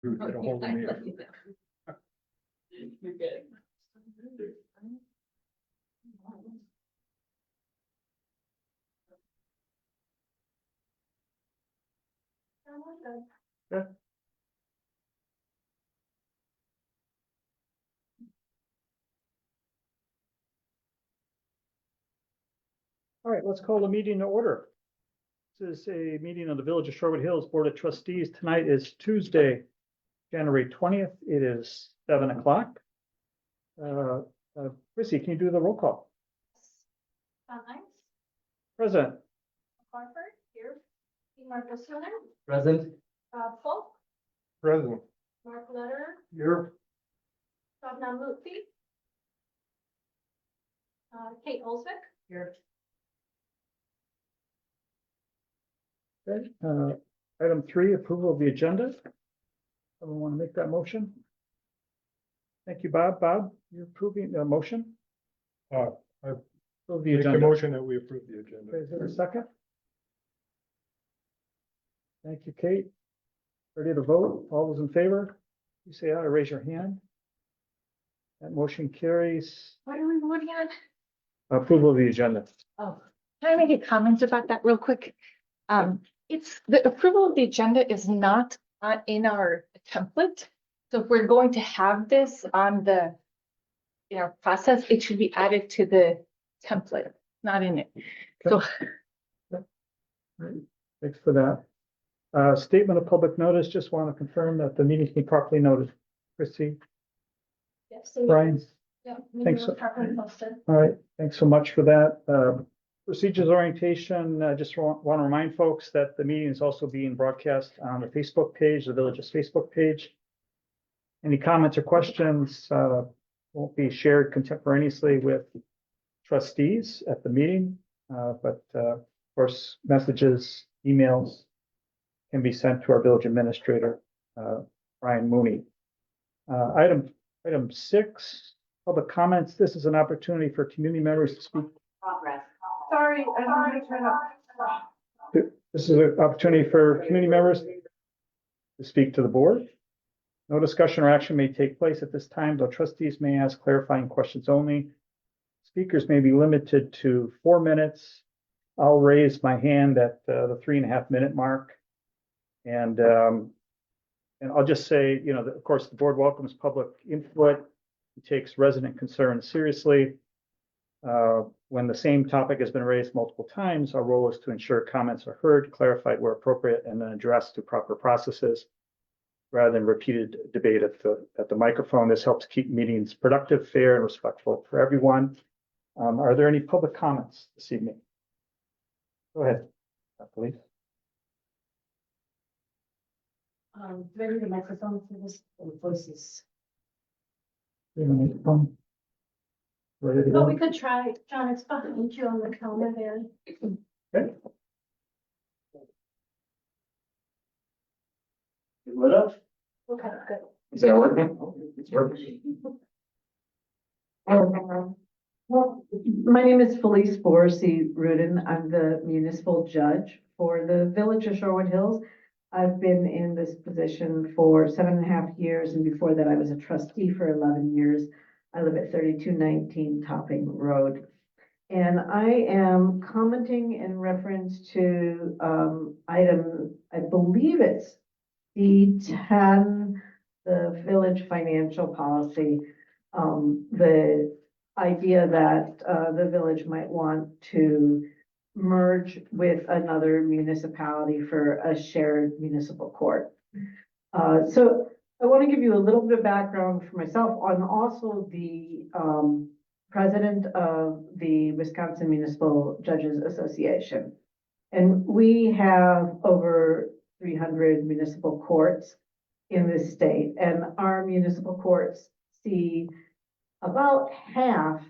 We would get a hold of me. You're good. All right, let's call the meeting to order. This is a meeting of the Village of Sherwood Hills Board of Trustees. Tonight is Tuesday, January 20th. It is 7 o'clock. Chrissy, can you do the roll call? Hines, Present. Harford, here. Marcus Hunter, Present. Folk, Present. Mark Letter, Here. Shabnam Mutfi. Kate Olsvik. Here. Okay, item 3, approval of the agenda. Someone want to make that motion? Thank you, Bob. Bob, you're approving the motion? I Approve the make the agenda. motion that we approve the agenda. Okay, is there a second? Thank you, Kate. Ready to vote? All those in favor? You say aye or raise your hand. That motion carries. What are we voting on? Approval of the agenda. Oh, can I make a comment about that real quick? It's the approval of the agenda is not in our template. So if we're going to have this on the, in our process, it should be added to the template, not in it. So Thanks for that. Statement of public notice, just want to confirm that the meeting can be properly noted. Chrissy, Yes. Brian, Yeah. Thanks. Properly posted. all right, thanks so much for that. Procedures orientation, just want to remind folks that the meeting is also being broadcast on the Facebook page, the Village's Facebook page. Any comments or questions won't be shared contemporaneously with trustees at the meeting, but of course, messages, emails can be sent to our village administrator, Brian Mooney. Item 6, public comments. This is an opportunity for community members to speak. Sorry, I'm going to turn up. This is an opportunity for community members to speak to the board. No discussion or action may take place at this time, though trustees may ask clarifying questions only. Speakers may be limited to 4 minutes. I'll raise my hand at the 3.5-minute mark. And I'll just say, you know, that of course, the board welcomes public input. It takes resident concerns seriously. When the same topic has been raised multiple times, our role is to ensure comments are heard, clarified where appropriate, and then addressed through proper processes rather than repeated debate at the microphone. This helps keep meetings productive, fair, and respectful for everyone. Are there any public comments this evening? Go ahead, please. Maybe the microphone for this voices. Ready to Oh, go? we could try, John, it's behind you on the counter there. Okay. Lit up? Okay, good. Is that working? It's working. Well, my name is Felice Borsi Rudin. I'm the municipal judge for the Village of Sherwood Hills. I've been in this position for 7.5 years, and before that I was a trustee for 11 years. I live at 3219 Topping Road. And I am commenting in reference to item, I believe it's D10, the village financial policy. The idea that the village might want to merge with another municipality for a shared municipal court. So I want to give you a little bit of background for myself. I'm also the president of the Wisconsin Municipal Judges Association. And we have over 300 municipal courts in this state. And our municipal courts see about half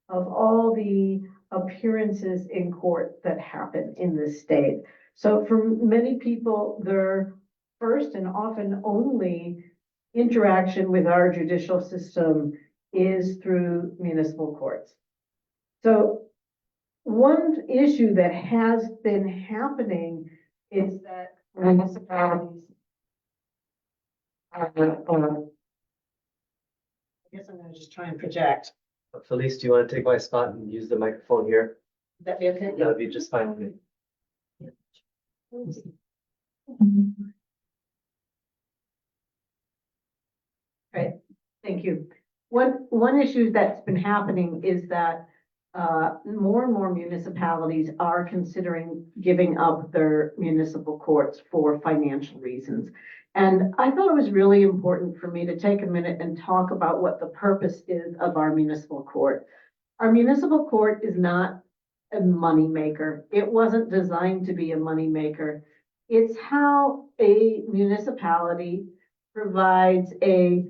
of all the appearances in court that happen in this state. So for many people, their first and often only interaction with our judicial system is through municipal courts. So one issue that has been happening is that municipalities I guess I'm gonna just try and project. Felice, do you want to take my spot and use the microphone here? Would that be okay? That would be just fine with me. Great, thank you. One issue that's been happening is that more and more municipalities are considering giving up their municipal courts for financial reasons. And I thought it was really important for me to take a minute and talk about what the purpose is of our municipal court. Our municipal court is not a moneymaker. It wasn't designed to be a moneymaker. It's how a municipality provides a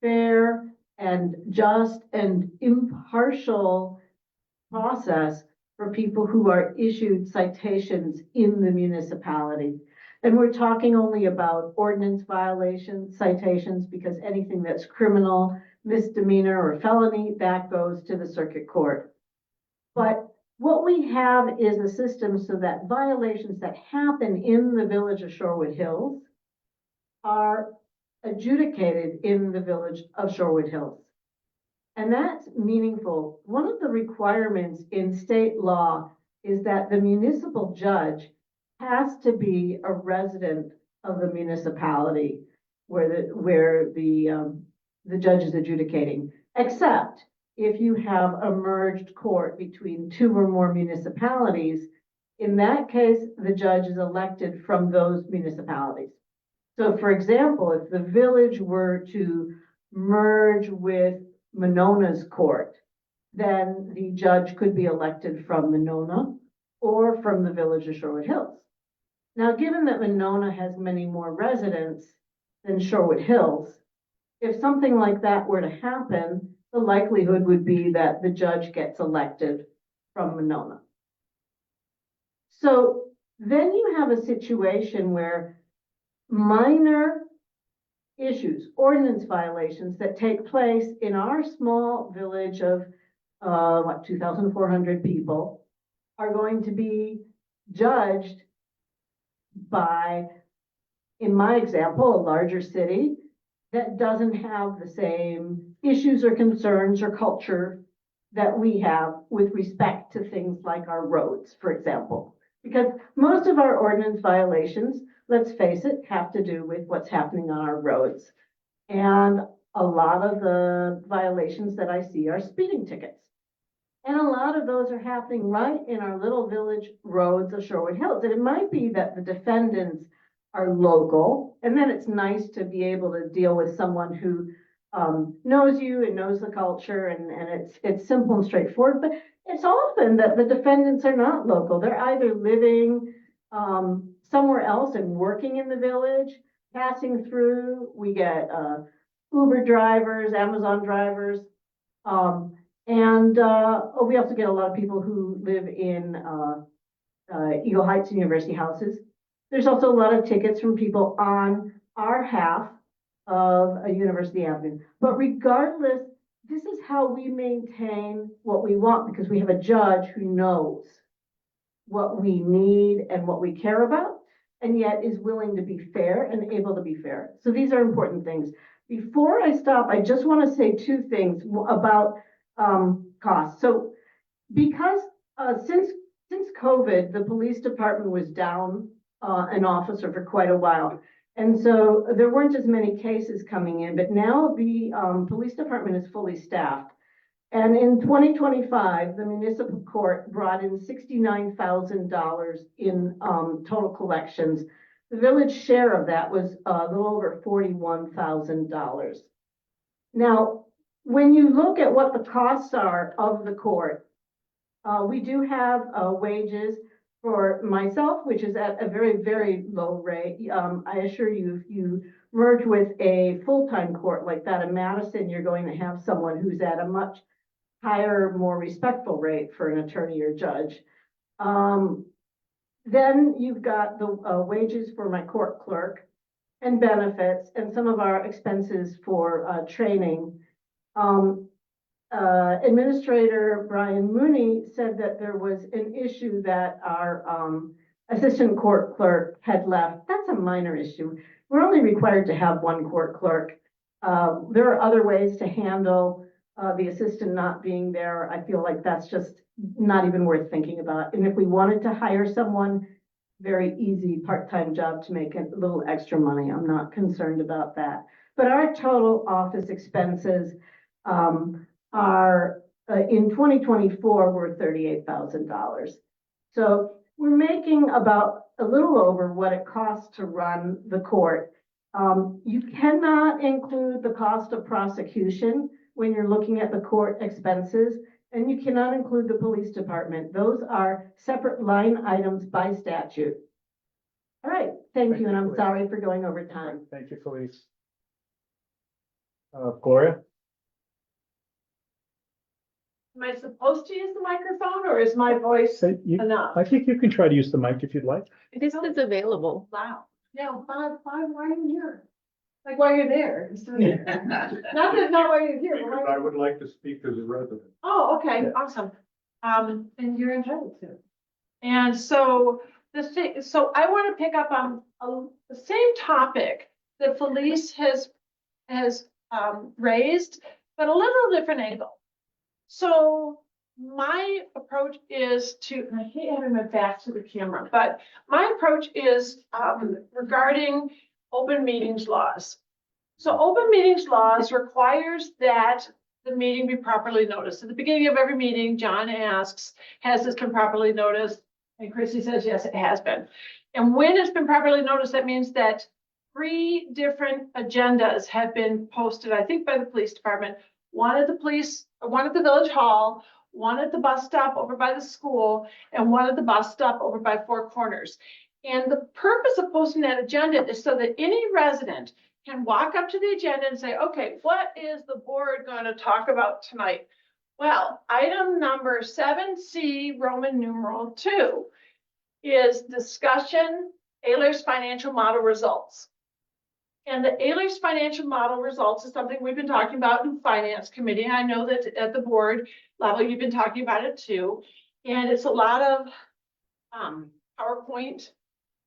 fair and just and impartial process for people who are issued citations in the municipality. And we're talking only about ordinance violations, citations, because anything that's criminal, misdemeanor, or felony, that goes to the circuit court. But what we have is a system so that violations that happen in the village of Shorewood Hills are adjudicated in the village of Shorewood Hills. And that's meaningful. One of the requirements in state law is that the municipal judge has to be a resident of the municipality where the judge is adjudicating, except if you have a merged court between two or more municipalities. In that case, the judge is elected from those municipalities. So for example, if the village were to merge with Monona's court, then the judge could be elected from Monona or from the village of Shorewood Hills. Now, given that Monona has many more residents than Shorewood Hills, if something like that were to happen, the likelihood would be that the judge gets elected from Monona. So then you have a situation where minor issues, ordinance violations that take place in our small village of 2,400 people are going to be judged by, in my example, a larger city that doesn't have the same issues or concerns or culture that we have with respect to things like our roads, for example. Because most of our ordinance violations, let's face it, have to do with what's happening on our roads. And a lot of the violations that I see are speeding tickets. And a lot of those are happening right in our little village roads of Shorewood Hills. And it might be that the defendants are local, and then it's nice to be able to deal with someone who knows you and knows the culture, and it's simple and straightforward. But it's often that the defendants are not local. They're either living somewhere else and working in the village, passing through. We get Uber drivers, Amazon drivers, and we also get a lot of people who live in Eagle Heights and University houses. There's also a lot of tickets from people on our half of a University Avenue. But regardless, this is how we maintain what we want, because we have a judge who knows what we need and what we care about, and yet is willing to be fair and able to be fair. So these are important things. Before I stop, I just want to say two things about costs. So because since COVID, the police department was down an officer for quite a while. And so there weren't as many cases coming in, but now the police department is fully staffed. And in 2025, the municipal court brought in $69,000 in total collections. The village share of that was a little over $41,000. Now, when you look at what the costs are of the court, we do have wages for myself, which is at a very, very low rate. I assure you, if you merge with a full-time court like that in Madison, you're going to have someone who's at a much higher, more respectful rate for an attorney or judge. Then you've got the wages for my court clerk and benefits and some of our expenses for training. Administrator Brian Mooney said that there was an issue that our assistant court clerk had left. That's a minor issue. we're only required to have one court clerk. There are other ways to handle the assistant not being there. I feel like that's just not even worth thinking about. And if we wanted to hire someone, very easy part-time job to make a little extra money. I'm not concerned about that. But our total office expenses are in 2024 were $38,000. So we're making about a little over what it costs to run the court. You cannot include the cost of prosecution when you're looking at the court expenses, and you cannot include the police department. Those are separate line items by statute. All right, thank you, and I'm sorry for going over time. Thank you, Felice. Gloria? Am I supposed to use the microphone or is my voice Say you- enough? I think you can try to use the mic if you'd like. This is available. Wow. No, why are you here? Like, while you're there. Not that, not while you're here, but I would like to speak as a resident. Oh, okay, awesome. And you're entitled to. And so so I want to pick up on the same topic that Felice has raised, but a little different angle. So my approach is to, and I hate having my back to the camera, but my approach is regarding open meetings laws. So open meetings laws requires that the meeting be properly noticed. At the beginning of every meeting, John asks, has this been properly noticed? And Chrissy says, yes, it has been. And when it's been properly noticed, that means that 3 different agendas have been posted, I think by the police department, one at the village hall, one at the bus stop over by the school, and one at the bus stop over by Four Corners. And the purpose of posting that agenda is so that any resident can walk up to the agenda and say, okay, what is the board going to talk about tonight? Well, item number 7C, Roman numeral 2, is discussion Ehlers financial model results. And the Ehlers financial model results is something we've been talking about in finance committee. I know that at the board level, you've been talking about it too. And it's a lot of PowerPoint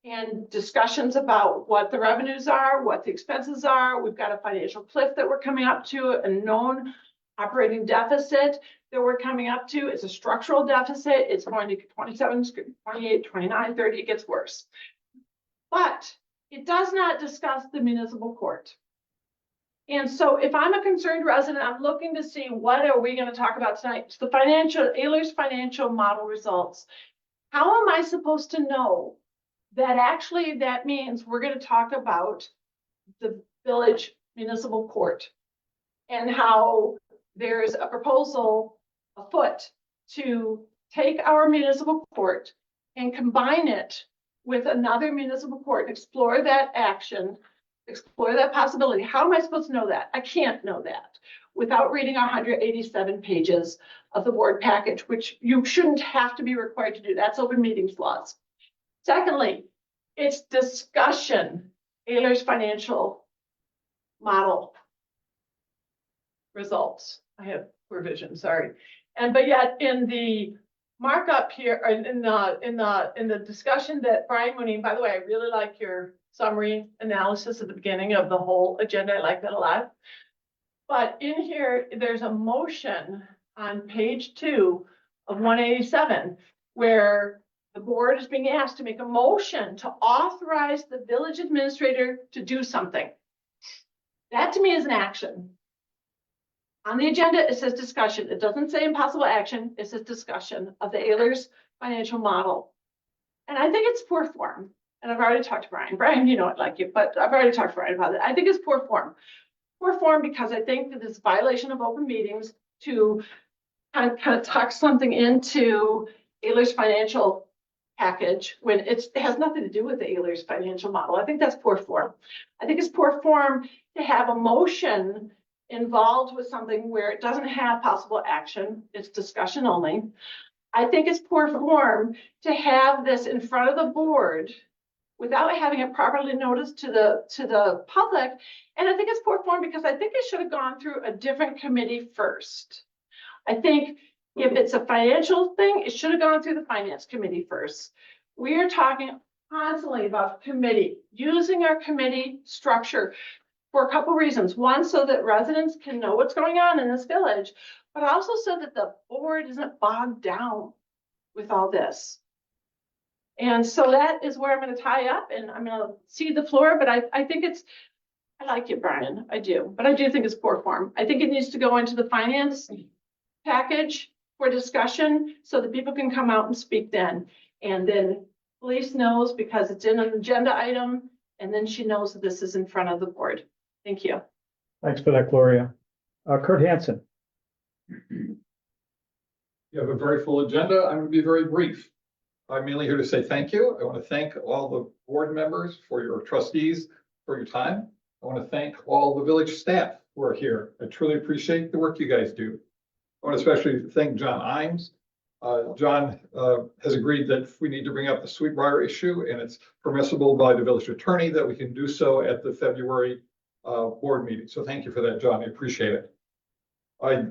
and discussions about what the revenues are, what the expenses are. We've got a financial cliff that we're coming up to, a known operating deficit that we're coming up to. It's a structural deficit. It's going to 27, 28, 29, 30, it gets worse. But it does not discuss the municipal court. And so if I'm a concerned resident, I'm looking to see what are we going to talk about tonight? It's the Ehlers financial model results. How am I supposed to know that actually that means we're going to talk about the village municipal court and how there's a proposal afoot to take our municipal court and combine it with another municipal court and explore that action, explore that possibility? How am I supposed to know that? I can't know that without reading 187 pages of the board package, which you shouldn't have to be required to do. That's open meetings laws. Secondly, it's discussion, Ehlers financial model results. I have revision, sorry. But yet in the markup here, in the discussion that Brian Mooney, by the way, I really like your summary analysis at the beginning of the whole agenda. I like that a lot. But in here, there's a motion on page 2 of 187 where the board is being asked to make a motion to authorize the village administrator to do something. That to me is an action. On the agenda, it says discussion. It doesn't say impossible action. It says discussion of the Ehlers financial model. And I think it's poor form. And I've already talked to Brian. Brian, you know I like you, but I've already talked to Brian about it. I think it's poor form. Poor form because I think that it's a violation of open meetings to kind of tuck something into Ehlers financial package when it has nothing to do with the Ehlers financial model. I think that's poor form. I think it's poor form to have a motion involved with something where it doesn't have possible action. It's discussion only. I think it's poor form to have this in front of the board without having it properly noticed to the public. And I think it's poor form because I think it should have gone through a different committee first. I think if it's a financial thing, it should have gone through the finance committee first. We are talking constantly about committee, using our committee structure for a couple reasons. One, so that residents can know what's going on in this village, but also so that the board isn't bogged down with all this. And so that is where I'm gonna tie up, and I'm gonna cede the floor, but I think I like it, Brian, I do, but I do think it's poor form. I think it needs to go into the finance package for discussion so that people can come out and speak then. And then police knows because it's in an agenda item, and then she knows that this is in front of the board. Thank you. Thanks for that, Gloria. Kurt Hansen. You have a very full agenda. I'm going to be very brief. I'm mainly here to say thank you. I want to thank all the board members for your trustees for your time. I want to thank all the village staff who are here. I truly appreciate the work you guys do. I want to especially thank John Imes. John has agreed that we need to bring up the Sweetbriar issue, and it's permissible by the village attorney that we can do so at the February board meeting. So thank you for that, John. I appreciate it. I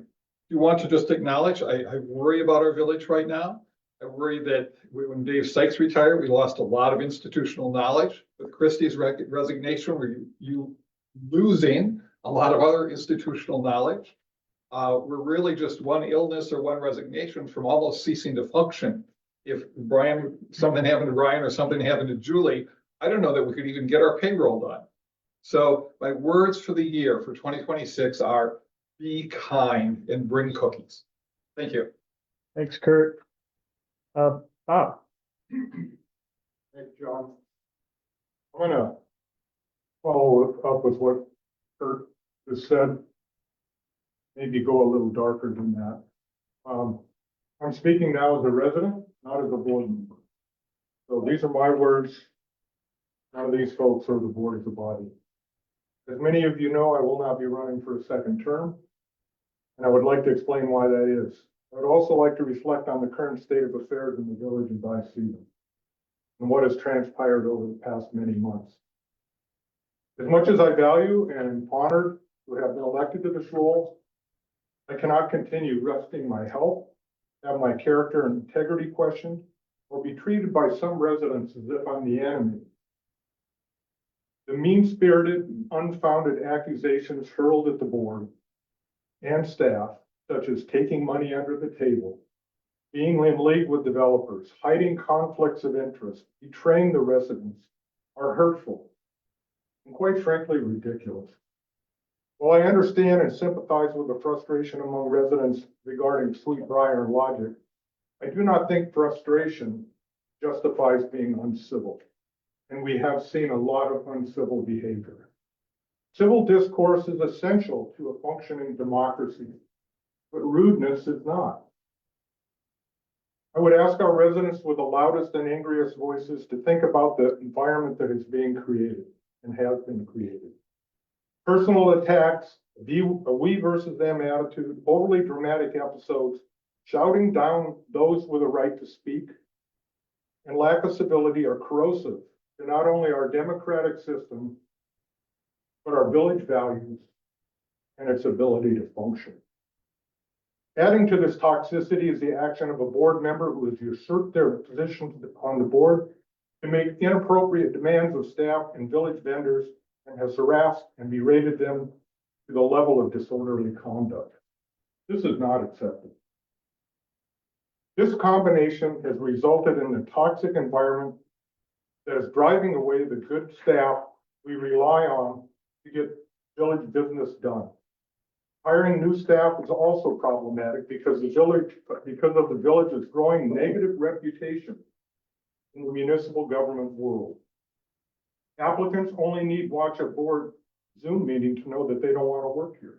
do want to just acknowledge, I worry about our village right now. I worry that when Dave Sykes retired, we lost a lot of institutional knowledge. With Christie's resignation, you losing a lot of other institutional knowledge. We're really just one illness or one resignation from almost ceasing to function. If something happened to Brian or something happened to Julie, I don't know that we could even get our payroll done. So my words for the year for 2026 are be kind and bring cookies. Thank you. Thanks, Kurt. Bob. Hey, John. I'm gonna follow up with what Kurt just said. Maybe go a little darker than that. I'm speaking now as a resident, not as a board member. So these are my words. None of these folks are the board as a body. As many of you know, I will not be running for a second term, and I would like to explain why that is. I would also like to reflect on the current state of affairs in the village as I see them, and what has transpired over the past many months. As much as I value and am honored to have been elected to this role, I cannot continue risking my health, have my character and integrity questioned, or be treated by some residents as if I'm the enemy. The mean-spirited and unfounded accusations hurled at the board and staff, such as taking money under the table, being in league with developers, hiding conflicts of interest, betraying the residents, are hurtful and quite frankly ridiculous. While I understand and sympathize with the frustration among residents regarding Sweetbriar and Logic, I do not think frustration justifies being uncivil. And we have seen a lot of uncivil behavior. Civil discourse is essential to a functioning democracy, but rudeness is not. I would ask our residents with the loudest and angriest voices to think about the environment that is being created and has been created. Personal attacks, a we versus them attitude, overly dramatic episodes, shouting down those with a right to speak, and lack of civility are corrosive to not only our democratic system, but our village values and its ability to function. Adding to this toxicity is the action of a board member who has usurped their position on the board to make inappropriate demands of staff and village vendors and has harassed and berated them to the level of disorderly conduct. This is not acceptable. This combination has resulted in a toxic environment that is driving away the good staff we rely on to get village business done. Hiring new staff is also problematic because of the village's growing negative reputation in the municipal government world. Applicants only need watch a board Zoom meeting to know that they don't want to work here.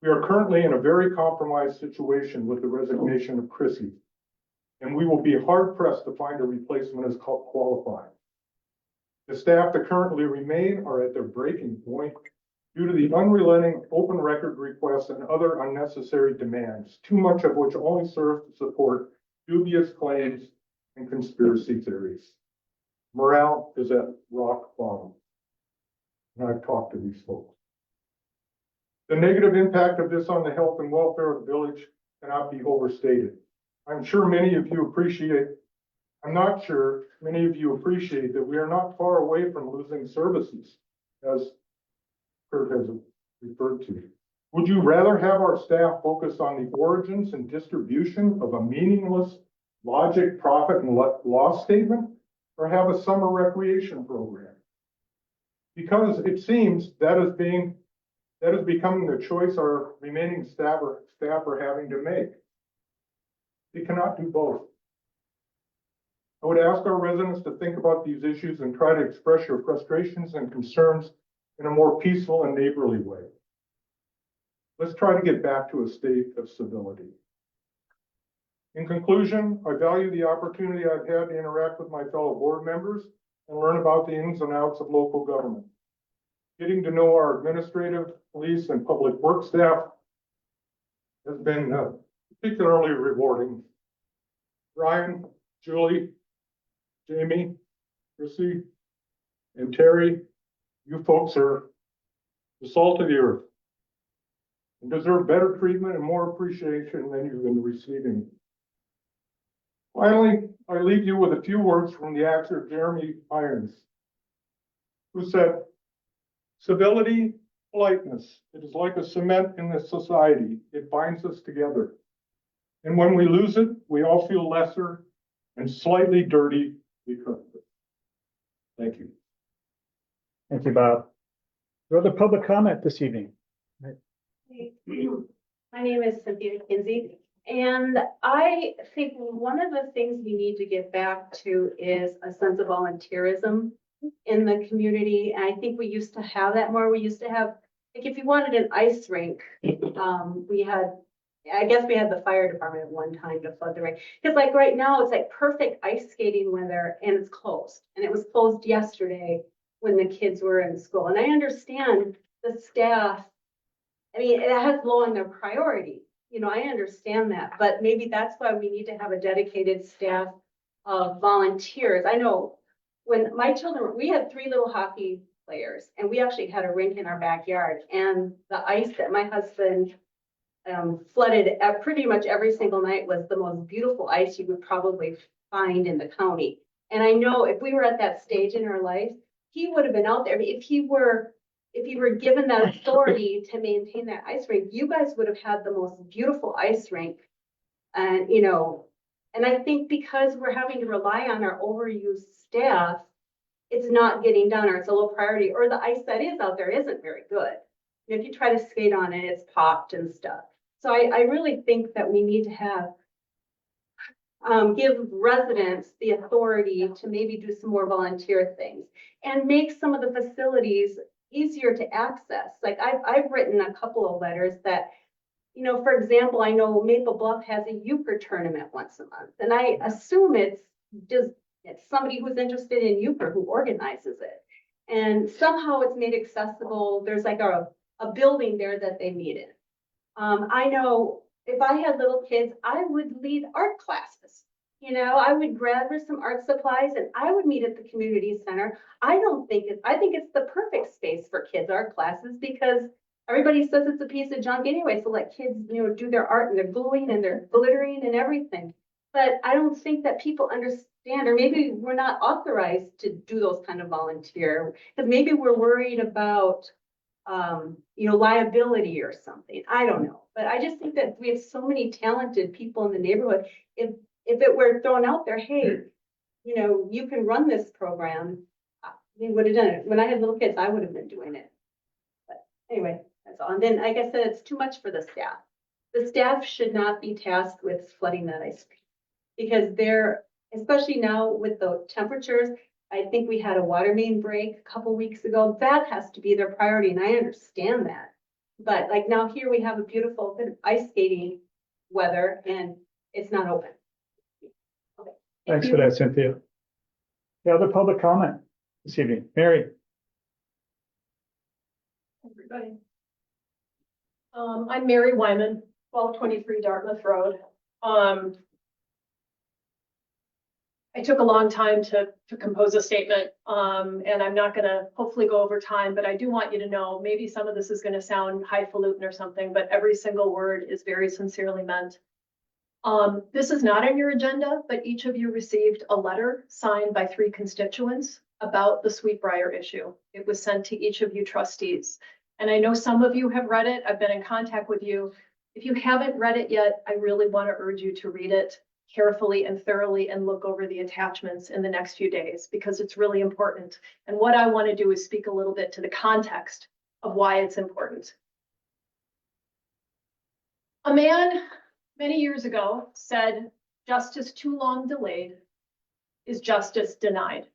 We are currently in a very compromised situation with the resignation of Chrissy, and we will be hard pressed to find a replacement as qualified. The staff that currently remain are at their breaking point due to the unrelenting open record requests and other unnecessary demands, too much of which only serves to support dubious claims and conspiracy theories. Morale is at rock bottom, and I've talked to these folks. The negative impact of this on the health and welfare of the village cannot be overstated. I'm sure many of you appreciate I'm not sure many of you appreciate that we are not far away from losing services, as Kurt has referred to. Would you rather have our staff focus on the origins and distribution of a meaningless logic, profit, and loss statement, or have a summer recreation program? Because it seems that is becoming the choice our remaining staff are having to make. We cannot do both. I would ask our residents to think about these issues and try to express your frustrations and concerns in a more peaceful and neighborly way. Let's try to get back to a state of civility. In conclusion, I value the opportunity I've had to interact with my fellow board members and learn about the ins and outs of local government. Getting to know our administrative, police, and public works staff has been particularly rewarding. Brian, Julie, Jamie, Chrissy, and Terry, you folks are the salt of the earth and deserve better treatment and more appreciation than you've been receiving. Finally, I leave you with a few words from the actor Jeremy Irons, who said, "Civility, politeness, it is like a cement in this society. It binds us together. And when we lose it, we all feel lesser and slightly dirty because of it." Thank you. Thank you, Bob. No other public comment this evening? My name is Cynthia Kinsey, and I think one of the things we need to get back to is a sense of volunteerism in the community. And I think we used to have that more. We used to have, like, if you wanted an ice rink, we had, I guess we had the fire department at one time to flood the rink. Because like right now, it's like perfect ice skating weather and it's closed. And it was closed yesterday when the kids were in school. And I understand the staff, I mean, it has low on their priority. You know, I understand that, but maybe that's why we need to have a dedicated staff of volunteers. I know when my children, we had 3 little hockey players and we actually had a rink in our backyard, and the ice that my husband flooded at pretty much every single night was the most beautiful ice you would probably find in the county. And I know if we were at that stage in our life, he would have been out there. If he were given that authority to maintain that ice rink, you guys would have had the most beautiful ice rink. And, you know, and I think because we're having to rely on our overused staff, it's not getting done, or it's a low priority, or the ice that is out there isn't very good. If you try to skate on it, it's popped and stuff. So I really think that we need to have, give residents the authority to maybe do some more volunteer things and make some of the facilities easier to access. Like I've written a couple of letters that, you know, for example, I know Maple Bluff has a euchre tournament once a month, and I assume it's somebody who's interested in euchre who organizes it. And somehow it's made accessible. There's like a building there that they meet in. I know if I had little kids, I would lead art classes. You know, I would gather some art supplies and I would meet at the community center. I think it's the perfect space for kids' art classes because everybody says it's a piece of junk anyway. So let kids, you know, do their art and they're gluing and they're glittering and everything. But I don't think that people understand, or maybe we're not authorized to do those kind of volunteer, because maybe we're worried about, you know, liability or something. I don't know. But I just think that we have so many talented people in the neighborhood. If it were thrown out there, hey, you know, you can run this program, we would have done it. When I had little kids, I would have been doing it. But anyway, that's all. And then, like I said, it's too much for the staff. The staff should not be tasked with flooding that ice cream because they're, especially now with the temperatures, I think we had a water main break a couple weeks ago. That has to be their priority, and I understand that. But like now here we have a beautiful ice skating weather and it's not open. Okay. Thanks for that, Cynthia. The other public comment this evening, Mary. Everybody. I'm Mary Wyman, 1223 Dartmouth Road. I took a long time to compose a statement, and I'm not gonna hopefully go over time, but I do want you to know, maybe some of this is gonna sound highfalutin or something, but every single word is very sincerely meant. This is not on your agenda, but each of you received a letter signed by 3 constituents about the Sweetbriar issue. It was sent to each of you trustees. And I know some of you have read it. I've been in contact with you. If you haven't read it yet, I really want to urge you to read it carefully and thoroughly and look over the attachments in the next few days because it's really important. And what I want to do is speak a little bit to the context of why it's important. A man many years ago said, "Justice too long delayed is justice denied."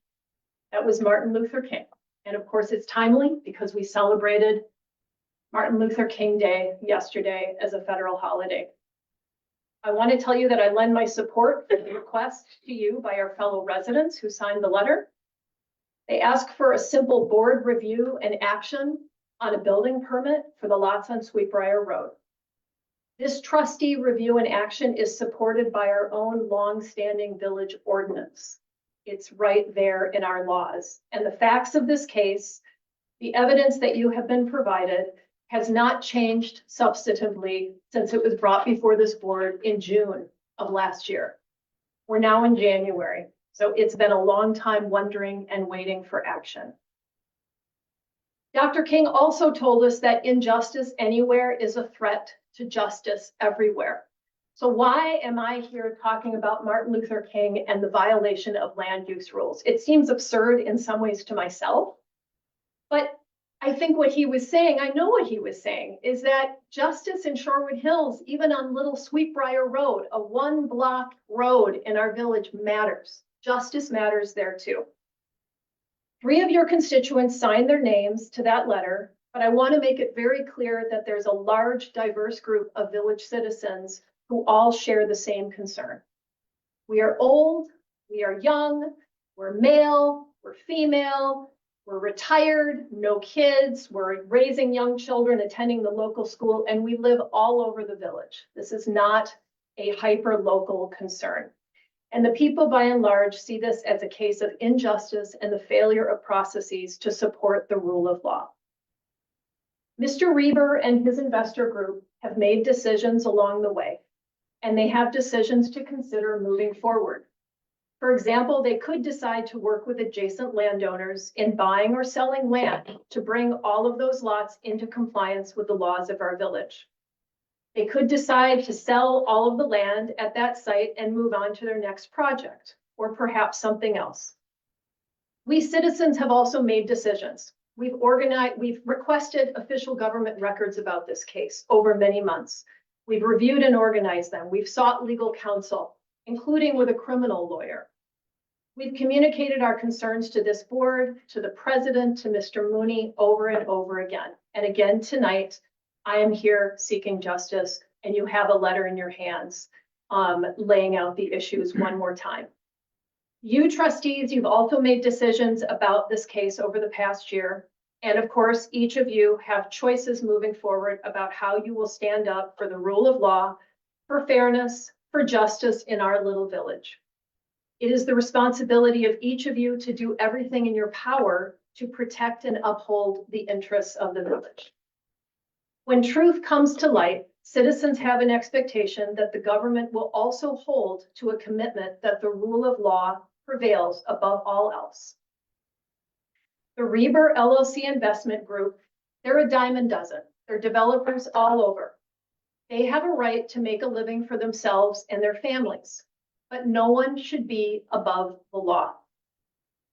That was Martin Luther King. And of course, it's timely because we celebrated Martin Luther King Day yesterday as a federal holiday. I want to tell you that I lend my support for the request to you by our fellow residents who signed the letter. They ask for a simple board review and action on a building permit for the lots on Sweetbriar Road. This trustee review and action is supported by our own long-standing village ordinance. It's right there in our laws. And the facts of this case, the evidence that you have been provided, has not changed substantively since it was brought before this board in June of last year. We're now in January, so it's been a long time wondering and waiting for action. Dr. King also told us that injustice anywhere is a threat to justice everywhere. So why am I here talking about Martin Luther King and the violation of land use rules? It seems absurd in some ways to myself, but I think what he was saying, I know what he was saying, is that justice in Shorewood Hills, even on Little Sweetbriar Road, a 1-block road in our village, matters. Justice matters there too. 3 of your constituents signed their names to that letter, but I want to make it very clear that there's a large, diverse group of village citizens who all share the same concern. We are old, we are young, we're male, we're female, we're retired, no kids, we're raising young children, attending the local school, and we live all over the village. This is not a hyper-local concern. And the people by and large see this as a case of injustice and the failure of processes to support the rule of law. Mr. Reber and his investor group have made decisions along the way, and they have decisions to consider moving forward. For example, they could decide to work with adjacent landowners in buying or selling land to bring all of those lots into compliance with the laws of our village. They could decide to sell all of the land at that site and move on to their next project, or perhaps something else. We citizens have also made decisions. We've requested official government records about this case over many months. We've reviewed and organized them. We've sought legal counsel, including with a criminal lawyer. We've communicated our concerns to this board, to the president, to Mr. Mooney over and over again. And again tonight, I am here seeking justice, and you have a letter in your hands laying out the issues one more time. You trustees, you've also made decisions about this case over the past year. And of course, each of you have choices moving forward about how you will stand up for the rule of law, for fairness, for justice in our little village. It is the responsibility of each of you to do everything in your power to protect and uphold the interests of the village. When truth comes to light, citizens have an expectation that the government will also hold to a commitment that the rule of law prevails above all else. The Reber LLC Investment Group, they're a dime a dozen. They're developers all over. They have a right to make a living for themselves and their families, but no one should be above the law.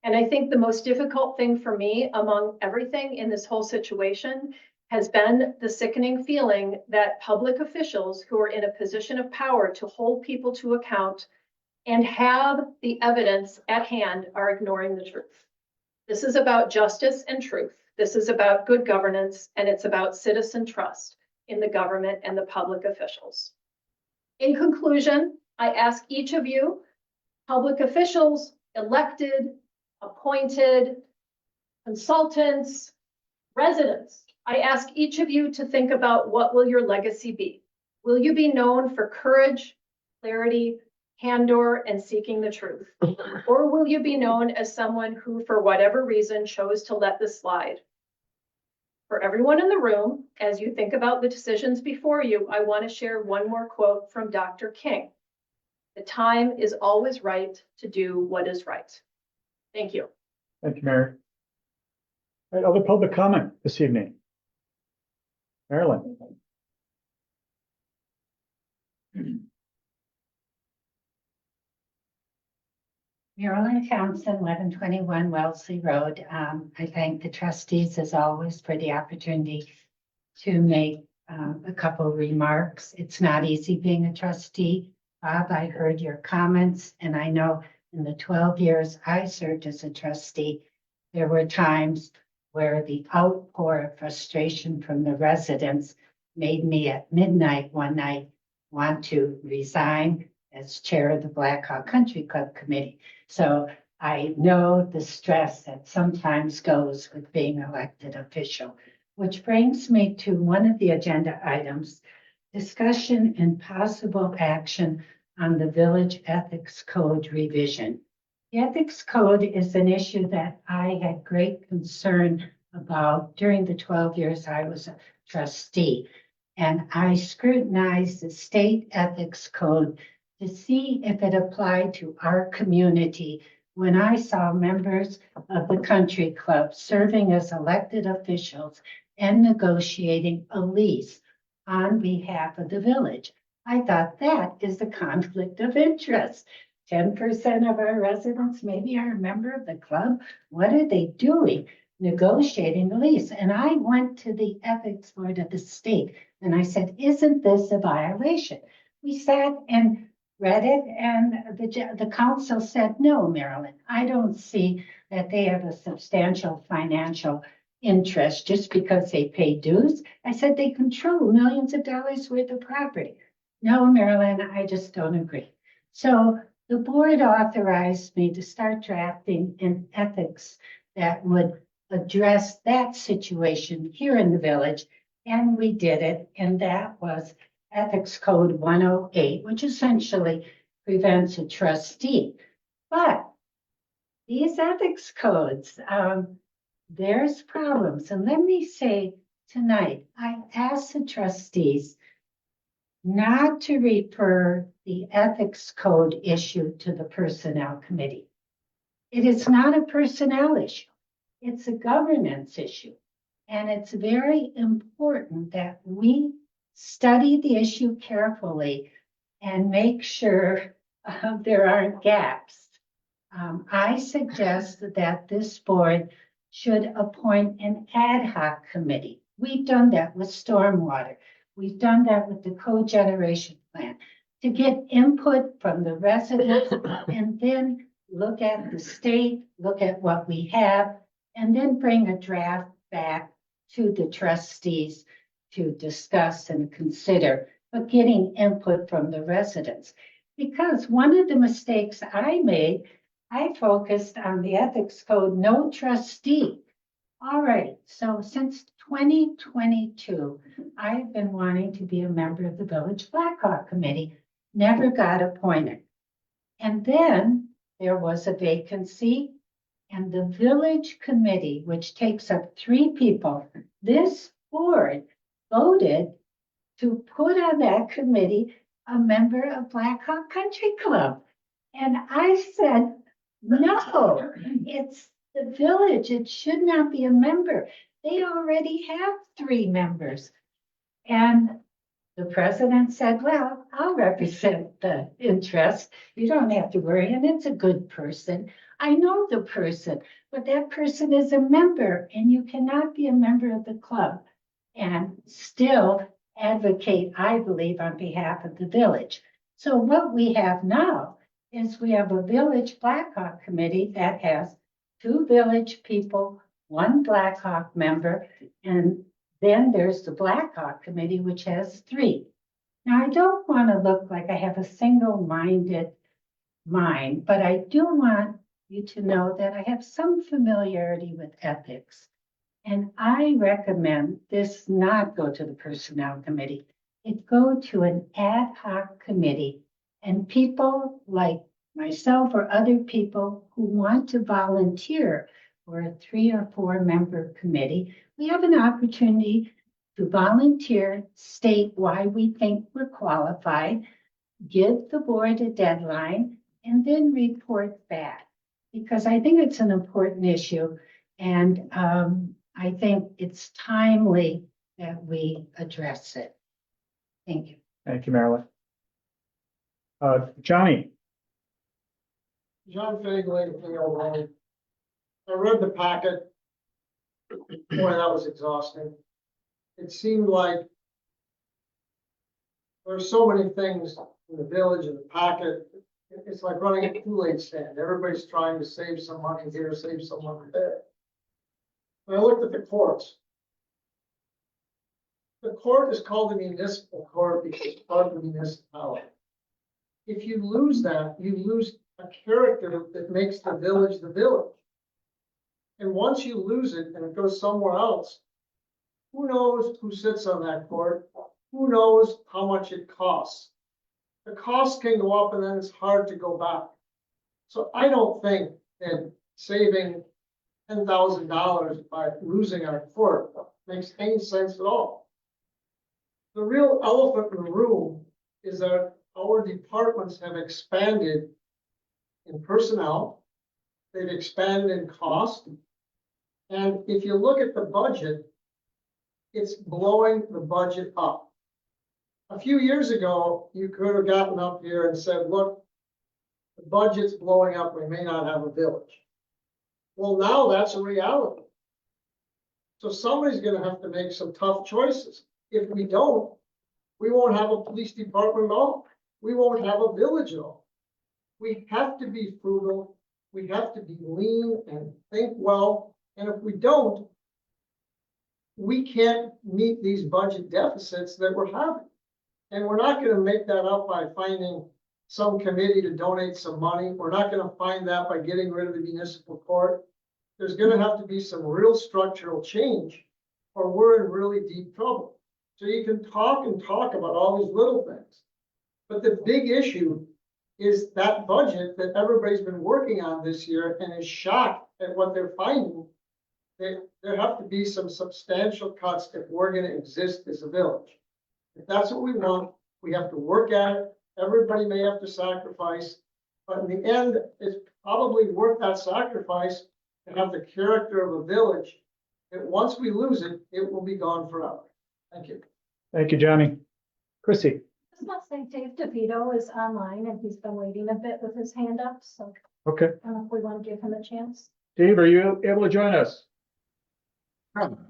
And I think the most difficult thing for me among everything in this whole situation has been the sickening feeling that public officials who are in a position of power to hold people to account and have the evidence at hand are ignoring the truth. This is about justice and truth. This is about good governance, and it's about citizen trust in the government and the public officials. In conclusion, I ask each of you, public officials, elected, appointed, consultants, residents, I ask each of you to think about what will your legacy be? Will you be known for courage, clarity, candor, and seeking the truth? Or will you be known as someone who, for whatever reason, chose to let this slide? For everyone in the room, as you think about the decisions before you, I want to share one more quote from Dr. King. The time is always right to do what is right. Thank you. Thank you, Mary. All right, other public comment this evening? Marilyn? Marilyn Townsend, 1121 Wellesley Road. I thank the trustees as always for the opportunity to make a couple of remarks. It's not easy being a trustee. Bob, I heard your comments, and I know in the 12 years I served as a trustee, there were times where the outpour of frustration from the residents made me at midnight one night want to resign as chair of the Black Hawk Country Club Committee. So I know the stress that sometimes goes with being an elected official, which brings me to one of the agenda items, discussion and possible action on the Village Ethics Code revision. The Ethics Code is an issue that I had great concern about during the 12 years I was a trustee. And I scrutinized the state ethics code to see if it applied to our community when I saw members of the country club serving as elected officials and negotiating a lease on behalf of the village. I thought that is a conflict of interest. 10% of our residents maybe are a member of the club. What are they doing? Negotiating the lease. And I went to the ethics board of the state and I said, isn't this a violation? We sat and read it, and the council said, no, Marilyn, I don't see that they have a substantial financial interest just because they pay dues. I said, they control millions of dollars worth of property. No, Marilyn, I just don't agree. So the board authorized me to start drafting an ethics that would address that situation here in the village. And we did it, and that was Ethics Code 108, which essentially prevents a trustee. But these ethics codes, there's problems. And let me say tonight, I asked the trustees not to refer the ethics code issue to the personnel committee. It is not a personnel issue. It's a governance issue. And it's very important that we study the issue carefully and make sure there aren't gaps. I suggest that this board should appoint an ad hoc committee. We've done that with stormwater. We've done that with the cogeneration plan to get input from the residents and then look at the state, look at what we have, and then bring a draft back to the trustees to discuss and consider, but getting input from the residents. Because one of the mistakes I made, I focused on the ethics code, no trustee. All right, so since 2022, I've been wanting to be a member of the Village Blackhawk Committee, never got appointed. And then there was a vacancy, and the village committee, which takes up 3 people, this board voted to put on that committee a member of Black Hawk Country Club. And I said, no, it's the village. It should not be a member. They already have 3 members. And the president said, well, I'll represent the interest. You don't have to worry. And it's a good person. I know the person, but that person is a member, and you cannot be a member of the club and still advocate, I believe, on behalf of the village. So what we have now is we have a village Blackhawk committee that has 2 village people, 1 Blackhawk member, and then there's the Blackhawk committee, which has 3. Now, I don't want to look like I have a single-minded mind, but I do want you to know that I have some familiarity with ethics. And I recommend this not go to the personnel committee. It go to an ad hoc committee, and people like myself or other people who want to volunteer for a 3 or 4 member committee, we have an opportunity to volunteer, state why we think we're qualified. give the board a deadline and then report back. Because I think it's an important issue and I think it's timely that we address it. Thank you. Thank you, Marilyn. Johnny, John Fagley, I read the packet. Boy, that was exhausting. It seemed like there's so many things in the village and the packet. It's like running a Kool-Aid stand. Everybody's trying to save some money here, save some money there. When I looked at the courts, the court is called a municipal court because it's part of the municipality. If you lose that, you lose a character that makes the village the village. And once you lose it and it goes somewhere else, who knows who sits on that court? Who knows how much it costs? The costs can go up and then it's hard to go back. So I don't think that saving $10,000 by losing our court makes any sense at all. The real elephant in the room is that our departments have expanded in personnel. They've expanded in cost. And if you look at the budget, it's blowing the budget up. A few years ago, you could have gotten up here and said, look, the budget's blowing up, we may not have a village. Well, now that's a reality. So somebody's gonna have to make some tough choices. If we don't, we won't have a police department at all. We won't have a village at all. We have to be frugal. We have to be lean and think well. And if we don't, we can't meet these budget deficits that we're having. And we're not going to make that up by finding some committee to donate some money. We're not going to find that by getting rid of the municipal court. There's going to have to be some real structural change or we're in really deep trouble. So you can talk and talk about all these little things. But the big issue is that budget that everybody's been working on this year and is shocked at what they're finding. There have to be some substantial cuts if we're going to exist as a village. If that's what we want, we have to work at it. Everybody may have to sacrifice, but in the end, it's probably worth that sacrifice to have the character of a village. That once we lose it, it will be gone forever. Thank you. thank you, Johnny. Chrissy, I was about to say Dave DeVito is online and he's been waiting a bit with his hand up, so okay. I don't know if we want to give him a chance. Dave, are you able to join us?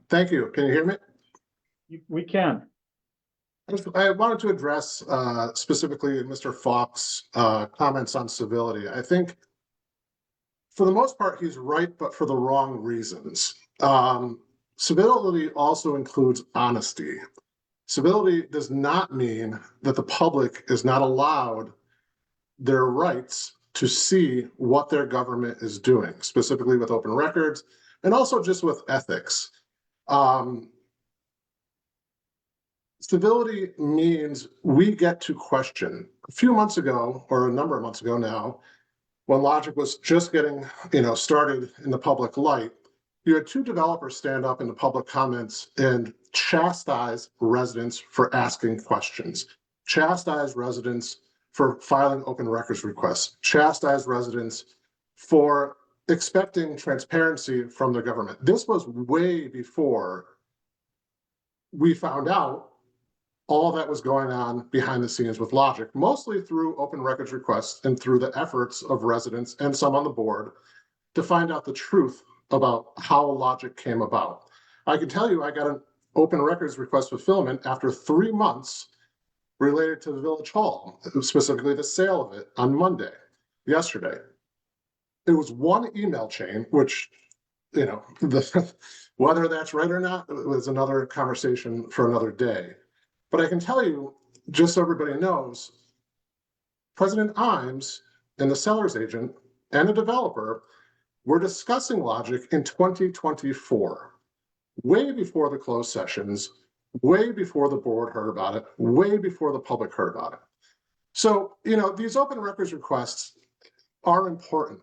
Thank you. Can you hear me? We can. I wanted to address specifically Mr. Falk's comments on civility. I think for the most part, he's right, but for the wrong reasons. Civility also includes honesty. Civility does not mean that the public is not allowed their rights to see what their government is doing, specifically with open records and also just with ethics. Civility means we get to question. A few months ago, or a number of months ago now, when Logic was just getting, started in the public light, you had two developers stand up in the public comments and chastise residents for asking questions, chastise residents for filing open records requests, chastise residents for expecting transparency from the government. This was way before we found out all that was going on behind the scenes with Logic, mostly through open records requests and through the efforts of residents and some on the board to find out the truth about how Logic came about. I can tell you I got an open records request fulfillment after 3 months related to the Village Hall, specifically the sale of it on Monday, yesterday. It was one email chain, which, whether that's right or not was another conversation for another day. But I can tell you, just so everybody knows, President Imes and the seller's agent and the developer were discussing Logic in 2024, way before the closed sessions, way before the board heard about it, way before the public heard about it. So, these open records requests are important.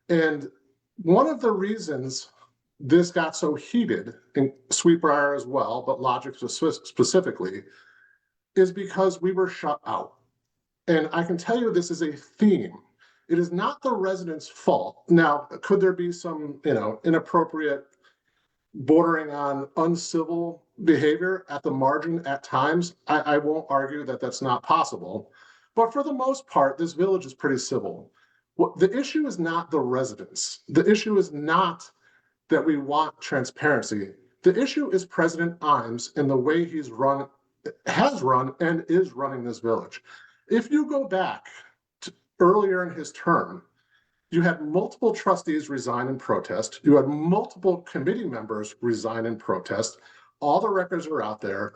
And one of the reasons this got so heated in Sweetbriar as well, but Logic specifically, is because we were shut out. And I can tell you this is a theme. It is not the residents' fault. Now, could there be some, inappropriate, bordering on uncivil behavior at the margin at times? I won't argue that that's not possible. But for the most part, this village is pretty civil. The issue is not the residents. The issue is not that we want transparency. The issue is President Imes and the way has run and is running this village. If you go back to earlier in his term, you had multiple trustees resign in protest. You had multiple committee members resign in protest. All the records are out there.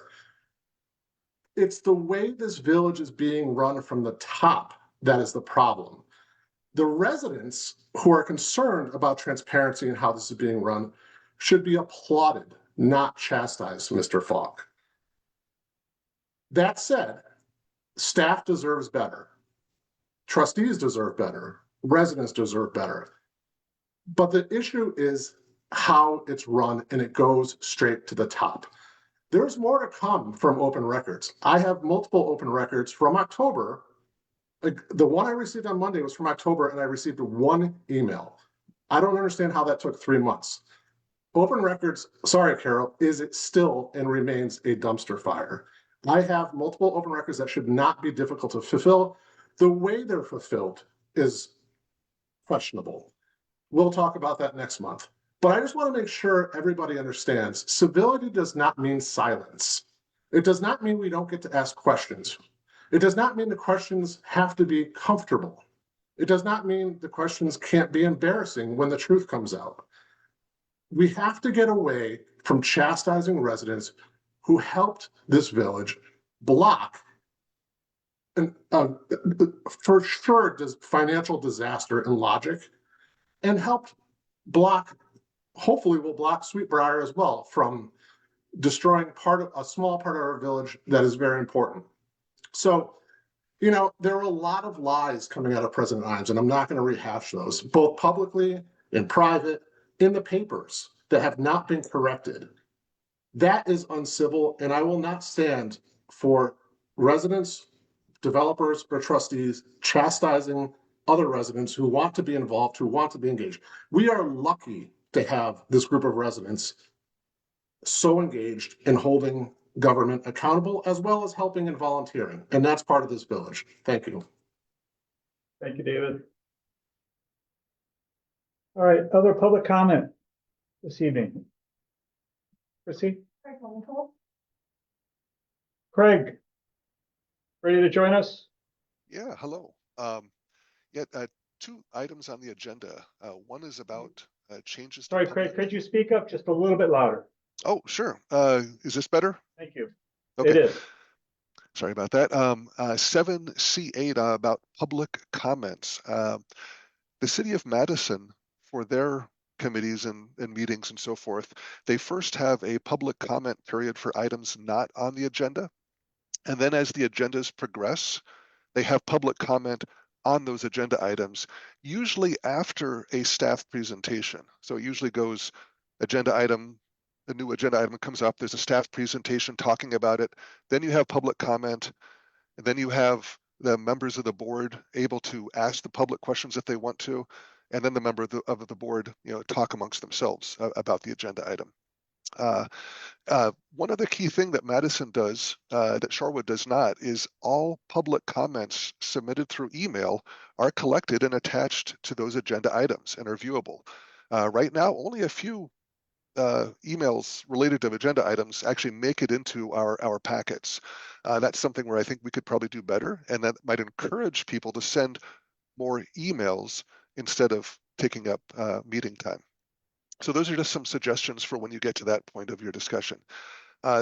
It's the way this village is being run from the top that is the problem. The residents who are concerned about transparency and how this is being run should be applauded, not chastised, Mr. Falk. That said, staff deserves better. Trustees deserve better. Residents deserve better. But the issue is how it's run, and it goes straight to the top. There's more to come from open records. I have multiple open records from October. The one I received on Monday was from October, and I received one email. I don't understand how that took 3 months. Open records, sorry, Carol, is it still and remains a dumpster fire. I have multiple open records that should not be difficult to fulfill. The way they're fulfilled is questionable. We'll talk about that next month. But I just want to make sure everybody understands civility does not mean silence. It does not mean we don't get to ask questions. It does not mean the questions have to be comfortable. It does not mean the questions can't be embarrassing when the truth comes out. We have to get away from chastising residents who helped this village block and for sure financial disaster and logic, and helped block, hopefully will block Sweetbriar as well from destroying a small part of our village that is very important. So, there are a lot of lies coming out of President Imes, and I'm not going to rehash those, both publicly, in private, in the papers, that have not been corrected. That is uncivil, and I will not stand for residents, developers, or trustees chastising other residents who want to be involved, who want to be engaged. We are lucky to have this group of residents so engaged in holding government accountable, as well as helping and volunteering. And that's part of this village. Thank you. Thank you, David. All right, other public comment this evening. Chrissy? Craig? Ready to join us? Yeah, hello. Two items on the agenda. One is about changes. Sorry, Craig, could you speak up just a little bit louder? Oh, sure. Is this better? Thank you. Okay. It is. Sorry about that. 7C8 about public comments. The city of Madison, for their committees and meetings and so forth, they first have a public comment period for items not on the agenda. And then as the agendas progress, they have public comment on those agenda items, usually after a staff presentation. So it usually goes agenda item, a new agenda item comes up, there's a staff presentation talking about it, then you have public comment, and then you have the members of the board able to ask the public questions if they want to, and then the member of the board, talk amongst themselves about the agenda item. One other key thing that Madison does, that Shorewood does not, is all public comments submitted through email are collected and attached to those agenda items and are viewable. Right now, only a few emails related to agenda items actually make it into our packets. That's something where I think we could probably do better, and that might encourage people to send more emails instead of taking up meeting time. So those are just some suggestions for when you get to that point of your discussion.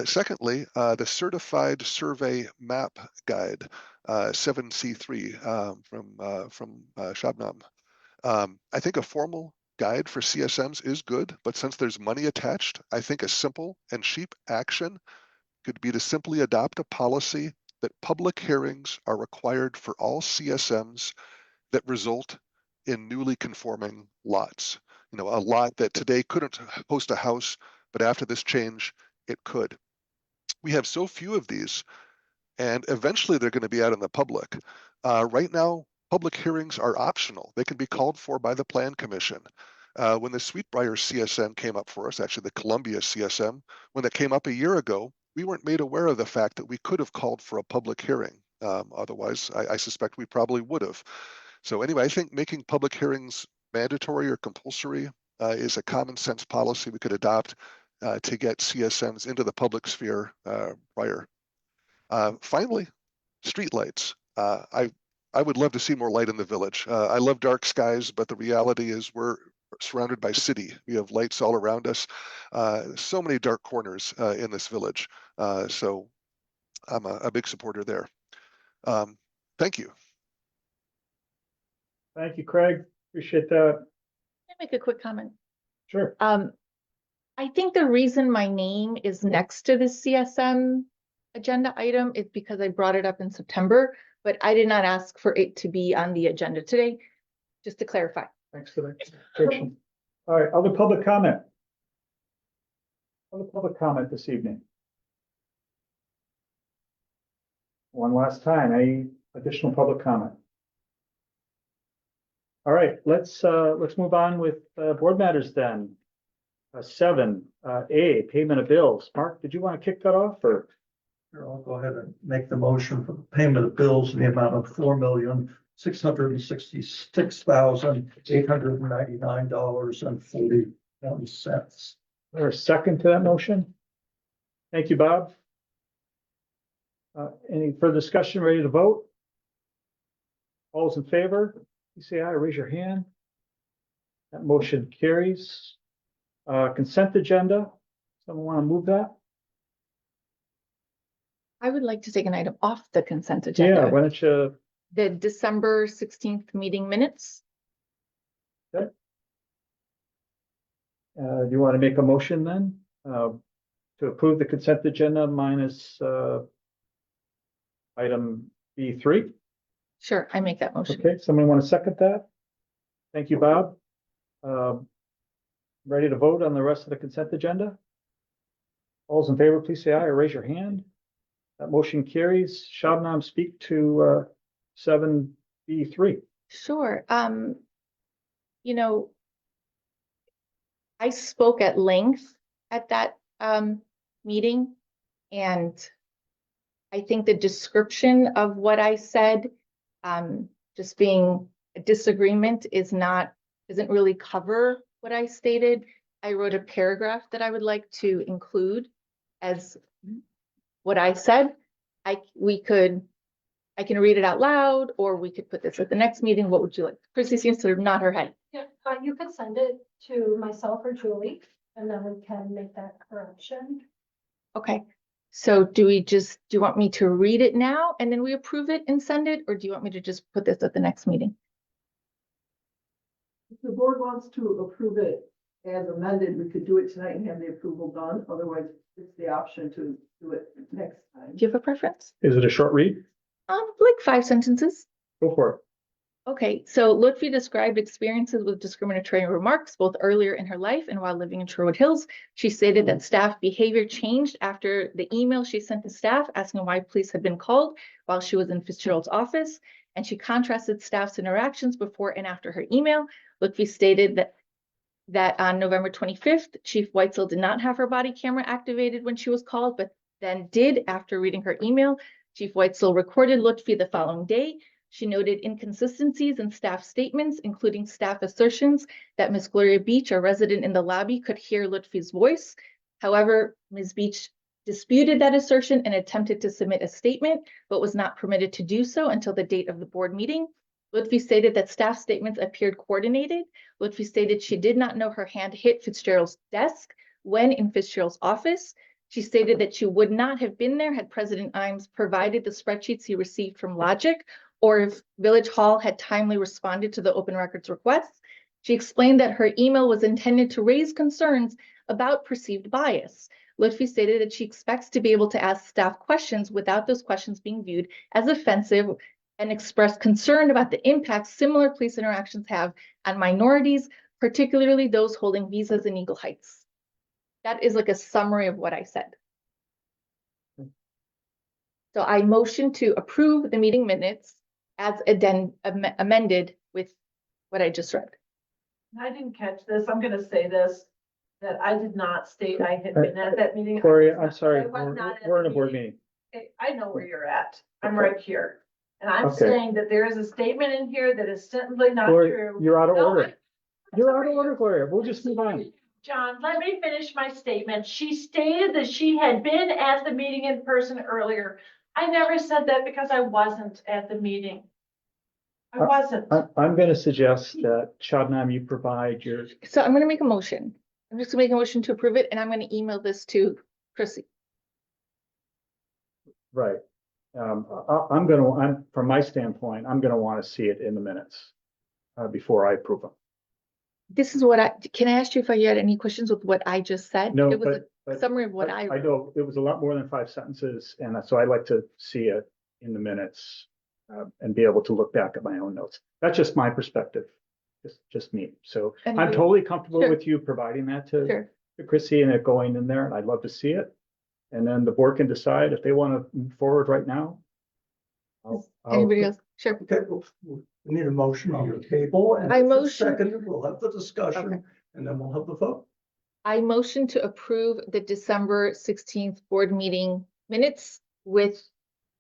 Secondly, the Certified Survey Map Guide, 7C3 from Shabnam. I think a formal guide for CSMs is good, but since there's money attached, I think a simple and cheap action could be to simply adopt a policy that public hearings are required for all CSMs that result in newly conforming lots. A lot that today couldn't host a house, but after this change, it could. We have so few of these, and eventually they're going to be out in the public. Right now, public hearings are optional. They can be called for by the Plan Commission. When the Sweetbriar CSM came up for us, actually the Columbia CSM, when that came up a year ago, we weren't made aware of the fact that we could have called for a public hearing. Otherwise, I suspect we probably would have. So anyway, I think making public hearings mandatory or compulsory is a common sense policy we could adopt to get CSMs into the public sphere prior. Finally, streetlights. I would love to see more light in the village. I love dark skies, but the reality is we're surrounded by city. We have lights all around us. So many dark corners in this village. So I'm a big supporter there. Thank you. Thank you, Craig. Appreciate that. Can I make a quick comment? Sure. I think the reason my name is next to the CSM agenda item is because I brought it up in September, but I did not ask for it to be on the agenda today, just to clarify. Thanks for that clarification. All right, other public comment? Other public comment this evening? One last time, any additional public comment? All right, let's move on with board matters then. 7A, payment of bills. Mark, did you want to kick that off or? Sure, I'll go ahead and make the motion for the payment of bills in the amount of $4,666,899.41. Or a second to that motion? Thank you, Bob. Any further discussion? Ready to vote? All those in favor, please say aye or raise your hand. That motion carries. Consent agenda. Someone want to move that? I would like to take an item off the consent Yeah, agenda. why don't you? The December 16th meeting minutes. Do you want to make a motion then? To approve the consent agenda minus item B3? Sure, I make that motion. Okay, someone want to second that? Thank you, Bob. Ready to vote on the rest of the consent agenda? All those in favor, please say aye or raise your hand. That motion carries. Shabnam, speak to 7B3. Sure. You know, I spoke at length at that meeting, and I think the description of what I said, just being a disagreement, isn't really cover what I stated. I wrote a paragraph that I would like to include as what I said. I can read it out loud, or we could put this at the next meeting. What would you like? Chrissy seems to nod her head. Yeah, you could send it to myself or Julie, and then we can make that correction. Okay. So do you want me to read it now and then we approve it and send it, or do you want me to just put this at the next meeting? If the board wants to approve it as amended, we could do it tonight and have the approval done. Otherwise, it's the option to do it next time. Do you have a preference? Is it a short read? Like 5 sentences. Go for it. Okay, so Lutfi described experiences with discriminatory remarks both earlier in her life and while living in Sherwood Hills. She stated that staff behavior changed after the email she sent to staff asking why police had been called while she was in Fitzgerald's office. And she contrasted staff's interactions before and after her email. Lutfi stated that on November 25th, Chief Weitzel did not have her body camera activated when she was called, but then did after reading her email. Chief Weitzel recorded Lutfi the following day. She noted inconsistencies in staff statements, including staff assertions that Ms. Gloria Beach, a resident in the lobby, could hear Lutfi's voice. However, Ms. Beach disputed that assertion and attempted to submit a statement, but was not permitted to do so until the date of the board meeting. Lutfi stated that staff statements appeared coordinated. Lutfi stated she did not know her hand hit Fitzgerald's desk when in Fitzgerald's office. She stated that she would not have been there had President Imes provided the spreadsheets he received from Logic, or if Village Hall had timely responded to the open records requests. She explained that her email was intended to raise concerns about perceived bias. Lutfi stated that she expects to be able to ask staff questions without those questions being viewed as offensive, and expressed concern about the impact similar police interactions have on minorities, particularly those holding visas in Eagle Heights. That is like a summary of what I said. So I motion to approve the meeting minutes as amended with what I just read. I didn't catch this. I'm gonna say this, that I did not state I had been at that meeting. Gloria, I'm sorry, I was not at we're in the a board meeting. Okay, I know where you're at. I'm right here. And I'm Okay. saying that there is a statement in here that is simply not Gloria, true. you're out of No, order. You're out of order, Gloria. We'll just move on. John, let me finish my statement. She stated that she had been at the meeting in person earlier. I never said that because I wasn't at the meeting. I wasn't. I'm gonna suggest that Shadnam, you provide your, So I'm gonna make a motion. I'm just gonna make a motion to approve it, and I'm gonna email this to Chrissy. right. From my standpoint, I'm gonna want to see it in the minutes before I approve them. This is can I ask you if I had any questions with what I just said? No, It was but a summary of what I know it was a lot more than 5 sentences, and so I'd like to see it in the minutes and be able to look back at my own notes. That's just my perspective, just me. So I'm Anybody- totally comfortable Sure. with you providing that to Sure. Chrissy and it going in there, and I'd love to see it. And then the board can decide if they want to move forward right now. Anybody else? Sure. Okay, we need a motion on the table and I if it's motion- seconded, we'll have the Okay. discussion and then we'll have the vote. I motion to approve the December 16th board meeting minutes with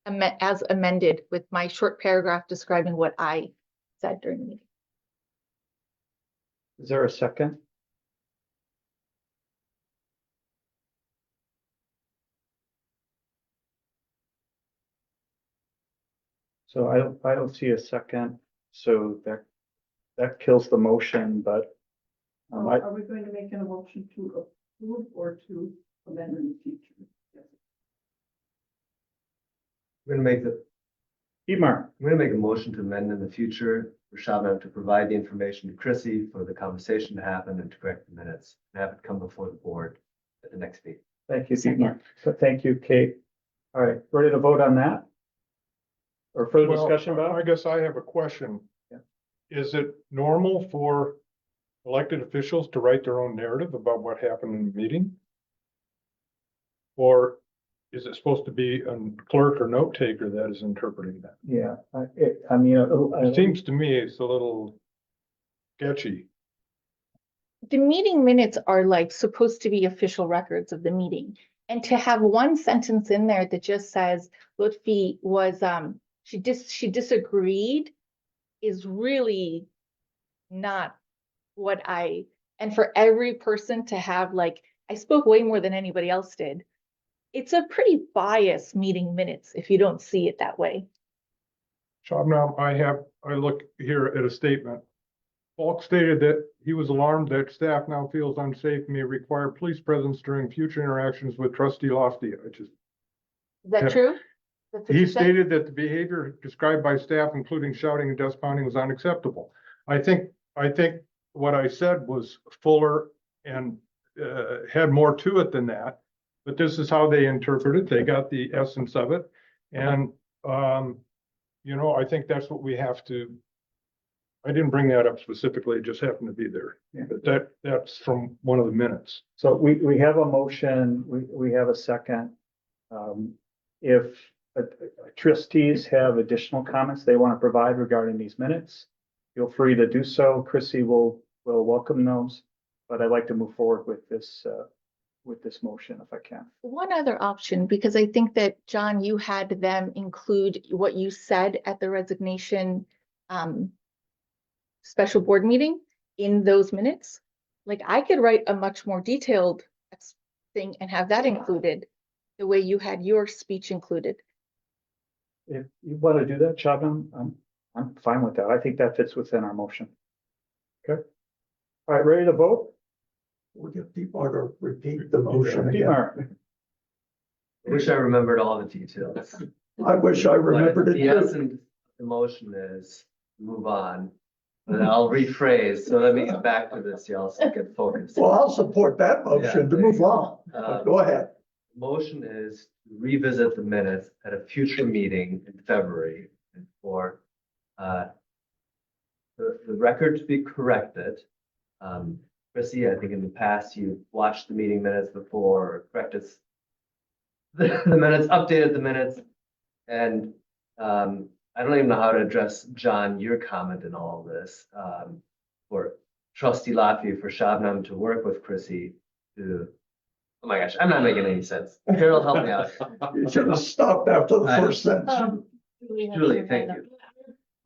as amended with my short paragraph describing what I said during the meeting. Is there a second? So I don't see a second, so that kills the motion, but Are we going to make an motion to approve or to amend in the future? We're gonna make the, Dietmar, I'm gonna make a motion to amend in the future for Shabana to provide the information to Chrissy for the conversation to happen and to correct the minutes and have it come before the board at the next meeting. thank you, Dietmar. So thank you, Kate. All right, ready to vote on that? Or further Well, discussion about I it? guess I have a question. Yeah. Is it normal for elected officials to write their own narrative about what happened in the meeting? Or is it supposed to be a clerk or note taker that is interpreting that? Yeah, It seems to me it's a little sketchy. The meeting minutes are like supposed to be official records of the meeting. And to have one sentence in there that just says Lutfi was, she disagreed is really not what and for every person to have like, I spoke way more than anybody else did. It's a pretty biased meeting minutes if you don't see it that way. Shabnam, I look here at a statement. Falk stated that he was alarmed that staff now feels unsafe and may require police presence during future interactions with trustee Lofty. Is that Yeah. true? That's what He you said? stated that the behavior described by staff, including shouting and desk pounding, was unacceptable. I think what I said was fuller and had more to it than that. But this is how they interpret it. They got the essence of it. And, I think that's what we have to. I didn't bring that up specifically. It just happened to be there. Yeah. But that's from one of the minutes. So we have a motion, we have a second. If trustees have additional comments they want to provide regarding these minutes, feel free to do so. Chrissy will welcome those, but I'd like to move forward with this motion if I can. One other option, because I think that, John, you had them include what you said at the resignation special board meeting in those minutes. Like I could write a much more detailed thing and have that included the way you had your speech included. If you want to do that, Shabnam, I'm fine with that. I think that fits within our motion. Okay. All right, ready to vote? We get Dietmar to repeat the motion again. Dietmar, I wish I remembered all the details. I wish I remembered But it the too. essence of the motion is move on. But I'll rephrase, so let me get back to this, y'all, so get focused. Well, I'll support that motion to move on. Go ahead. Motion is to revisit the minutes at a future meeting in February and for the record to be corrected. Chrissy, I think in the past you watched the meeting minutes before, or corrected the minutes, updated the minutes, and I don't even know how to address, John, your comment in all of this. For trustee Lotfi, for Shabnam to work with Chrissy to, oh my gosh, I'm not making any sense. Carol, help me out. You should have stopped after the first sentence. Julie, thank you.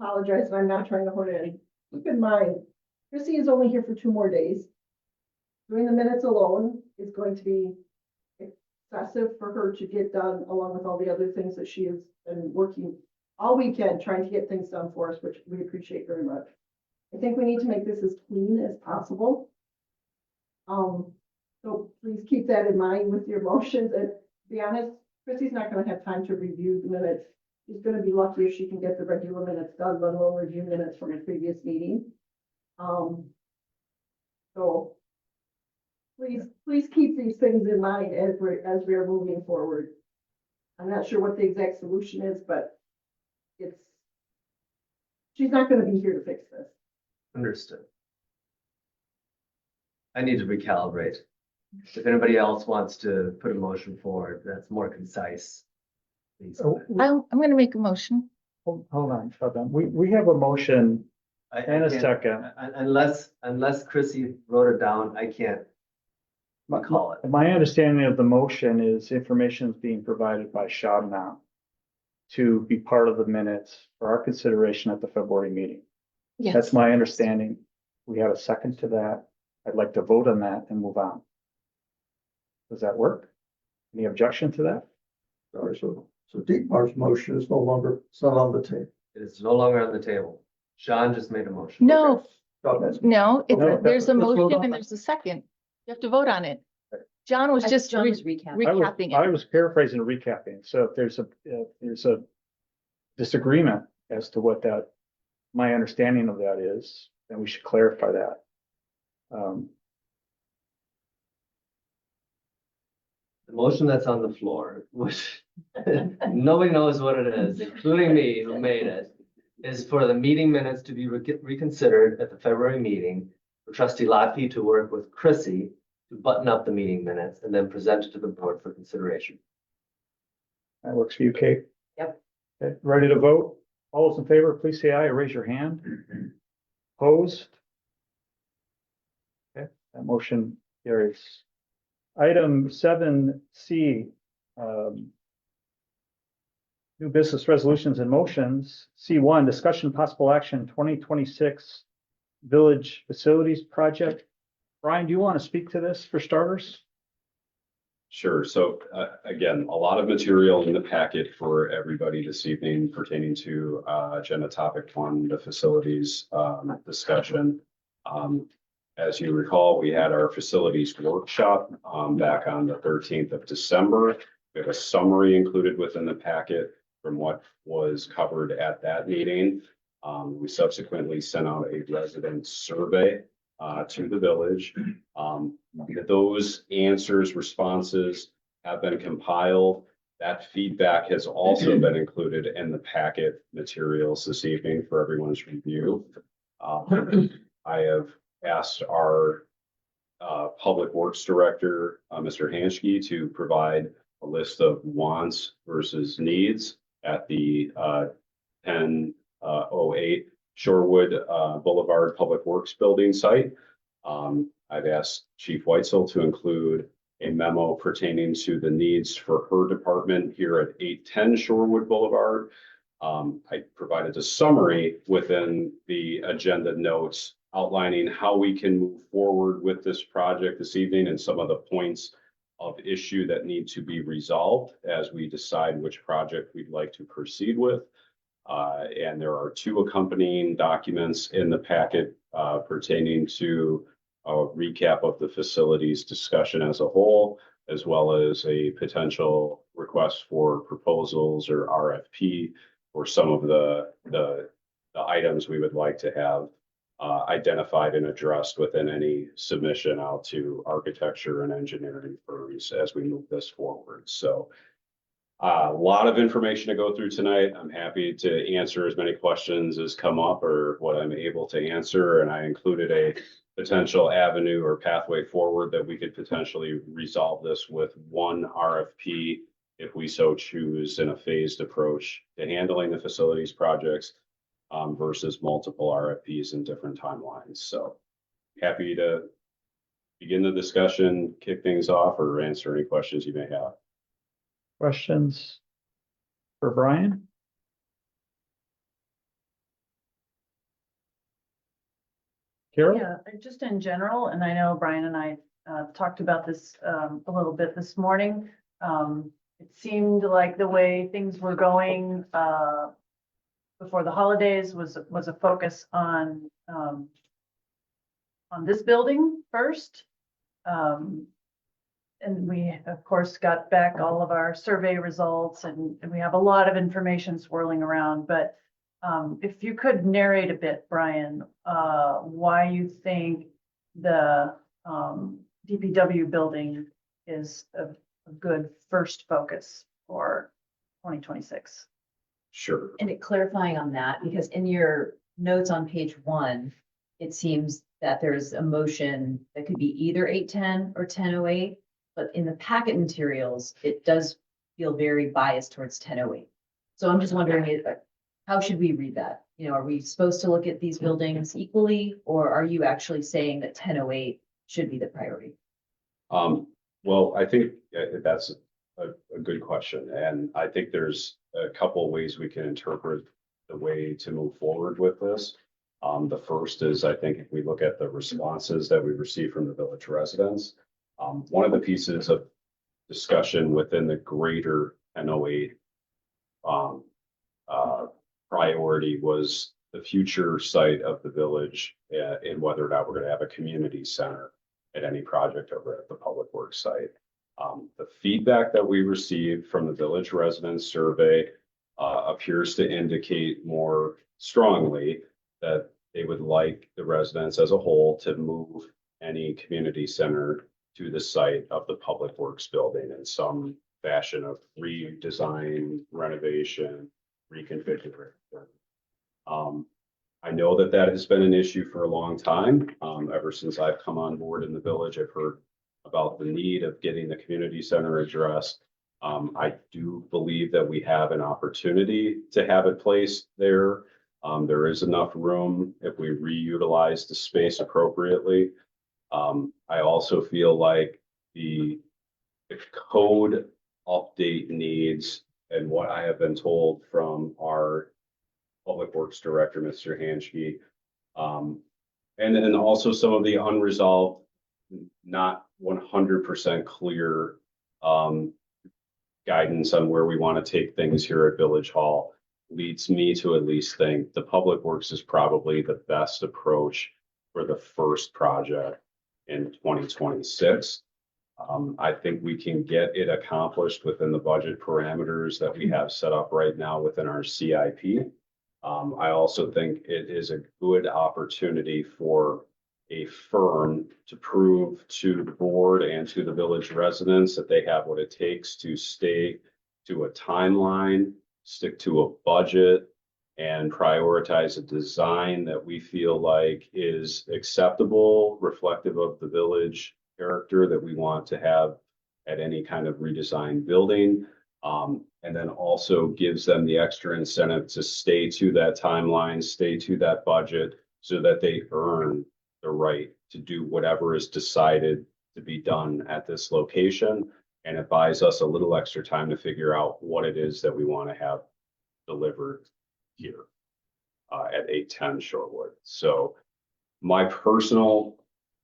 Apologize, and I'm not trying to hold any. Keep in mind, Chrissy is only here for 2 more days. Doing the minutes alone is going to be excessive for her to get done, along with all the other things that she has been working all weekend trying to get things done for us, which we appreciate very much. I think we need to make this as clean as possible. So please keep that in mind with your motions. And to be honest, Chrissy's not going to have time to review the minutes. She's going to be lucky if she can get the regular minutes done, let alone review minutes from a previous meeting. So please keep these things in mind as we're moving forward. I'm not sure what the exact solution is, but she's not going to be here to fix this. Understood. I need to recalibrate. If anybody else wants to put a motion forward that's more concise, please. Oh, I'm going to make a motion. Hold on. We have a motion and a can't- second. Unless Chrissy wrote it down, I can't recall it. My understanding of the motion is information is being provided by Shabnam to be part of the minutes for our consideration at the February meeting. Yes. That's my understanding. We have a second to that. I'd like to vote on that and move on. Does that work? Any objection to that? Sorry, so Dietmar's motion is no longer, it's not on the table. It is no longer on the table. Sean just made a motion. No, Okay. no, No, there's a let's vote motion on and that. there's a second. You have to vote on it. John was just recapping I it. was paraphrasing and recapping. So if there's a disagreement as to what that, my understanding of that is, then we should clarify that. The motion that's on the floor, which nobody knows what it is, including me who made it, is for the meeting minutes to be reconsidered at the February meeting, for trustee Lotfi to work with Chrissy to button up the meeting minutes and then present it to the board for consideration. That works for you, Kate? Yep. Okay, ready to vote? All those in favor, please say aye or raise your hand. Opposed? Okay, that motion carries. Item 7C, new business resolutions and motions. C1, discussion possible action 2026 village facilities project. Brian, do you want to speak to this for starters? Sure. So again, a lot of material in the packet for everybody this evening pertaining to agenda topic 1, the facilities discussion. As you recall, we had our facilities workshop back on the 13th of December. We have a summary included within the packet from what was covered at that meeting. We subsequently sent out a resident survey to the village. Those answers, responses have been compiled. That feedback has also been included in the packet materials this evening for everyone's review. I have asked our Public Works Director, Mr. Hanschke, to provide a list of wants versus needs at the 1008 Shorewood Boulevard Public Works Building site. I've asked Chief Weitzel to include a memo pertaining to the needs for her department here at 810 Shorewood Boulevard. I provided a summary within the agenda notes outlining how we can move forward with this project this evening and some of the points of issue that need to be resolved as we decide which project we'd like to proceed with. And there are 2 accompanying documents in the packet pertaining to a recap of the facilities discussion as a whole, as well as a potential request for proposals or RFP for some of the items we would like to have identified and addressed within any submission out to architecture and engineering firms as we move this forward. So a lot of information to go through tonight. I'm happy to answer as many questions as come up or what I'm able to answer. And I included a potential avenue or pathway forward that we could potentially resolve this with 1 RFP if we so choose, in a phased approach to handling the facilities projects versus multiple RFPs and different timelines. So happy to begin the discussion, kick things off, or answer any questions you may have. Questions for Brian? Carol? Yeah, just in general, and I know Brian and I talked about this a little bit this morning. It seemed like the way things were going before the holidays was a focus on this building first. And we, of course, got back all of our survey results and we have a lot of information swirling around, but if you could narrate a bit, Brian, why you think the DPW building is a good first focus for 2026. Sure. And clarifying on that, because in your notes on page 1, it seems that there's a motion that could be either 810 or 1008, but in the packet materials, it does feel very biased towards 1008. So I'm just wondering, how should we read that? You know, are we supposed to look at these buildings equally, or are you actually saying that 1008 should be the priority? Well, I think that's a good question. And I think there's a couple of ways we can interpret the way to move forward with this. The first is, I think if we look at the responses that we received from the village residents, one of the pieces of discussion within the greater 1008 priority was the future site of the village and whether or not we're going to have a community center at any project over at the public works site. The feedback that we received from the village residents survey appears to indicate more strongly that they would like the residents as a whole to move any community center to the site of the public works building in some fashion of redesign, renovation, reconfiguration. I know that that has been an issue for a long time. Ever since I've come on board in the village, I've heard about the need of getting the community center addressed. I do believe that we have an opportunity to have it placed there. There is enough room if we reutilize the space appropriately. I also feel like the code update needs and what I have been told from our Public Works Director, Mr. Hanschke, and then also some of the unresolved, not 100% clear guidance on where we want to take things here at Village Hall leads me to at least think the Public Works is probably the best approach for the first project in 2026. I think we can get it accomplished within the budget parameters that we have set up right now within our CIP. I also think it is a good opportunity for a firm to prove to the board and to the village residents that they have what it takes to stay to a timeline, stick to a budget, and prioritize a design that we feel like is acceptable, reflective of the village character that we want to have at any kind of redesigned building. And then also gives them the extra incentive to stay to that timeline, stay to that budget, so that they earn the right to do whatever is decided to be done at this location. And it buys us a little extra time to figure out what it is that we want to have delivered here at 810 Shorewood. So my personal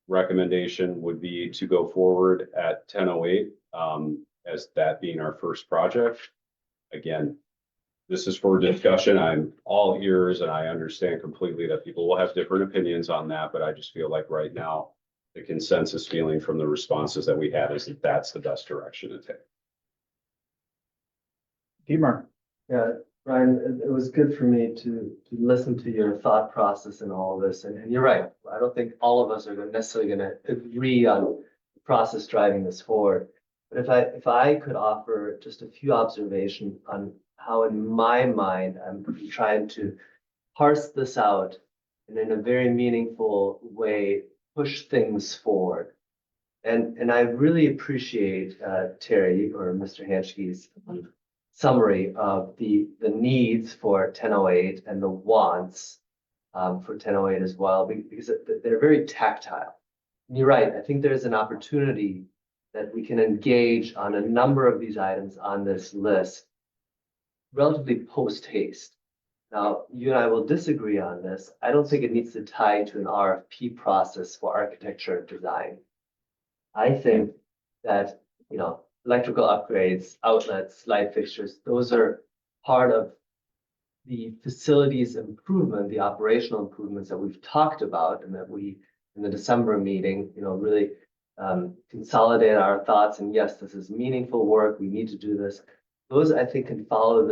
recommendation would be to go forward at 1008 as that being our first project. Again, this is for discussion. I'm all ears and I understand completely that people will have different opinions on that, but I just feel like right now the consensus feeling from the responses that we had is that that's the best direction to take. Dietmar. Yeah, Ryan, it was good for me to listen to your thought process in all of this. And you're right. I don't think all of us are necessarily going to agree on the process driving this forward. But if I could offer just a few observations on how in my mind I'm trying to parse this out and in a very meaningful way push things forward. And I really appreciate Terry or Mr. Hanschke's summary of the needs for 1008 and the wants for 1008 as well, because they're very tactile. And you're right, I think there's an opportunity that we can engage on a number of these items on this list relatively post haste. Now, you and I will disagree on this. I don't think it needs to tie to an RFP process for architecture and design. I think that, electrical upgrades, outlets, light fixtures, those are part of the facilities improvement, the operational improvements that we've talked about and that we, in the December meeting, really consolidate our thoughts. And yes, this is meaningful work. We need to do this. Those, I think, can follow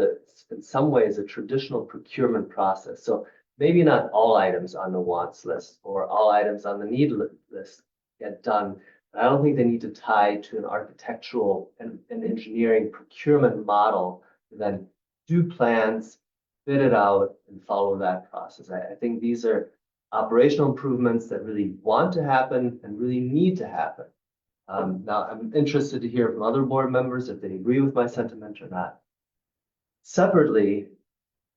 in some ways, a traditional procurement process. So maybe not all items on the wants list or all items on the need list get done. But I don't think they need to tie to an architectural and engineering procurement model to then do plans, fit it out, and follow that process. I think these are operational improvements that really want to happen and really need to happen. Now, I'm interested to hear from other board members if they agree with my sentiment or not. Separately,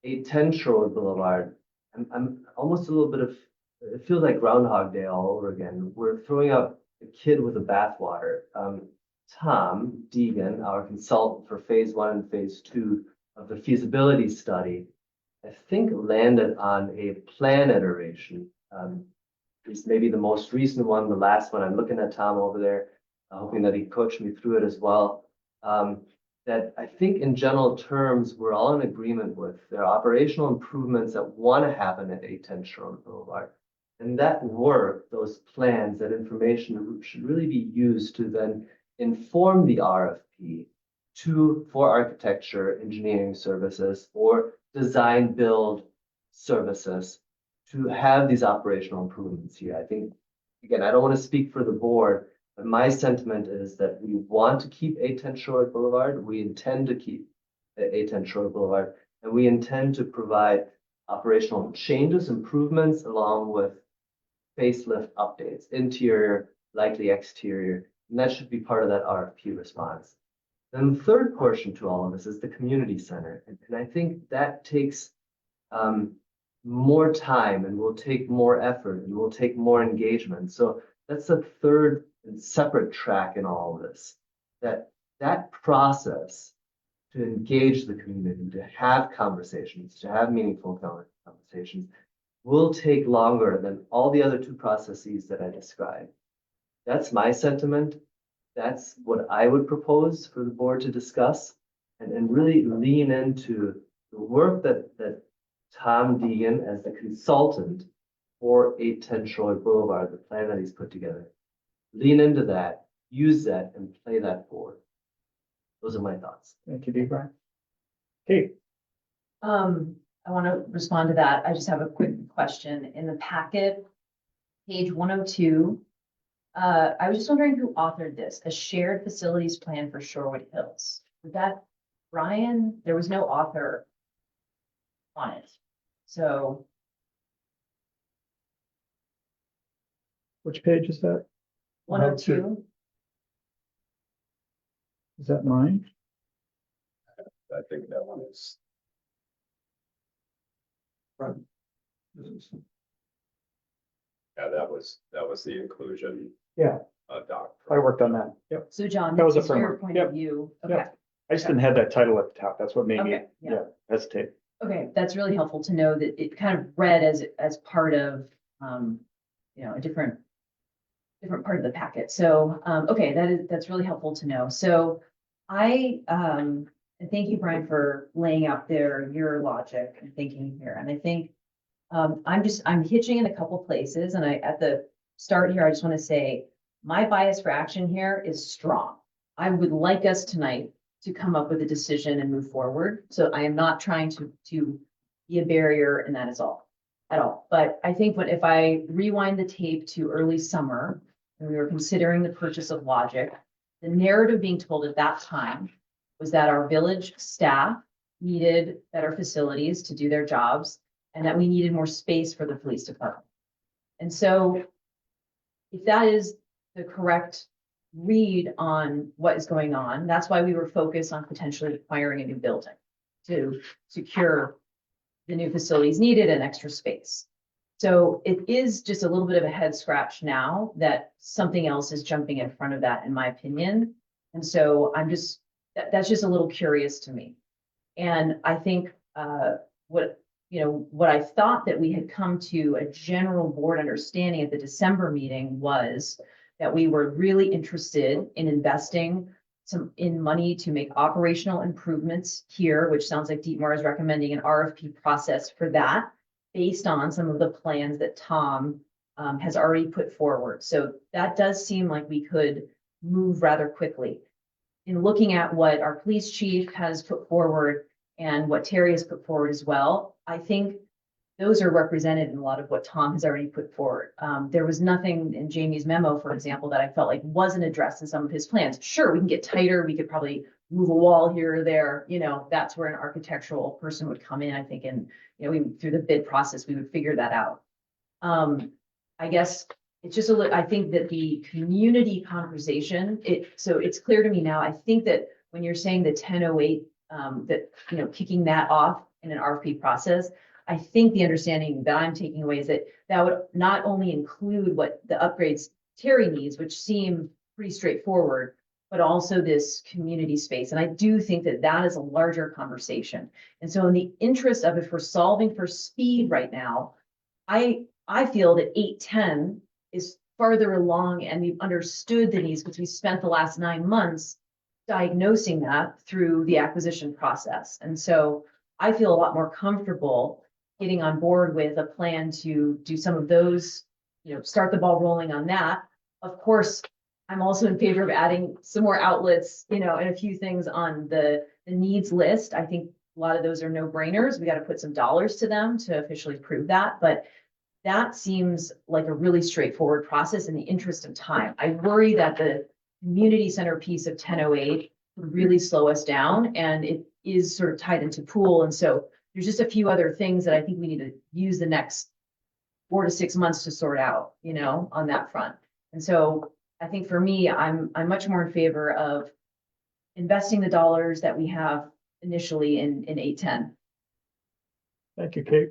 810 Sherwood Boulevard, I'm almost a little bit of, it feels like Groundhog Day all over again. We're throwing out the kid with the bathwater. Tom Deegan, our consultant for phase 1 and phase 2 of the feasibility study, I think landed on a plan iteration. It's maybe the most recent one, the last one. I'm looking at Tom over there, hoping that he coached me through it as well. That I think in general terms, we're all in agreement with. There are operational improvements that want to happen at 810 Sherwood Boulevard. And that work, those plans, that information should really be used to then inform the RFP for architecture, engineering services, or design build services to have these operational improvements here. I think, again, I don't want to speak for the board, but my sentiment is that we want to keep 810 Sherwood Boulevard. We intend to keep 810 Sherwood Boulevard, and we intend to provide operational changes, improvements, along with facelift updates, interior, likely exterior, and that should be part of that RFP response. Then the third portion to all of this is the community center. And I think that takes more time and will take more effort and will take more engagement. So that's the third and separate track in all of this. That process to engage the community, to have conversations, to have meaningful conversations, will take longer than all the other two processes that I described. That's my sentiment. That's what I would propose for the board to discuss and really lean into the work that Tom Deegan, as the consultant for 810 Sherwood Boulevard, the plan that he's put together, lean into that, use that, and play that forward. Those are my thoughts. Thank you, Dee Brian. Kate. I want to respond to that. I just have a quick question. In the packet, page 102, I was just wondering who authored this, a shared facilities plan for Shorewood Hills. Was that Brian? There was no author on it. So. Which page is that? 102. Is that mine? I think that one is. Right. Yeah, that was the inclusion. Yeah, Doc. I worked on that. Yep. So John, That was a this is your framework. point Yep. of view. Okay. Yep. I just didn't have that title at the top. That's what made me, Okay, yeah. hesitate. Okay, that's really helpful to know that it kind of read as part of, a different part of the packet. So, okay, that's really helpful to know. So and thank you, Brian, for laying out your logic and thinking here. And I think, I'm hitching in a couple places, and at the start here, I just want to say my bias for action here is strong. I would like us tonight to come up with a decision and move forward. So I am not trying to be a barrier, and that is all at all. But I think if I rewind the tape to early summer, and we were considering the purchase of Logic, the narrative being told at that time was that our village staff needed better facilities to do their jobs, and that we needed more space for the police department. And so if that is the correct read on what is going on. That's why we were focused on potentially acquiring a new building to secure the new facilities needed and extra space. So it is just a little bit of a head scratch now that something else is jumping in front of that, in my opinion. And so I'm just, that's just a little curious to me. And I think what I thought that we had come to a general board understanding at the December meeting was that we were really interested in investing in money to make operational improvements here, which sounds like Dietmar is recommending an RFP process for that based on some of the plans that Tom has already put forward. So that does seem like we could move rather quickly. In looking at what our police chief has put forward and what Terry has put forward as well, I think those are represented in a lot of what Tom has already put forward. There was nothing in Jamie's memo, for example, that I felt like wasn't addressed in some of his plans. Sure, we can get tighter. We could probably move a wall here or there. That's where an architectural person would come in, I think, and, through the bid process, we would figure that out. I guess it's just I think that the community conversation, so it's clear to me now, I think that when you're saying the 1008, kicking that off in an RFP process, I think the understanding that I'm taking away is that would not only include what the upgrades Terry needs, which seem pretty straightforward, but also this community space. And I do think that that is a larger conversation. And so in the interest of, if we're solving for speed right now, I feel that 810 is farther along and we've understood the needs because we spent the last 9 months diagnosing that through the acquisition process. And so I feel a lot more comfortable getting on board with a plan to do some of those, start the ball rolling on that. Of course, I'm also in favor of adding some more outlets, and a few things on the needs list. I think a lot of those are no brainers. We got to put some dollars to them to officially prove that. But that seems like a really straightforward process in the interest of time. I worry that the community center piece of 1008 would really slow us down, and it is sort of tied into pool. And so there's just a few other things that I think we need to use the next 4 to 6 months to sort out, on that front. And so I think for me, I'm much more in favor of investing the dollars that we have initially in 810. Thank you, Kate.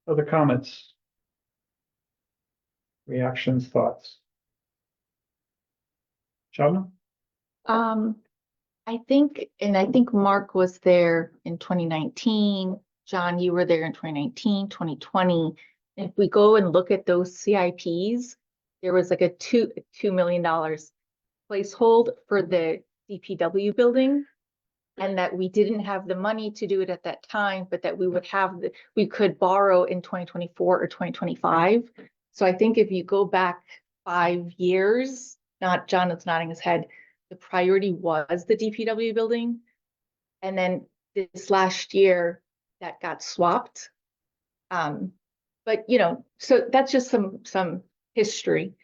Other comments? Reactions, thoughts? Shabna? I think Mark was there in 2019. John, you were there in 2019, 2020. If we go and look at those CIPs, there was like a $2 million placehold for the DPW building, and that we didn't have the money to do it at that time, but that we could borrow in 2024 or 2025. So I think if you go back 5 years, John is nodding his head, the priority was the DPW building. And then this last year that got swapped. But so that's just some history.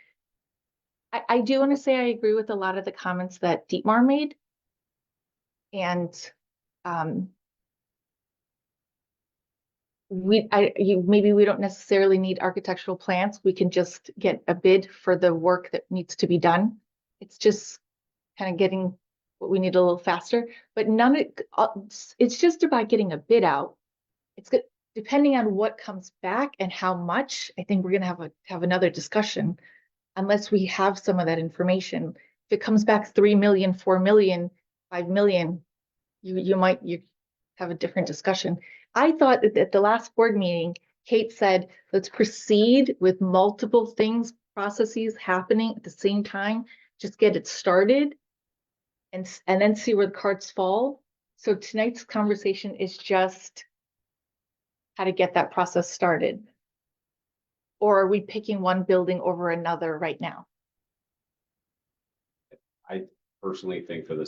I do want to say I agree with a lot of the comments that Dietmar made. And maybe we don't necessarily need architectural plans. We can just get a bid for the work that needs to be done. It's just kind of getting what we need a little faster, but it's just about getting a bid out. It's good, depending on what comes back and how much. I think we're going to have another discussion unless we have some of that information. If it comes back 3 million, 4 million, 5 million, you might have a different discussion. I thought that at the last board meeting, Kate said, let's proceed with multiple processes happening at the same time, just get it started and then see where the cards fall. So tonight's conversation is just how to get that process started. Or are we picking one building over another right now? I personally think for the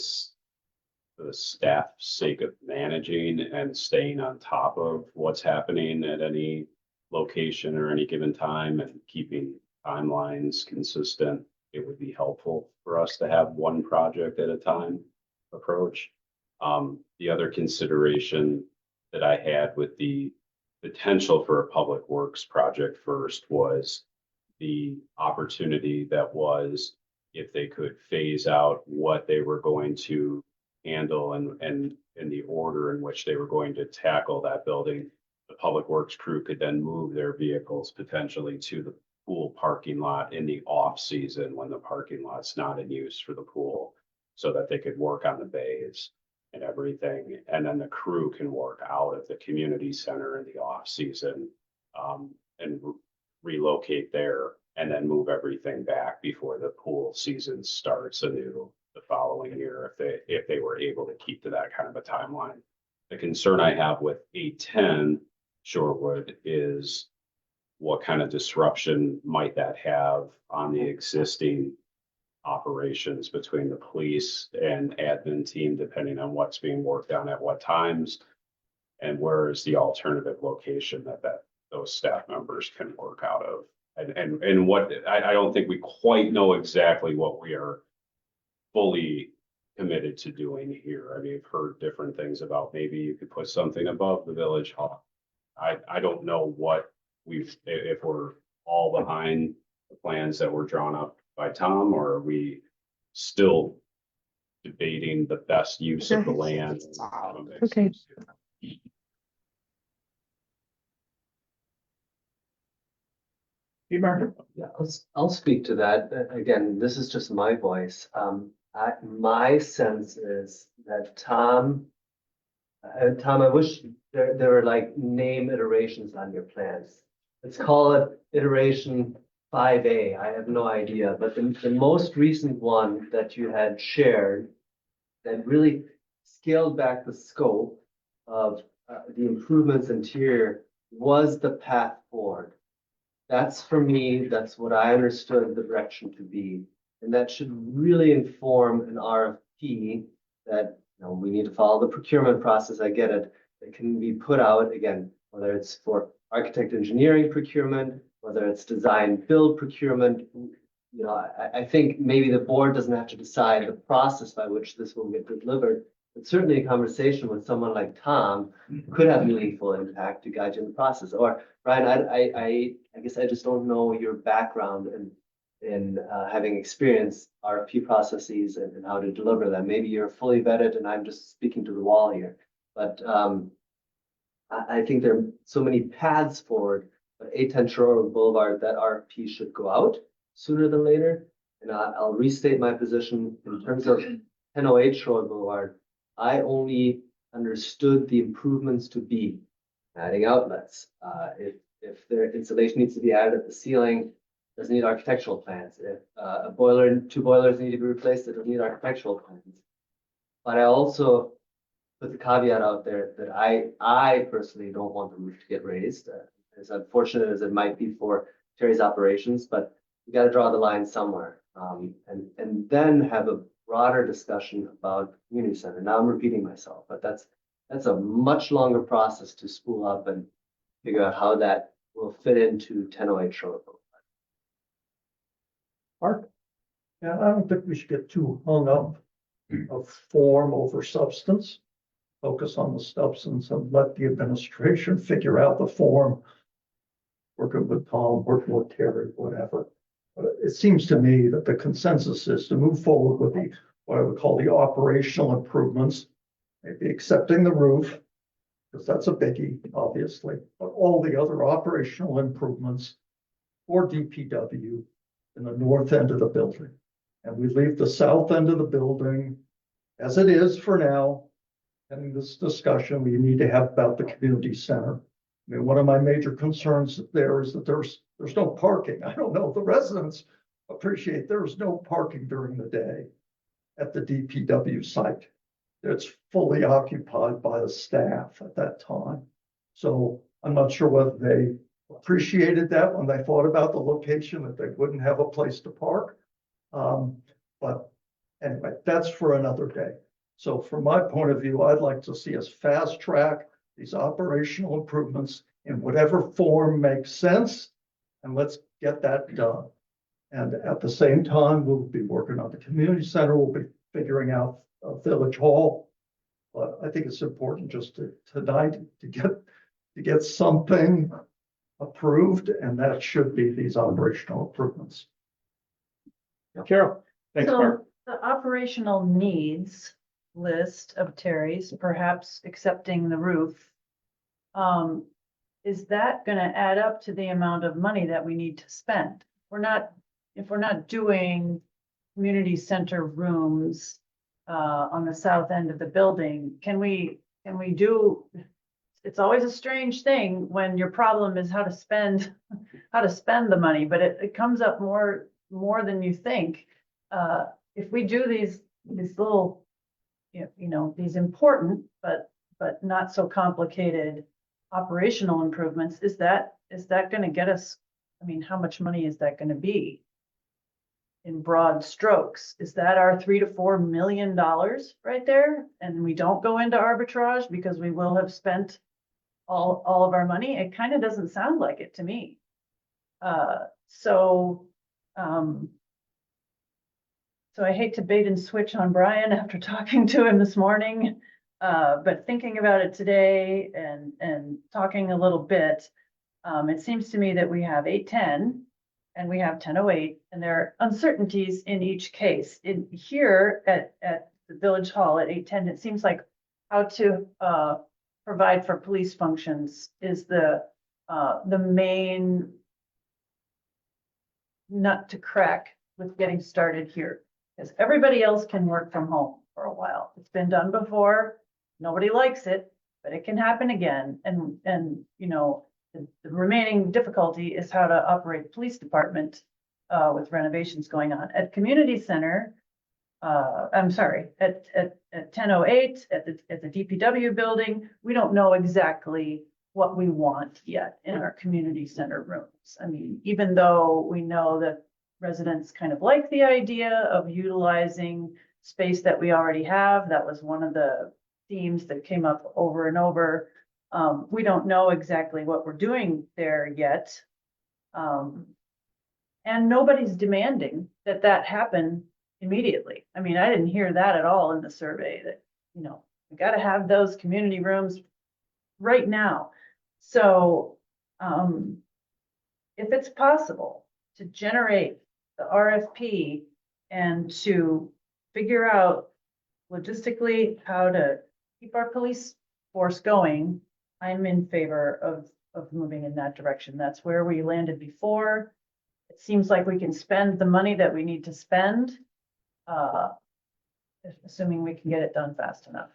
staff's sake of managing and staying on top of what's happening at any location or any given time and keeping timelines consistent, it would be helpful for us to have one project at a time approach. The other consideration that I had with the potential for a public works project first was the opportunity that was if they could phase out what they were going to handle and in the order in which they were going to tackle that building. The public works crew could then move their vehicles potentially to the pool parking lot in the off season when the parking lot's not in use for the pool, so that they could work on the bays and everything. And then the crew can work out at the community center in the off season, and relocate there and then move everything back before the pool season starts anew the following year, if they were able to keep to that kind of a timeline. The concern I have with 810 Shorewood is what kind of disruption might that have on the existing operations between the police and admin team, depending on what's being worked on at what times, and where is the alternative location that those staff members can work out of. And what, I don't think we quite know exactly what we are fully committed to doing here. I mean, I've heard different things about maybe you could put something above the village hall. I don't know what if we're all behind the plans that were drawn up by Tom, or are we still debating the best use of the land? Okay. Yeah, I'll speak to that. Again, this is just my voice. My sense is that Tom, I wish there were like name iterations on your plans. Let's call it iteration 5A. I have no idea, but the most recent one that you had shared that really scaled back the scope of the improvements interior was the path forward. That's for me, that's what I understood the direction to be. And that should really inform an RFP that, we need to follow the procurement process. I get it. It can be put out again, whether it's for architect engineering procurement, whether it's design build procurement. I think maybe the board doesn't have to decide the process by which this will get delivered, but certainly a conversation with someone like Tom could have meaningful impact to guide you in the process. Or Brian, I guess I just don't know your background in having experienced RFP processes and how to deliver them. Maybe you're fully vetted and I'm just speaking to the wall here. But I think there are so many paths forward, but 810 Shorewood Boulevard, that RFP should go out sooner than later. And I'll restate my position in terms of 1008 Shorewood Boulevard. I only understood the improvements to be adding outlets. If their insulation needs to be added at the ceiling, doesn't need architectural plans. If a boiler and 2 boilers need to be replaced, it doesn't need architectural plans. But I also put the caveat out there that I personally don't want the roof to get raised, as unfortunate as it might be for Terry's operations, but we got to draw the line somewhere, and then have a broader discussion about community center. Now I'm repeating myself, but that's a much longer process to spool up and figure out how that will fit into 1008 Shorewood. Mark? Yeah, I don't think we should get too hung up of form over substance. Focus on the substance and let the administration figure out the form. Working with Tom, working with Terry, whatever. But it seems to me that the consensus is to move forward with what I would call the operational improvements, maybe accepting the roof, because that's a biggie, obviously, but all the other operational improvements for DPW in the north end of the building. And we leave the south end of the building as it is for now. Having this discussion we need to have about the community center. I mean, one of my major concerns there is that there's no parking. I don't know if the residents appreciate there's no parking during the day at the DPW site. It's fully occupied by the staff at that time. So I'm not sure whether they appreciated that when they thought about the location, that they wouldn't have a place to park. But anyway, that's for another day. So from my point of view, I'd like to see us fast track these operational improvements in whatever form makes sense, and let's get that done. And at the same time, we'll be working on the community center. We'll be figuring out a village hall. But I think it's important just tonight to get something approved, and that should be these operational improvements. Carol? Thanks, So Mark. the operational needs list of Terry's, perhaps accepting the roof. Is that gonna add up to the amount of money that we need to spend? If we're not doing community center rooms on the south end of the building, can we do? It's always a strange thing when your problem is how to spend the money, but it comes up more than you think. If we do these little, these important but not so complicated operational improvements, is that going to get us? I mean, how much money is that going to be? In broad strokes, is that our $3 to $4 million right there? And we don't go into arbitrage because we will have spent all of our money. It kind of doesn't sound like it to me. So I hate to bait and switch on Brian after talking to him this morning, but thinking about it today and talking a little bit, it seems to me that we have 810 and we have 1008, and there are uncertainties in each case. In here at the Village Hall at 810, it seems like how to provide for police functions is the main nut to crack with getting started here. Because everybody else can work from home for a while. It's been done before. Nobody likes it, but it can happen again. And the remaining difficulty is how to operate the police department with renovations going on. At community center, I'm sorry, at 1008, at the DPW building, we don't know exactly what we want yet in our community center rooms. I mean, even though we know that residents kind of like the idea of utilizing space that we already have, that was one of the themes that came up over and over. We don't know exactly what we're doing there yet. And nobody's demanding that happen immediately. I mean, I didn't hear that at all in the survey that, we got to have those community rooms right now. So if it's possible to generate the RFP and to figure out logistically how to keep our police force going, I'm in favor of moving in that direction. That's where we landed before. It seems like we can spend the money that we need to spend, assuming we can get it done fast enough.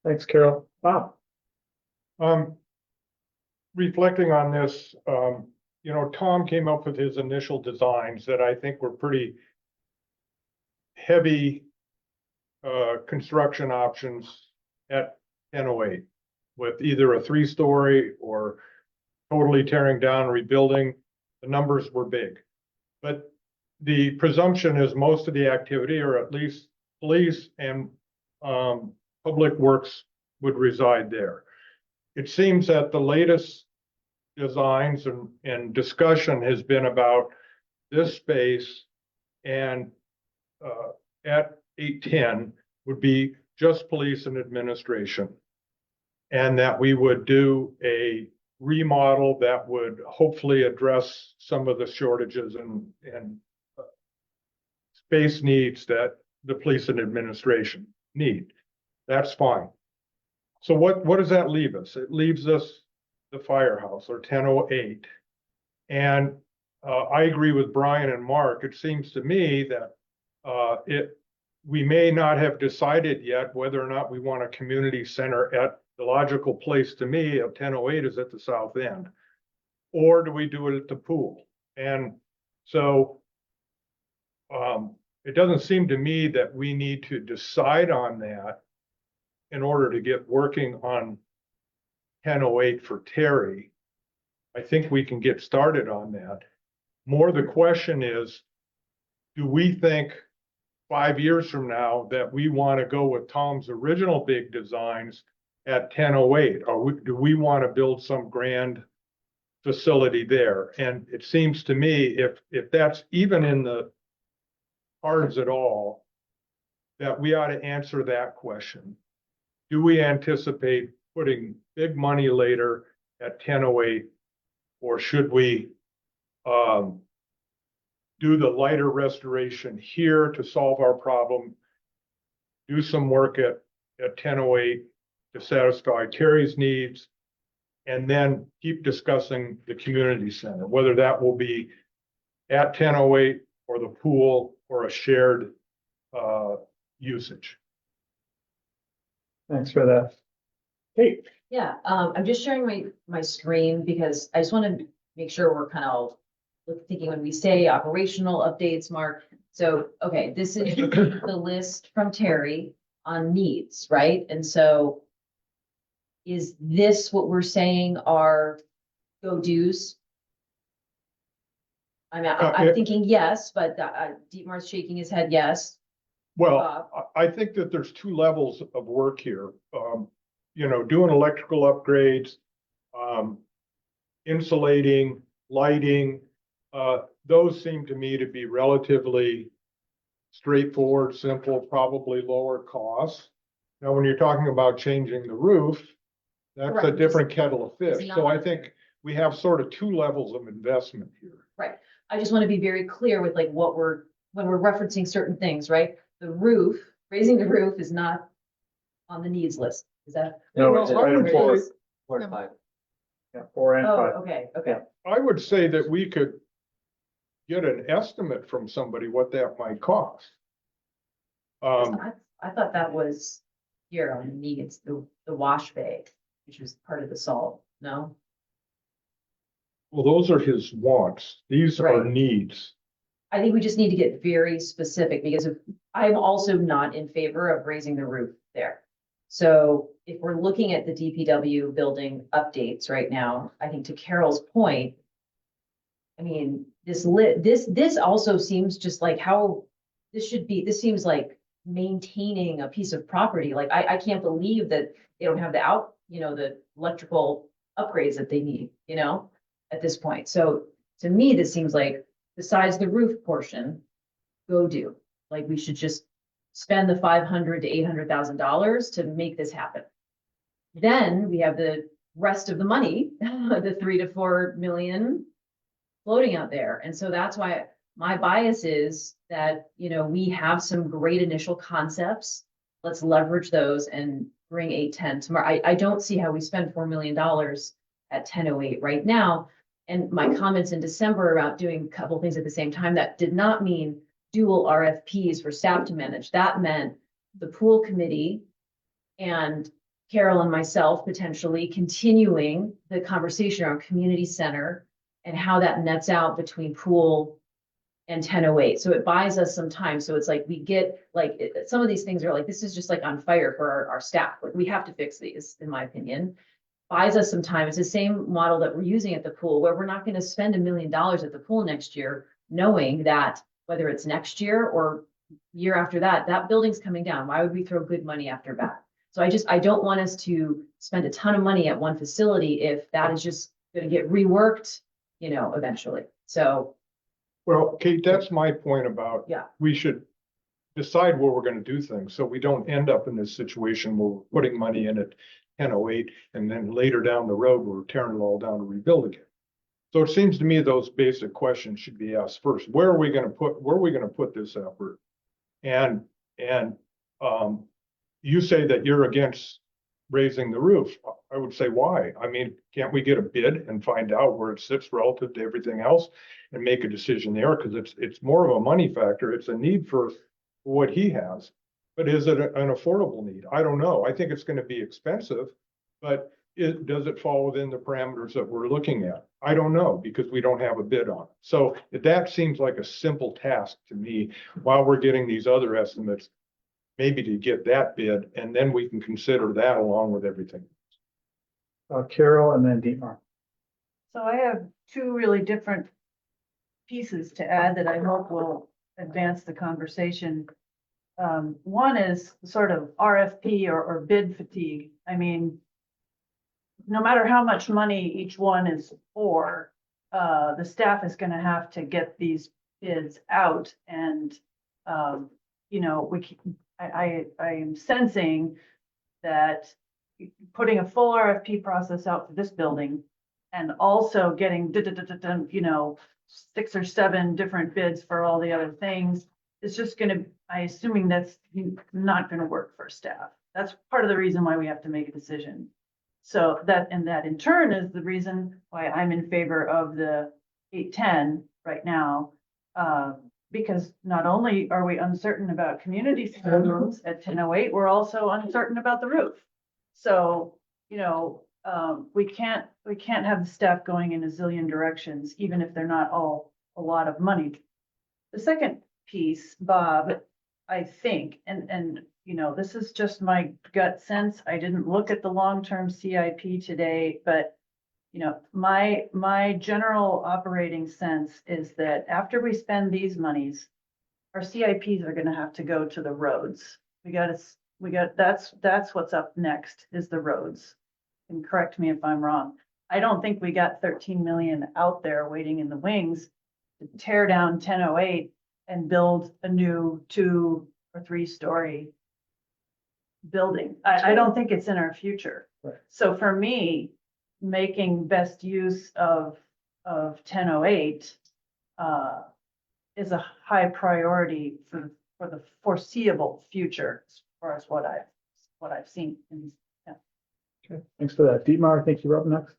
Thanks, Carol. Bob. Reflecting on this, Tom came up with his initial designs that I think were pretty heavy construction options at 1008 with either a 3-story or totally tearing down, rebuilding. The numbers were big, but the presumption is most of the activity, or at least police and public works, would reside there. It seems that the latest designs and discussion has been about this space, and at 810 would be just police and administration, and that we would do a remodel that would hopefully address some of the shortages and space needs that the police and administration need. That's fine. So what does that leave us? It leaves us the firehouse, or 1008. And I agree with Brian and Mark. It seems to me that we may not have decided yet whether or not we want a community center at the logical place to me of 1008 is at the south end, or do we do it at the pool? And so it doesn't seem to me that we need to decide on that in order to get working on 1008 for Terry. I think we can get started on that. More the question is, do we think 5 years from now that we want to go with Tom's original big designs at 1008, or do we want to build some grand facility there? And it seems to me, if that's even in the cards at all, that we ought to answer that question. Do we anticipate putting big money later at 1008, or should we do the lighter restoration here to solve our problem. Do some work at 1008 to satisfy Terry's needs. And then keep discussing the community center, whether that will be at 1008 or the pool or a shared usage. Thanks for that. Kate? Yeah, I'm just sharing my screen because I just want to make sure we're kind of thinking when we say operational updates, Mark. So, okay, this is the list from Terry on needs, right? And so is this what we're saying are go-dos? I mean, I'm thinking yes, but Dietmar's shaking his head yes. Well, I think that there's two levels of work here. You know, doing electrical upgrades, insulating, lighting, those seem to me to be relatively straightforward, simple, probably lower cost. Now, when you're talking about changing the roof, that's a Correct. different kettle of fish. It's So I not- think we have sort of two levels of investment here. Right. I just want to be very clear with like what when we're referencing certain things, right? The roof, raising the roof is not on the needs list. Is that? No, Well, it's I would item four. say- 4 to 5. Yeah, 4 and Oh, 5. okay. I would say that we could get an estimate from somebody what that might cost. I thought that was here on the needs, the wash bay, which was part of the salt, no? Well, those are his wants. These are Right. needs. I think we just need to get very specific because I'm also not in favor of raising the roof there. So if we're looking at the DPW building updates right now, I think to Carol's point, I mean, this also seems just like how this should be, this seems like maintaining a piece of property. Like I can't believe that they don't have the electrical upgrades that they need, at this point. So to me, this seems like besides the roof portion, go do. Like we should just spend the $500,000 to $800,000 to make this happen. Then we have the rest of the money, the 3 to 4 million floating out there. And so that's why my bias is that, we have some great initial concepts. Let's leverage those and bring 810 tomorrow. I don't see how we spend $4 million at 1008 right now. And my comments in December about doing a couple of things at the same time, that did not mean dual RFPs for staff to manage. That meant the pool committee and Carol and myself potentially continuing the conversation around community center and how that nets out between pool and 1008. So it buys us some time. So it's like we get some of these things are like, this is just like on fire for our staff. Like we have to fix these, in my opinion. Buys us some time. It's the same model that we're using at the pool, where we're not going to spend $1 million at the pool next year, knowing that whether it's next year or year after that, that building's coming down. Why would we throw good money after bad? So I don't want us to spend a ton of money at one facility if that is just going to get reworked, eventually. So. Well, Kate, that's my point about. Yeah. We should decide where we're going to do things, so we don't end up in this situation where we're putting money in at 1008 and then later down the road, we're tearing it all down to rebuild again. So it seems to me those basic questions should be asked first. Where are we going to put this effort? And you say that you're against raising the roof. I would say, why? I mean, can't we get a bid and find out where it sits relative to everything else and make a decision there? Because it's more of a money factor. It's a need for what he has. But is it an affordable need? I don't know. I think it's going to be expensive, but does it fall within the parameters that we're looking at? I don't know, because we don't have a bid on it. So that seems like a simple task to me while we're getting these other estimates, maybe to get that bid, and then we can consider that along with everything. Carol and then Dietmar. So I have two really different pieces to add that I hope will advance the conversation. One is sort of RFP or bid fatigue. I mean, no matter how much money each one is for, the staff is going to have to get these bids out. And, I am sensing that putting a full RFP process out for this building and also getting, 6 or 7 different bids for all the other things. It's just gonna, assuming that's not gonna work for staff. That's part of the reason why we have to make a decision. So that, and that in turn is the reason why I'm in favor of the 810 right now. Because not only are we uncertain about community rooms at 1008, we're also uncertain about the roof. So, you know, we can't have the staff going in a zillion directions, even if they're not all a lot of money. The second piece, Bob, I think, and you know, this is just my gut sense. I didn't look at the long-term CIP today, but you know, my general operating sense is that after we spend these monies, our CIPs are gonna have to go to the roads. That's what's up next is the roads. And correct me if I'm wrong. I don't think we got 13 million out there waiting in the wings to tear down 1008 and build a new 2 or 3 story building. I don't think it's in our future. Right. So for me, making best use of 1008 is a high priority for the foreseeable future as far as what I've seen. Okay, thanks for that. Dietmar, I think you're up next.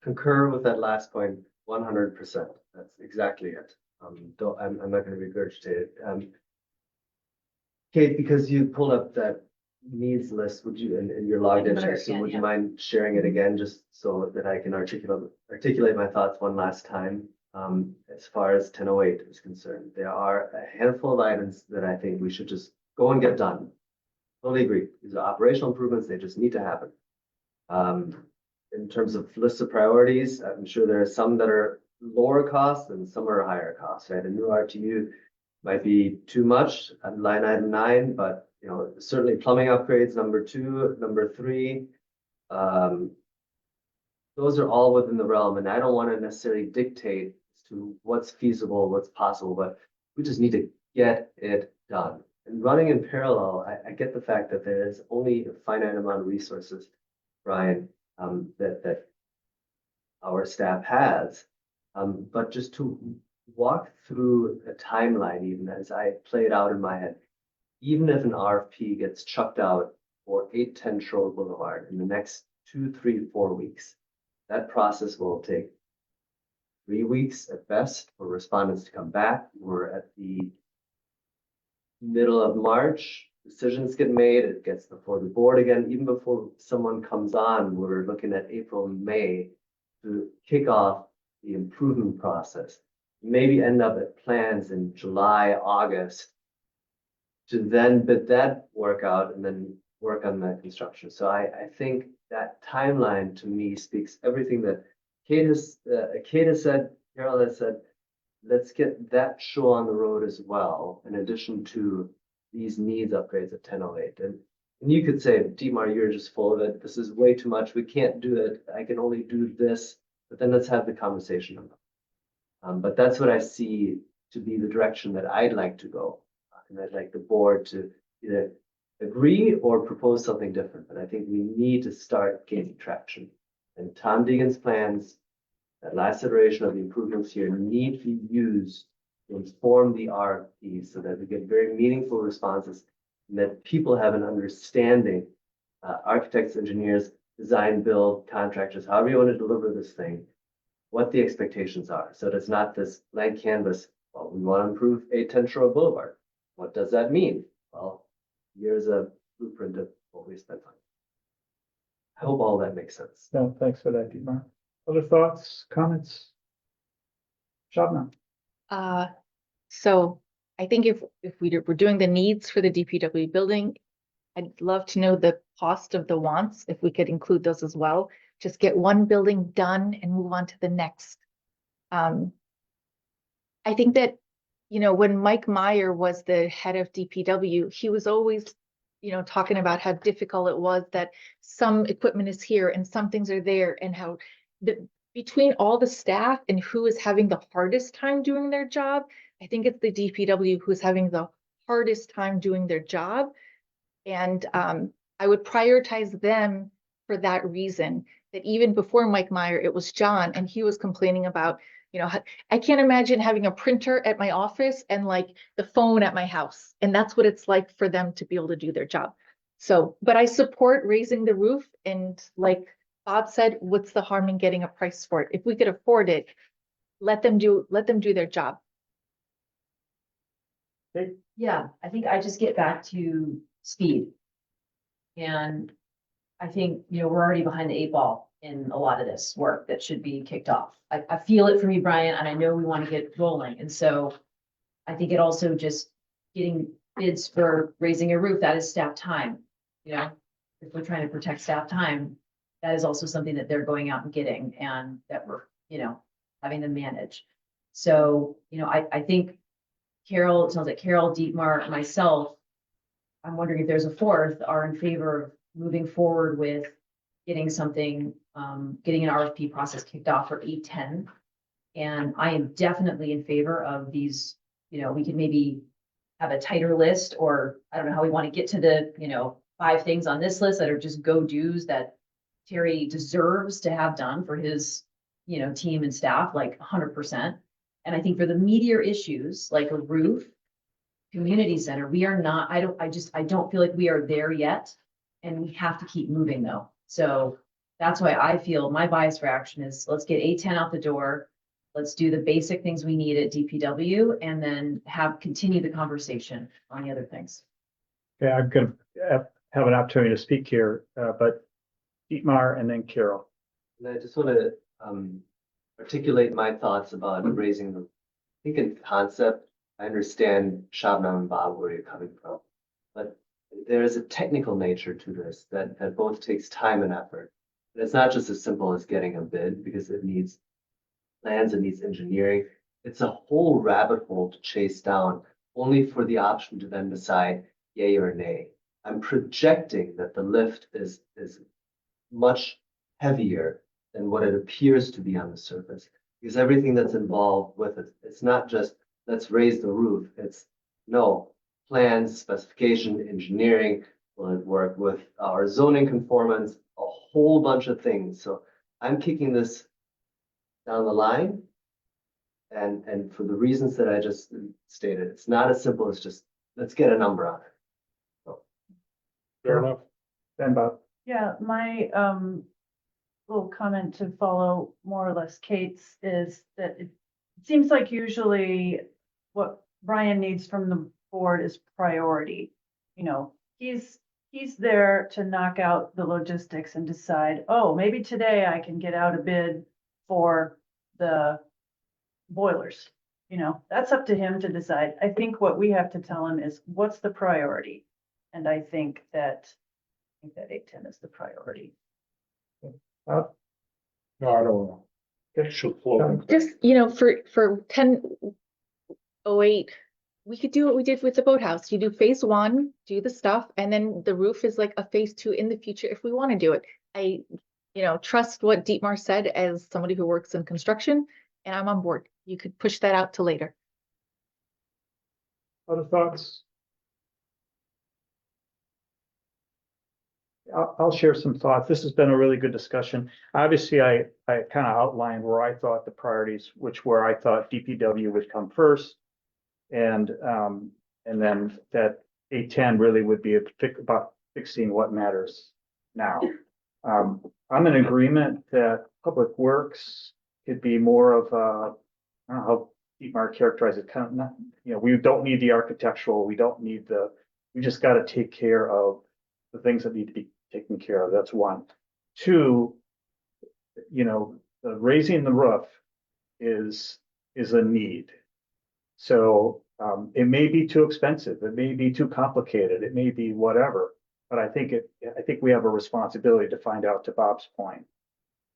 Concur with that last point, 100%. That's exactly it. I'm not going to regurgitate it. Kate, because you pulled up that needs list, would you, and you're logged in, so would you mind sharing it again, just so that I can articulate my thoughts one last time? As far as 1008 is concerned, there are a handful of items that I think we should just go and get done. Totally agree. These are operational improvements. They just need to happen. In terms of lists of priorities, I'm sure there are some that are lower cost and some are higher cost, right? A new RTU might be too much at line item 9, but you know, certainly plumbing upgrades, number 2, number 3, those are all within the realm, and I don't want to necessarily dictate as to what's feasible, what's possible, but we just need to get it done. And running in parallel, I get the fact that there is only a finite amount of resources, Brian, that our staff has, but just to walk through a timeline, even as I play it out in my head, even if an RFP gets chucked out for 810 Shore Boulevard in the next 2, 3, 4 weeks, that process will take 3 weeks at best for respondents to come back. We're at the middle of March, decisions get made, it gets before the board again. Even before someone comes on, we're looking at April, May to kick off the improvement process. Maybe end up at plans in July, August to then bid that work out and then work on the construction. So I think that timeline to me speaks everything that Kate has said, Carol has said. Let's get that show on the road as well, in addition to these needs upgrades at 1008. And you could say, Dietmar, you're just full of it. This is way too much. We can't do it. I can only do this. But then let's have the conversation about it. But that's what I see to be the direction that I'd like to go. And I'd like the board to either agree or propose something different. But I think we need to start gaining traction. And Tom Deegan's plans, that last iteration of the improvements here, need to be used to inform the RFP so that we get very meaningful responses and that people have an understanding, architects, engineers, design, build, contractors, however you want to deliver this thing, what the expectations are. So it's not this blank canvas. Well, we want to improve 810 Shore Boulevard. What does that mean? Well, here's a blueprint of what we spent on. I hope all that makes sense. No, thanks for that, Dietmar. Other thoughts, comments? Shabna? So I think if we're doing the needs for the DPW building, I'd love to know the cost of the wants, if we could include those as well. Just get one building done and move on to the next. I think that, you know, when Mike Meyer was the head of DPW, he was always, you know, talking about how difficult it was that some equipment is here and some things are there, and how between all the staff and who is having the hardest time doing their job, I think it's the DPW who's having the hardest time doing their job. And I would prioritize them for that reason, that even before Mike Meyer, it was John, and he was complaining about, I can't imagine having a printer at my office and like the phone at my house. And that's what it's like for them to be able to do their job. So, but I support raising the roof, and like Bob said, what's the harm in getting a price for it? If we could afford it, let them do their job. Yeah, I think I just get back to speed. And I think, we're already behind the 8 ball in a lot of this work that should be kicked off. I feel it from you, Brian, and I know we want to get rolling. And so I think it also just getting bids for raising a roof, that is staff time. If we're trying to protect staff time, that is also something that they're going out and getting, and that we're, having them manage. So, I think Carol, it sounds like Carol, Dietmar, myself, I'm wondering if there's a fourth, are in favor of moving forward with getting something, getting an RFP process kicked off for 810. And I am definitely in favor of these, we could maybe have a tighter list, or I don't know how we want to get to the, 5 things on this list that are just go-dos that Terry deserves to have done for his, team and staff, like 100%. And I think for the meatier issues, like a roof, community center, we are not, I don't feel like we are there yet. And we have to keep moving though. So that's why I feel my bias for action is, let's get 810 out the door. Let's do the basic things we need at DPW, and then continue the conversation on the other things. Okay, I'm gonna have an opportunity to speak here, but Dietmar and then Carol. And I just want to articulate my thoughts about raising the, I think in concept, I understand Shabnam and Bob where you're coming from, but there is a technical nature to this that both takes time and effort. And it's not just as simple as getting a bid, because it needs plans, it needs engineering. It's a whole rabbit hole to chase down, only for the option to then decide yay or nay. I'm projecting that the lift is much heavier than what it appears to be on the surface, because everything that's involved with it, it's not just let's raise the roof. It's no plans, specification, engineering. Will it work with our zoning conformance? A whole bunch of things. So I'm kicking this down the line, and for the reasons that I just stated, it's not as simple as just let's get a number on it. So. Fair enough. Then Bob. Yeah, my little comment to follow more or less Kate's is that it seems like usually what Brian needs from the board is priority. He's there to knock out the logistics and decide, oh, maybe today I can get out a bid for the boilers. That's up to him to decide. I think what we have to tell him is what's the priority. And I think that 810 is the priority. No, I don't know. It should flow. Just, for 1008, we could do what we did with the boathouse. You do phase 1, do the stuff, and then the roof is like a phase 2 in the future if we want to do it. I, trust what Dietmar said as somebody who works in construction, and I'm on board. You could push that out to later. Other thoughts? I'll share some thoughts. This has been a really good discussion. Obviously, I kind of outlined where I thought the priorities, where I thought DPW would come first. And then that 810 really would be about fixing what matters now. I'm in agreement that public works could be more of a, I don't know how Dietmar characterized it, kind of not, we don't need the architectural, we just got to take care of the things that need to be taken care of. That's one. Two, raising the roof is a need. So it may be too expensive, it may be too complicated, it may be whatever, but I think we have a responsibility to find out, to Bob's point,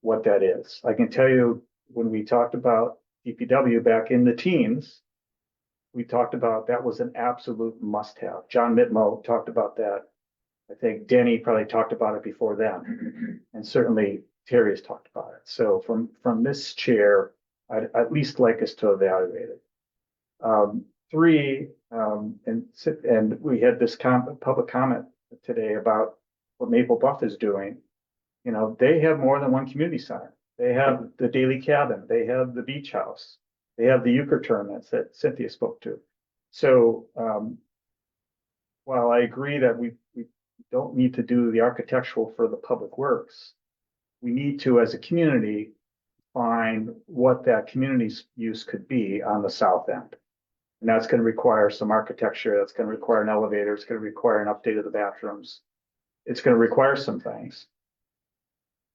what that is. I can tell you, when we talked about DPW back in the teens, we talked about that was an absolute must-have. John Mitmo talked about that. I think Denny probably talked about it before them, and certainly Terry has talked about it. So from this chair, I'd at least like us to evaluate it. 3, and we had this public comment today about what Maple Bluff is doing. You know, they have more than one community center. They have the Daily Cabin, they have the Beach House, they have the euchre tournaments that Cynthia spoke to. So, while I agree that we don't need to do the architectural for the public works, we need to, as a community, find what that community's use could be on the south end. And that's going to require some architecture, that's going to require an elevator, it's going to require an update of the bathrooms. It's going to require some things.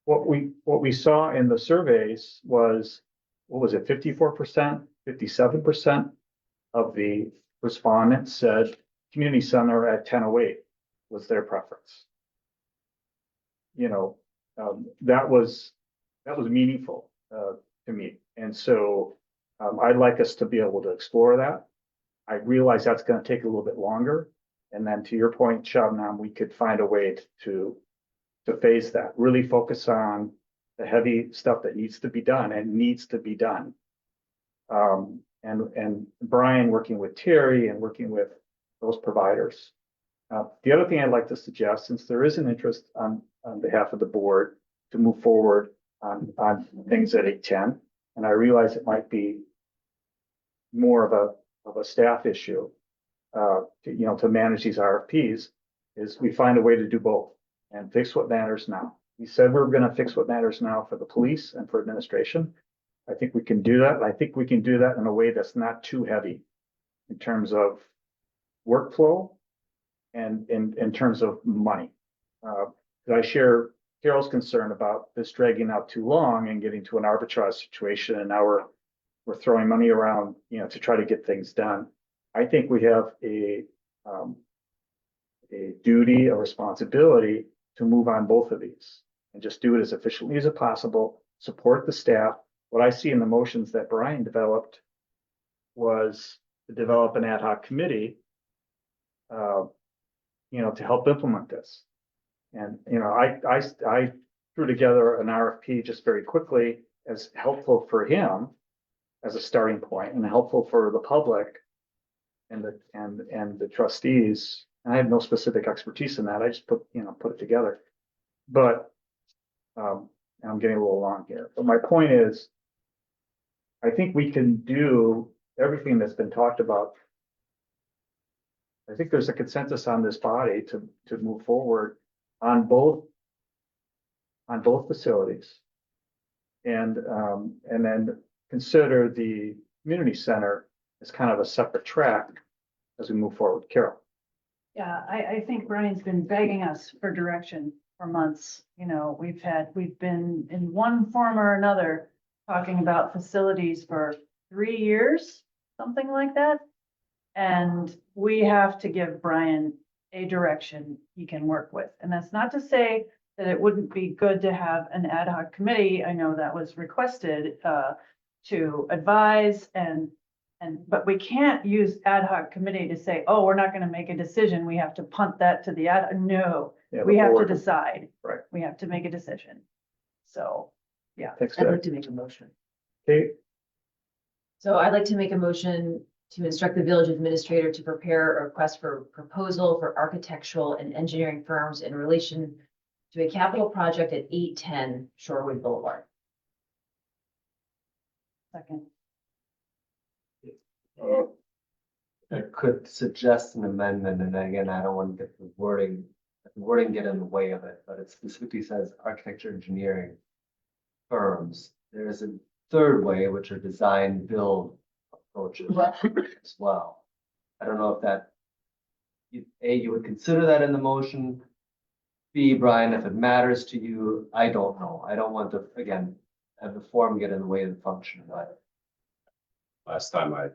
What we saw in the surveys was, what was it, 54%, 57% of the respondents said community center at 1008 was their preference. You know, that was meaningful to me. And so I'd like us to be able to explore that. I realize that's going to take a little bit longer. And then to your point, Shabnam, we could find a way to phase that, really focus on the heavy stuff that needs to be done and needs to be done. And Brian working with Terry and working with those providers. The other thing I'd like to suggest, since there is an interest on behalf of the board to move forward on things at 810, and I realize it might be more of a staff issue, to manage these RFPs, is we find a way to do both and fix what matters now. We said we're going to fix what matters now for the police and for administration. I think we can do that. I think we can do that in a way that's not too heavy in terms of workflow and in terms of money. I share Carol's concern about this dragging out too long and getting to an arbitrage situation. And now we're throwing money around, to try to get things done. I think we have a duty, a responsibility to move on both of these and just do it as efficiently as possible, support the staff. What I see in the motions that Brian developed was to develop an ad hoc committee, to help implement this. And, I threw together an RFP just very quickly as helpful for him as a starting point and helpful for the public and the trustees. And I have no specific expertise in that. I just put it together. But I'm getting a little long here. But my point is, I think we can do everything that's been talked about. I think there's a consensus on this body to move forward on both facilities. And then consider the community center as kind of a separate track as we move forward. Carol. Yeah, I think Brian's been begging us for direction for months. We've been in one form or another talking about facilities for 3 years, something like that. And we have to give Brian a direction he can work with. And that's not to say that it wouldn't be good to have an ad hoc committee. I know that was requested to advise but we can't use ad hoc committee to say, oh, we're not going to make a decision. We have to punt that to the no, we have to decide. Right. We have to make a decision. So, yeah. I'd like to make a motion. Okay. So I'd like to make a motion to instruct the village administrator to prepare a request for proposal for architectural and engineering firms in relation to a capital project at 810 Shorewood Boulevard. Second. I could suggest an amendment, and again, I don't want to get the wording get in the way of it, but it specifically says architecture engineering firms. There is a third way, which are design build approaches as well. I don't know if that, you would consider that in the motion. B, Brian, if it matters to you, I don't know. I don't want to, again, have the form get in the way of the function of it. Last time I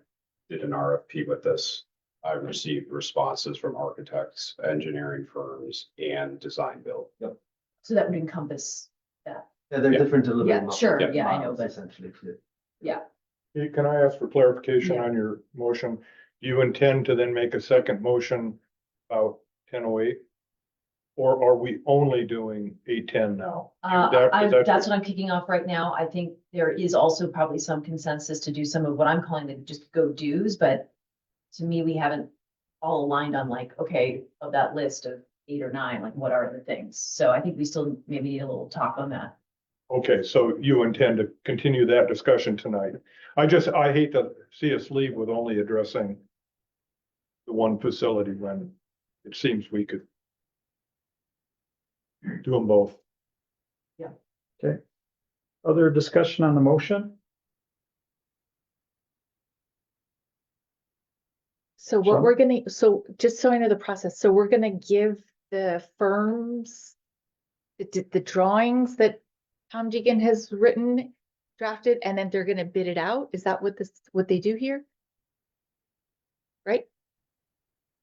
did an RFP with this, I received responses from architects, engineering firms, and design build. Yep. So that would encompass that. Yeah, they're different delivery Yeah, models. sure. Yeah, I know, but Essentially, too. yeah. Can I ask for clarification Yeah. on your motion? Do you intend to then make a second motion about 1008? Or are we only doing 810 now? That's what I'm kicking off right now. I think there is also probably some consensus to do some of what I'm calling the just go do's, but to me, we haven't all aligned on like, okay, of that list of 8 or 9, like what are the things? So I think we still maybe need a little talk on that. Okay, so you intend to continue that discussion tonight. I hate to see us leave with only addressing the one facility when it seems we could do them both. Okay. Other discussion on the motion? So what Sean? we're gonna, so just so I know the process, so we're gonna give the firms the drawings that Tom Deegan has written, drafted, and then they're gonna bid it out? Is that what they do here? Right?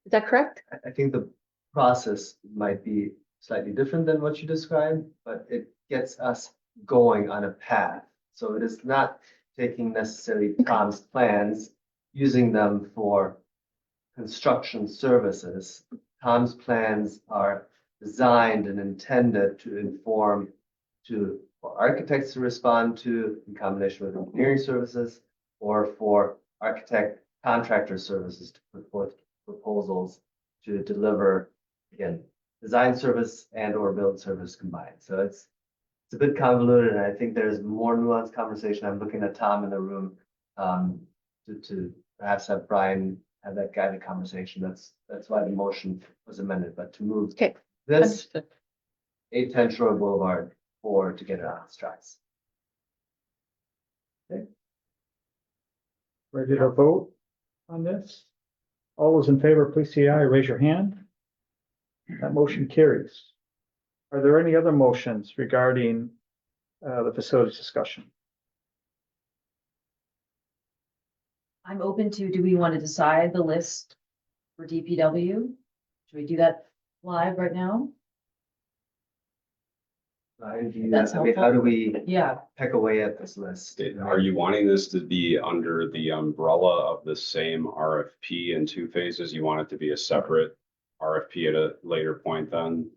Is that correct? I think the process might be slightly different than what you described, but it gets us going on a path. So it is not taking necessarily Tom's plans, using them for construction services. Tom's plans are designed and intended to inform for architects to respond to in combination with engineering services, or for architect contractor services to put forth proposals to deliver, again, design service and or build service combined. So it's a bit convoluted, and I think there's more nuanced conversation. I'm looking at Tom in the room to perhaps have Brian have that guided conversation. That's why the motion was amended, but to move Okay. this Understood. 810 Shore Boulevard forward to get it on its tracks. Ready to vote on this? All those in favor, please say aye, raise your hand. That motion carries. Are there any other motions regarding the facilities discussion? I'm open to, do we want to decide the list for DPW? Should we do that live right now? Brian, do you, That's I mean, how do we Yeah, peck away at this list? Are you wanting this to be under the umbrella of the same RFP in two phases? You want it to be a separate RFP at a later point then?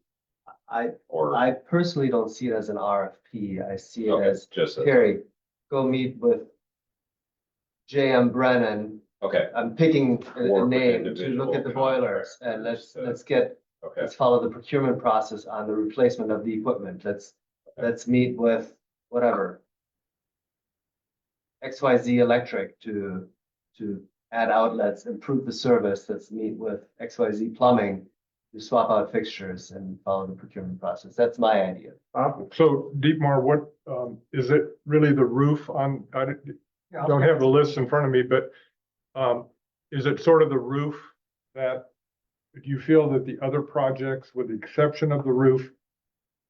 I personally don't see it as an RFP. I see it Okay, as, just as- Terry, go meet with J.M. Brennan. Okay, I'm picking a Work with name to individual look at the boilers, and let's okay, follow the procurement process on the replacement of the equipment. Let's meet with whatever. XYZ Electric to add outlets, improve the service. Let's meet with XYZ Plumbing to swap out fixtures and follow the procurement process. That's my idea. So Dietmar, what, is it really the roof on, don't have the list in front of me, but is it sort of the roof that, do you feel that the other projects, with the exception of the roof,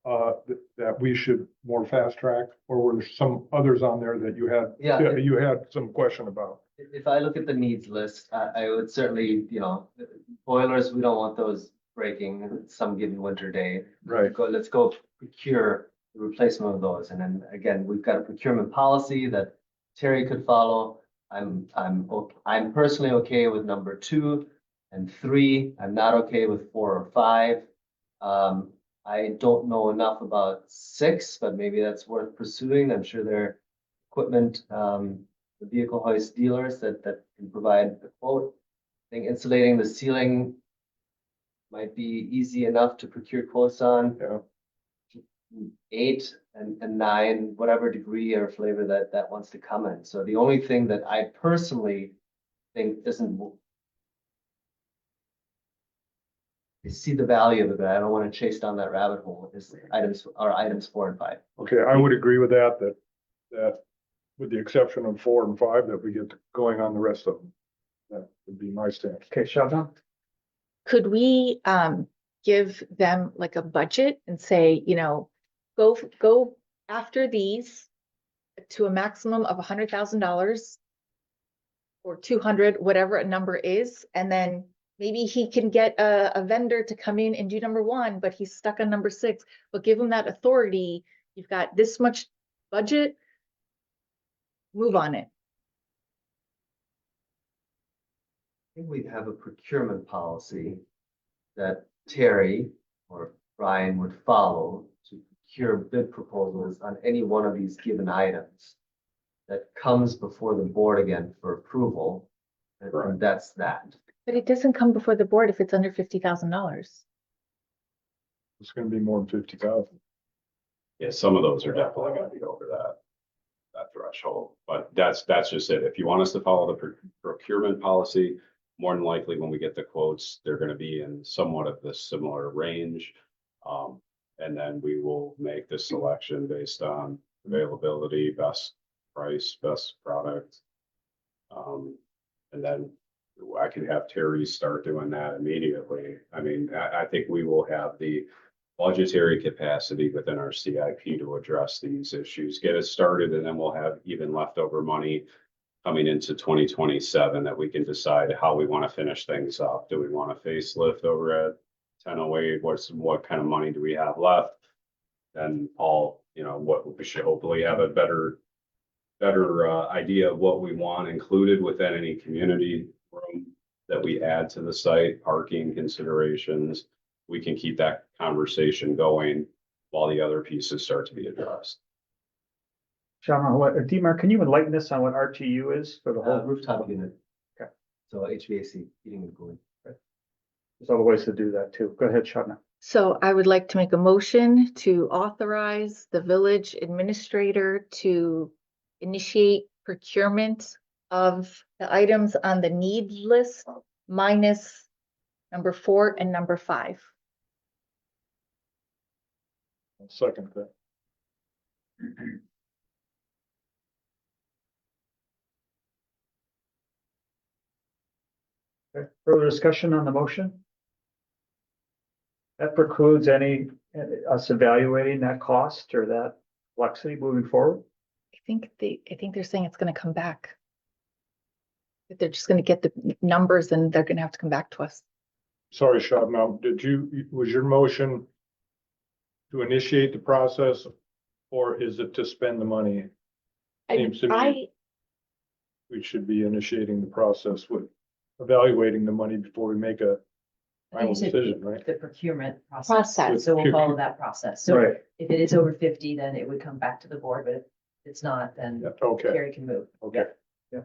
that we should more fast track, or were there some others on there that you had? Yeah. You had some question about? If I look at the needs list, I would certainly, boilers, we don't want those breaking some given winter day. Right. Let's go procure the replacement of those. And then again, we've got a procurement policy that Terry could follow. I'm personally okay with number 2 and 3. I'm not okay with 4 or 5. I don't know enough about 6, but maybe that's worth pursuing. I'm sure there are equipment, the vehicle hoist dealers that can provide the quote. I think insulating the ceiling might be easy enough to procure quotes on. Yeah. 8 and 9, whatever degree or flavor that wants to come in. So the only thing that I personally think isn't, I see the value of it, but I don't want to chase down that rabbit hole, is items 4 and 5. Okay, I would agree with that with the exception of 4 and 5, that we get going on the rest of them. That would be my stance. Okay, Sheldon? Could we give them like a budget and say, go after these to a maximum of $100,000 or 200, whatever a number is, and then maybe he can get a vendor to come in and do number 1, but he's stuck on number 6. But give him that authority. You've got this much budget. Move on it. I think we have a procurement policy that Terry or Brian would follow to procure bid proposals on any one of these given items that comes before the board again for approval. And that's that. But it doesn't come before the board if it's under $50,000. It's gonna be more than 50,000. Yeah, some of those are definitely gonna be over that threshold, but that's just it. If you want us to follow the procurement policy, more than likely when we get the quotes, they're gonna be in somewhat of the similar range. And then we will make the selection based on availability, best price, best product. And then I can have Terry start doing that immediately. I mean, I think we will have the budgetary capacity within our CIP to address these issues, get it started, and then we'll have even leftover money coming into 2027 that we can decide how we want to finish things up. Do we want to facelift over at 1008? What kind of money do we have left? And what we should hopefully have a better idea of what we want included within any community room that we add to the site, parking considerations. We can keep that conversation going while the other pieces start to be addressed. Sean, Dietmar, can you enlighten us on what RTU is for the whole? Rooftop unit. Okay. So HVAC, heating and cooling. There's other ways to do that too. Go ahead, Shawna. So I would like to make a motion to authorize the village administrator to initiate procurement of the items on the need list minus number 4 and number 5. I'll second that. Okay. Further discussion on the motion? That precludes us evaluating that cost or that complexity moving forward? I think they're saying it's going to come back. That they're just going to get the numbers and they're going to have to come back to us. Sorry, Shab, now, was your motion to initiate the process or is it to spend the money? Seems to me we should be initiating the process with evaluating the money before we make a final decision, right? The procurement process. So we'll follow that process. So Right. if it is over 50, then it would come back to the board, but if it's not, then Okay, Terry can move. okay. Yeah.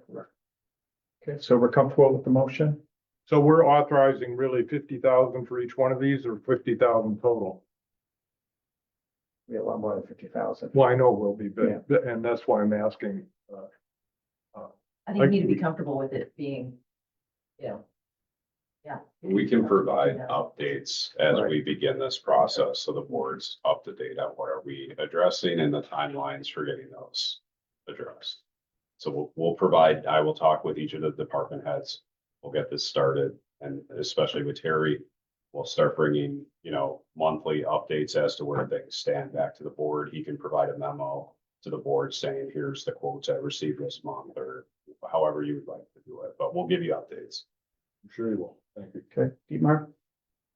Okay, so we're comfortable with the motion? So we're authorizing really 50,000 for each one of these or 50,000 total? We have a lot more than 50,000. Well, I know we'll be, but, and that's why I'm asking. I think you need to be comfortable with it being, yeah. We can provide updates as we begin this process, so the board's up to date on what are we addressing and the timelines for getting those addressed. So we'll provide, I will talk with each of the department heads. We'll get this started, and especially with Terry, we'll start bringing, monthly updates as to where things stand back to the board. He can provide a memo to the board saying, here's the quotes I received this month, or however you would like to do it, but we'll give you updates. I'm sure you will. Thank you. Okay, Dietmar?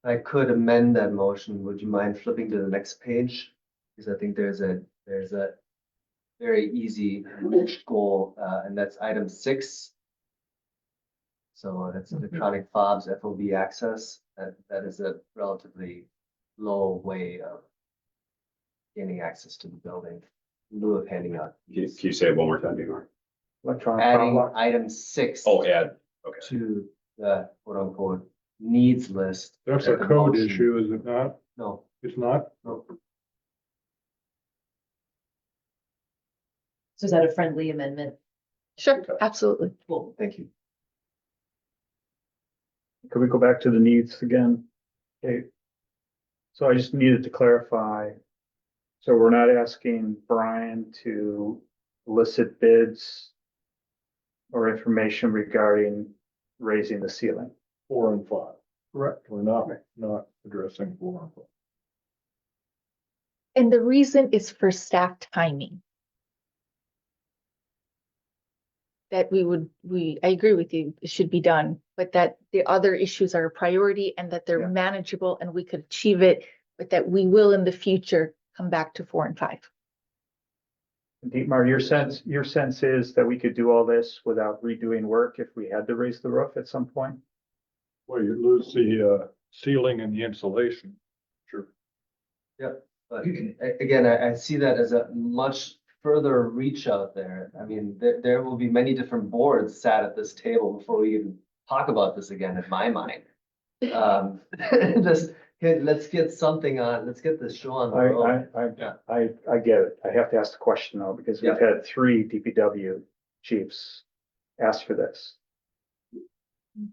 I could amend that motion. Would you mind flipping to the next page? Because I think there's a very easy goal, and that's item 6. So that's electronic fobs, FOB access. That is a relatively low way of gaining access to the building in lieu of handing out. Can you say it one more time, Dietmar? Electronic Adding file. item 6 Oh, add, okay. to the quote unquote needs list. That's a The code motion- issue, is it not? No, It's not? no. So is that a friendly amendment? Sure, absolutely. Cool, thank you. Could we go back to the needs again? Okay. So I just needed to clarify. So we're not asking Brian to elicit bids or information regarding raising the ceiling. 4 and 5. Correct. We're not addressing 4 and 5. And the reason is for staff timing. That I agree with you, it should be done, but that the other issues are a priority and that they're manageable and we could achieve it, but that we will in the future come back to 4 and 5. Dietmar, your sense is that we could do all this without redoing work if we had to raise the roof at some point? Well, you lose the ceiling and the insulation. Sure. Yep, but again, I see that as a much further reach out there. I mean, there will be many different boards sat at this table before we even talk about this again, in my mind. This Okay, let's get something on, let's get this show on the road. I get it. I have to ask the question though, because we've had 3 DPW chiefs ask for this.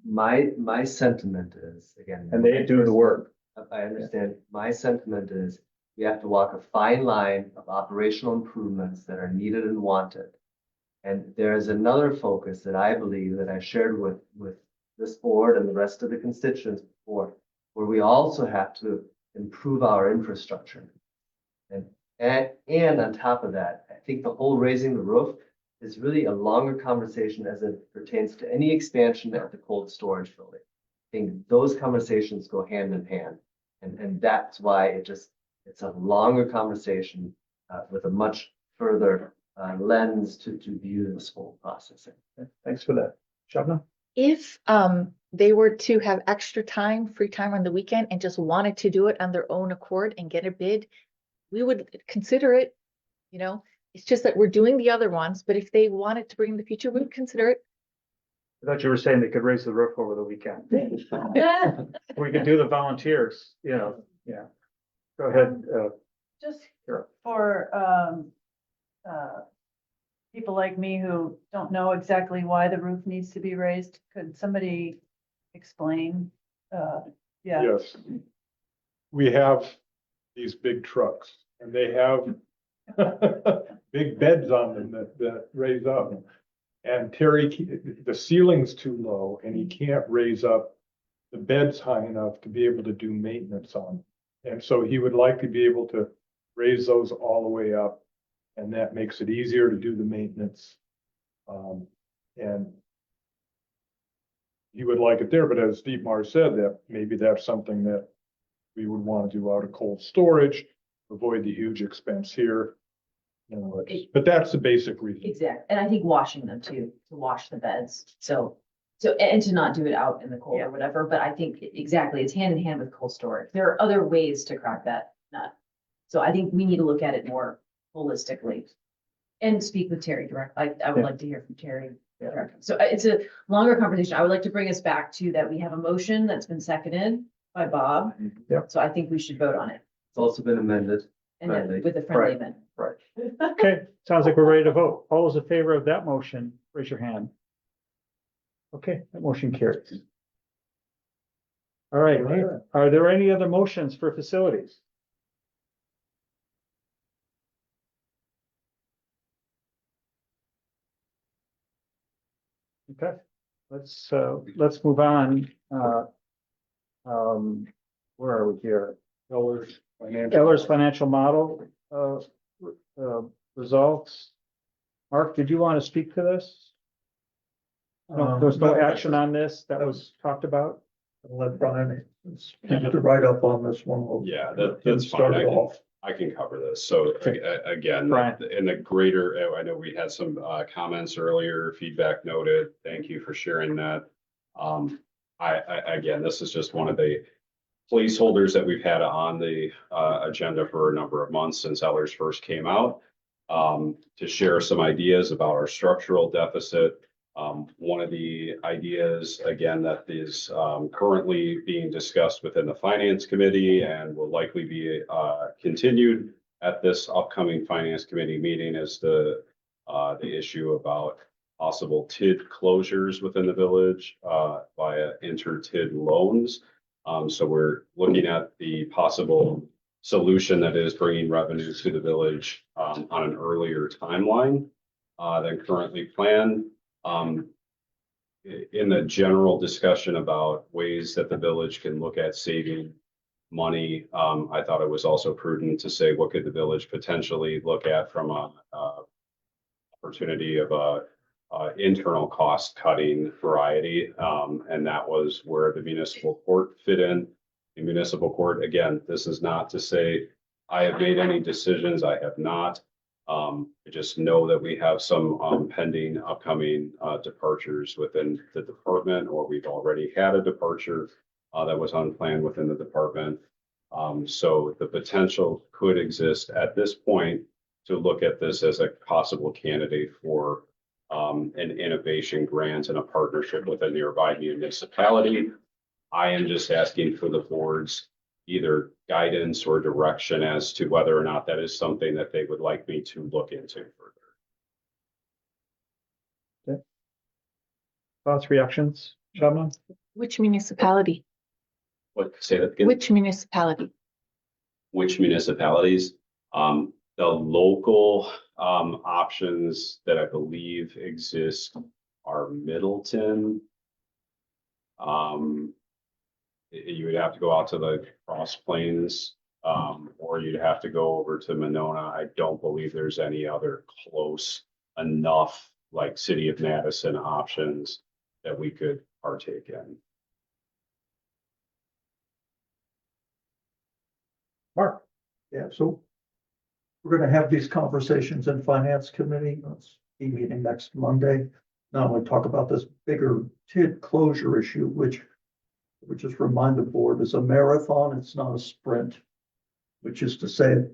My sentiment is, again. And they do the work. I understand. My sentiment is we have to walk a fine line of operational improvements that are needed and wanted. And there is another focus that I believe that I shared with this board and the rest of the constituents before, where we also have to improve our infrastructure. And on top of that, I think the whole raising the roof is really a longer conversation as it pertains to any expansion at the cold storage building. I think those conversations go hand in hand. And that's why it's a longer conversation with a much further lens to view this whole process. Thanks for that. Shabna? If they were to have extra time, free time on the weekend and just wanted to do it on their own accord and get a bid, we would consider it, you know. It's just that we're doing the other ones, but if they wanted to bring in the future, we would consider it. I thought you were saying they could raise the roof over the weekend. We could do the volunteers, you know, yeah. Go ahead. Just Sure. for people like me who don't know exactly why the roof needs to be raised, could somebody explain? Yeah, Yes. We have these big trucks and they have big beds on them that raise up. And Terry, the ceiling's too low and he can't raise up the beds high enough to be able to do maintenance on. And so he would like to be able to raise those all the way up, and that makes it easier to do the maintenance. And he would like it there, but as Steve Mars said, that maybe that's something that we would want to do out of cold storage, avoid the huge expense here. You know, but that's the basic reason. Exactly. And I think washing them too, to wash the beds. So, and to not do it out in the cold or whatever, but I think exactly, it's hand in hand with cold storage. There are other ways to crack that nut. So I think we need to look at it more holistically and speak with Terry directly. I would like to hear from Terry. So it's a longer conversation. I would like to bring us back to that. We have a motion that's been seconded by Bob. Yep. So I think we should vote on it. It's also been amended. And then with a friendly amendment. Right. Okay, sounds like we're ready to vote. All those in favor of that motion, raise your hand. Okay, that motion carries. All right, are there any other motions for facilities? Okay, let's move on. Where are we here? Eller's financial model, results. Mark, did you want to speak to this? No, there was no action on this that was talked about? I'll let Brian speak to write up on this one. Yeah, that's fine. Start it off. I can cover this. So again, Brian. in the greater, I know we had some comments earlier, feedback noted. Thank you for sharing that. Again, this is just one of the placeholders that we've had on the agenda for a number of months since Ellers first came out, to share some ideas about our structural deficit. One of the ideas, again, that is currently being discussed within the Finance Committee and will likely be continued at this upcoming Finance Committee meeting is the issue about possible TID closures within the village via inter-TID loans. So we're looking at the possible solution that is bringing revenue to the village on an earlier timeline than currently planned. In the general discussion about ways that the village can look at saving money, I thought it was also prudent to say, what could the village potentially look at from a opportunity of a internal cost cutting variety. And that was where the municipal court fit in. The municipal court, again, this is not to say I have made any decisions. I have not. I just know that we have some pending upcoming departures within the department, or we've already had a departure that was unplanned within the department. So the potential could exist at this point to look at this as a possible candidate for an innovation grant and a partnership with a nearby municipality. I am just asking for the board's either guidance or direction as to whether or not that is something that they would like me to look into further. Thoughts, reactions, Shabnam? Which municipality? Say that again? Which municipality? Which municipalities? The local options that I believe exist are Middleton. You would have to go out to the Cross Plains, or you'd have to go over to Monona. I don't believe there's any other close enough, like City of Madison options that we could partake in. Mark? Yeah, so we're gonna have these conversations in Finance Committee. Let's be meeting next Monday. Not only talk about this bigger TID closure issue, which just remind the board is a marathon, it's not a sprint. Which is to say,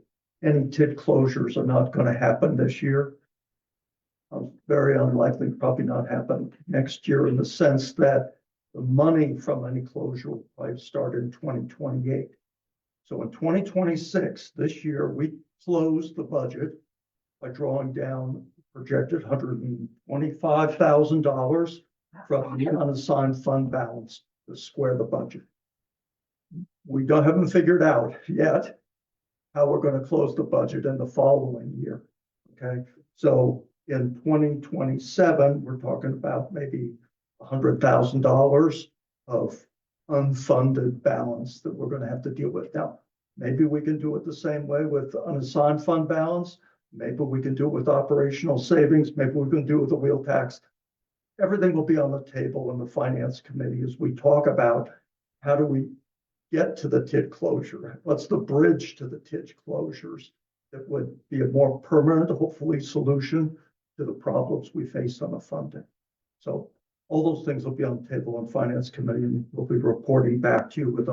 any TID closures are not gonna happen this year. Very unlikely, probably not happen next year in the sense that the money from any closure will probably start in 2028. So in 2026, this year, we closed the budget by drawing down projected $125,000 from the unassigned fund balance to square the budget. We haven't figured out yet how we're going to close the budget in the following year. Okay, so in 2027, we're talking about maybe $100,000 of unfunded balance that we're going to have to deal with. Now, maybe we can do it the same way with unassigned fund balance. Maybe we can do it with operational savings. Maybe we can do it with the wheel tax. Everything will be on the table in the Finance Committee as we talk about how do we get to the TID closure? What's the bridge to the TID closures that would be a more permanent, hopefully, solution to the problems we face on the funding? So all those things will be on the table in Finance Committee, and we'll be reporting back to you with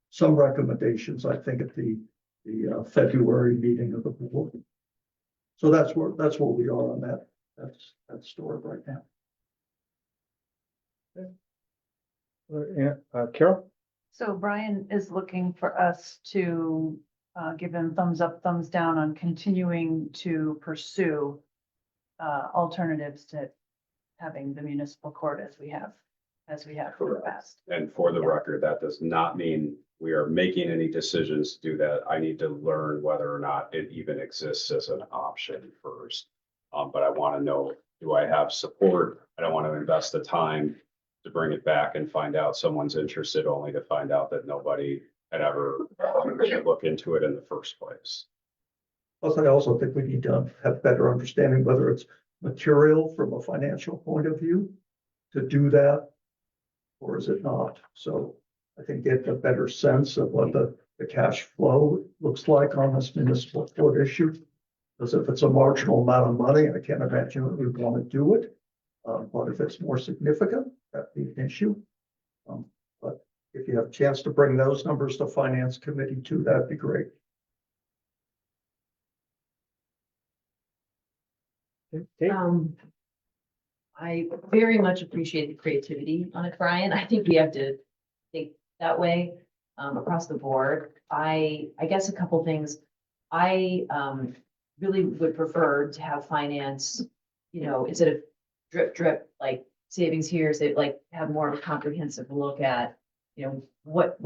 some recommendations, I think, at the February meeting of the board. So that's where we are on that story right now. Carol? So Brian is looking for us to give him thumbs up, thumbs down on continuing to pursue alternatives to having the municipal court as we have in the past. And for the record, that does not mean we are making any decisions to do that. I need to learn whether or not it even exists as an option first. But I want to know, do I have support? I don't want to invest the time to bring it back and find out someone's interested, only to find out that nobody had ever looked into it in the first place. Plus, I also think we need to have better understanding whether it's material from a financial point of view to do that, or is it not? So I think get a better sense of what the cash flow looks like on this municipal court issue. Because if it's a marginal amount of money, I can't imagine that we'd want to do it. But if it's more significant, that'd be an issue. But if you have a chance to bring those numbers to Finance Committee too, that'd be great. I very much appreciate the creativity on it, Brian. I think we have to think that way across the board. I guess a couple things. I really would prefer to have finance, instead of drip, like savings here, say, like have more of a comprehensive look at, what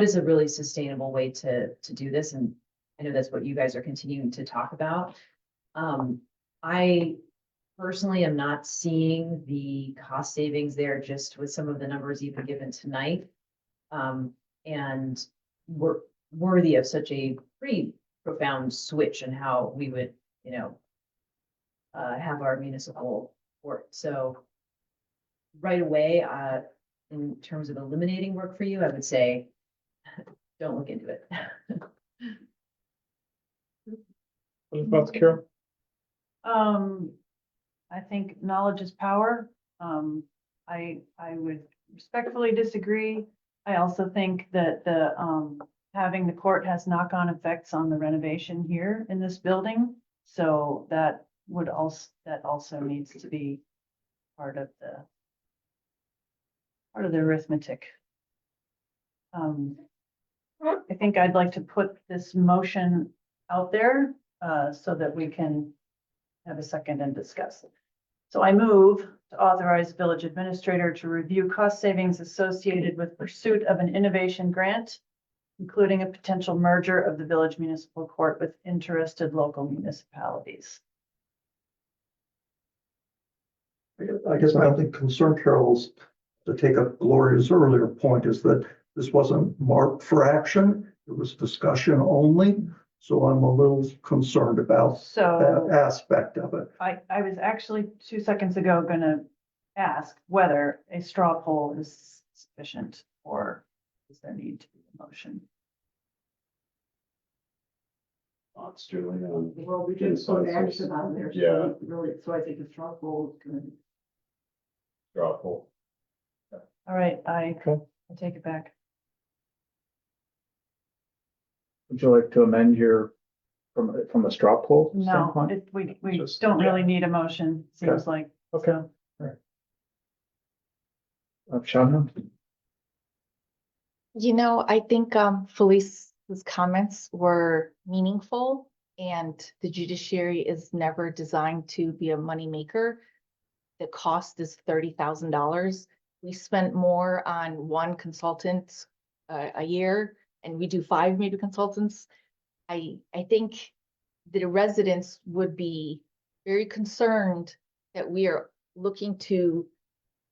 is a really sustainable way to do this? And I know that's what you guys are continuing to talk about. I personally am not seeing the cost savings there just with some of the numbers you've been given tonight. And we're worthy of such a pretty profound switch in how we would, have our municipal work. So right away, in terms of eliminating work for you, I would say, don't look into it. What about Carol? I think knowledge is power. I would respectfully disagree. I also think that having the court has knock-on effects on the renovation here in this building. So that also needs to be part of the arithmetic. I think I'd like to put this motion out there, so that we can have a second and discuss it. So I move to authorize village administrator to review cost savings associated with pursuit of an innovation grant, including a potential merger of the village municipal court with interested local municipalities. I guess my only concern, Carol, is to take up Gloria's earlier point, is that this wasn't marked for action. It was discussion only. So I'm a little concerned about So that aspect of it. I was actually 2 seconds ago gonna ask whether a straw poll is sufficient, or does there need to be a motion? Thoughts, Julie? Well, we didn't put action on there. so Yeah. Really, so I think a strong poll is gonna. Straw poll. All right, I take it back. Would you like to amend your, from a straw poll No, standpoint? we Just- don't really need a motion, seems like. Okay. Shawna? You know, I think Felice's comments were meaningful, and the judiciary is never designed to be a moneymaker. The cost is $30,000. We spent more on one consultant a year, and we do 5 maybe consultants. I think the residents would be very concerned that we are looking to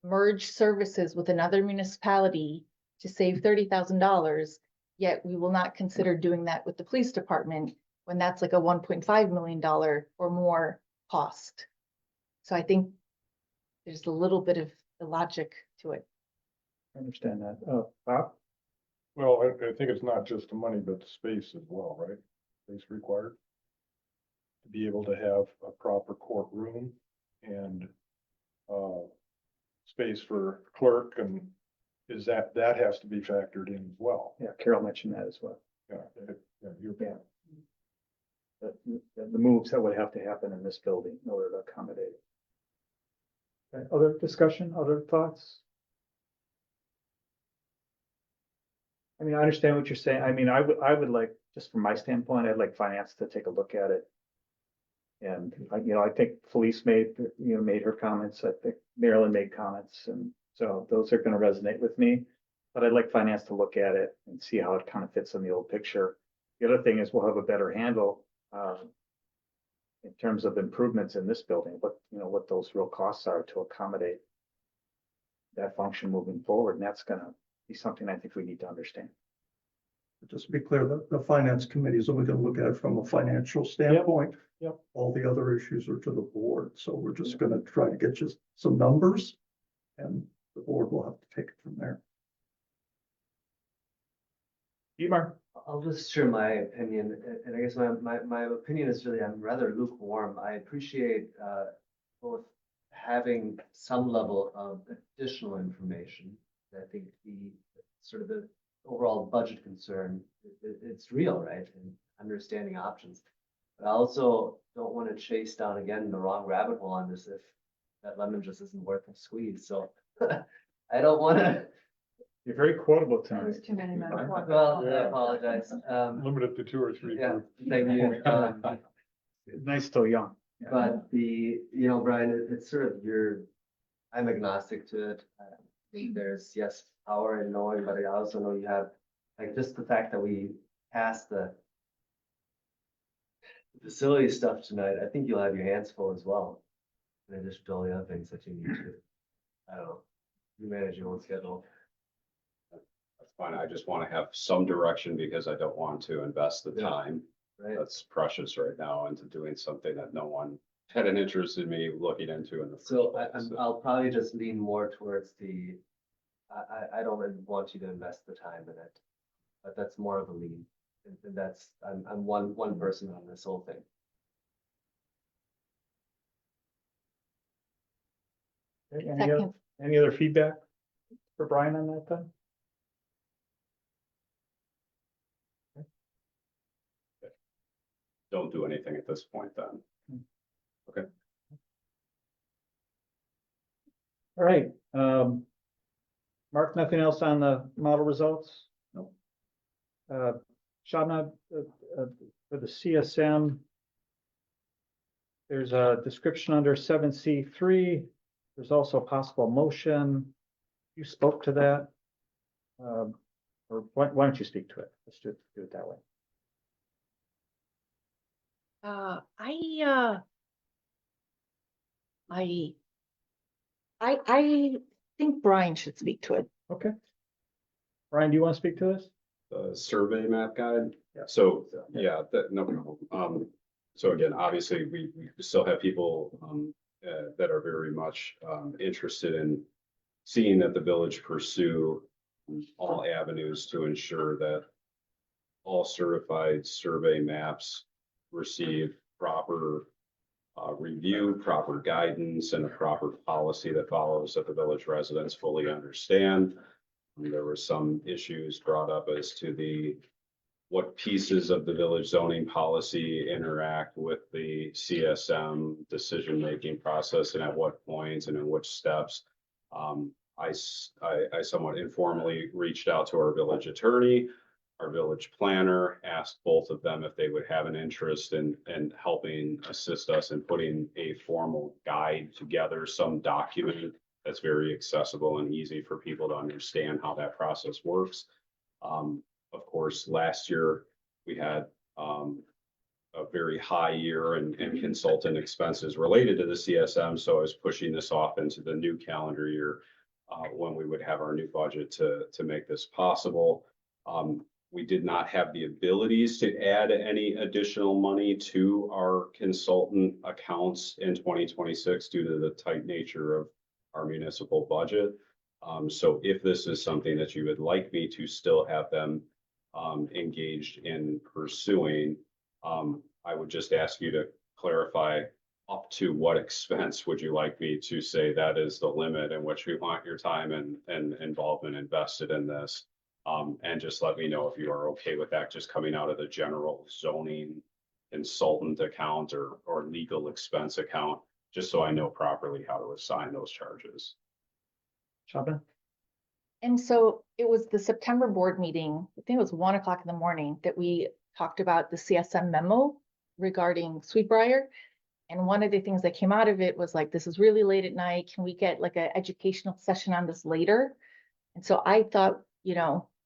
merge services with another municipality to save $30,000, yet we will not consider doing that with the police department when that's like a $1.5 million or more cost. So I think there's a little bit of illogic to it. I understand that. Bob? Well, I think it's not just the money, but the space as well, right? Space required. To be able to have a proper courtroom and space for clerk, and that has to be factored in as well. Yeah, Carol mentioned that as well. You're The moves that would have to happen in this building in order to accommodate it. Okay, other discussion, other thoughts? I mean, I understand what you're saying. I mean, I would like, just from my standpoint, I'd like finance to take a look at it. And I think Felice made her comments. I think Marilyn made comments, and so those are going to resonate with me. But I'd like finance to look at it and see how it kind of fits in the old picture. The other thing is we'll have a better handle in terms of improvements in this building, what those real costs are to accommodate that function moving forward. And that's going to be something I think we need to understand. Just to be clear, the finance committee is only going to look at it from a financial standpoint. Yep. All the other issues are to the board. So we're just going to try to get just some numbers, and the board will have to take it from there. Emer? I'll just share my opinion, and I guess my opinion is really, I'm rather lukewarm. I appreciate both having some level of additional information. I think the sort of the overall budget concern, it's real, right? And understanding options. But I also don't want to chase down again the wrong rabbit hole on this if that lemon just isn't worth a squeeze. So I don't want to. You're very quotable tonight. There's too many members. Well, I apologize. limited to 2 or 3. Yeah, thank you. Nice, still young. But Brian, it's sort of I'm agnostic to it. There's power in knowing, but I also know you have, like, just the fact that we passed the facility stuff tonight. I think you'll have your hands full as well. In addition to all the other things that you need to, I don't know, you manage your own schedule. That's fine. I just want to have some direction because I don't want to invest the time. Right. That's precious right now into doing something that no one had an interest in me looking into in the. So I'll probably just lean more towards I don't really want you to invest the time in it, but that's more of a lean. And that's, I'm one person on this whole thing. Any other feedback for Brian on that then? Don't do anything at this point then. Okay. All right. Mark, nothing else on the model results? No. Shabna, for the CSM, there's a description under 7C3. There's also a possible motion. You spoke to that. Or why don't you speak to it? Let's do it that way. I think Brian should speak to it. Okay. Brian, do you want to speak to this? The survey map guide. Yeah. So, yeah, no problem. So again, obviously, we still have people that are very much interested in seeing that the village pursue all avenues to ensure that all certified survey maps receive proper review, proper guidance, and a proper policy that follows that the village residents fully understand. There were some issues brought up as to what pieces of the village zoning policy interact with the CSM decision-making process and at what points and in which steps. I somewhat informally reached out to our village attorney, our village planner, asked both of them if they would have an interest in helping assist us in putting a formal guide together, some document that's very accessible and easy for people to understand how that process works. Of course, last year we had a very high year in consultant expenses related to the CSM. So I was pushing this off into the new calendar year when we would have our new budget to make this possible. We did not have the abilities to add any additional money to our consultant accounts in 2026 due to the tight nature of our municipal budget. So if this is something that you would like me to still have them engaged in pursuing, I would just ask you to clarify up to what expense would you like me to say that is the limit in which we want your time and involvement invested in this. And just let me know if you are okay with that just coming out of the general zoning consultant account or legal expense account, just so I know properly how to assign those charges. Shabna? And so it was the September board meeting, I think it was 1 o'clock in the morning, that we talked about the CSM memo regarding Sweetbriar. And one of the things that came out of it was like, this is really late at night. Can we get like an educational session on this later? And so I thought,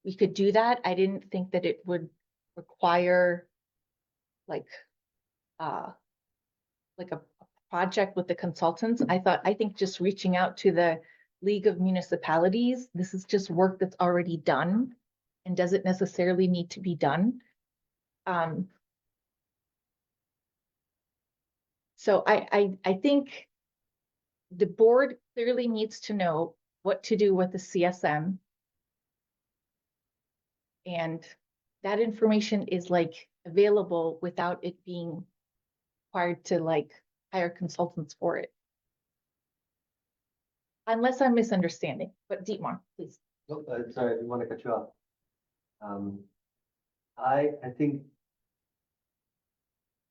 we could do that. I didn't think that it would require like a project with the consultants. I think just reaching out to the League of Municipalities, this is just work that's already done and doesn't necessarily need to be done. So I think the board clearly needs to know what to do with the CSM. And that information is like available without it being required to like hire consultants for it. Unless I'm misunderstanding, but Dietmar, please. Nope, sorry, I didn't want to cut you off. I think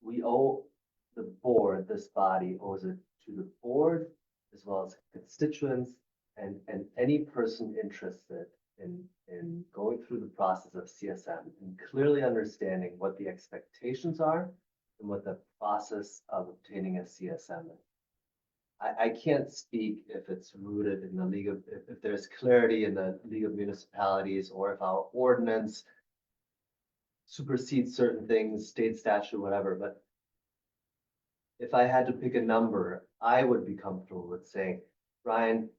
we owe the board, this body owes it to the board as well as constituents and any person interested in going through the process of CSM and clearly understanding what the expectations are and what the process of obtaining a CSM is. I can't speak if it's rooted in the League of, if there's clarity in the League of Municipalities or if our ordinance supersedes certain things, state statute, whatever, but if I had to pick a number, I would be comfortable with saying, Brian,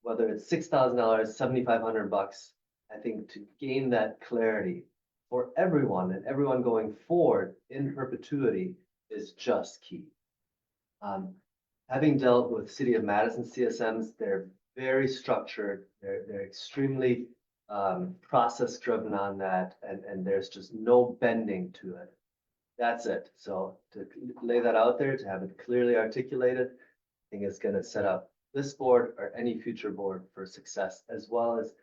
whether it's $6,000, $7,500, I think to gain that clarity for everyone and everyone going forward in perpetuity is just key. Having dealt with City of Madison CSMs, they're very structured. They're extremely process driven on that, and there's just no bending to it. That's it. So to lay that out there, to have it clearly articulated, I think it's going to set up this board or any future board for success, as well as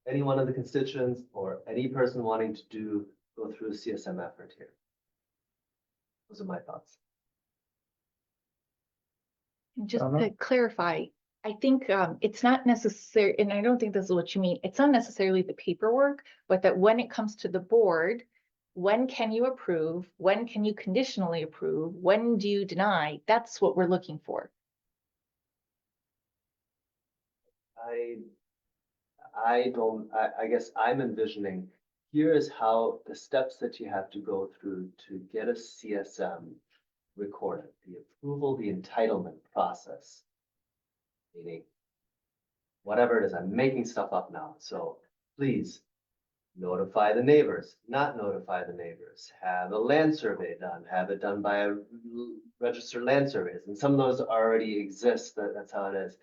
any one of the constituents or any person wanting to go through a CSM effort here. Those are my thoughts. And just to clarify, I think it's not necessary, and I don't think this is what you mean. It's not necessarily the paperwork, but that when it comes to the board, when can you approve? When can you conditionally approve? When do you deny? That's what we're looking for. I guess I'm envisioning, here is how the steps that you have to go through to get a CSM recorded, the approval, the entitlement process. Meaning, whatever it is, I'm making stuff up now, so please notify the neighbors, not notify the neighbors, have a land survey done, have it done by a registered land surveys, and some of those already exist, that's how it is.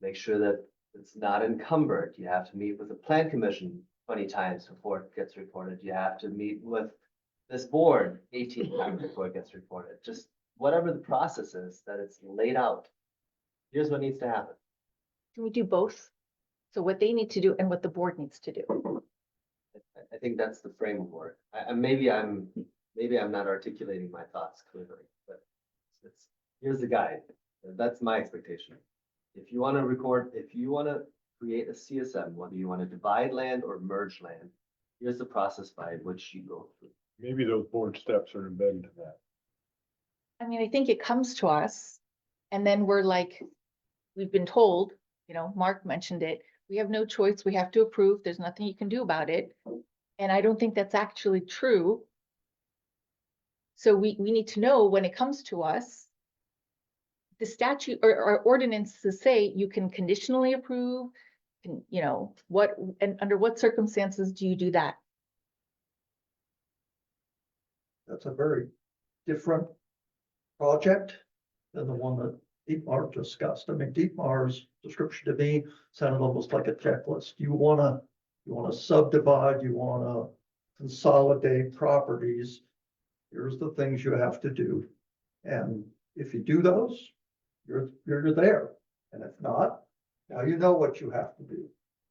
Make sure that it's not encumbered. You have to meet with the plan commission 20 times before it gets reported. You have to meet with this board 18 times before it gets reported. Just whatever the process is, that it's laid out. Here's what needs to happen. Can we do both? So what they need to do and what the board needs to do. I think that's the framework. Maybe I'm not articulating my thoughts clearly, but here's the guide. That's my expectation. If you want to create a CSM, whether you want to divide land or merge land, here's the process by which you go through. Maybe those board steps are embedded in that. I mean, I think it comes to us and then we're like, we've been told, Mark mentioned it. We have no choice. We have to approve. There's nothing you can do about it. And I don't think that's actually true. So we need to know when it comes to us, the statute or ordinances say you can conditionally approve, and under what circumstances do you do that? That's a very different project than the one that Dietmar discussed. I mean, Dietmar's description to me sounded almost like a checklist. You wanna subdivide, you wanna consolidate properties. Here's the things you have to do. And if you do those, you're there. And if not, now you know what you have to do.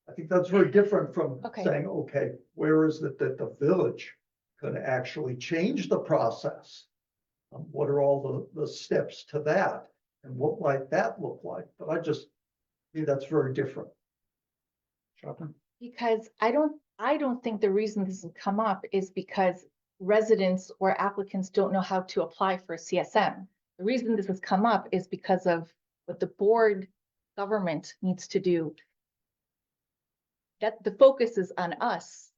I think that's very different from saying, okay, where is it that the village can actually change the process? What are all the steps to that? And what might that look like? But I think that's very different. Because I don't think the reason this has come up is because residents or applicants don't know how to apply for a CSM. The reason this has come up is because of what the board government needs to do. That the focus is on us.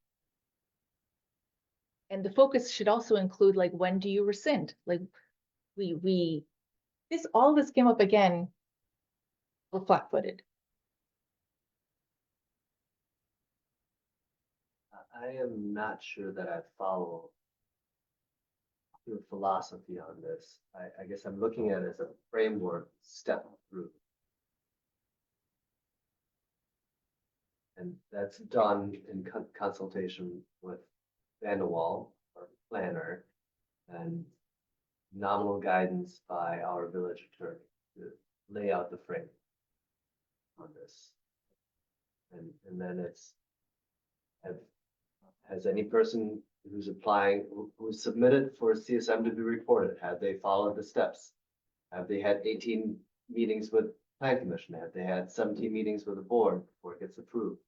And the focus should also include, like, when do you rescind? Like, all this came up again, we're flat-footed. I am not sure that I follow your philosophy on this. I guess I'm looking at it as a framework step through. And that's done in consultation with Van de Wall, our planner, and nominal guidance by our village attorney to lay out the frame on this. And then has any person who's applying, who's submitted for CSM to be reported, have they followed the steps? Have they had 18 meetings with plan commission? Have they had 17 meetings with the board before it gets approved?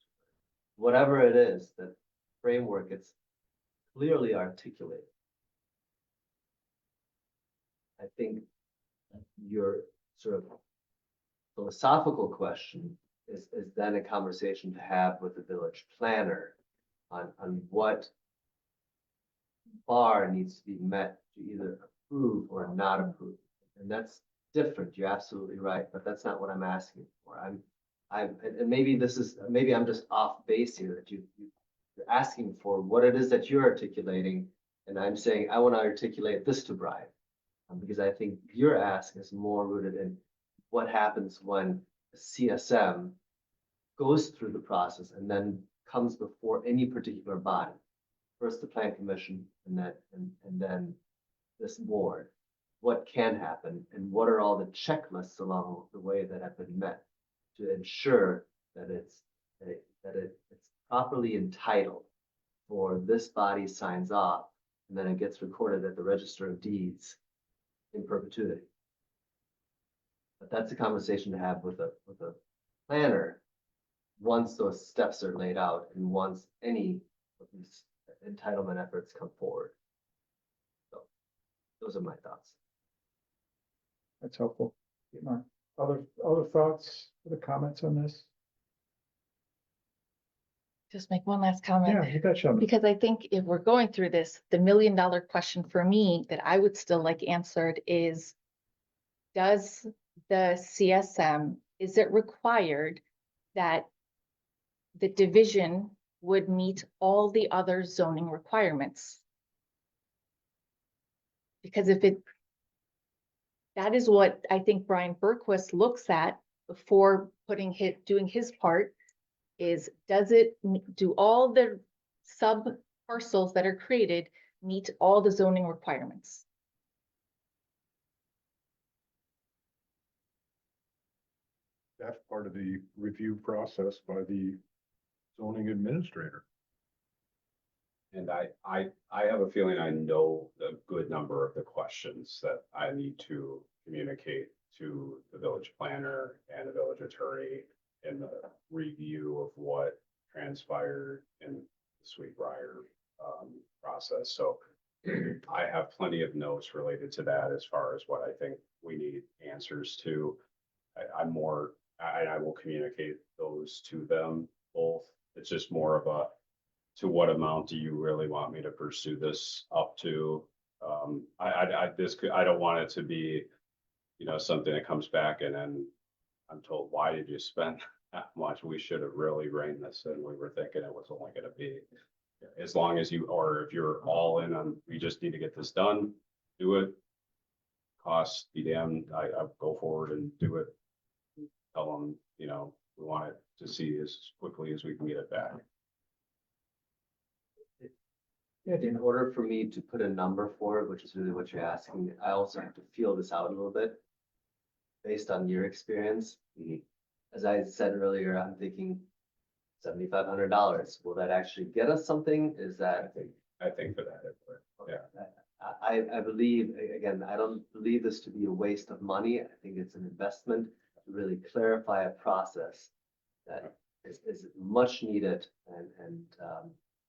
Whatever it is, that framework gets clearly articulated. I think your sort of philosophical question is then a conversation to have with the village planner on what bar needs to be met to either approve or not approve. And that's different. You're absolutely right, but that's not what I'm asking for. And maybe I'm just off base here, that you're asking for what it is that you're articulating. And I'm saying, I want to articulate this to Brian, because I think your ask is more rooted in what happens when a CSM goes through the process and then comes before any particular body. First the plan commission, and then this board. What can happen, and what are all the checklists along the way that have been met to ensure that it's properly entitled for this body signs off, and then it gets recorded at the Register of Deeds in perpetuity. But that's a conversation to have with a planner. Once those steps are laid out and once any of these entitlement efforts come forward. So those are my thoughts. That's helpful. Mark, other thoughts, other comments on this? Just make one last comment. Yeah, you bet, Shelby. Because I think if we're going through this, the $1 million question for me that I would still like answered is, does the CSM, is it required that the division would meet all the other zoning requirements? Because if it, that is what I think Brian Berquist looks at before doing his part, is do all the sub parcels that are created meet all the zoning requirements? That's part of the review process by the zoning administrator. And I have a feeling I know a good number of the questions that I need to communicate to the village planner and the village attorney in the review of what transpired in the Sweetbriar process. So I have plenty of notes related to that as far as what I think we need answers to. I will communicate those to them both. It's just more of a, to what amount do you really want me to pursue this up to? I don't want it to be, something that comes back and then I'm told, why did you spend that much? We should have really reined this in. We were thinking it was only going to be, as long as or if you're all in on, we just need to get this done, do it. Cost be damned, I go forward and do it. Tell them, we want it to see as quickly as we can get it back. In order for me to put a number for it, which is really what you're asking, I also have to feel this out a little bit based on your experience. As I said earlier, I'm thinking $7,500. Will that actually get us something? Is that? I think for that, yeah. I believe, again, I don't believe this to be a waste of money. I think it's an investment to really clarify a process that is much needed. And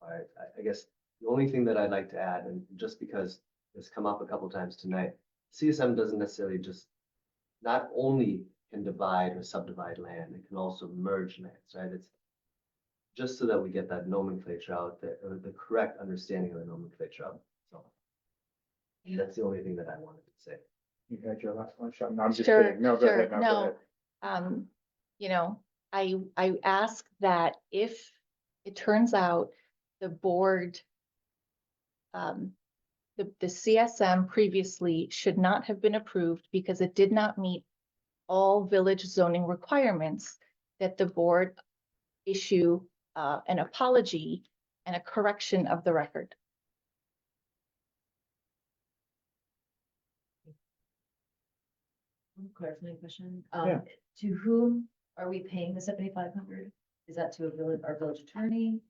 I guess the only thing that I'd like to add, and just because it's come up a couple times tonight, CSM doesn't necessarily just, not only can divide or subdivide land, it can also merge lands, right? It's just so that we get that nomenclature out there, or the correct understanding of the nomenclature out. So that's the only thing that I wanted to say. You had your last one, Sean. No, I'm just Sure, kidding. No, go ahead. No, go ahead. I ask that if it turns out the board, the CSM previously should not have been approved because it did not meet all village zoning requirements, that the board issue an apology and a correction of the record. Clarifying question. Yeah. To whom are we paying the $7,500? Is that to our village attorney?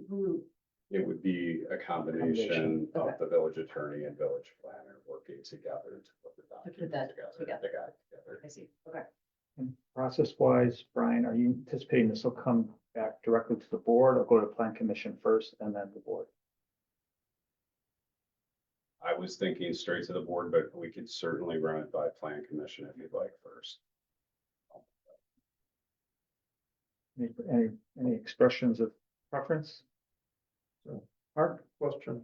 Who? It would be a combination of the village attorney and village planner working together to put the documents together. I see. Okay. And process-wise, Brian, are you anticipating this will come back directly to the board or go to plan commission first and then the board? I was thinking straight to the board, but we could certainly run it by plan commission if you'd like first. Any expressions of preference? So, Mark, question.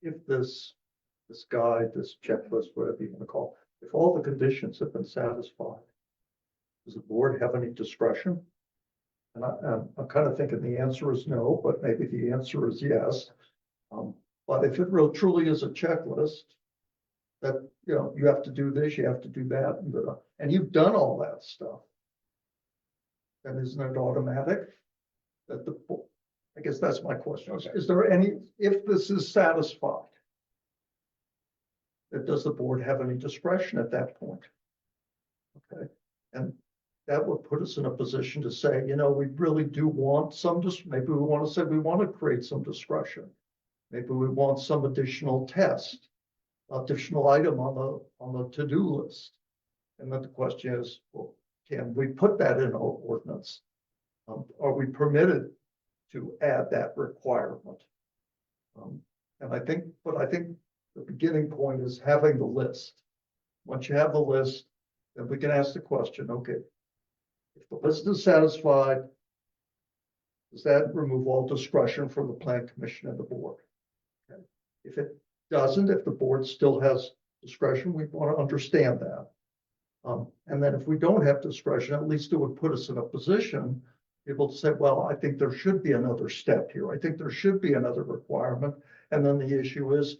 If this guide, this checklist, whatever you want to call it, if all the conditions have been satisfied, does the board have any discretion? And I'm kind of thinking the answer is no, but maybe the answer is yes. But if it truly is a checklist that, you have to do this, you have to do that, and you've done all that stuff, then isn't it automatic that I guess that's my question. Okay. Is there if this is satisfied, does the board have any discretion at that point? Okay. And that would put us in a position to say, we really do want maybe we want to say we want to create some discretion. Maybe we want some additional test, additional item on the to-do list. And then the question is, well, can we put that in our ordinance? Are we permitted to add that requirement? And I think the beginning point is having the list. Once you have the list, then we can ask the question, okay, if the list is satisfied, does that remove all discretion from the plan commission and the board? Okay. If it doesn't, if the board still has discretion, we want to understand that. And then if we don't have discretion, at least it would put us in a position able to say, well, I think there should be another step here. I think there should be another requirement. And then the issue is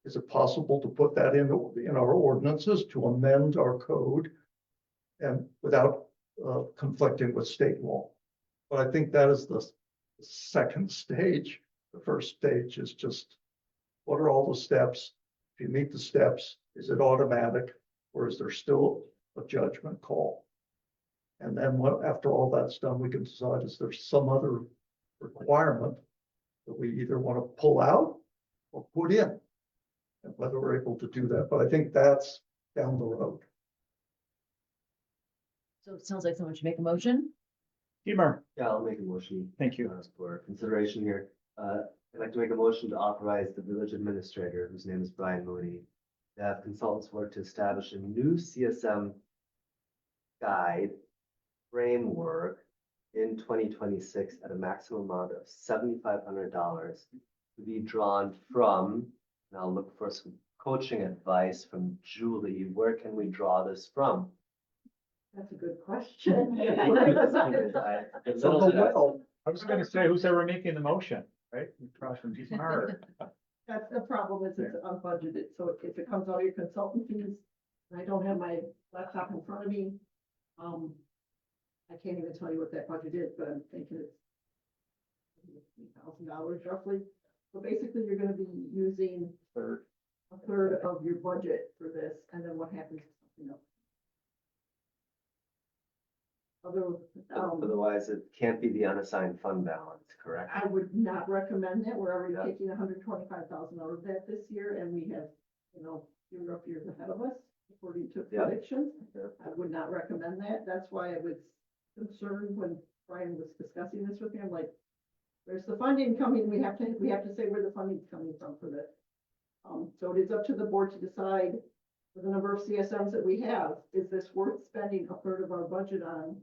it possible to put that in our ordinances to amend our code and without conflicting with state law? But I think that is the second stage. The first stage is just, what are all the steps? If you meet the steps, is it automatic, or is there still a judgment call? And then after all that's done, we can decide, is there some other requirement that we either want to pull out or put in, and whether we're able to do that. But I think that's down the road. So it sounds like someone should make a motion. Emer, Yeah, I'll make a motion. thank you. For consideration here. I'd like to make a motion to authorize the village administrator, whose name is Brian Mooney, to have consultants work to establish a new CSM guide framework in 2026 at a maximum amount of $7,500 to be drawn from, and I'll look for some coaching advice from Julie. Where can we draw this from? That's a good question. I was gonna say, who's ever making the motion, right? Across from Mar. That's the problem, is it's unbudgeted, so if it comes out of your consultant fees, and I don't have my laptop in front of me, I can't even tell you what that budget is, but I'm thinking it's $3,000 roughly. So basically, you're gonna be using a third of your budget for this, and then what happens to something else? Otherwise, it can't be the unassigned fund balance, correct? I would not recommend that. We're already taking $125,000 out of that this year, and we have, few rough years ahead of us according to predictions. I would not recommend that. That's why I was concerned when Brian was discussing this with me. I'm like, there's the funding coming. We have to say where the funding's coming from for this. So it is up to the board to decide, for the number of CSMs that we have, is this worth spending a third of our budget on?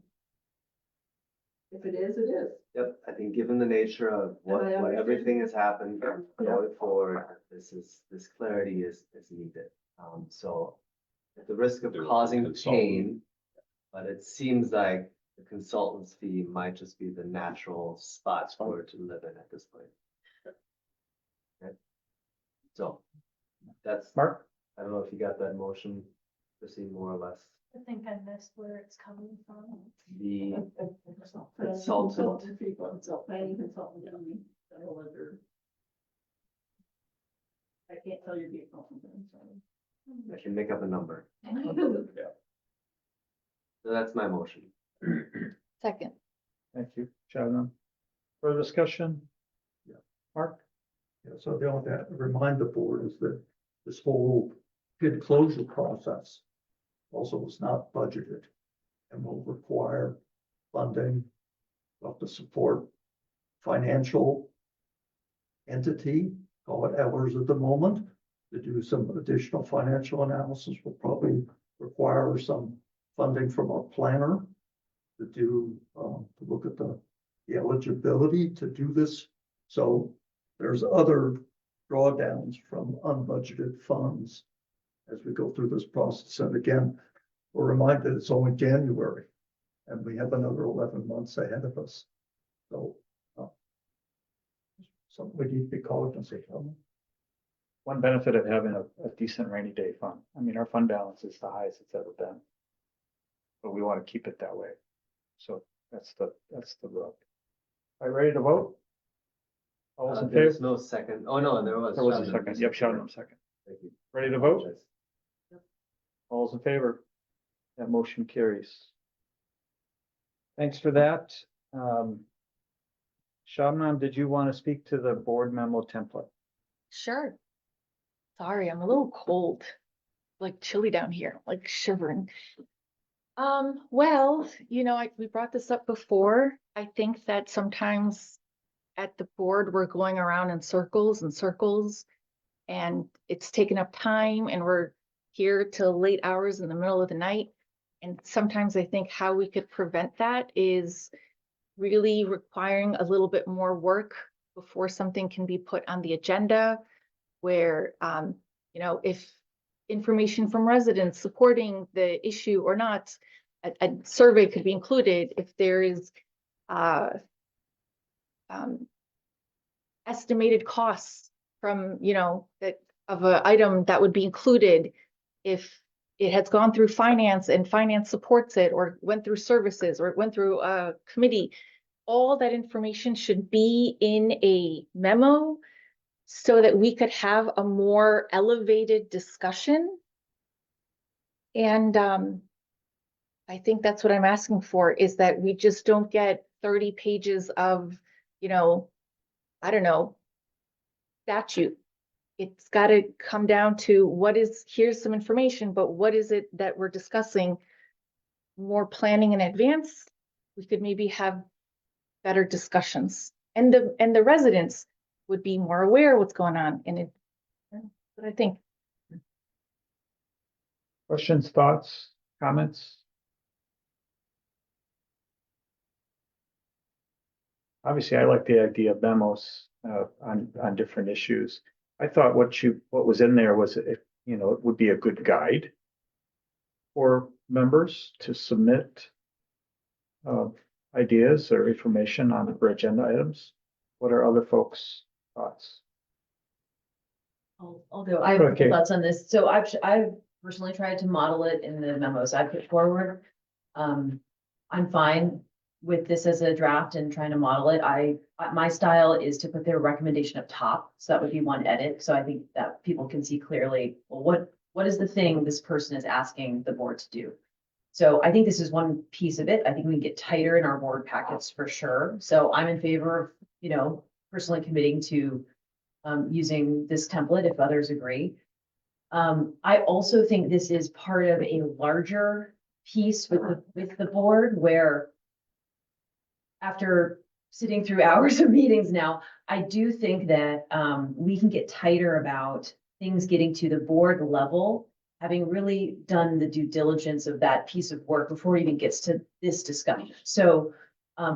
If it is, it is. Yep, I think given the nature of what everything has happened going forward, this clarity is needed. So at the risk of causing pain, but it seems like the consultant's fee might just be the natural spot for it to live in at this point. Okay. So that's Mark? I don't know if you got that motion, Chrissy, more or less. I think I missed where it's coming from. The Consultant fee, planning consultant, general ledger. I can't tell you the accountant, I'm sorry. I can make up a number. Yeah. So that's my motion. Second. Thank you, Shannon. Further discussion? Yeah. Mark? Yeah, so the only thing I remind the board is that this whole bid closure process also was not budgeted and will require funding of the support financial entity, call it Ellers at the moment, to do some additional financial analysis. Will probably require some funding from our planner to do, to look at the eligibility to do this. So there's other drawdowns from unbudgeted funds as we go through this process. And again, we're reminded it's only January and we have another 11 months ahead of us. So something we need to be cognizant of. One benefit of having a decent rainy day fund. I mean, our fund balance is the highest it's ever been. But we want to keep it that way. So that's the rub. Are you ready to vote? All those in favor? There's no second. Oh, no, there was. There was a second. Yep, Shannon, second. Thank you. Ready to vote? All those in favor? That motion carries. Thanks for that. Shabnam, did you want to speak to the board memo template? Sure. Sorry, I'm a little cold, like chilly down here, like shivering. Well, we brought this up before. I think that sometimes at the board, we're going around in circles and circles, and it's taken up time, and we're here till late hours in the middle of the night. And sometimes I think how we could prevent that is really requiring a little bit more work before something can be put on the agenda, where, if information from residents supporting the issue or not, a survey could be included. If there is uh, estimated costs from, that of an item that would be included, if it has gone through finance and finance supports it, or went through services, or it went through a committee, all that information should be in a memo so that we could have a more elevated discussion. And I think that's what I'm asking for, is that we just don't get 30 pages of, I don't know, statute. It's got to come down to here's some information, but what is it that we're discussing? More planning in advance, we could maybe have better discussions, and the residents would be more aware of what's going on in it. But I think. Questions, thoughts, comments? Obviously, I like the idea of memos on different issues. I thought what was in there was, it would be a good guide for members to submit ideas or information on for agenda items. What are other folks' thoughts? I'll go. I have Okay. thoughts on this. So I've personally tried to model it in the memos I put forward. I'm fine with this as a draft and trying to model it. My style is to put their recommendation up top. So that would be one edit. So I think that people can see clearly, well, what is the thing this person is asking the board to do? So I think this is one piece of it. I think we can get tighter in our board packets for sure. So I'm in favor of, personally committing to using this template if others agree. I also think this is part of a larger piece with the board, where after sitting through hours of meetings now, I do think that we can get tighter about things getting to the board level, having really done the due diligence of that piece of work before it even gets to this discussion. So,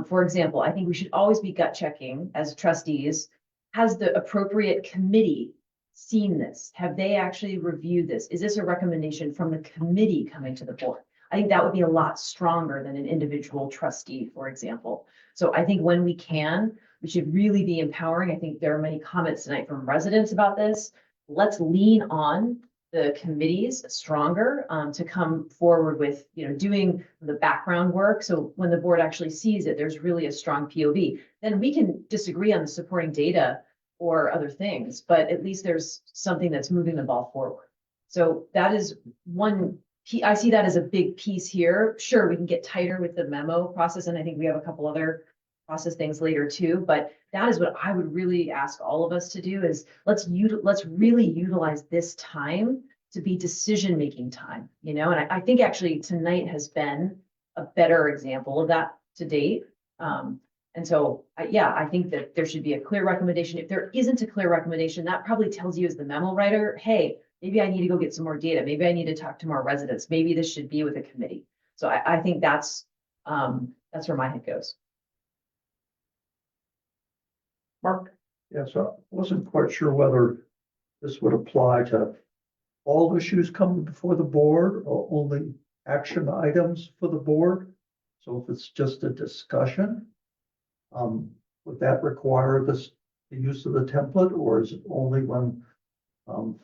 for example, I think we should always be gut checking as trustees. Has the appropriate committee seen this? Have they actually reviewed this? Is this a recommendation from the committee coming to the board? I think that would be a lot stronger than an individual trustee, for example. So I think when we can, we should really be empowering. I think there are many comments tonight from residents about this. Let's lean on the committees stronger to come forward with, doing the background work. So when the board actually sees it, there's really a strong POV. Then we can disagree on the supporting data or other things, but at least there's something that's moving the ball forward. So that is one. I see that as a big piece here. Sure, we can get tighter with the memo process, and I think we have a couple other process things later too, but that is what I would really ask all of us to do, is let's really utilize this time to be decision-making time, and I think actually tonight has been a better example of that to date. And so, I think that there should be a clear recommendation. If there isn't a clear recommendation, that probably tells you as the memo writer, hey, maybe I need to go get some more data. Maybe I need to talk to more residents. Maybe this should be with a committee. So I think that's where my head goes. Mark? Yeah, so I wasn't quite sure whether this would apply to all issues coming before the board or only action items for the board. So if it's just a discussion, would that require the use of the template, or is it only when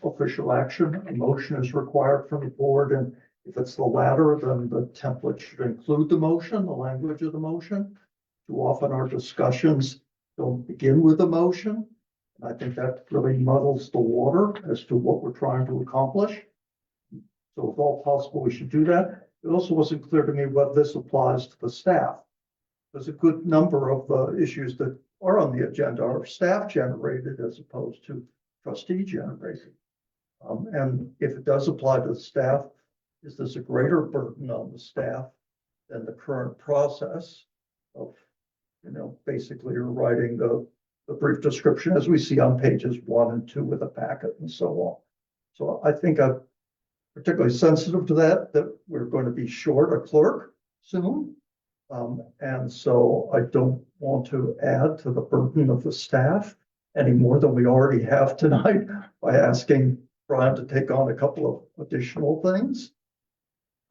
official action, a motion is required from the board? And if it's the latter, then the template should include the motion, the language of the motion. Too often our discussions don't begin with a motion. I think that really muddles the water as to what we're trying to accomplish. So if all possible, we should do that. It also wasn't clear to me whether this applies to the staff. There's a good number of issues that are on the agenda are staff generated as opposed to trustee generated. And if it does apply to the staff, is this a greater burden on the staff than the current process of, basically you're writing the brief description as we see on pages 1 and 2 with a packet and so on. So I think I'm particularly sensitive to that we're going to be short a clerk soon. And so I don't want to add to the burden of the staff any more than we already have tonight by asking Brian to take on a couple of additional things.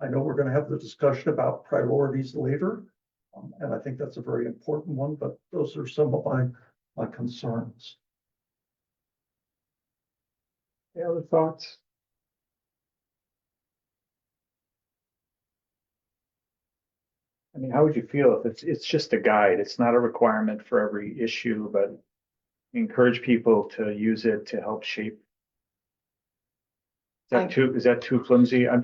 I know we're going to have the discussion about priorities later, and I think that's a very important one, but those are some of my concerns. Any other thoughts? I mean, how would you feel if it's just a guide? It's not a requirement for every issue, but encourage people to use it to help shape. Is that too flimsy? I'm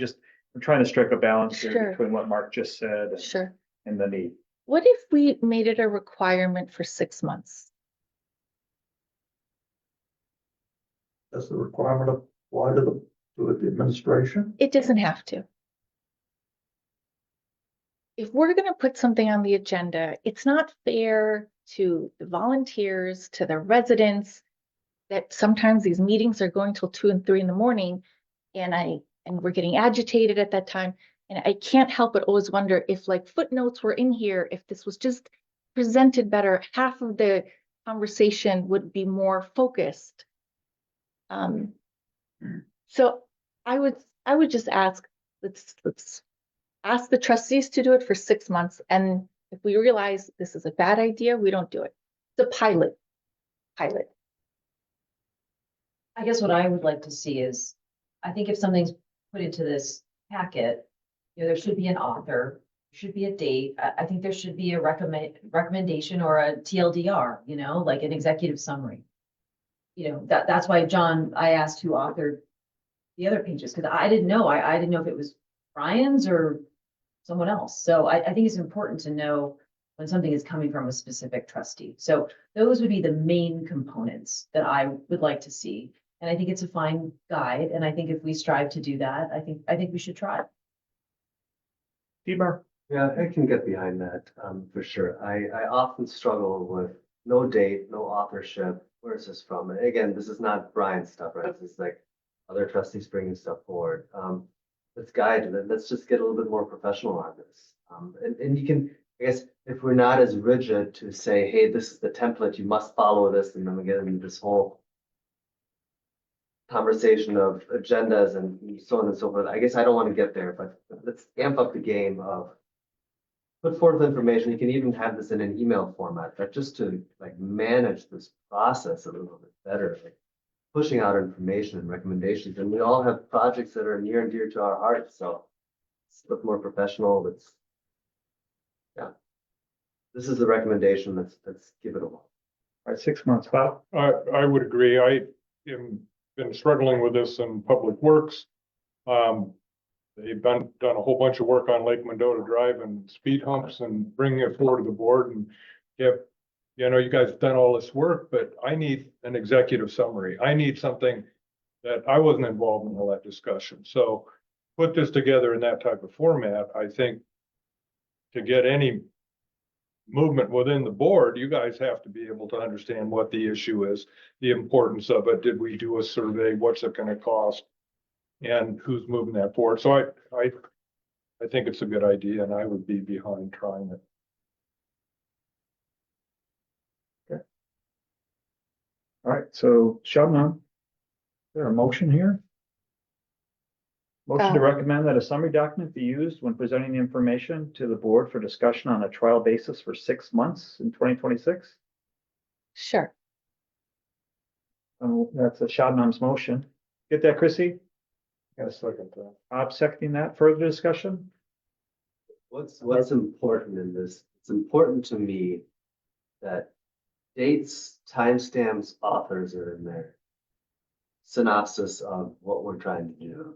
trying to strike a balance here Sure. between what Mark just said Sure. and the need. What if we made it a requirement for 6 months? Does the requirement apply to the administration? It doesn't have to. If we're going to put something on the agenda, it's not fair to the volunteers, to the residents, that sometimes these meetings are going till 2 and 3 in the morning, and we're getting agitated at that time. And I can't help but always wonder if like footnotes were in here, if this was just presented better, half of the conversation would be more focused. So I would just ask, let's ask the trustees to do it for 6 months. And if we realize this is a bad idea, we don't do it. It's a pilot. I guess what I would like to see is, I think if something's put into this packet, there should be an author, should be a date. I think there should be a recommendation or a TLDR, like an executive summary. That's why, John, I asked who authored the other pages, because I didn't know. I didn't know if it was Brian's or someone else. So I think it's important to know when something is coming from a specific trustee. So those would be the main components that I would like to see. And I think it's a fine guide. And I think if we strive to do that, I think we should try. Dietmar? Yeah, I can get behind that, for sure. I often struggle with no date, no authorship. Where is this from? And again, this is not Brian's stuff, right? This is like other trustees bringing stuff forward. Let's guide it. Let's just get a little bit more professional on this. And you can, I guess, if we're not as rigid to say, hey, this is the template, you must follow this, and then we get into this whole conversation of agendas and so on and so forth. I guess I don't want to get there, but let's amp up the game of put forth information. You can even have this in an email format, but just to like manage this process a little bit better, like pushing out information and recommendations. And we all have projects that are near and dear to our hearts. So let's look more professional. Yeah. This is the recommendation. Let's give it a whirl. All right, 6 months, Bob? I would agree. I am been struggling with this in Public Works. They've done a whole bunch of work on Lake Mendota Drive and speed humps and bringing it forward to the board. And you guys have done all this work, but I need an executive summary. I need something that I wasn't involved in all that discussion. So put this together in that type of format. I think to get any movement within the board, you guys have to be able to understand what the issue is, the importance of it. Did we do a survey? What's it going to cost? And who's moving that forward? So I think it's a good idea, and I would be behind trying it. Okay. All right, so Shabnam, is there a motion here? Motion to recommend that a summary document be used when presenting the information to the board for discussion on a trial basis for 6 months in 2026. Sure. That's a Shabnam's motion. Get that, Chrissy? Got a second to that. Bob seconding that. Further discussion? What's important in this? It's important to me that dates, timestamps, authors are in there. Synopsis of what we're trying to do.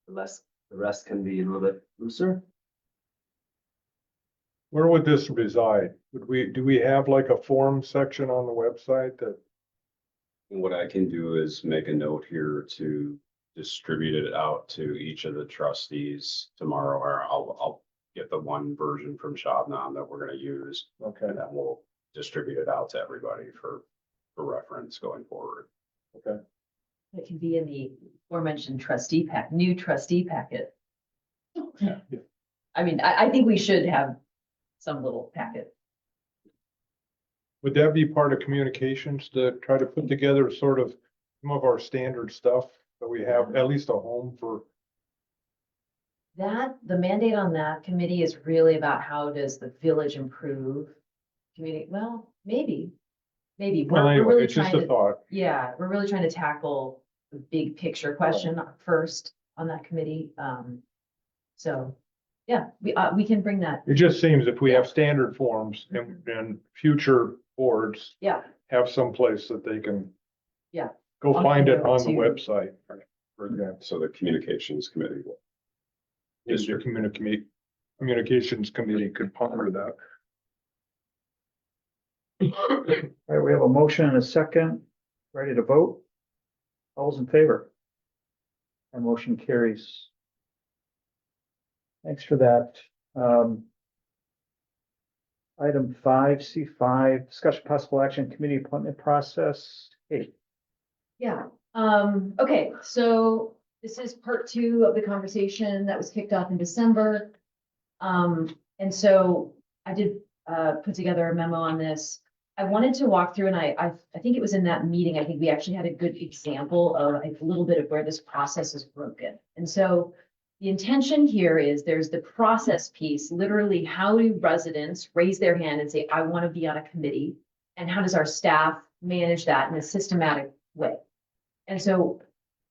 The rest can be a little bit looser. Where would this reside? Do we have like a form section on the website that? What I can do is make a note here to distribute it out to each of the trustees tomorrow, or I'll get the one version from Shabnam that we're gonna use. Okay. And then we'll distribute it out to everybody for reference going forward. Okay. It can be in the aforementioned new trustee packet. Yeah. I mean, I think we should have some little packet. Would that be part of communications to try to put together sort of some of our standard stuff that we have, at least a home for? The mandate on that committee is really about how does the village improve community, well, maybe. We're Well, anyway, really it's just trying a thought. Yeah, we're really trying to tackle the big picture question first on that committee. So, yeah, we can bring that. It just seems if we have standard forms and future boards Yeah, have some place that they can yeah. go I'll find send it it on the to- website, for example. So the communications committee will. Is your communications committee could ponder that. All right, we have a motion and a second, ready to vote. All those in favor? Our motion carries. Thanks for that. Item 5C5, discussion possible action committee appointment process. Hey, Yeah, okay, so this is part 2 of the conversation that was kicked off in December. And so I did put together a memo on this. I wanted to walk through, and I think it was in that meeting, I think we actually had a good example of a little bit of where this process is broken. And so the intention here is there's the process piece, literally how do residents raise their hand and say, I want to be on a committee? And how does our staff manage that in a systematic way? And so,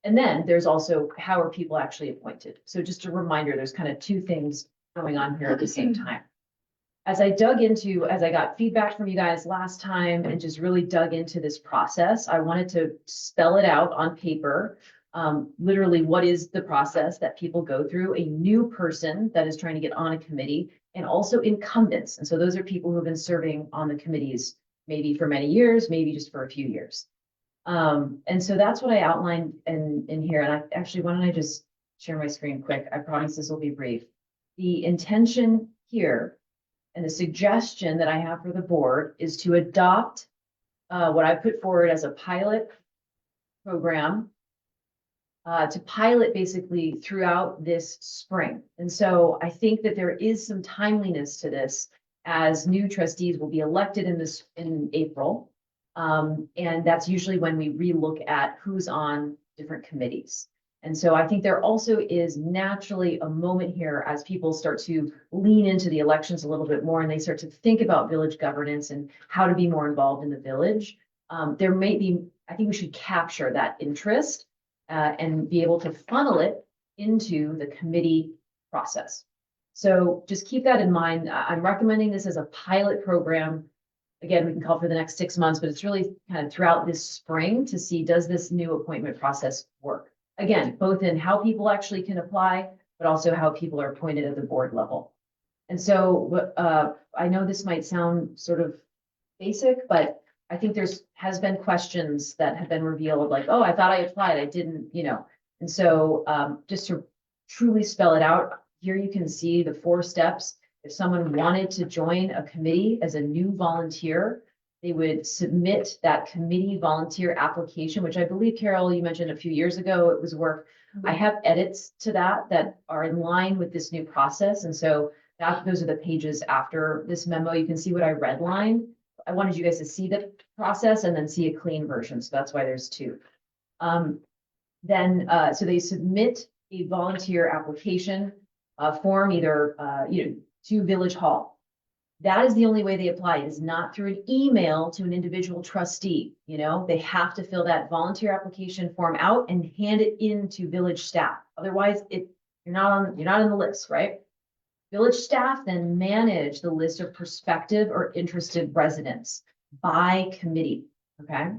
and then there's also how are people actually appointed? So just a reminder, there's kind of 2 things going on here at the same time. As I got feedback from you guys last time and just really dug into this process, I wanted to spell it out on paper. Literally, what is the process that people go through? A new person that is trying to get on a committee, and also incumbents. And so those are people who have been serving on the committees, maybe for many years, maybe just for a few years. And so that's what I outlined in here. And why don't I just share my screen quick? I promise this will be brief. The intention here and the suggestion that I have for the board is to adopt what I put forward as a pilot program to pilot basically throughout this spring. And so I think that there is some timeliness to this as new trustees will be elected in April. And that's usually when we relook at who's on different committees. And so I think there also is naturally a moment here as people start to lean into the elections a little bit more and they start to think about village governance and how to be more involved in the village. I think we should capture that interest and be able to funnel it into the committee process. So just keep that in mind. I'm recommending this as a pilot program. Again, we can call for the next 6 months, but it's really kind of throughout this spring to see, does this new appointment process work? Again, both in how people actually can apply, but also how people are appointed at the board level. And so I know this might sound sort of basic, but I think has been questions that have been revealed like, oh, I thought I applied, I didn't, And so just to truly spell it out, here you can see the 4 steps. If someone wanted to join a committee as a new volunteer, they would submit that committee volunteer application, which I believe, Carol, you mentioned a few years ago, it was work. I have edits to that are in line with this new process. And so those are the pages after this memo. You can see what I redlined. I wanted you guys to see the process and then see a clean version. So that's why there's 2. So they submit a volunteer application form either, to Village Hall. That is the only way they apply. It is not through an email to an individual trustee. They have to fill that volunteer application form out and hand it in to village staff. Otherwise, you're not on the list, right? Village staff then manage the list of prospective or interested residents by committee. Okay.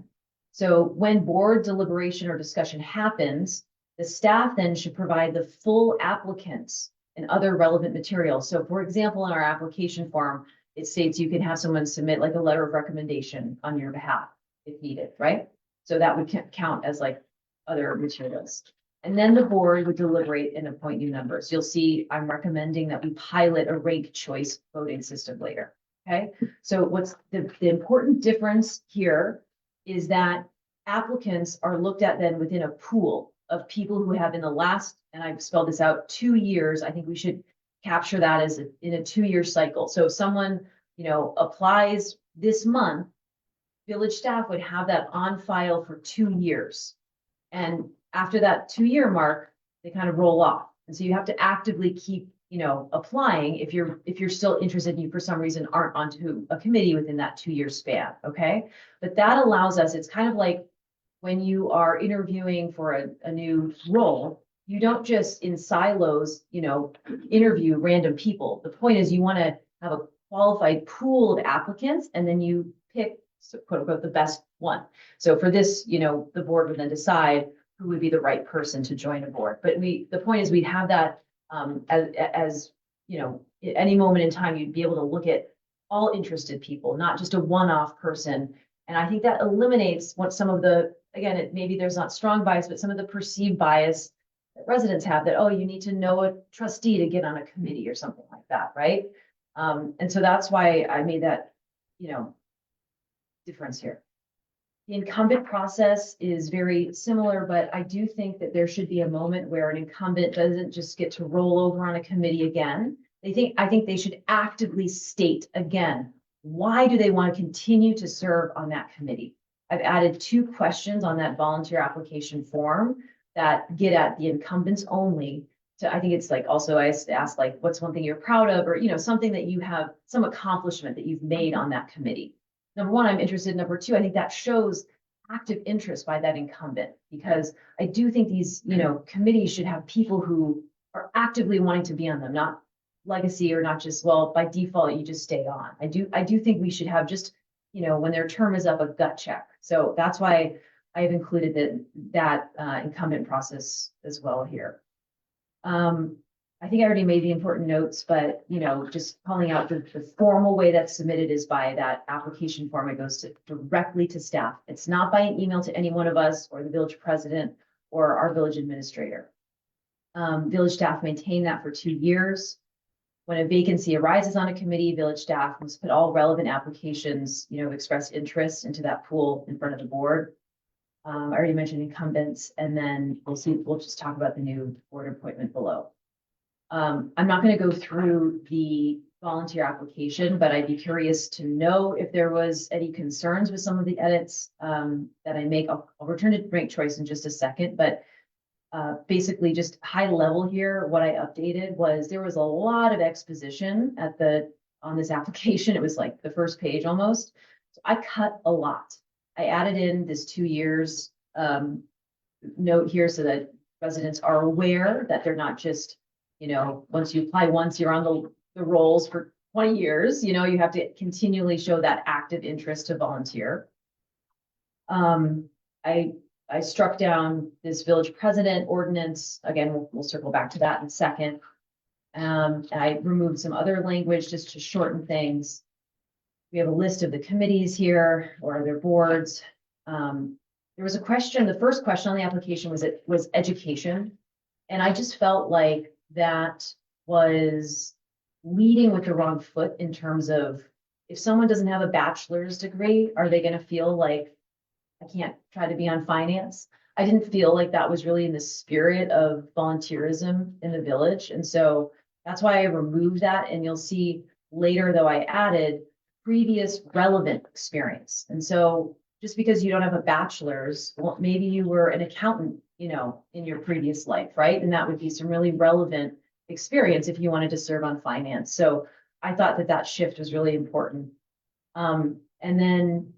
So when board deliberation or discussion happens, the staff then should provide the full applicants and other relevant materials. So for example, in our application form, it states you can have someone submit like a letter of recommendation on your behalf if needed, right? So that would count as like other materials. And then the board would deliberate and appoint new members. You'll see I'm recommending that we pilot a ranked choice voting system later. Okay, so what's the important difference here is that applicants are looked at then within a pool of people who have in the last, and I've spelled this out, 2 years. I think we should capture that as in a 2-year cycle. So if someone, applies this month, village staff would have that on file for 2 years. And after that 2-year mark, they kind of roll off. And so you have to actively keep, applying if you're still interested and you for some reason aren't onto a committee within that 2-year span. Okay. But that allows us, it's kind of like when you are interviewing for a new role, you don't just in silos, interview random people. The point is you want to have a qualified pool of applicants and then you pick, so quote unquote, the best one. So for this, the board would then decide who would be the right person to join a board. But the point is we'd have that as at any moment in time, you'd be able to look at all interested people, not just a one-off person. And I think that eliminates what some of the, again, maybe there's not strong bias, but some of the perceived bias that residents have that, oh, you need to know a trustee to get on a committee or something like that, right? And so that's why I made that, difference here. The incumbent process is very similar, but I do think that there should be a moment where an incumbent doesn't just get to roll over on a committee again. I think they should actively state again, why do they want to continue to serve on that committee? I've added 2 questions on that volunteer application form that get at the incumbents only. So I think it's like also I asked like, what's one thing you're proud of, or something that you have some accomplishment that you've made on that committee. Number 1, I'm interested. Number 2, I think that shows active interest by that incumbent, because I do think these, committees should have people who are actively wanting to be on them, not legacy or not just, well, by default, you just stay on. I do think we should have just, when their term is up, a gut check. So that's why I've included that incumbent process as well here. I think I already made the important notes, but, just calling out the formal way that's submitted is by that application form. It goes directly to staff. It's not by an email to any one of us or the village president or our village administrator. Village staff maintain that for 2 years. When a vacancy arises on a committee, village staff must put all relevant applications, express interest into that pool in front of the board. I already mentioned incumbents, and then we'll just talk about the new board appointment below. I'm not going to go through the volunteer application, but I'd be curious to know if there was any concerns with some of the edits that I make. I'll return to ranked choice in just a second, but basically just high level here, what I updated was there was a lot of exposition on this application. It was like the first page almost. So I cut a lot. I added in this 2 years note here so that residents are aware that they're not just, once you apply once, you're on the rolls for 20 years, you have to continually show that active interest to volunteer. I struck down this village president ordinance. Again, we'll circle back to that in a second. I removed some other language just to shorten things. We have a list of the committees here or their boards. There was a question, the first question on the application was education. And I just felt like that was leading with the wrong foot in terms of if someone doesn't have a bachelor's degree, are they going to feel like I can't try to be on finance? I didn't feel like that was really in the spirit of volunteerism in the village. And so that's why I removed that. And you'll see later, though, I added previous relevant experience. And so just because you don't have a bachelor's, well, maybe you were an accountant, in your previous life, right? And that would be some really relevant experience if you wanted to serve on finance. So I thought that shift was really important. And then,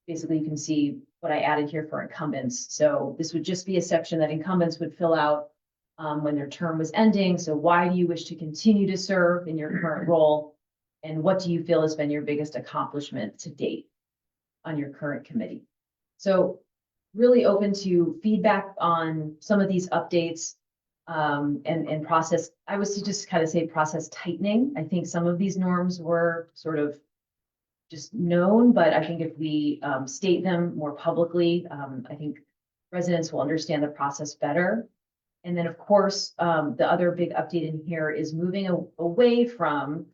basically you can see what I added here for incumbents. So this would just be a section that incumbents would fill out when their term was ending. So why do you wish to continue to serve in your current role? And what do you feel has been your biggest accomplishment to date on your current committee? So really open to feedback on some of these updates and process. I was to just kind of say process tightening. I think some of these norms were sort of just known, but I think if we state them more publicly, I think residents will understand the process better. And then, of course, the other big update in here is moving away from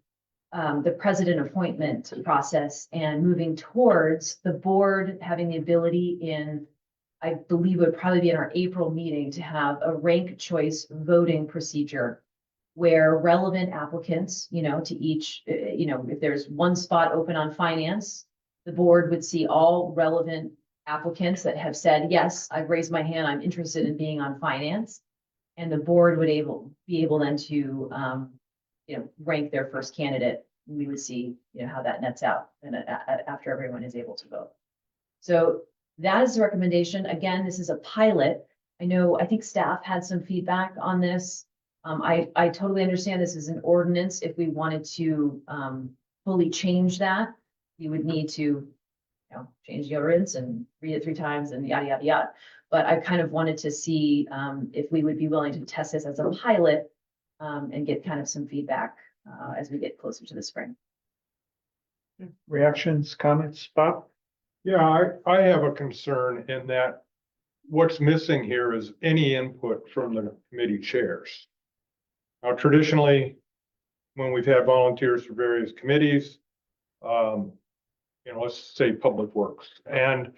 the president appointment process and moving towards the board having the ability in, I believe would probably be in our April meeting, to have a rank choice voting procedure where relevant applicants, to each, if there's one spot open on finance, the board would see all relevant applicants that have said, yes, I've raised my hand, I'm interested in being on finance. And the board would be able then to, rank their first candidate. We would see, how that nets out and after everyone is able to vote. So that is the recommendation. Again, this is a pilot. I think staff had some feedback on this. I totally understand this is an ordinance. If we wanted to fully change that, we would need to, change the ordinance and read it 3 times and yada, yada, yada. But I kind of wanted to see if we would be willing to test this as a pilot and get kind of some feedback as we get closer to the spring. Reactions, comments, Bob? Yeah, I have a concern in that what's missing here is any input from the committee chairs. Now, traditionally, when we've had volunteers for various committees, let's say Public Works, and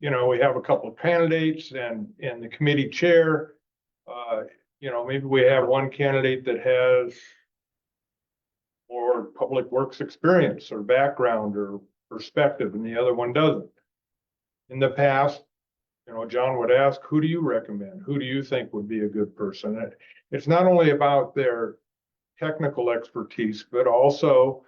we have a couple of candidates and the committee chair, maybe we have one candidate that has more Public Works experience or background or perspective and the other one doesn't. In the past, John would ask, who do you recommend? Who do you think would be a good person? It's not only about their technical expertise, but also,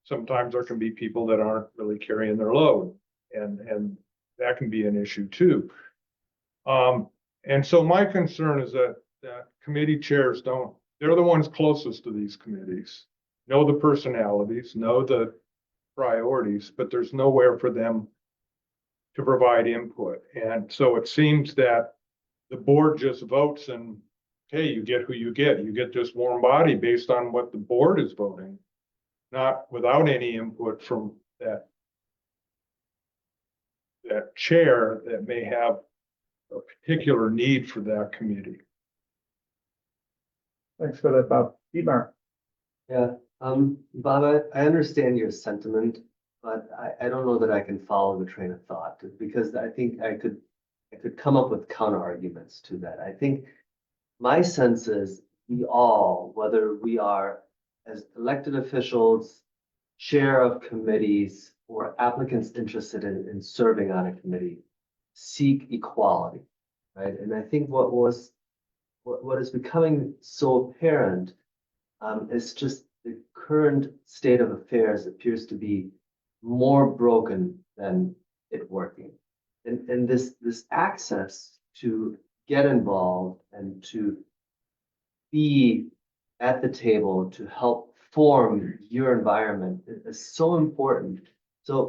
sometimes there can be people that aren't really carrying their load, and that can be an issue too. And so my concern is that committee chairs they're the ones closest to these committees, know the personalities, know the priorities, but there's nowhere for them to provide input. And so it seems that the board just votes and, hey, you get who you get. You get this warm body based on what the board is voting, not without any input from that chair that may have a particular need for that committee. Thanks for that, Bob. Dietmar? Yeah, Bob, I understand your sentiment, but I don't know that I can follow the train of thought, because I think I could come up with counter arguments to that. I think my sense is we all, whether we are as elected officials, chair of committees, or applicants interested in serving on a committee, seek equality, right? And I think what is becoming so apparent is just the current state of affairs appears to be more broken than it working. And this access to get involved and to be at the table to help form your environment is so important. So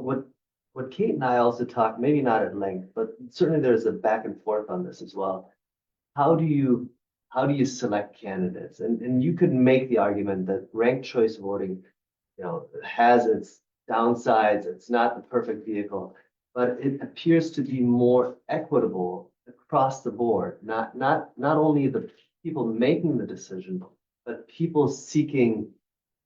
what Kate and I also talked, maybe not at length, but certainly there's a back and forth on this as well. How do you select candidates? And you could make the argument that ranked choice voting, has its downsides. It's not the perfect vehicle, but it appears to be more equitable across the board. Not only the people making the decision, but people seeking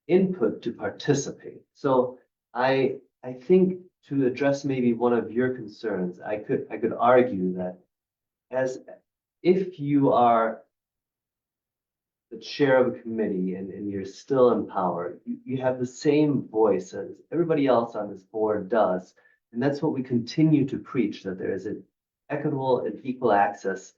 input to participate. So I think to address maybe one of your concerns, I could argue that if you are the chair of a committee and you're still in power, you have the same voice as everybody else on this board does. And that's what we continue to preach, that there is an equitable and equal access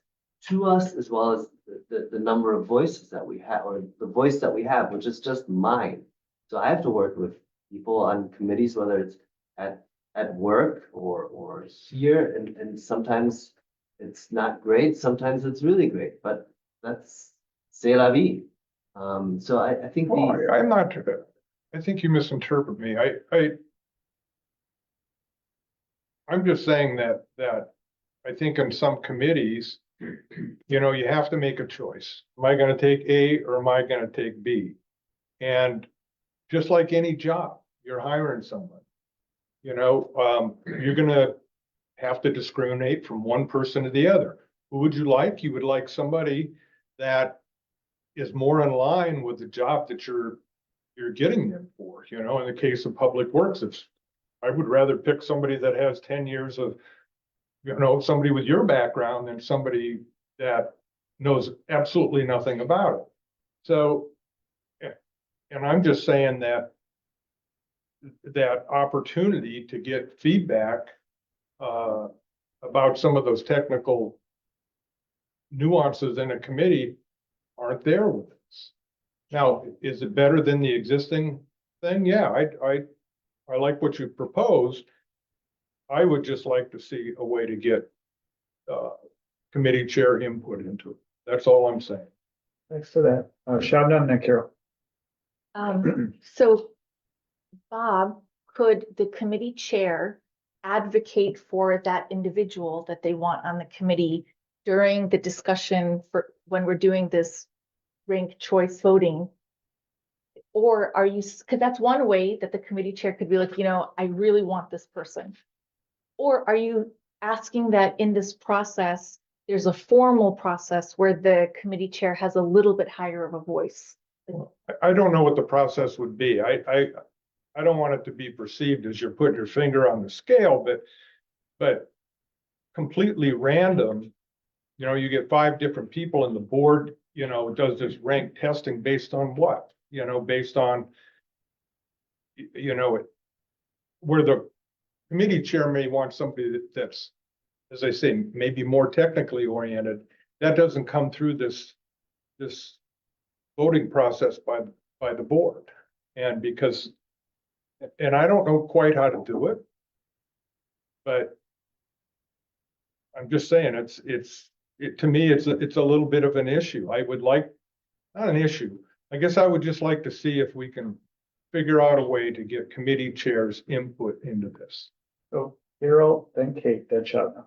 to us, as well as the number of voices that we have, or the voice that we have, which is just mine. So I have to work with people on committees, whether it's at work or here, and sometimes it's not great, sometimes it's really great, but that's c'est la vie. So I think I'm not, I think you misinterpret me. I'm just saying that I think in some committees, you have to make a choice. Am I going to take A or am I going to take B? And just like any job, you're hiring someone. You're going to have to discriminate from one person to the other. Who would you like? You would like somebody that is more in line with the job that you're getting them for. You know, in the case of Public Works, I would rather pick somebody that has 10 years of, you know, somebody with your background than somebody that knows absolutely nothing about it. So, and I'm just saying that opportunity to get feedback about some of those technical nuances in a committee aren't there with us. Now, is it better than the existing thing? Yeah, I like what you proposed. I would just like to see a way to get committee chair input into it. That's all I'm saying. Thanks for that. Shabnam and then Carol. So Bob, could the committee chair advocate for that individual that they want on the committee during the discussion for when we're doing this ranked choice voting? Or are you, because that's one way that the committee chair could be like, you know, I really want this person. Or are you asking that in this process, there's a formal process where the committee chair has a little bit higher of a voice? I don't know what the process would be. I don't want it to be perceived as you're putting your finger on the scale, but completely random. You know, you get 5 different people and the board, you know, does this rank testing based on what? You know, based on, you know, where the committee chair may want somebody that's, as I say, maybe more technically oriented. That doesn't come through this voting process by the board. And because, and I don't know quite how to do it, but I'm just saying to me, it's a little bit of an issue. I would like, not an issue. I guess I would just like to see if we can figure out a way to get committee chairs input into this. So Carol, then Kate, then Shabnam.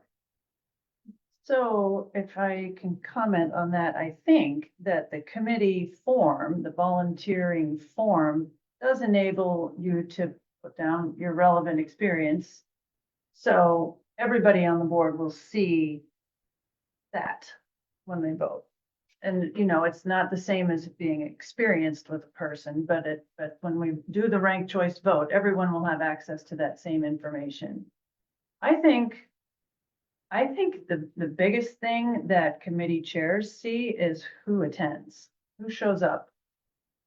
So if I can comment on that, I think that the committee form, the volunteering form, does enable you to put down your relevant experience. So everybody on the board will see that when they vote. And, you know, it's not the same as being experienced with a person, but when we do the ranked choice vote, everyone will have access to that same information. I think the biggest thing that committee chairs see is who attends, who shows up.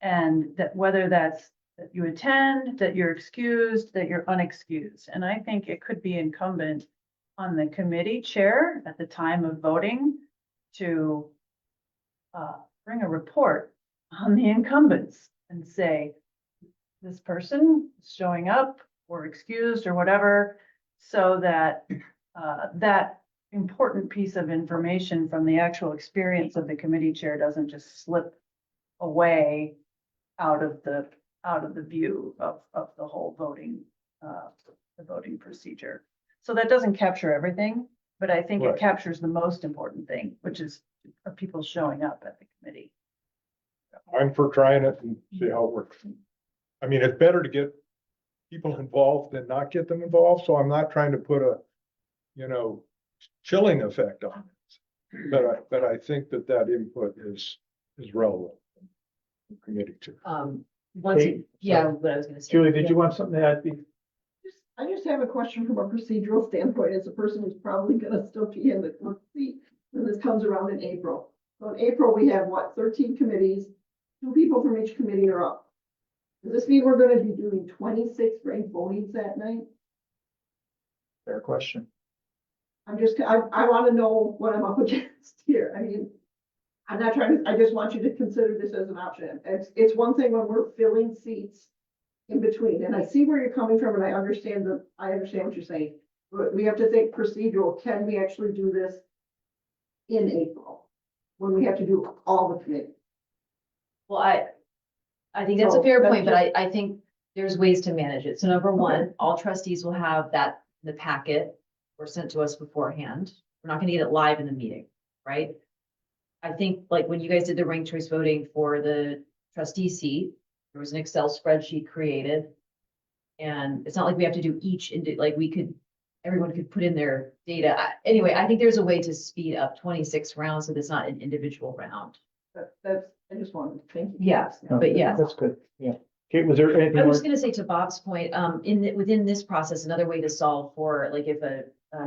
And that whether that's that you attend, that you're excused, that you're unexcused. And I think it could be incumbent on the committee chair at the time of voting to bring a report on the incumbents and say, this person is showing up or excused or whatever, so that that important piece of information from the actual experience of the committee chair doesn't just slip away out of the view of the whole voting, the voting procedure. So that doesn't capture everything, but I think it captures the most important thing, which is are people showing up at the committee. I'm for trying it and see how it works. I mean, it's better to get people involved than not get them involved. So I'm not trying to put a, you know, chilling effect on it. But I think that input is relevant. Committee chair. Yeah, what I was gonna say. Julie, did you want something to add? I just have a question from a procedural standpoint, as a person who's probably gonna still be in the clerk seat when this comes around in April. So in April, we have what, 13 committees, 2 people from each committee are up. Does this mean we're gonna be doing 26 ranked votings that night? Fair question. I wanna know what I'm up against here. I mean, I'm not trying to, I just want you to consider this as an option. It's one thing when we're filling seats in between, and I see where you're coming from, and I understand what you're saying. But we have to think procedural. Can we actually do this in April when we have to do all the committees? Well, I think that's a fair point, but I think there's ways to manage it. So number one, all trustees will have that in the packet or sent to us beforehand. We're not gonna get it live in the meeting, right? I think like when you guys did the ranked choice voting for the trustee seat, there was an Excel spreadsheet created. And it's not like we have to do each, like we could everyone could put in their data. Anyway, I think there's a way to speed up 26 rounds so that it's not an individual round. That's, I just wanted to thank you. Yeah, but yeah. That's good, yeah. Kate, was there anything I more? was gonna say to Bob's point, within this process, another way to solve for, like, if a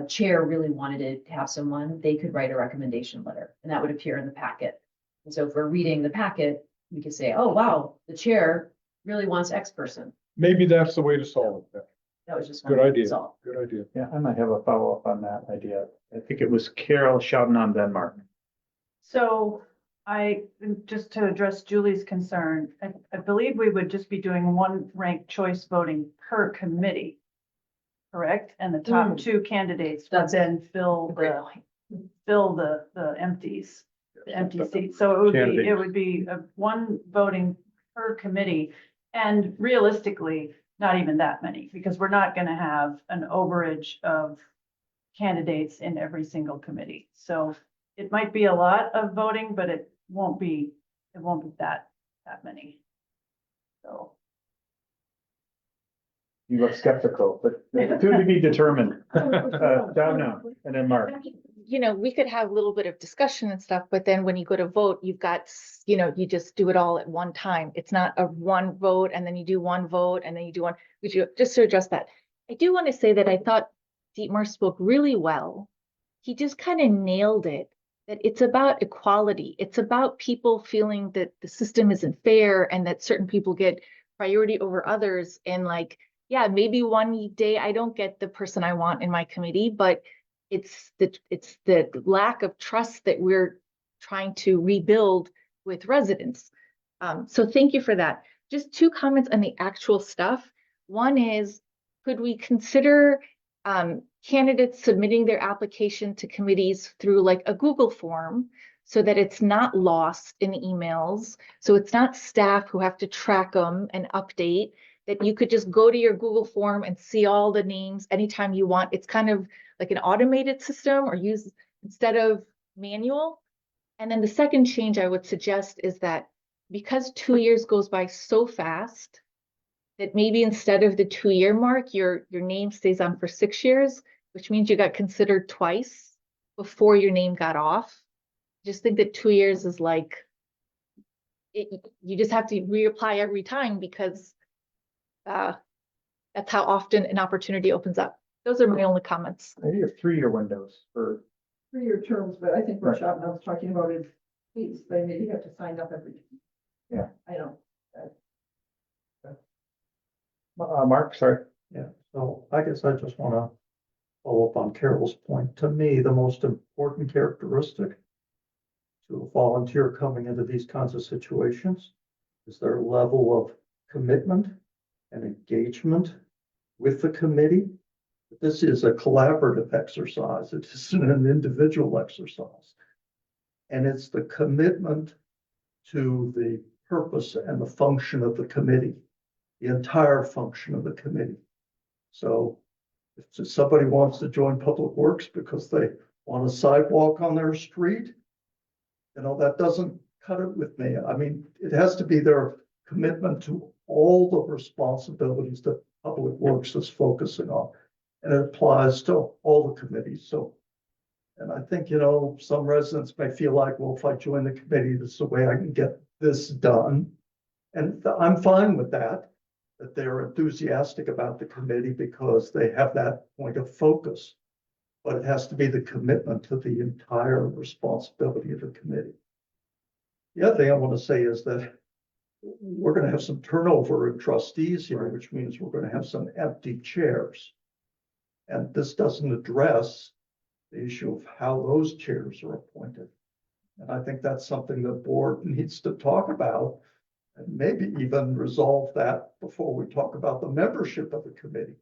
chair really wanted to have someone, they could write a recommendation letter, and that would appear in the packet. And so if we're reading the packet, we could say, oh, wow, the chair really wants X person. Maybe that's the way to solve it. That was just. Good one idea. solve. Good idea. Yeah, I might have a follow-up on that idea. I think it was Carol shouting on Denmark. So just to address Julie's concern, I believe we would just be doing one ranked choice voting per committee. Correct? And the top two candidates would then fill the empties, the empty seats. So it would be one voting per committee. And realistically, not even that many, because we're not going to have an overage of candidates in every single committee. So it might be a lot of voting, but it won't be that many. So. You look skeptical, but to be determined. Down and then Mark. You know, we could have a little bit of discussion and stuff, but then when you go to vote, you've got, you know, you just do it all at one time. It's not a one vote and then you do one vote and then you do one, just to address that. I do want to say that I thought Dietmar spoke really well. He just kind of nailed it, that it's about equality. It's about people feeling that the system isn't fair and that certain people get priority over others. And like, yeah, maybe one day I don't get the person I want in my committee, but it's the lack of trust that we're trying to rebuild with residents. So thank you for that. Just two comments on the actual stuff. One is, could we consider candidates submitting their application to committees through like a Google form so that it's not lost in emails, so it's not staff who have to track them and update, that you could just go to your Google form and see all the names anytime you want. It's kind of like an automated system or use instead of manual. And then the second change I would suggest is that because 2 years goes by so fast, that maybe instead of the 2-year mark, your name stays on for 6 years, which means you got considered twice before your name got off. Just think that 2 years is like, you just have to reapply every time because that's how often an opportunity opens up. Those are my only comments. Maybe a 3-year windows for 3-year terms, but I think what Right. Shopna was talking about is fees. They maybe have to sign up every. Yeah. I don't. Mark, sorry. Yeah, so I guess I just want to follow up on Carol's point. To me, the most important characteristic to a volunteer coming into these kinds of situations is their level of commitment and engagement with the committee. This is a collaborative exercise. It isn't an individual exercise. And it's the commitment to the purpose and the function of the committee, the entire function of the committee. So if somebody wants to join Public Works because they want a sidewalk on their street, you know, that doesn't cut it with me. I mean, it has to be their commitment to all the responsibilities that Public Works is focusing on. And it applies to all the committees. So, and I think, you know, some residents may feel like, well, if I join the committee, this is the way I can get this done. And I'm fine with that they're enthusiastic about the committee because they have that point of focus. But it has to be the commitment to the entire responsibility of the committee. The other thing I want to say is that we're going to have some turnover in trustees here, which means we're going to have some empty chairs. And this doesn't address the issue of how those chairs are appointed. And I think that's something the board needs to talk about and maybe even resolve that before we talk about the membership of the committee.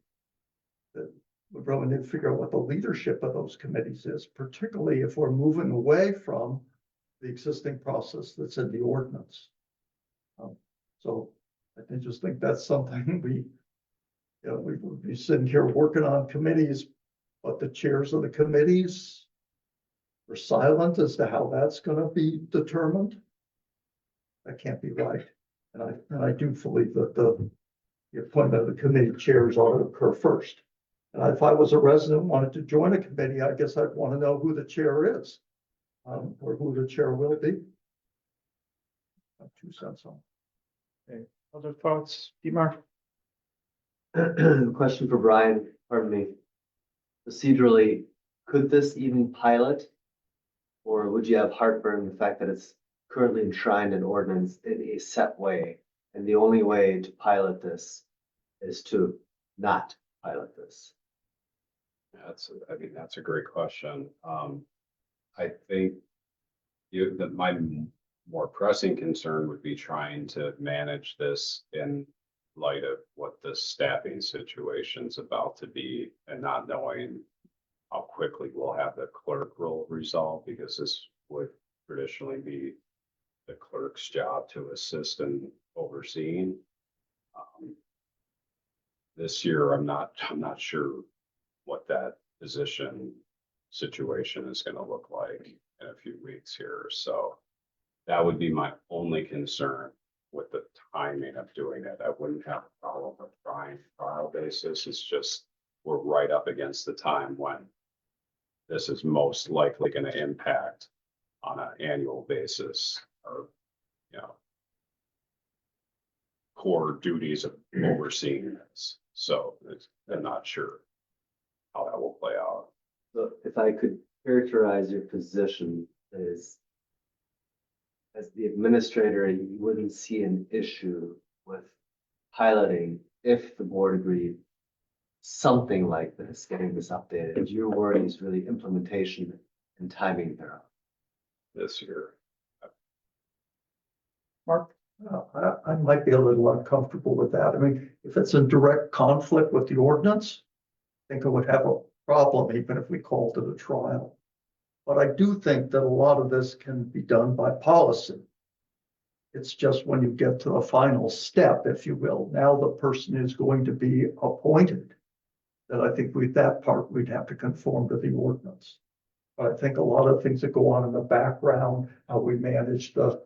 That we really need to figure out what the leadership of those committees is, particularly if we're moving away from the existing process that's in the ordinance. So I just think that's something we would be sitting here working on committees, but the chairs of the committees are silent as to how that's going to be determined. That can't be right. And I do believe that the appointment of the committee chairs ought to occur first. And if I was a resident and wanted to join a committee, I guess I'd want to know who the chair is, or who the chair will be. 2 cents on. Other thoughts, Dietmar? Question for Brian, pardon me. Procedurally, could this even pilot? Or would you have heartburn, the fact that it's currently enshrined in ordinance in a set way? And the only way to pilot this is to not pilot this? That's a great question. I think that my more pressing concern would be trying to manage this in light of what the staffing situation's about to be and not knowing how quickly we'll have the clerk role resolved, because this would traditionally be the clerk's job to assist in overseeing. This year, I'm not sure what that position situation is going to look like in a few weeks here. So that would be my only concern with the timing of doing it. I wouldn't have a problem with trying trial basis. It's just we're right up against the time when this is most likely going to impact on an annual basis, or, you know, core duties of overseeing this. So I'm not sure how that will play out. So if I could characterize your position as the administrator, you wouldn't see an issue with piloting if the board agreed something like this, getting this updated. Your worry is really implementation and timing thereof. This year. Mark? I might be a little uncomfortable with that. I mean, if it's in direct conflict with the ordinance, I think I would have a problem even if we called it a trial. But I do think that a lot of this can be done by policy. It's just when you get to the final step, if you will, now the person is going to be appointed, that I think with that part, we'd have to conform to the ordinance. But I think a lot of things that go on in the background, how we manage the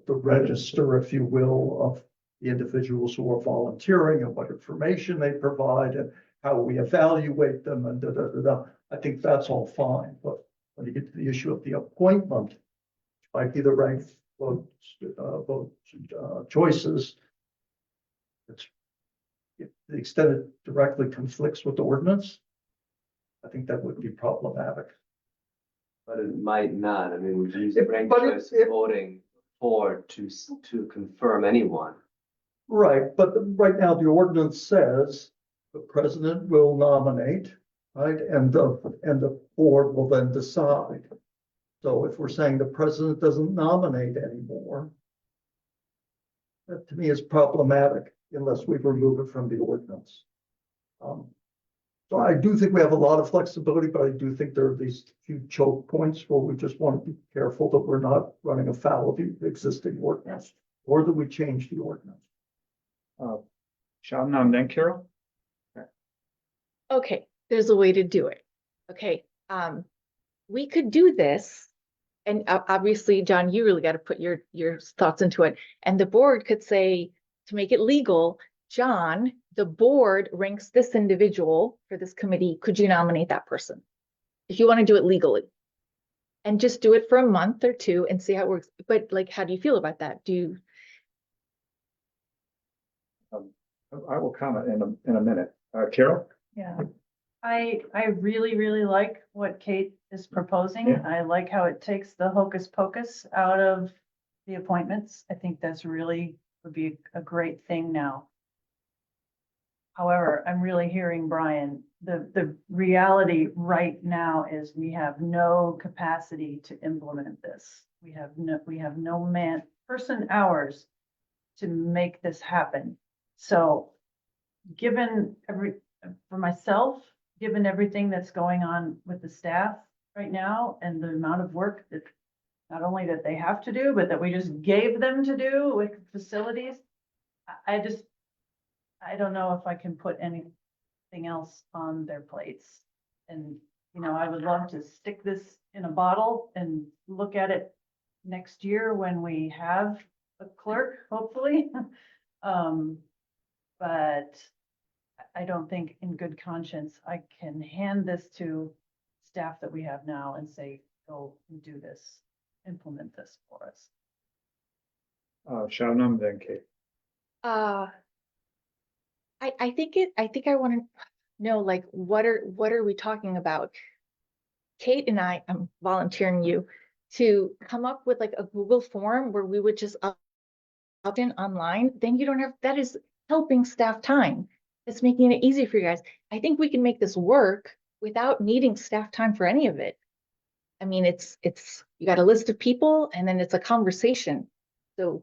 register, if you will, of the individuals who are volunteering and what information they provide and how we evaluate them and I think that's all fine. But when you get to the issue of the appointment, which might be the right choices, it's to the extent it directly conflicts with the ordinance, I think that would be problematic. But it might not. I mean, would you use If- ranked but choice voting for to confirm anyone? Right, but right now the ordinance says the president will nominate, right? And the board will then decide. So if we're saying the president doesn't nominate anymore, that to me is problematic unless we remove it from the ordinance. So I do think we have a lot of flexibility, but I do think there are these few choke points where we just want to be careful that we're not running afoul of the existing ordinance, or that we change the ordinance. Sean, and then Carol? Okay, there's a way to do it. Okay, we could do this. And obviously, John, you really got to put your thoughts into it. And the board could say, to make it legal, John, the board ranks this individual for this committee. Could you nominate that person? If you want to do it legally. And just do it for a month or two and see how it works. But like, how do you feel about that? Do you? I will comment in a minute. Carol? Yeah, I really, really like what Kate is proposing. Yeah. I like how it takes the hocus pocus out of the appointments. I think that's really would be a great thing now. However, I'm really hearing Brian, the reality right now is we have no capacity to implement this. We have no person hours to make this happen. So for myself, given everything that's going on with the staff right now and the amount of work that not only that they have to do, but that we just gave them to do with facilities, I don't know if I can put anything else on their plates. And, you know, I would love to stick this in a bottle and look at it next year when we have a clerk, hopefully. But I don't think in good conscience, I can hand this to staff that we have now and say, go and do this, implement this for us. Shabnam, then Kate. I think I want to know, like, what are we talking about? Kate and I'm volunteering you to come up with like a Google form where we would just opt in online. Then you don't have, that is helping staff time. It's making it easy for you guys. I think we can make this work without needing staff time for any of it. I mean, it's, you got a list of people and then it's a conversation. So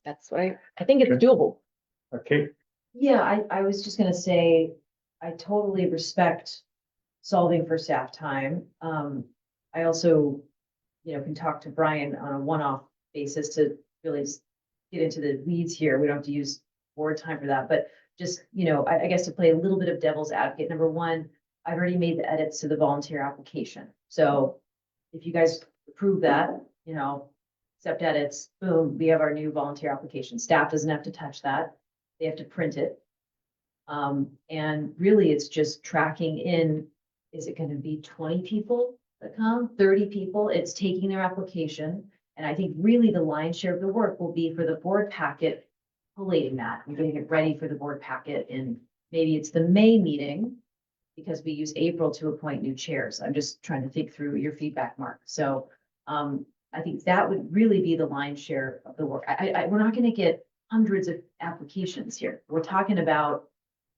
that's what I think it's Okay. doable. Okay, Yeah, I was just gonna say, I totally respect solving for staff time. I also, can talk to Brian on a one-off basis to really get into the weeds here. We don't have to use board time for that, but just, I guess to play a little bit of devil's advocate. Number one, I've already made the edits to the volunteer application. So if you guys approve that, accept edits, boom, we have our new volunteer application. Staff doesn't have to touch that. They have to print it. And really it's just tracking in, is it going to be 20 people that come, 30 people? It's taking their application. And I think really the lion's share of the work will be for the board packet, collating that and getting it ready for the board packet. And maybe it's the May meeting because we use April to appoint new chairs. I'm just trying to think through your feedback, Mark. So I think that would really be the lion's share of the work. We're not going to get hundreds of applications here. We're talking about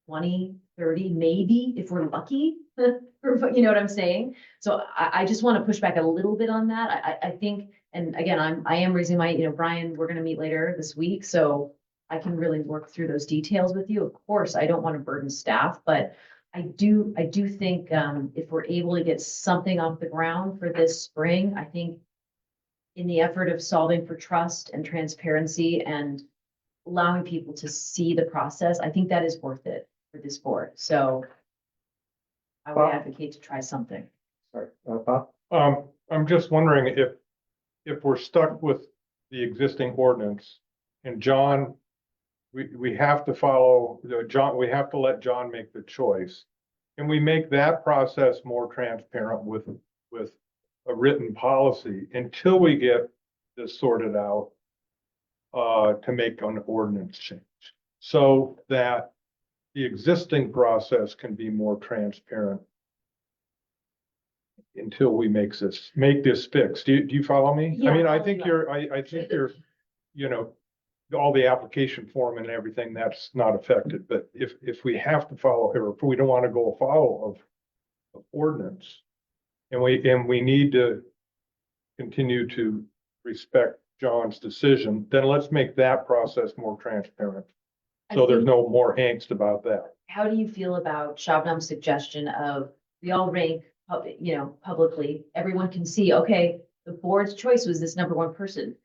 20, 30, maybe if we're lucky, you know what I'm saying? So I just want to push back a little bit on that. I think, and again, I am raising my, Brian, we're going to meet later this week, so I can really work through those details with you. Of course, I don't want to burden staff, but I do think if we're able to get something off the ground for this spring, I think in the effort of solving for trust and transparency and allowing people to see the process, I think that is worth it for this board. So I would advocate to try something. sorry, Bob? I'm just wondering if we're stuck with the existing ordinance and John, we have to follow John, we have to let John make the choice. Can we make that process more transparent with a written policy until we get this sorted out to make an ordinance change so that the existing process can be more transparent until we make this fix. Do you follow me? Yeah, I mean, I think I think you're, all the application form and everything, that's not affected. But if we have to follow, or if we don't want to go follow of ordinance, and we need to continue to respect John's decision, then let's make that process more transparent. So there's no more angst about that. How do you feel about Shabnam's suggestion of we all rank, publicly, everyone can see, okay, the board's choice was this number one person.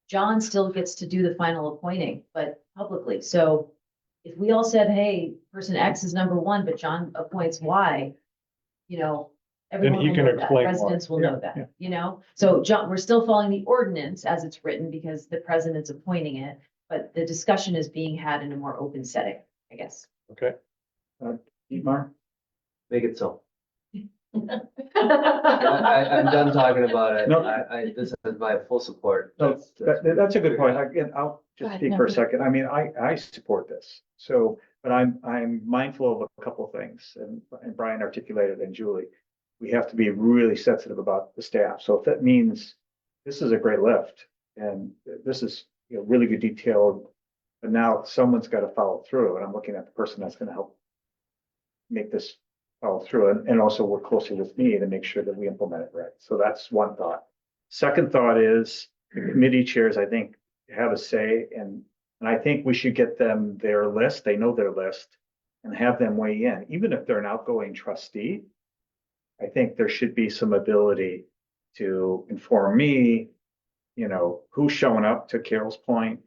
John still gets to do the final appointing, but publicly. So if we all said, hey, person X is number one, but John appoints Y, everyone he will can know that. explain why. Residents will know Yeah. that, So John, we're still following the ordinance as it's written because the president's appointing it, but the discussion is being had in a more open setting, I guess. Okay. Dietmar? Make it so. I'm done talking about it. No. This is my full support. No, that's a good point. Again, I'll Go just ahead, speak for a Nathan. second. I mean, I support this. So, but I'm mindful of a couple of things, and Brian articulated, and Julie. We have to be really sensitive about the staff. So if that means this is a great lift and this is, really good detailed, but now someone's got to follow through, and I'm looking at the person that's going to help make this follow through, and also work closely with me to make sure that we implement it right. So that's one thought. Second thought is the committee chairs, I think, have a say, and I think we should get them their list. They know their list, and have them weigh in, even if they're an outgoing trustee. I think there should be some ability to inform me, who's showing up, to Carol's point,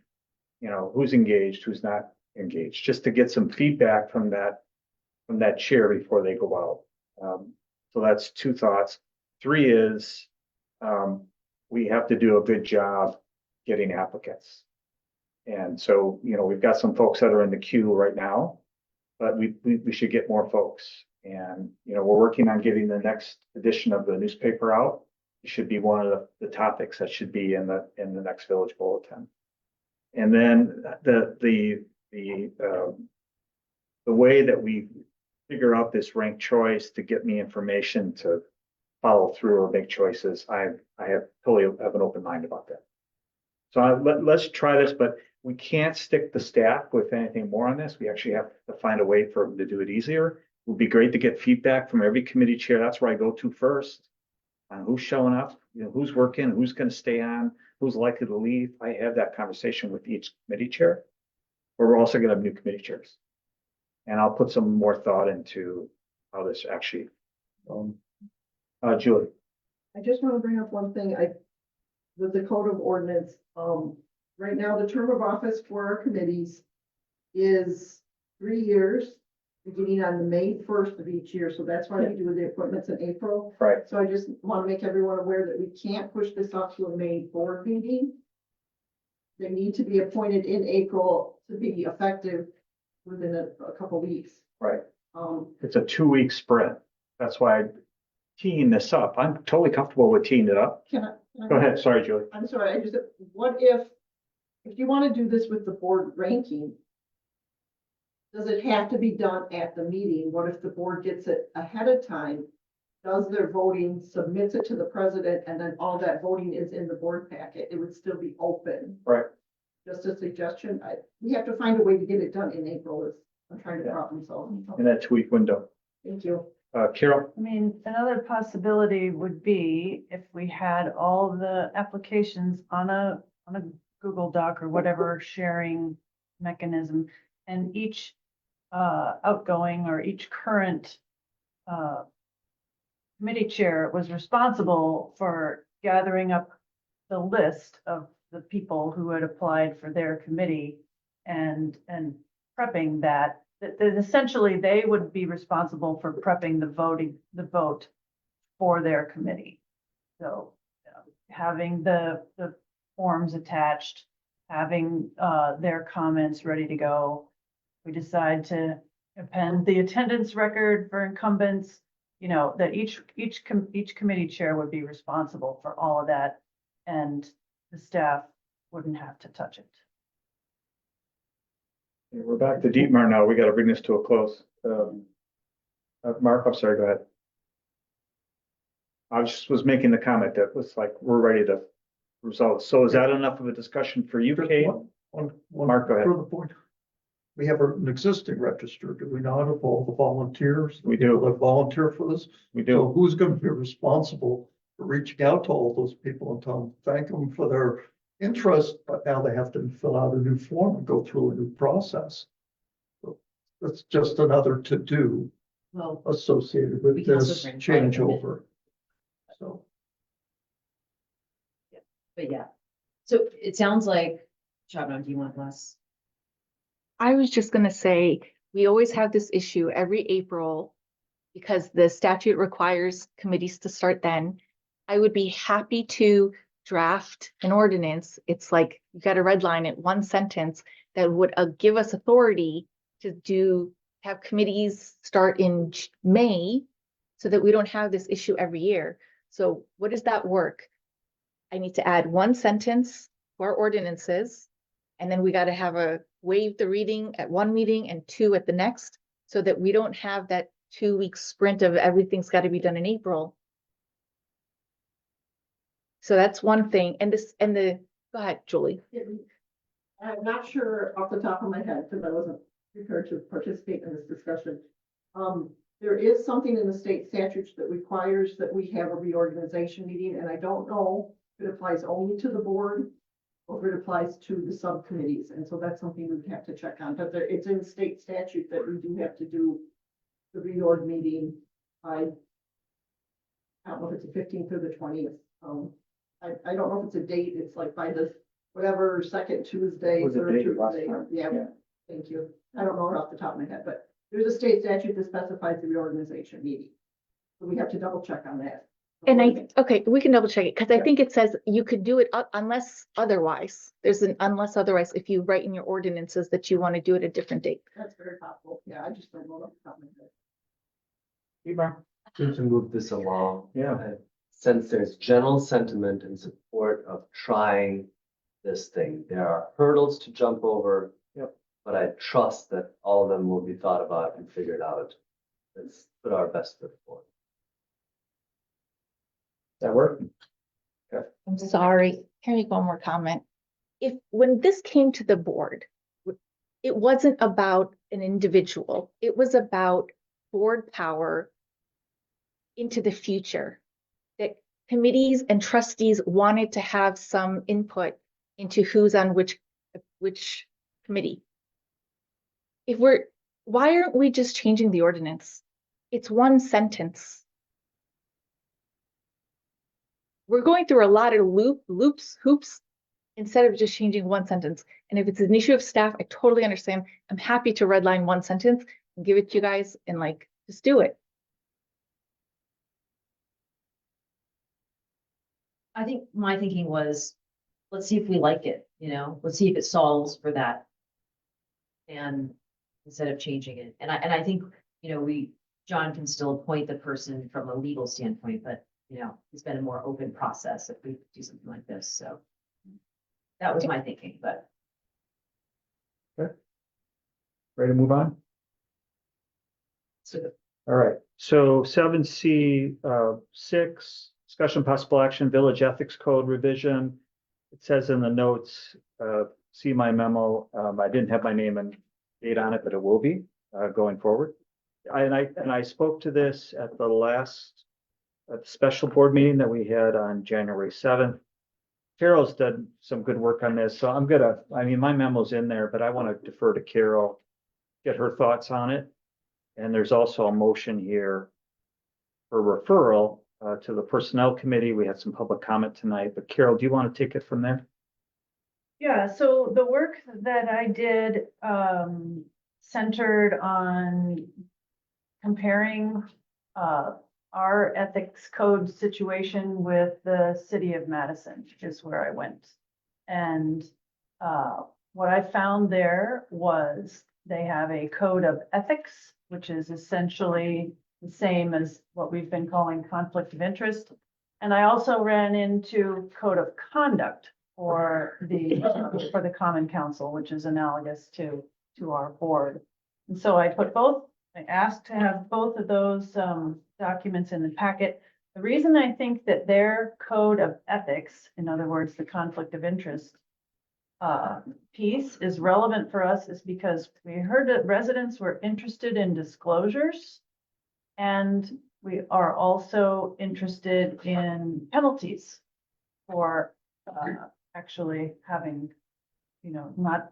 who's engaged, who's not engaged, just to get some feedback from that chair before they go out. So that's two thoughts. Three is, we have to do a good job getting applicants. And so, we've got some folks that are in the queue right now, but we should get more folks. And, we're working on getting the next edition of the newspaper out. It should be one of the topics that should be in the next village bulletin. And then the way that we figure out this ranked choice to get me information to follow through or make choices, I totally have an open mind about that. So let's try this, but we can't stick the staff with anything more on this. We actually have to find a way for them to do it easier. It would be great to get feedback from every committee chair. That's where I go to first on who's showing up, who's working, who's going to stay on, who's likely to leave. I have that conversation with each committee chair, but we're also going to have new committee chairs. And I'll put some more thought into how this actually, Julie. I just want to bring up one thing, with the code of ordinance, right now, the term of office for our committees is 3 years, beginning on the May 1st of each year, so that's why we do the appointments in April. Right. So I just want to make everyone aware that we can't push this off to a May board meeting. They need to be appointed in April to be effective within a couple weeks. Right. Um, It's a 2-week sprint. That's why I'm teeing this up. I'm totally comfortable with teeing it up. can I? Go ahead. Sorry, Julie. I'm sorry, what if you want to do this with the board ranking, does it have to be done at the meeting? What if the board gets it ahead of time, does their voting, submits it to the president, and then all that voting is in the board packet? It would still be open. Right. Just a suggestion. We have to find a way to get it done in April. I'm trying to problem solve. In that 2-week window. Thank you. Carol? I mean, another possibility would be if we had all the applications on a Google Doc or whatever sharing mechanism, and each outgoing or each current committee chair was responsible for gathering up the list of the people who had applied for their committee and prepping that essentially they would be responsible for prepping the vote for their committee. So having the forms attached, having their comments ready to go. We decide to append the attendance record for incumbents, that each committee chair would be responsible for all of that, and the staff wouldn't have to touch it. We're back to Dietmar now. We got to bring this to a close. Mark, I'm sorry, go ahead. I was making the comment that was like, we're ready to resolve. So is that enough of a discussion for you, Kate? One Mark, go ahead. further point. We have an existing register, do we not, of all the volunteers? We do. That volunteer for this? We do. So who's going to be responsible for reaching out to all those people and telling, thank them for their interest, but now they have to fill out a new form and go through a new process. So that's just another to-do Well, associated we with can also this bring Brian in. changeover. So. but yeah, so it sounds like, Shabnam, do you want less? I was just gonna say, we always have this issue every April because the statute requires committees to start then. I would be happy to draft an ordinance. It's like, you got to redline it, one sentence that would give us authority to have committees start in May so that we don't have this issue every year. So what does that work? I need to add one sentence to our ordinances, and then we got to have a waive the reading at one meeting and 2 at the next, so that we don't have that 2-week sprint of everything's got to be done in April. So that's one thing. Go ahead, Julie. I'm not sure off the top of my head, because I wasn't prepared to participate in this discussion. There is something in the state statutes that requires that we have a reorganization meeting, and I don't know if it applies only to the board or if it applies to the subcommittees, and so that's something we have to check on, but it's in state statute that we do have to do the reorg meeting by, I don't know if it's the 15th or the 20th. I don't know if it's a date, it's like by the, whatever, second Tuesday, Was it third dated last Tuesday. time? Yeah, Yeah. thank you. I don't know it off the top of my head, but there's a state statute that specifies the reorganization meeting. So we have to double check on that. And okay, we can double check it, because I think it says you could do it unless otherwise. There's an unless otherwise, if you write in your ordinances that you want to do it a different date. That's very possible. Yeah, I just don't know. To move this along. Yeah. Since there's general sentiment in support of trying this thing, there are hurdles to jump over. Yep. But I trust that all of them will be thought about and figured out. Let's put our best foot forward. That work? I'm sorry, can I make one more comment? When this came to the board, it wasn't about an individual. It was about board power into the future. That committees and trustees wanted to have some input into who's on which committee. Why aren't we just changing the ordinance? It's one sentence. We're going through a lot of hoops, instead of just changing one sentence. And if it's an issue of staff, I totally understand. I'm happy to redline one sentence and give it to you guys and just do it. I think my thinking was, let's see if we like it, let's see if it solves for that. And instead of changing it. And I think, John can still appoint the person from a legal standpoint, but it's been a more open process if we do something like this. So that was my thinking, but. Okay. Ready to move on? So All right, so 7C 6, discussion possible action, village ethics code revision. It says in the notes, see my memo, I didn't have my name and date on it, but it will be going forward. I spoke to this at the last special board meeting that we had on January 7th. Carol's done some good work on this, so my memo's in there, but I want to defer to Carol, get her thoughts on it. And there's also a motion here for referral to the Personnel Committee. We had some public comment tonight, but Carol, do you want to take it from there? Yeah, so the work that I did centered on comparing our ethics code situation with the city of Madison, is where I went. And what I found there was they have a code of ethics, which is essentially the same as what we've been calling conflict of interest. And I also ran into code of conduct for the Common Council, which is analogous to our board. And so I asked to have both of those documents in the packet. The reason I think that their code of ethics, in other words, the conflict of interest piece is relevant for us is because we heard that residents were interested in disclosures, and we are also interested in penalties for actually having, not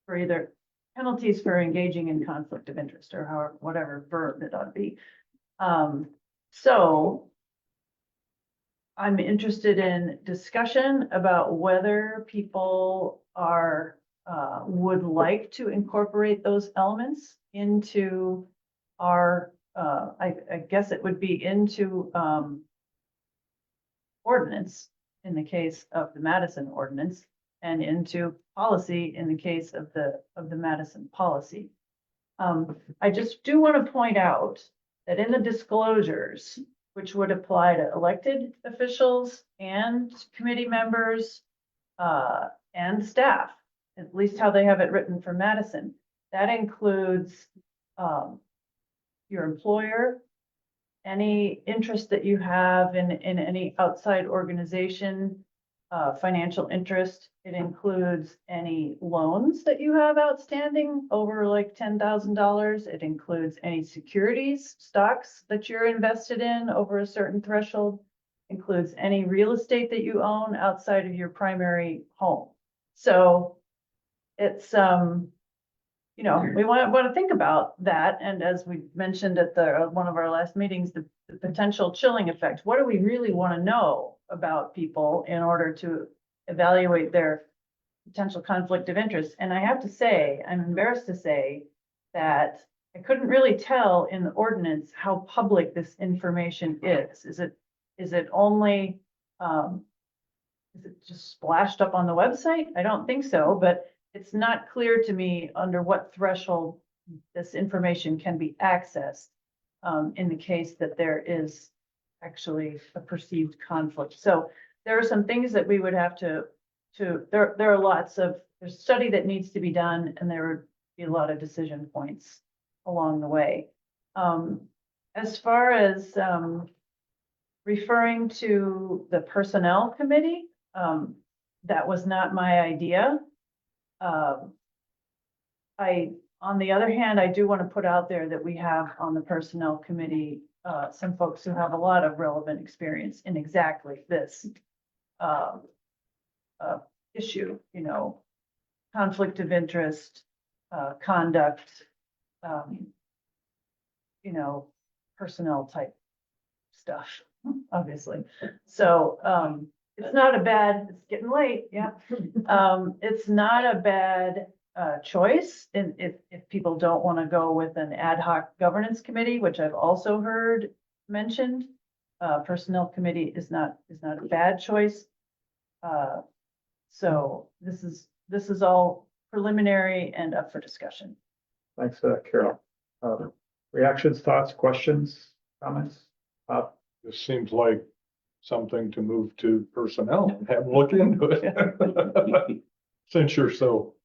for either penalties for engaging in conflict of interest or however, whatever verb it ought to be. So I'm interested in discussion about whether people would like to incorporate those elements into our, I guess it would be into ordinance in the case of the Madison ordinance, and into policy in the case of the Madison policy. I just do want to point out that in the disclosures, which would apply to elected officials and committee members and staff, at least how they have it written for Madison, that includes your employer, any interest that you have in any outside organization, financial interest. It includes any loans that you have outstanding over like $10,000. It includes any securities, stocks that you're invested in over a certain threshold. Includes any real estate that you own outside of your primary home. So it's, we want to think about that. And as we mentioned at one of our last meetings, the potential chilling effect. What do we really want to know about people in order to evaluate their potential conflict of interest? And I have to say, I'm embarrassed to say that I couldn't really tell in the ordinance how public this information is. Is it Is it only, is it just splashed up on the website? I don't think so, but it's not clear to me under what threshold this information can be accessed in the case that there is actually a perceived conflict. So there are some things that we would have there are lots of, there's study that needs to be done, and there would be a lot of decision points along the way. As far as referring to the personnel committee, that was not my idea. On the other hand, I do want to put out there that we have on the personnel committee some folks who have a lot of relevant experience in exactly this issue, you know, conflict of interest, conduct, you know, personnel type stuff, obviously. So it's not a bad, it's getting late, yeah. It's not a bad choice if people don't want to go with an ad hoc governance committee, which I've also heard mentioned. Personnel committee is not a bad choice. So this is all preliminary and up for discussion. Thanks, Carol. Reactions, thoughts, questions, comments? This seems like something to move to personnel and have a look into it. Since you're so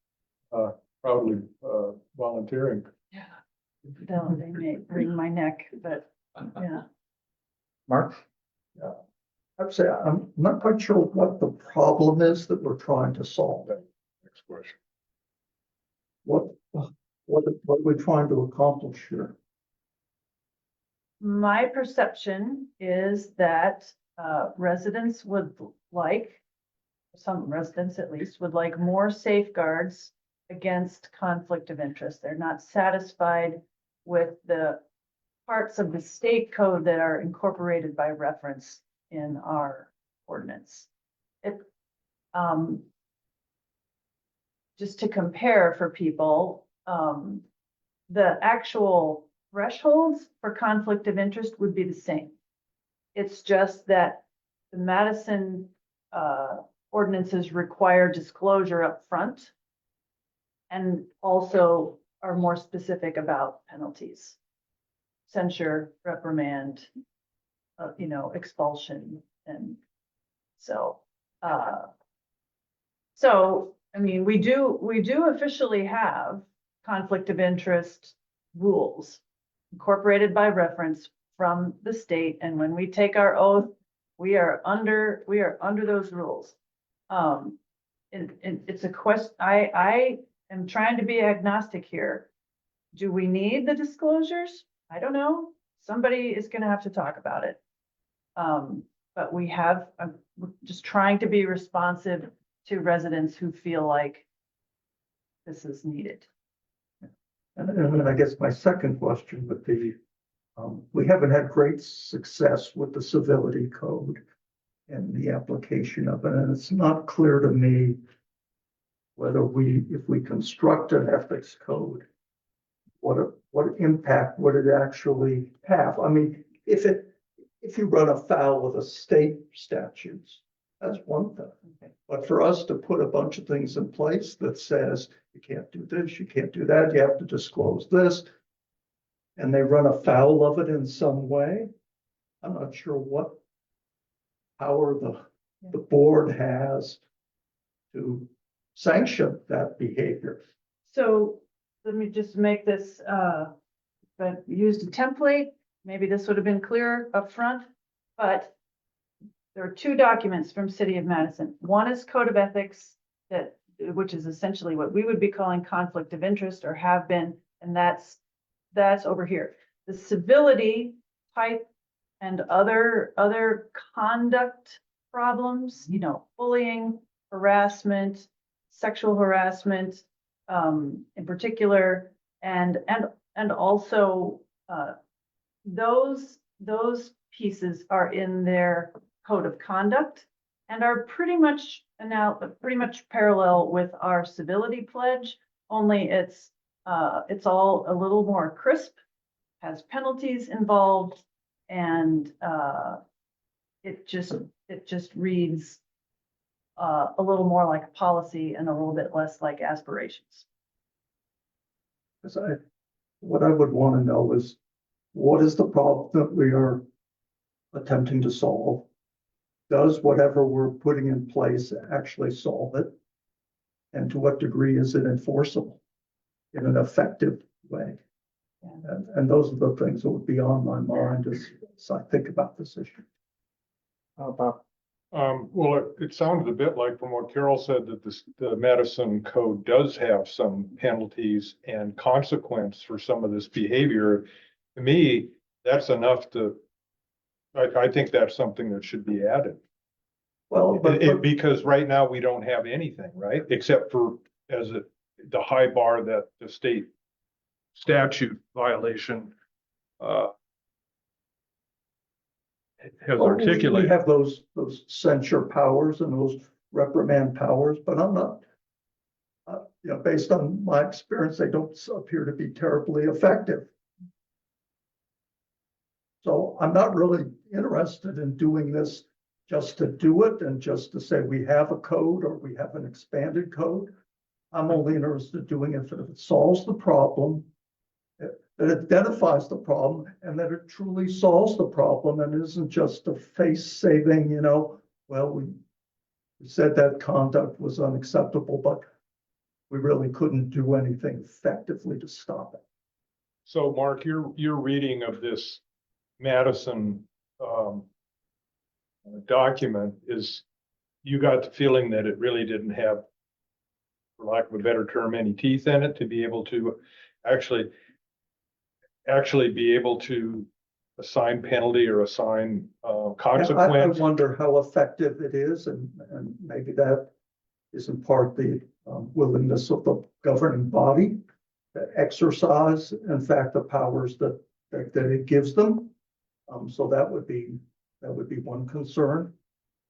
proudly volunteering. Yeah. They may wring my neck, but yeah. Mark? Yeah. I'd say I'm not quite sure what the problem is that we're trying to solve. Next question. What are we trying to accomplish here? My perception is that residents would like, some residents at least, would like more safeguards against conflict of interest. They're not satisfied with the parts of the state code that are incorporated by reference in our ordinance. Just to compare for people, the actual thresholds for conflict of interest would be the same. It's just that the Madison ordinances require disclosure up front and also are more specific about penalties, censure, reprimand, you know, expulsion. And so, I mean, we do officially have conflict of interest rules incorporated by reference from the state. And when we take our oath, we are under those rules. It's a question. I am trying to be agnostic here. Do we need the disclosures? I don't know. Somebody is going to have to talk about it. But I'm just trying to be responsive to residents who feel like this is needed. And then I guess my second question would be, we haven't had great success with the civility code and the application of it. And it's not clear to me whether if we construct an ethics code, what impact would it actually have? I mean, if you run afoul of the state statutes, that's one thing. Okay. But for us to put a bunch of things in place that says you can't do this, you can't do that, you have to disclose this, and they run afoul of it in some way, I'm not sure what power the board has to sanction that behavior. So let me just make this, but used a template, maybe this would have been clearer up front, but there are two documents from City of Madison. One is Code of Ethics, which is essentially what we would be calling conflict of interest or have been, and that's over here. The civility type and other conduct problems, you know, bullying, harassment, sexual harassment, in particular, and also those pieces are in their code of conduct and are pretty much parallel with our civility pledge, only it's all a little more crisp, has penalties involved, and it just reads a little more like a policy and a little bit less like aspirations. What I would want to know is, what is the problem that we are attempting to solve? Does whatever we're putting in place actually solve it? And to what degree is it enforceable in an effective way? And those are the things that would be on my mind as I think about this issue. Bob? Well, it sounded a bit like from what Carol said that the Madison Code does have some penalties and consequence for some of this behavior. To me, that's enough I think that's something that should be added. Well, Because right now we don't have anything, right? Except for the high bar that the state statute violation has articulated. We have those censure powers and those reprimand powers, but I'm not, based on my experience, they don't appear to be terribly effective. So I'm not really interested in doing this just to do it and just to say we have a code or we have an expanded code. I'm only interested in doing it if it solves the problem, that it identifies the problem, and that it truly solves the problem and isn't just a face-saving, well, we said that conduct was unacceptable, but we really couldn't do anything effectively to stop it. So Mark, your reading of this Madison document is, you got the feeling that it really didn't have, for lack of a better term, any teeth in it to be able to actually be able to assign penalty or assign consequence. I wonder how effective it is, and maybe that is in part the willingness of the governing body to exercise, in fact, the powers that it gives them. So that would be one concern,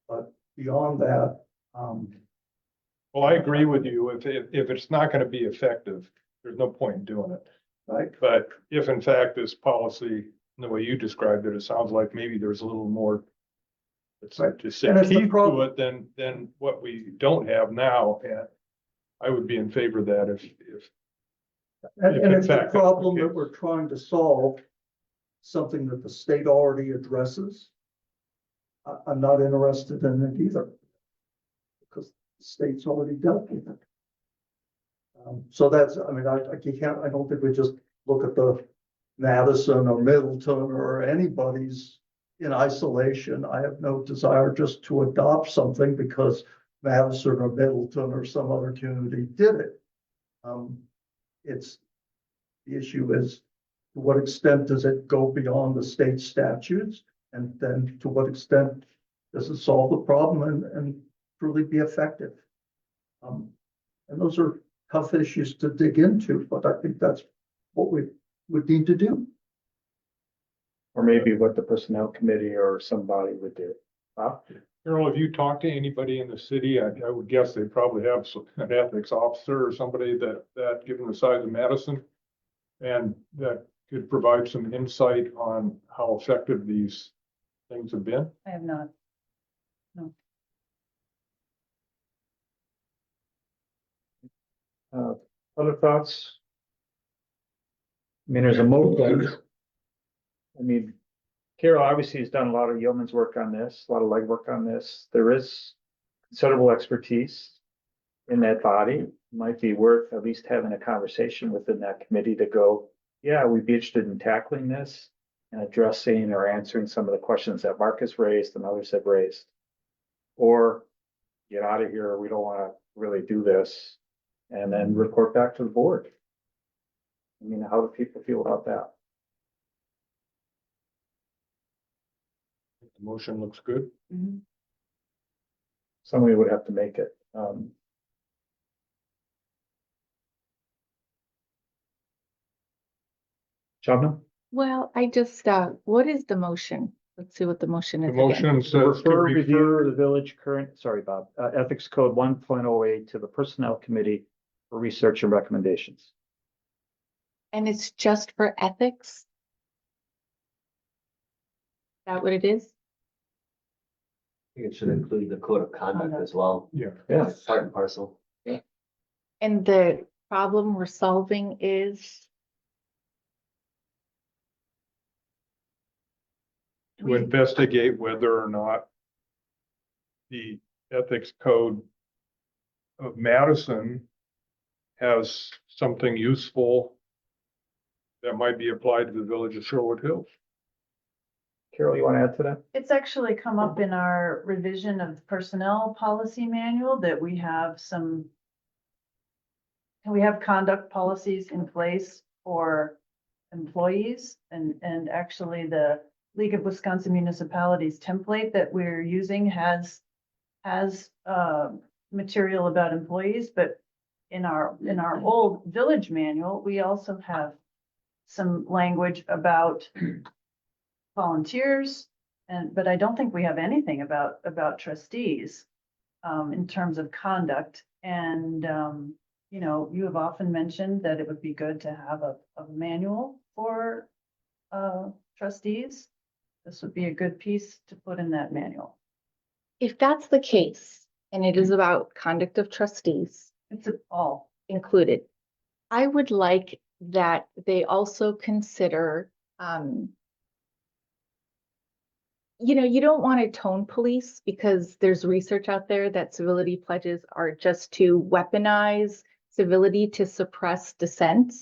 but beyond that. Well, I agree with you. If it's not going to be effective, there's no point in doing it. Right. But if in fact this policy, the way you described it, it sounds like maybe there's a little more, to say teeth to it than what we don't have now. And I would be in favor of that if it's the problem that we're trying to solve, something that the state already addresses. I'm not interested in it either, because the state's already dealt with it. So that's, I don't think we just look at the Madison or Middleton or anybody's in isolation. I have no desire just to adopt something because Madison or Middleton or some other community did it. The issue is, to what extent does it go beyond the state statutes? And then to what extent does it solve the problem and truly be effective? And those are tough issues to dig into, but I think that's what we would need to do. Or maybe what the personnel committee or somebody would do. Bob? Carol, have you talked to anybody in the city? I would guess they probably have an ethics officer or somebody that given the size of Madison, and that could provide some insight on how effective these things have been. I have not. No. Other thoughts? There's a motion. Carol obviously has done a lot of yeoman's work on this, a lot of legwork on this. There is considerable expertise in that body. It might be worth at least having a conversation within that committee to go, yeah, we'd be interested in tackling this and addressing or answering some of the questions that Mark has raised and others have raised. Or get out of here, we don't want to really do this, and then report back to the board. How do people feel about that? The motion looks good. Somebody would have to make it. Shabnam? Well, what is the motion? Let's see what the motion is. The motion says to Refer review refer. the village Bob, Ethics Code 1.08 to the Personnel Committee for research and recommendations. And it's just for ethics? Is that what it is? think it should include the code of conduct as well. Yeah. Yes. Part and parcel. And the problem we're solving is, To investigate whether or not the ethics code of Madison has something useful that might be applied to the village of Sherwood Hills. Carol, you want to add to that? It's actually come up in our revision of the personnel policy manual that we have conduct policies in place for employees and actually the League of Wisconsin Municipalities template that we're using has material about employees, but in our old village manual, we also have some language about volunteers but I don't think we have anything about trustees in terms of conduct. And you know, you have often mentioned that it would be good to have a manual for trustees. This would be a good piece to put in that manual. if that's the case, and it is about conduct of trustees It's all included, I would like that they also consider, you don't want to tone police because there's research out there that civility pledges are just to weaponize civility to suppress dissent.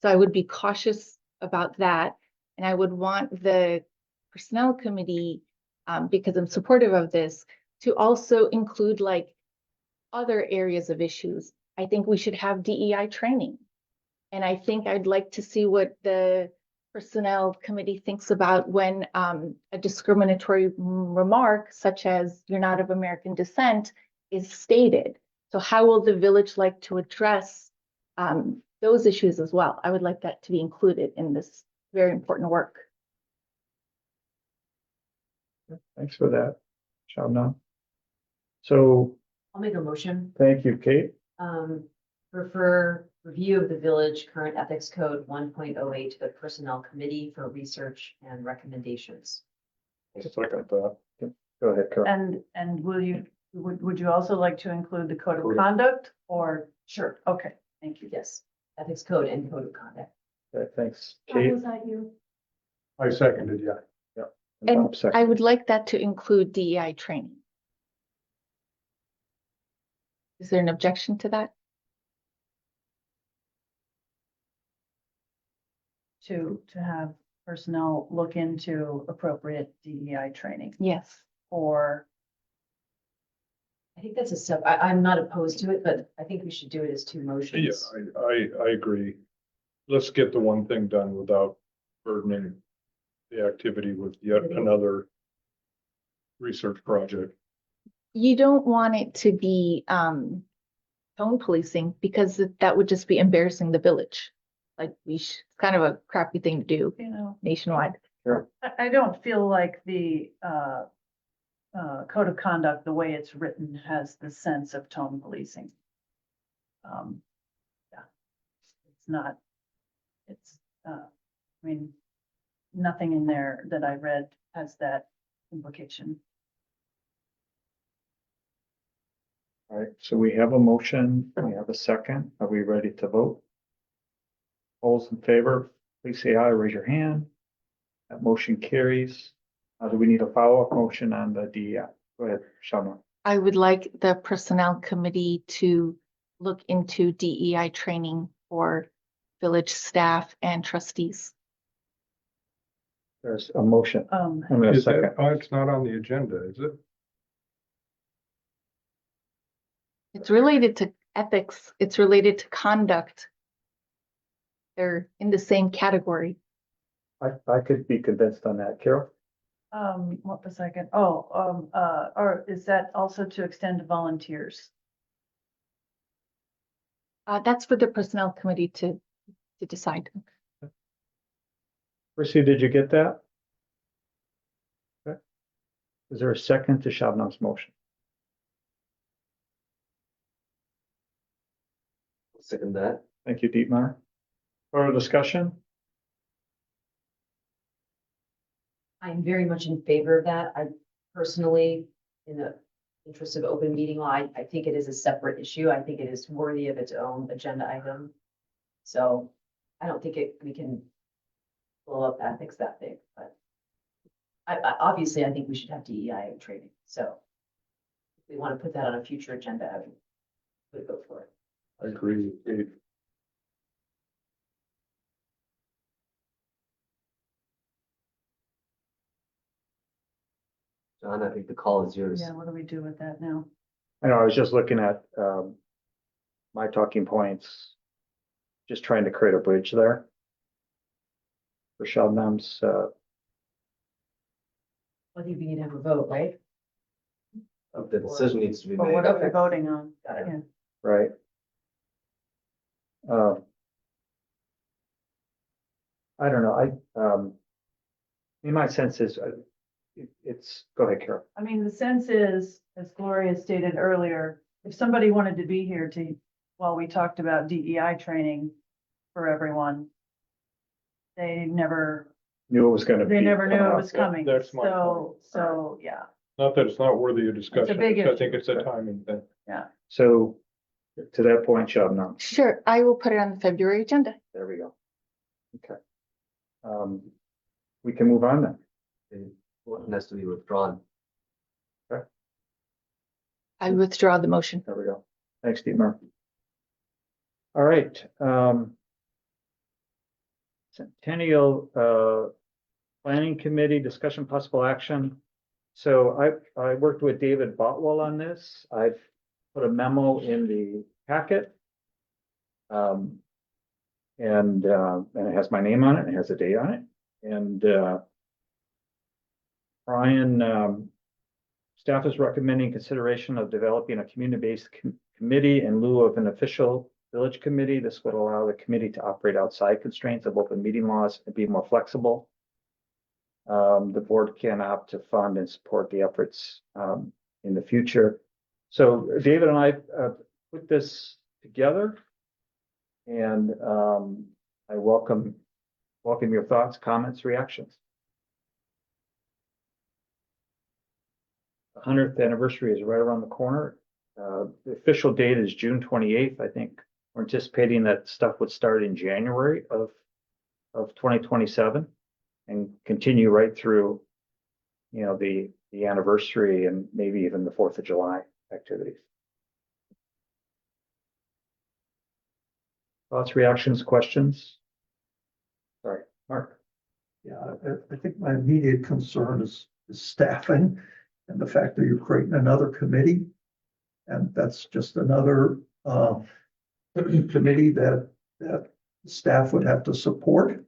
So I would be cautious about that. And I would want the personnel committee, because I'm supportive of this, to also include like other areas of issues. I think we should have DEI training. And I think I'd like to see what the personnel committee thinks about when a discriminatory remark such as "you're not of American descent" is stated. So how will the village like to address those issues as well? I would like that to be included in this very important work. Thanks for that, Shabnam. So I'll make a motion. thank you, Kate. Refer review of the village current ethics code 1.08 to the personnel committee for research and recommendations. Just look at that. Go ahead, Carol. And would you also like to include the code of conduct or? Sure. Okay, thank you. Yes, ethics code and code of conduct. Okay, thanks, How Kate. was that you? I seconded, yeah. And Bob second. I would like that to include DEI training. Is there an objection to that? To have personnel look into appropriate DEI training Yes. or I think that's a step. I'm not opposed to it, but I think we should do it as two Yeah, motions. I agree. Let's get the one thing done without burdening the activity with yet another research project. You don't want it to be tone policing because that would just be embarrassing the village. Like it's kind of a crappy thing to do you know, nationwide. I don't feel like the code of conduct, the way it's written, has the sense of tone policing. Yeah, it's not. It's I mean, nothing in there that I read has that implication. All right, so we have a motion, we have a second. Are we ready to vote? All those in favor, please say aye, raise your hand. That motion carries. Do we need a follow-up motion on the DEI? Go ahead, Shabnam. I would like the personnel committee to look into DEI training for village staff and trustees. There's a motion. Um, I'm gonna Is second. that, oh, it's not on the agenda, is it? It's related to ethics. It's related to conduct. They're in the same category. I could be convinced on that. Carol? what was I going, or is that also to extend to volunteers? That's for the personnel committee to decide. Percy, did you get that? Okay. Is there a second to Shabnam's motion? Second that. Thank you, Dietmar. Further discussion? I'm very much in favor of that. I personally in the interest of open meeting law, I think it is a separate issue. I think it is worthy of its own agenda item. So I don't think we can blow up ethics that big, but obviously I think we should have DEI training. So if we want to put that on a future agenda, I would go for it. I agree. John, I think the call is yours. Yeah, what do we do with that now? I know, I was just looking at, my talking points, just trying to create a bridge there. For Sheldon's, I think we need to have a vote, right? The decision needs to be But made. what are we voting on? Got it. Yeah. right? I don't know, in my sense is, it's, go ahead, Carol. I mean, the sense is, as Gloria stated earlier, if somebody wanted to be here while we talked about DEI training for everyone, they never Knew it was gonna be. knew it was Yeah, coming. that's my So, yeah, Not that it's not worthy of discussion, big I think issue. it's a timing thing. So, to that point, Sheldon, Sure, I will put it on the February agenda. there we go. Okay. We can move on then. What has to be withdrawn? I withdraw the motion. There we go. Thanks, Dietmar. All right, Centennial, Planning Committee, discussion possible action. So I worked with David Botwell on this. I've put a memo in the packet. And it has my name on it, and it has a date on it. And, Brian, staff is recommending consideration of developing a community-based committee in lieu of an official village committee. This would allow the committee to operate outside constraints of open meeting laws and be more flexible. The board can opt to fund and support the efforts in the future. So David and I put this together, and I welcome your thoughts, comments, reactions. The 100th anniversary is right around the corner. The official date is June 28th. I think we're anticipating that stuff would start in January of 2027 and continue right through, the anniversary and maybe even the 4th of July activities. Thoughts, reactions, questions? Sorry, Mark. Yeah, I think my immediate concern is staffing and the fact that you're creating another committee. And that's just another committee that staff would have to support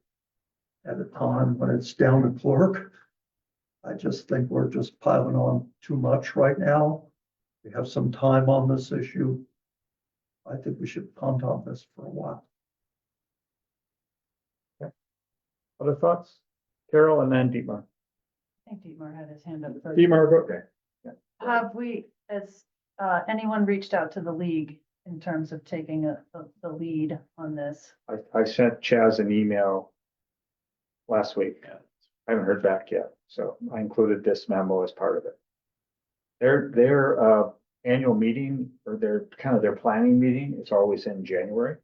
at a time when it's down to clerk. I just think we're just piling on too much right now. We have some time on this issue. I think we should punt on this for a while. Other thoughts? Carol and then Dietmar. I think Dietmar had his hand up first. Dietmar, okay. Have we, anyone reached out to the league in terms of taking the lead on this? I sent Chaz an email last week. I haven't heard back yet, so I included this memo as part of it. Their annual meeting, or their planning meeting, is always in January.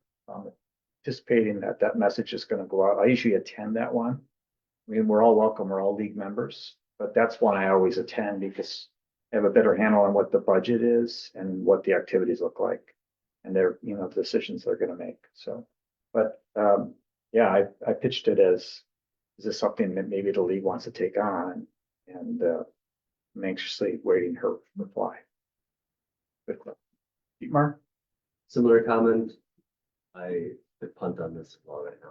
Anticipating that message is going to go out. I usually attend that one. I mean, we're all welcome, we're all league members, but that's one I always attend because I have a better handle on what the budget is and what the activities look like, and their, decisions they're going to make. So, but yeah, I pitched it as, is this something that maybe the league wants to take on? And I'm anxiously waiting her reply. Dietmar? Similar comment. I could punt on this law right now.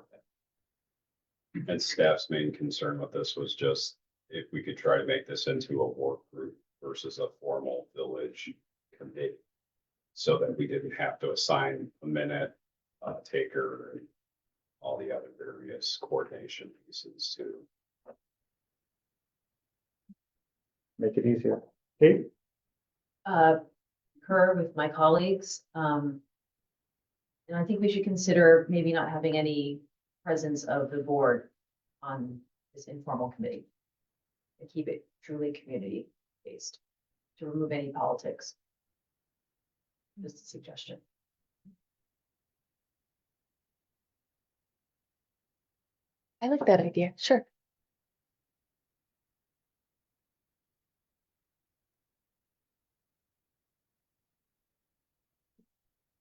And staff's main concern with this was just if we could try to make this into a work group versus a formal village committee. So that we didn't have to assign a minute taker and all the other various coordination pieces to. Make it easier. Kate? Concur with my colleagues. And I think we should consider maybe not having any presence of the board on this informal committee. And keep it truly community based. to remove any politics. Just a suggestion. I like that idea, sure.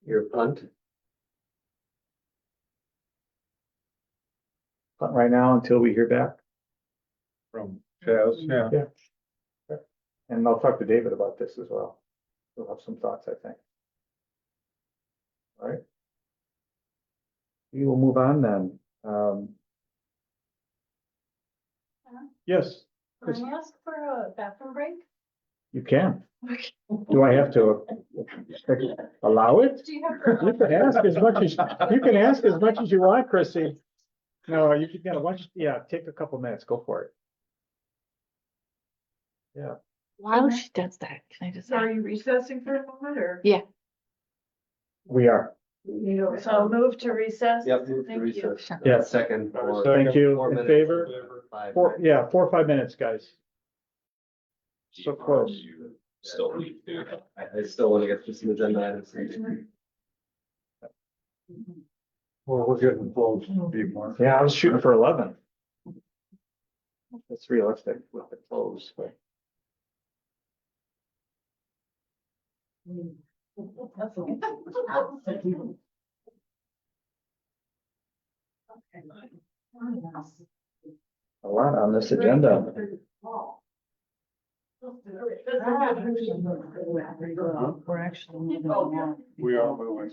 Your punt. But right now until we hear back. From Chaz, yeah. Yeah. And I'll talk to David about this as well. He'll have some thoughts, I think. All right. We will move on then. Yes, Can I ask for a bathroom break? you can. Do I have to allow it? Do you have? You can ask as much as, you can ask as much as you want, Chrissy. No, you can, why don't you, yeah, take a couple minutes, go for it. Yeah. While she does that, can I just? So are you recessing for a moment or? Yeah. We are. So I'll move to recess. Yep, move to Thank you. recess. Sure. Yeah. Second. for Thank you. 4 In minutes. favor? 5 4, minutes. yeah, 4 or 5 minutes, guys. So close. You still need to. I still want to get through some agenda items. Well, we're getting close, Steve Mark. Yeah, I was shooting for 11. That's realistic with the close, but. A lot on this agenda. We're actually moving along. We are moving.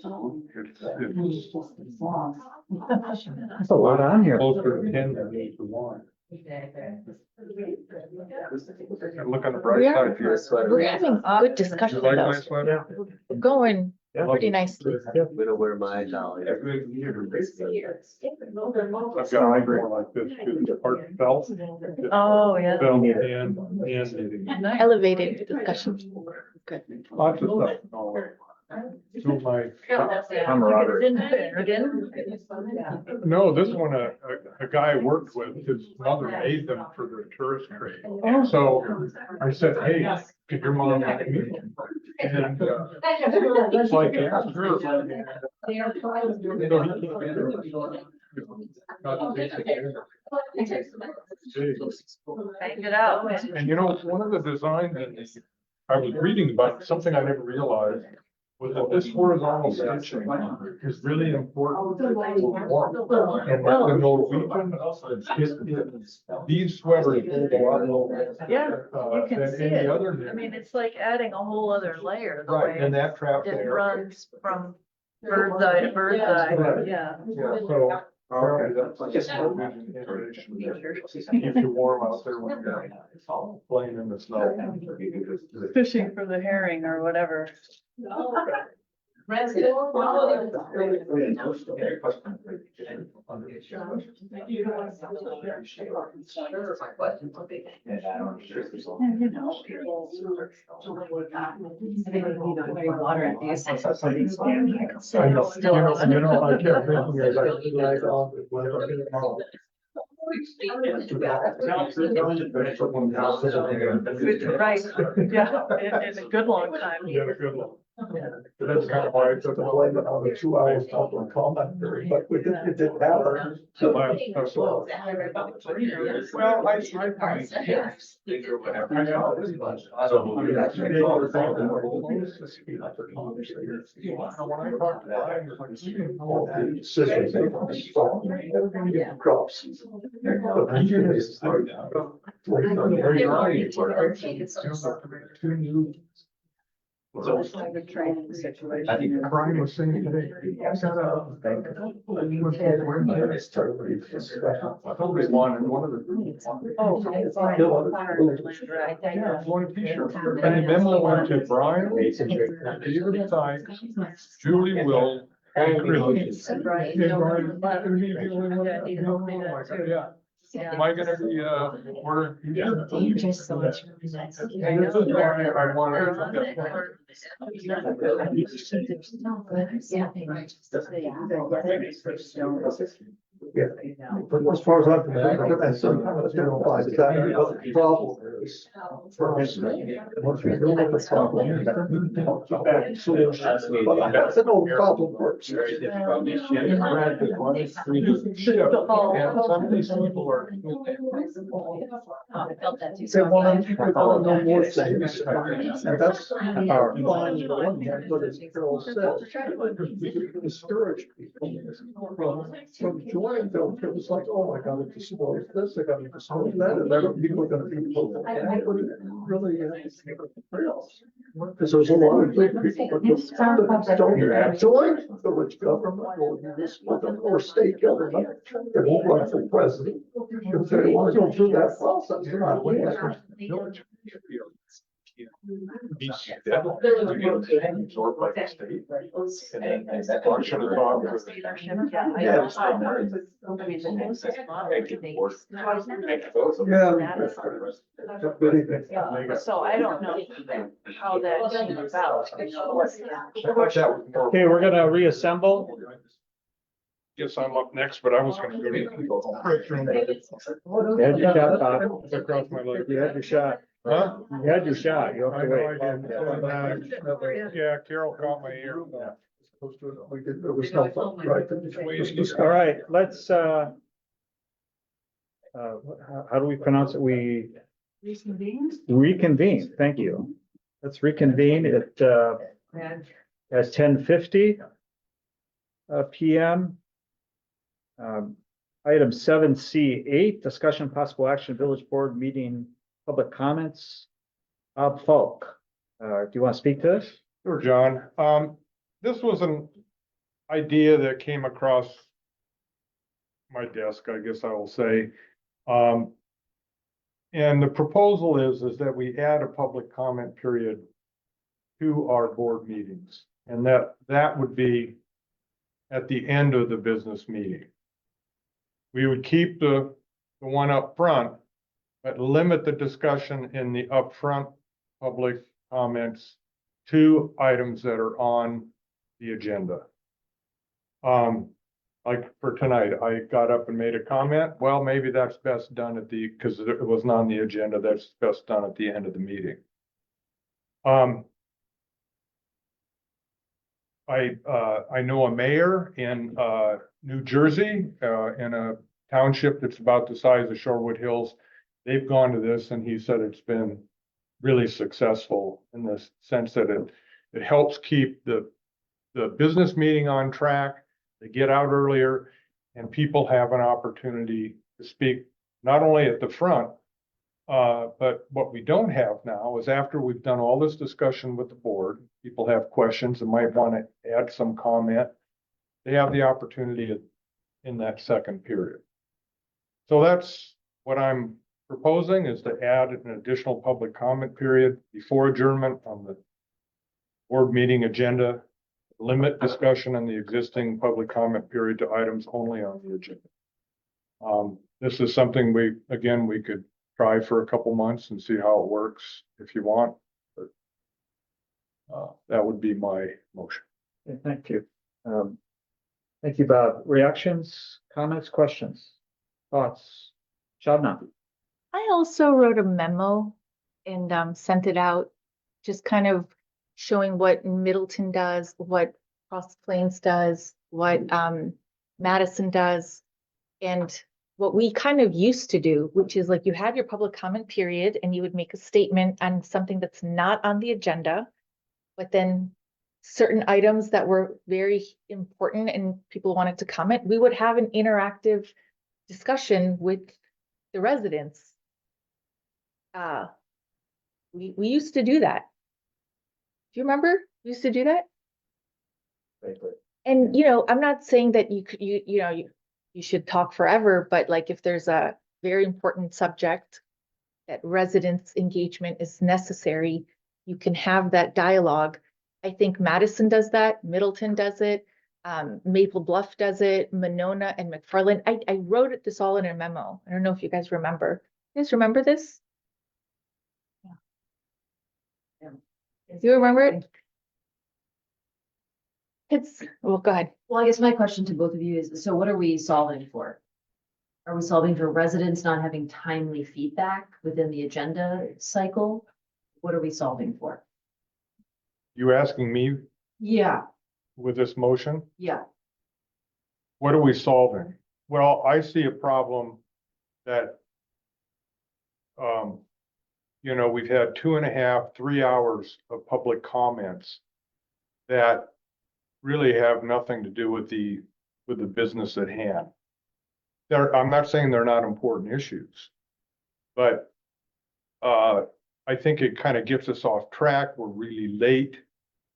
That's a lot on here. Closer to 10 than 8 to 1. Look on the bright We are, side here. we're having good discussion You like though. my sweater? We're going Yeah. pretty nicely. We don't wear my dolly. I've got I agree. more like this, too, heartfelt. Oh, yeah. Felt and Elevated discussion. Good. lots of stuff. To my, Camaraderie. no, this one, a guy I worked with, his mother made them for the tourist trade. So I said, hey, could your mom make me? And it's like, yeah, sure. So he came in and got the basic answer. Bang it out. And you know, one of the designs that I was reading about, something I never realized, was that this horizontal stitching is really important for warmth. And like the Norwegian, these sweaters hold a lot longer. Yeah, you can Than see any it. other I knit. mean, it's like adding a whole other layer. The Right, way and that traps it air. runs from bird's eye to bird's eye. Right. Yeah. Yeah, so apparently that's like a television innovation that keeps you warm out there when you're playing in the snow. Fishing for the herring or whatever. Water at these. I know, I kept thinking as I drag on the weather. Right, yeah, in a good long time. Yeah, a good one. That's kind of why I took the blame on the 2 hours public comment period, but it didn't happen. Well, I Training situation. I think Brian was saying today. I got a. I told him one of the. Oh, it's like right. Yeah, one t-shirt. And the memo went to Brian, David Sykes, Julie Will, and Chris. And Brian, and he's the only one that- he told me that too. Yeah. Am I gonna be, ordering? Dangerous, so it's really nice. And this is why I wanted. There's no good. Yeah. Yeah, but as far as I'm concerned, and sometimes I don't buy exactly what the problem is. First, once we know what the problem is, then we can talk about solutions. But I have to know the problem first. Very difficult issue. Interactive ones. And some of these people are. I felt that too. They want to know more things, and that's fine, but as Carol said, we can discourage people from joining them. It was like, oh, I gotta disclose this, I gotta disclose that, and then people are gonna be. Really, because there's a lot of big people that don't join village government or municipal government or state government. They won't run for president. If they want to go through that process, they're not winning. Be absorbed by the state. And then that function is on. So I don't know how that came about. Okay, we're gonna reassemble. Guess I'm up next, but I was gonna go to. You had your shot, Bob. Across my leg. You had your shot. Huh? You had your shot. You have I to know wait. I did. Yeah, Carol caught my ear. We did, there was no thought, right? All right, let's, how do we pronounce it? We reconvene. Thank you. Let's reconvene at, at 10:50 PM. Item 7C8, discussion possible action, village board meeting, public comments. Falk, do you want to speak to this? Sure, John. This was an idea that came across my desk, I guess I will say. And the proposal is that we add a public comment period to our board meetings. And that would be at the end of the business meeting. We would keep the one up front, but limit the discussion in the upfront public comments to items that are on the agenda. Like for tonight, I got up and made a comment. Well, maybe that's best done at because it wasn't on the agenda, that's best done at the end of the meeting. I know a mayor in New Jersey, in a township that's about the size of Shorewood Hills. They've gone to this and he said it's been really successful in the sense that it helps keep the business meeting on track. They get out earlier and people have an opportunity to speak not only at the front, but what we don't have now is after we've done all this discussion with the board, people have questions and might want to add some comment. They have the opportunity in that second period. So that's what I'm proposing, is to add an additional public comment period before adjournment on the board meeting agenda. Limit discussion in the existing public comment period to items only on the agenda. This is something we could try for a couple months and see how it works if you want. But that would be my motion. Okay, thank you. Thank you, Bob. Reactions, comments, questions, thoughts? Shabna? I also wrote a memo and sent it out, just kind of showing what Middleton does, what Cross Plains does, what Madison does, and what we kind of used to do, which is like you had your public comment period and you would make a statement on something that's not on the agenda, but then certain items that were very important and people wanted to comment, we would have an interactive discussion with the residents. We used to do that. Do you remember? We used to do that? And, I'm not saying that you should talk forever, but like if there's a very important subject that residents' engagement is necessary, you can have that dialogue. I think Madison does that, Middleton does it, Maple Bluff does it, Monona and McFarland. I wrote this all in a memo. I don't know if you guys remember. You guys remember this? Do you remember it? well, go ahead. Well, I guess my question to both of you is, so what are we solving for? Are we solving for residents not having timely feedback within the agenda cycle? What are we solving for? You asking me Yeah, with this motion, yeah. what are we solving? Well, I see a problem that, we've had 2.5, 3 hours of public comments that really have nothing to do with the business at hand. I'm not saying they're not important issues, but I think it kind of gets us off track. We're really late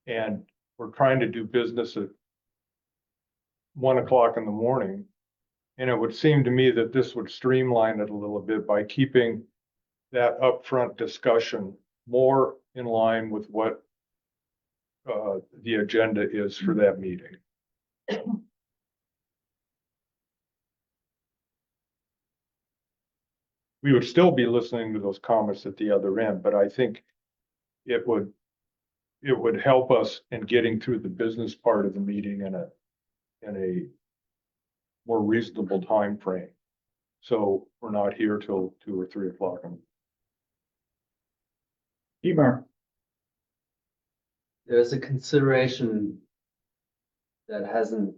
and we're trying to do business at 1 o'clock in the morning. And it would seem to me that this would streamline it a little bit by keeping that upfront discussion more in line with what the agenda is for that meeting. We would still be listening to those comments at the other end, but I think it would help us in getting through the business part of the meeting in a more reasonable time frame. So we're not here till 2 or 3 o'clock. Emer, There's a consideration that hasn't,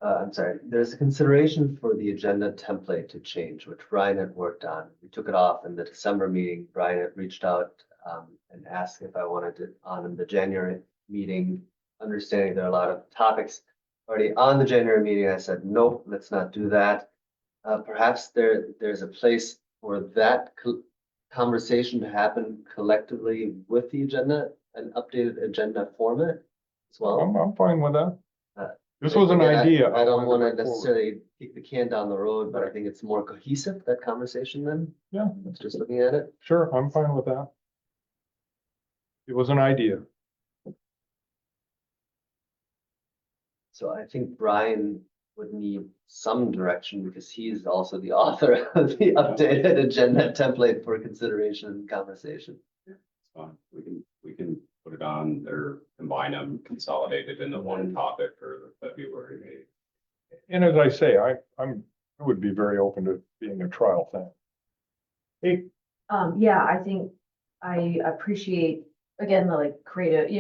I'm sorry, there's a consideration for the agenda template to change, which Brian had worked on. We took it off in the December meeting. Brian had reached out and asked if I wanted to on the January meeting, understanding there are a lot of topics already on the January meeting. I said, nope, let's not do that. Perhaps there's a place for that conversation to happen collectively with the agenda, an updated agenda format as well. I'm fine with that. This was an idea. I don't want to necessarily kick the can down the road, but I think it's more cohesive, that conversation then. Yeah. It's just looking at it. Sure, I'm fine with that. It was an idea. So I think Brian would need some direction because he's also the author of the updated agenda template for consideration and conversation. It's fine. We can put it on or combine them, consolidate it into one topic for the February meeting. And as I say, I would be very open to being a trial thing. hey, Yeah, I think I appreciate, again, the like creative,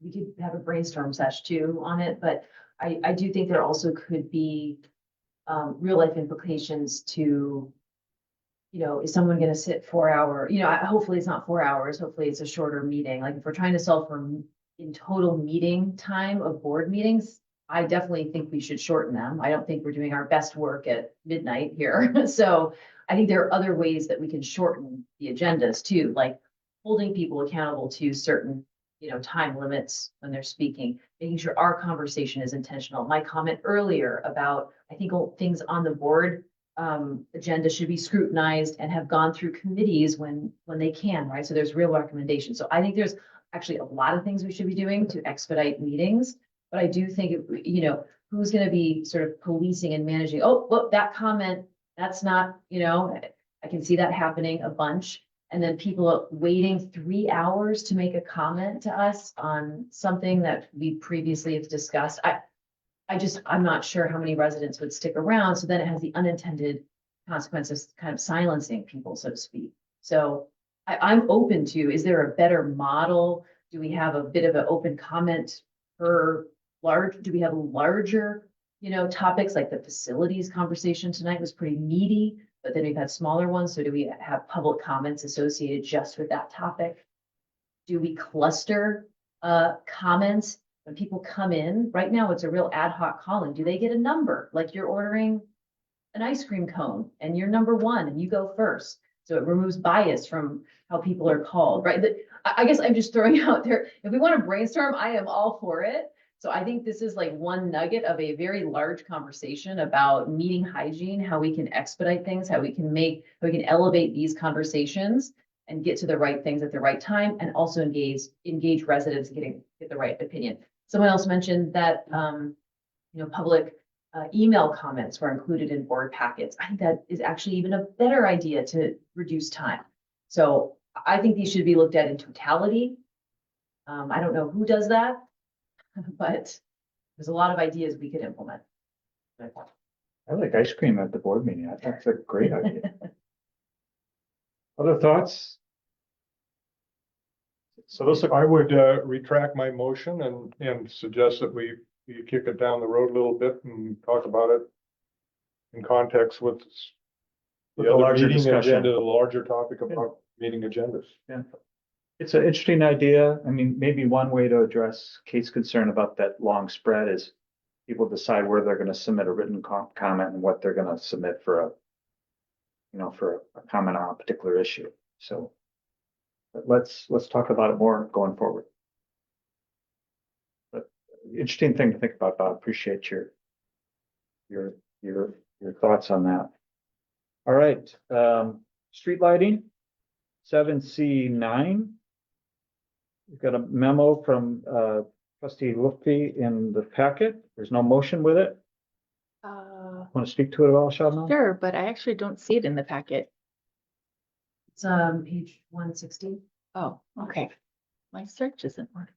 we could have a brainstorm sesh too on it, but I do think there also could be real life implications to, is someone gonna sit 4 hour, hopefully it's not 4 hours, hopefully it's a shorter meeting. Like if we're trying to solve for in total meeting time of board meetings, I definitely think we should shorten them. I don't think we're doing our best work at midnight here. So I think there are other ways that we can shorten the agendas too, like holding people accountable to certain, time limits when they're speaking, making sure our conversation is intentional. My comment earlier about, I think things on the board agenda should be scrutinized and have gone through committees when they can, right? So there's real recommendations. So I think there's actually a lot of things we should be doing to expedite meetings. But I do think, who's going to be sort of policing and managing, oh, look, that comment, that's not, I can see that happening a bunch. And then people waiting 3 hours to make a comment to us on something that we previously have discussed. I'm not sure how many residents would stick around. So then it has the unintended consequences, kind of silencing people, so to speak. So I'm open to, is there a better model? Do we have a bit of an open comment do we have larger, topics like the facilities conversation tonight was pretty meaty, but then we've had smaller ones. So do we have public comments associated just with that topic? Do we cluster comments when people come in? Right now, it's a real ad hoc calling. Do they get a number? Like you're ordering an ice cream cone and you're number one and you go first. So it removes bias from how people are called, right? I guess I'm just throwing out there, if we want to brainstorm, I am all for it. So I think this is like one nugget of a very large conversation about meeting hygiene, how we can expedite things, how we can elevate these conversations and get to the right things at the right time, and also engage residents and get the right opinion. Someone else mentioned that, public email comments were included in board packets. I think that is actually even a better idea to reduce time. So I think these should be looked at in totality. I don't know who does that, but there's a lot of ideas we could implement. I like ice cream at the board meeting. I think it's a great idea. Other thoughts? So those are, I would retract my motion and suggest that we kick it down the road a little bit and talk about it in context with With the a other larger meeting discussion. agenda, the larger topic about meeting agendas. yeah. It's an interesting idea. I mean, maybe one way to address Kate's concern about that long spread is people decide where they're gonna submit a written comment and what they're gonna submit for a, for a comment on a particular issue. So but let's talk about it more going forward. But interesting thing to think about, Bob. Appreciate your thoughts on that. All right, street lighting, 7C9. We've got a memo from trustee Lufty in the packet. There's no motion with it. Want to speak to it at all, Sheldon? Sure, but I actually don't see it in the packet. It's page 160. Oh, okay. My search isn't working.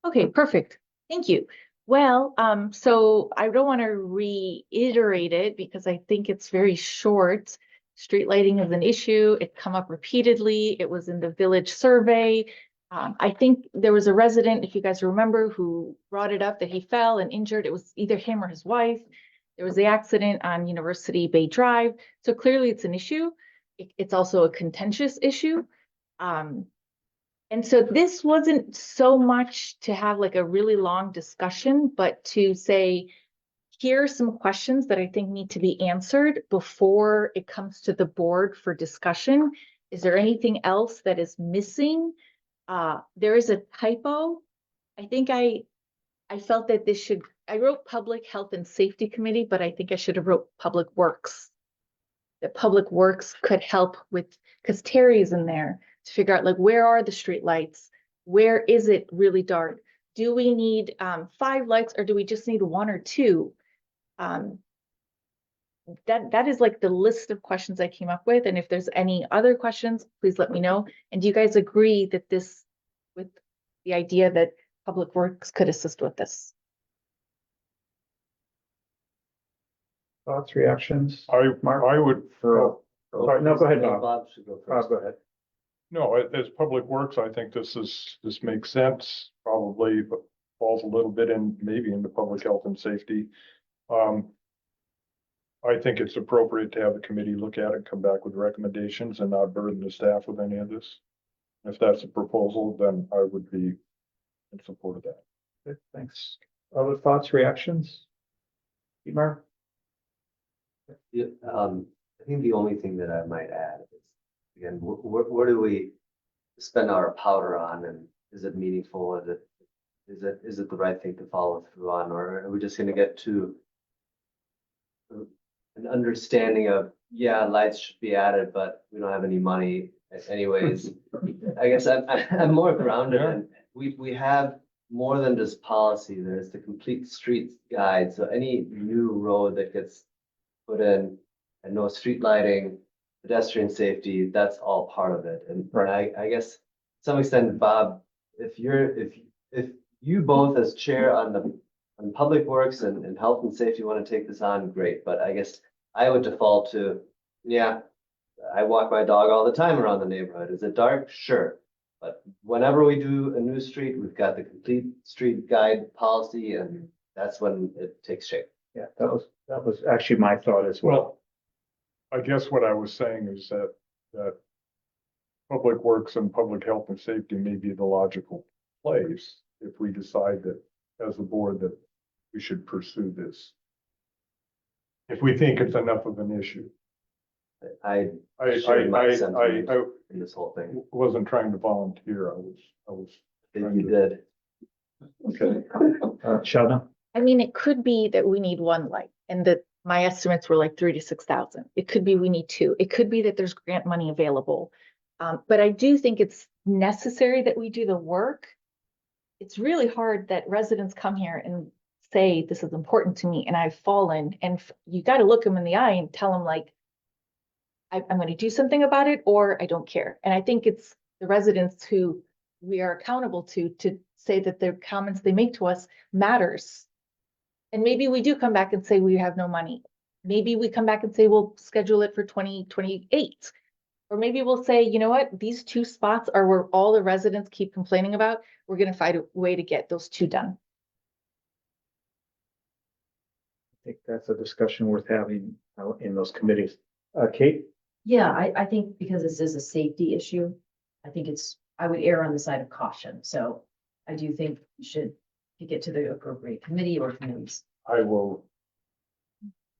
Okay, perfect. Thank you. Well, so I don't want to reiterate it because I think it's very short. Street lighting is an issue. It come up repeatedly. It was in the village survey. I think there was a resident, if you guys remember, who brought it up that he fell and injured. It was either him or his wife. There was the accident on University Bay Drive. So clearly it's an issue. It's also a contentious issue. And so this wasn't so much to have like a really long discussion, but to say, here are some questions that I think need to be answered before it comes to the board for discussion. Is there anything else that is missing? There is a typo. I think I felt that I wrote Public Health and Safety Committee, but I think I should have wrote Public Works. That Public Works could help with, because Terry's in there to figure out like, where are the street lights? Where is it really dark? Do we need 5 lights or do we just need 1 or 2? That is like the list of questions I came up with. And if there's any other questions, please let me know. And do you guys agree that with the idea that Public Works could assist with this? Thoughts, reactions? I would, Sorry, no, go ahead, Bob. Bob should go Bob, first. go ahead. no, as Public Works, I think this makes sense, probably, but falls a little bit maybe into public health and safety. I think it's appropriate to have the committee look at it, come back with recommendations and not burden the staff with any of this. If that's a proposal, then I would be in support of that. Good, thanks. Other thoughts, reactions? Emer? Yeah, I think the only thing that I might add is, again, where do we spend our powder on, and is it meaningful? Is it the right thing to follow through on, or are we just going to get to an understanding of, yeah, lights should be added, but we don't have any money anyways? I guess I'm more grounded, and we have more than just policy. There's the complete streets guide. So any new road that gets put in and no street lighting, pedestrian safety, that's all part of it. And I guess to some extent, Bob, if you both as chair on Public Works and Health and Safety want to take this on, great. But I guess I would default to, yeah, I walk my dog all the time around the neighborhood. Is it dark? Sure. But whenever we do a new street, we've got the complete street guide policy, and that's when it takes shape. Yeah, that was actually my thought as well. I guess what I was saying is that Public Works and Public Health and Safety may be the logical place if we decide that as a board that we should pursue this. If we think it's enough of an issue. I shared my sentiment in this whole thing. Wasn't trying to volunteer. I was. You did. Okay. Sheldon? I mean, it could be that we need 1 light and that my estimates were like 3,000 to 6,000. It could be we need 2. It could be that there's grant money available. But I do think it's necessary that we do the work. It's really hard that residents come here and say, this is important to me and I've fallen, and you got to look them in the eye and tell them like, I'm going to do something about it or I don't care. And I think it's the residents who we are accountable to say that the comments they make to us matters. And maybe we do come back and say we have no money. Maybe we come back and say we'll schedule it for 2028. Or maybe we'll say, you know what, these 2 spots are where all the residents keep complaining about. We're gonna find a way to get those 2 done. I think that's a discussion worth having in those committees. Kate? Yeah, I think because this is a safety issue, I would err on the side of caution. So I do think you should kick it to the appropriate committee or committees. I will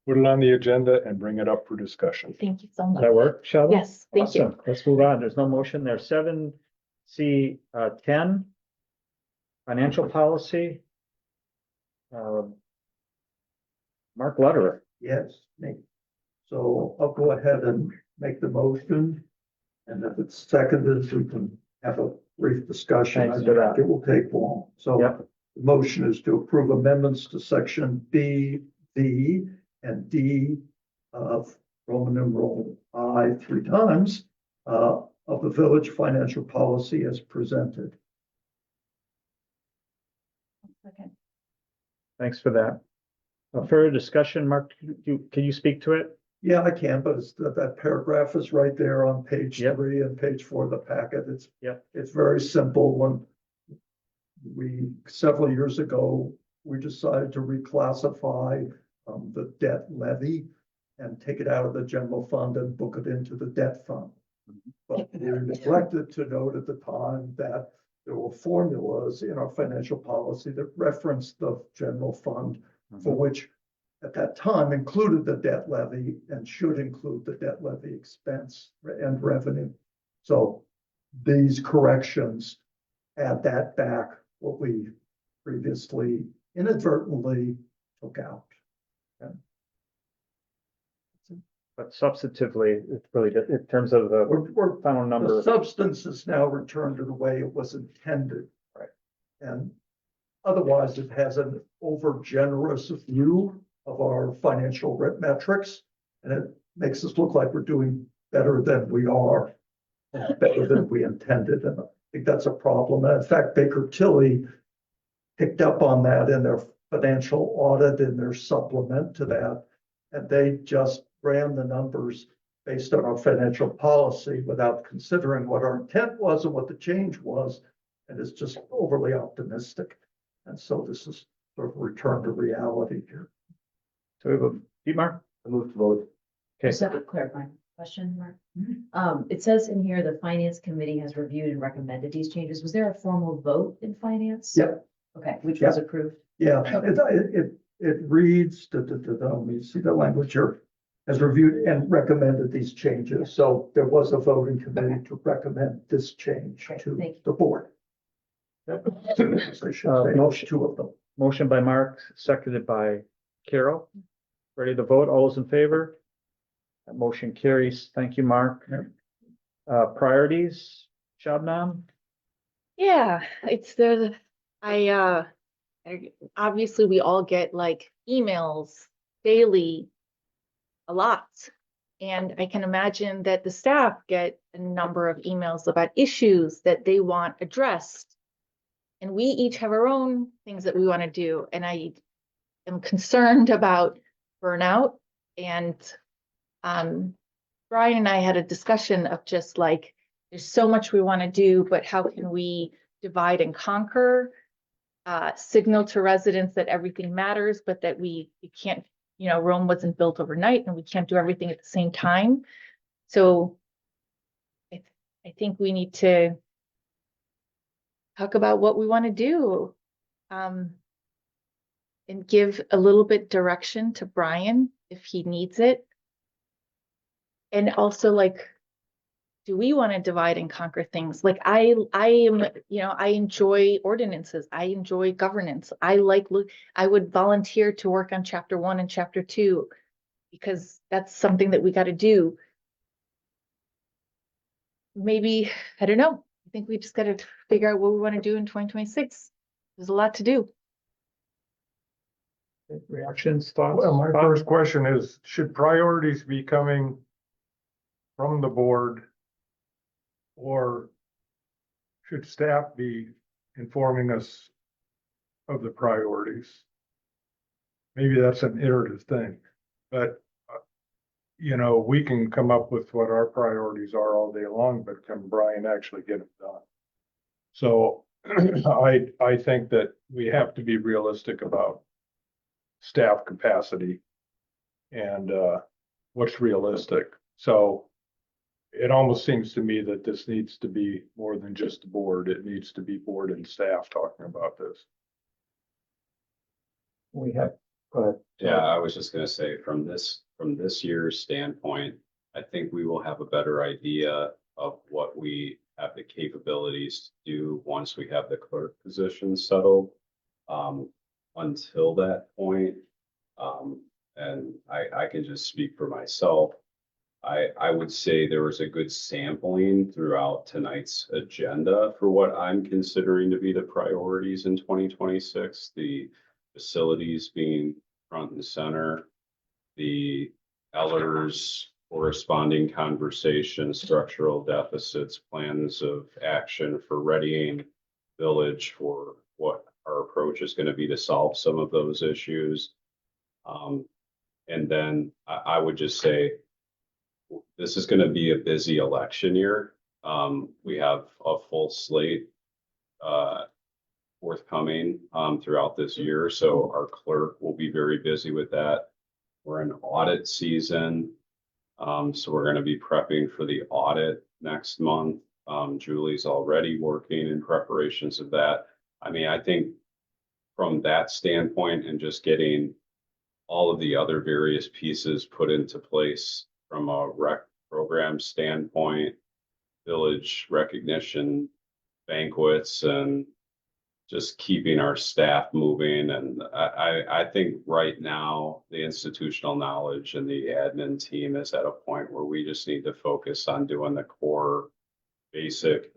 put it on the agenda and bring it up for discussion. Thank you so Does much. that work, Sheldon? Yes, thank you. Awesome. Let's move on. There's no motion there. 7C 10. Financial policy. Mark Lutterer. Yes, me. So I'll go ahead and make the motion. And if it's seconded, we can have a brief discussion. Thanks I for don't that. think it will take long. So Yep. the motion is to approve amendments to section B, V, and D of Roman numeral I 3 times of the village financial policy as presented. Thanks for that. Further discussion, Mark, can you speak to it? Yeah, I can, but it's that paragraph is right there on page Yep. 3 and page 4 of the packet. Yep. It's very simple. When several years ago, we decided to reclassify the debt levy and take it out of the general fund and book it into the debt fund. But we neglected to note at the time that there were formulas in our financial policy that referenced the general fund, for which at that time included the debt levy and should include the debt levy expense and revenue. So these corrections add that back what we previously inadvertently took out. But substantively, it's really, in terms of the final number. The substance is now returned to the way it was intended. Right. And otherwise, it has an over-generous view of our financial metrics, and it makes us look like we're doing better than we are, better than we intended. And I think that's a problem. And in fact, Baker Tilly picked up on that in their financial audit, in their supplement to that, and they just ran the numbers based on our financial policy without considering what our intent was and what the change was, and it's just overly optimistic. And so this is sort of a return to reality here. So we have a Mark? I move to vote. Okay. Just have a clarifying question, Mark. It says in here, the finance committee has reviewed and recommended these changes. Was there a formal vote in finance? Yep. Okay, which was approved? Yeah, it reads, let me see the language here, has reviewed and recommended these changes. So there was a voting committee to recommend this change to the board. I should say, Motion. 2 of them. Motion by Mark, seconded by Carol. Ready to vote? All those in favor? That motion carries. Thank you, Mark. Priorities, Shabnam? Yeah, it's obviously we all get like emails daily, a lot. And I can imagine that the staff get a number of emails about issues that they want addressed. And we each have our own things that we want to do. And I am concerned about burnout. And Brian and I had a discussion of just like, there's so much we want to do, but how can we divide and conquer? Signal to residents that everything matters, but that we can't, Rome wasn't built overnight and we can't do everything at the same time. So I think we need to talk about what we want to do, and give a little bit direction to Brian if he needs it. And also, like, do we want to divide and conquer things? Like I am, I enjoy ordinances. I enjoy governance. I would volunteer to work on chapter 1 and chapter 2 because that's something that we got to do. Maybe, I don't know. I think we just got to figure out what we want to do in 2026. There's a lot to do. Reactions, thoughts? Well, my first question is, should priorities be coming from the board? Or should staff be informing us of the priorities? maybe that's an iterative thing, but we can come up with what our priorities are all day long, but can Brian actually get them done? So I think that we have to be realistic about staff capacity and what's realistic. So it almost seems to me that this needs to be more than just the board. It needs to be board and staff talking about this. We have, but. Yeah, I was just gonna say, from this year's standpoint, I think we will have a better idea of what we have the capabilities to do once we have the clerk position settled. Until that point, and I can just speak for myself. I would say there was a good sampling throughout tonight's agenda for what I'm considering to be the priorities in 2026. The facilities being front and center, the Ellers corresponding conversation, structural deficits, plans of action for readying village for what our approach is going to be to solve some of those issues. And then I would just say, this is going to be a busy election year. We have a full slate forthcoming throughout this year. So our clerk will be very busy with that. We're in audit season. So we're going to be prepping for the audit next month. Julie's already working in preparations of that. I mean, I think from that standpoint and just getting all of the other various pieces put into place from a rec program standpoint, village recognition, banquets, and just keeping our staff moving. And I think right now the institutional knowledge and the admin team is at a point where we just need to focus on doing the core basic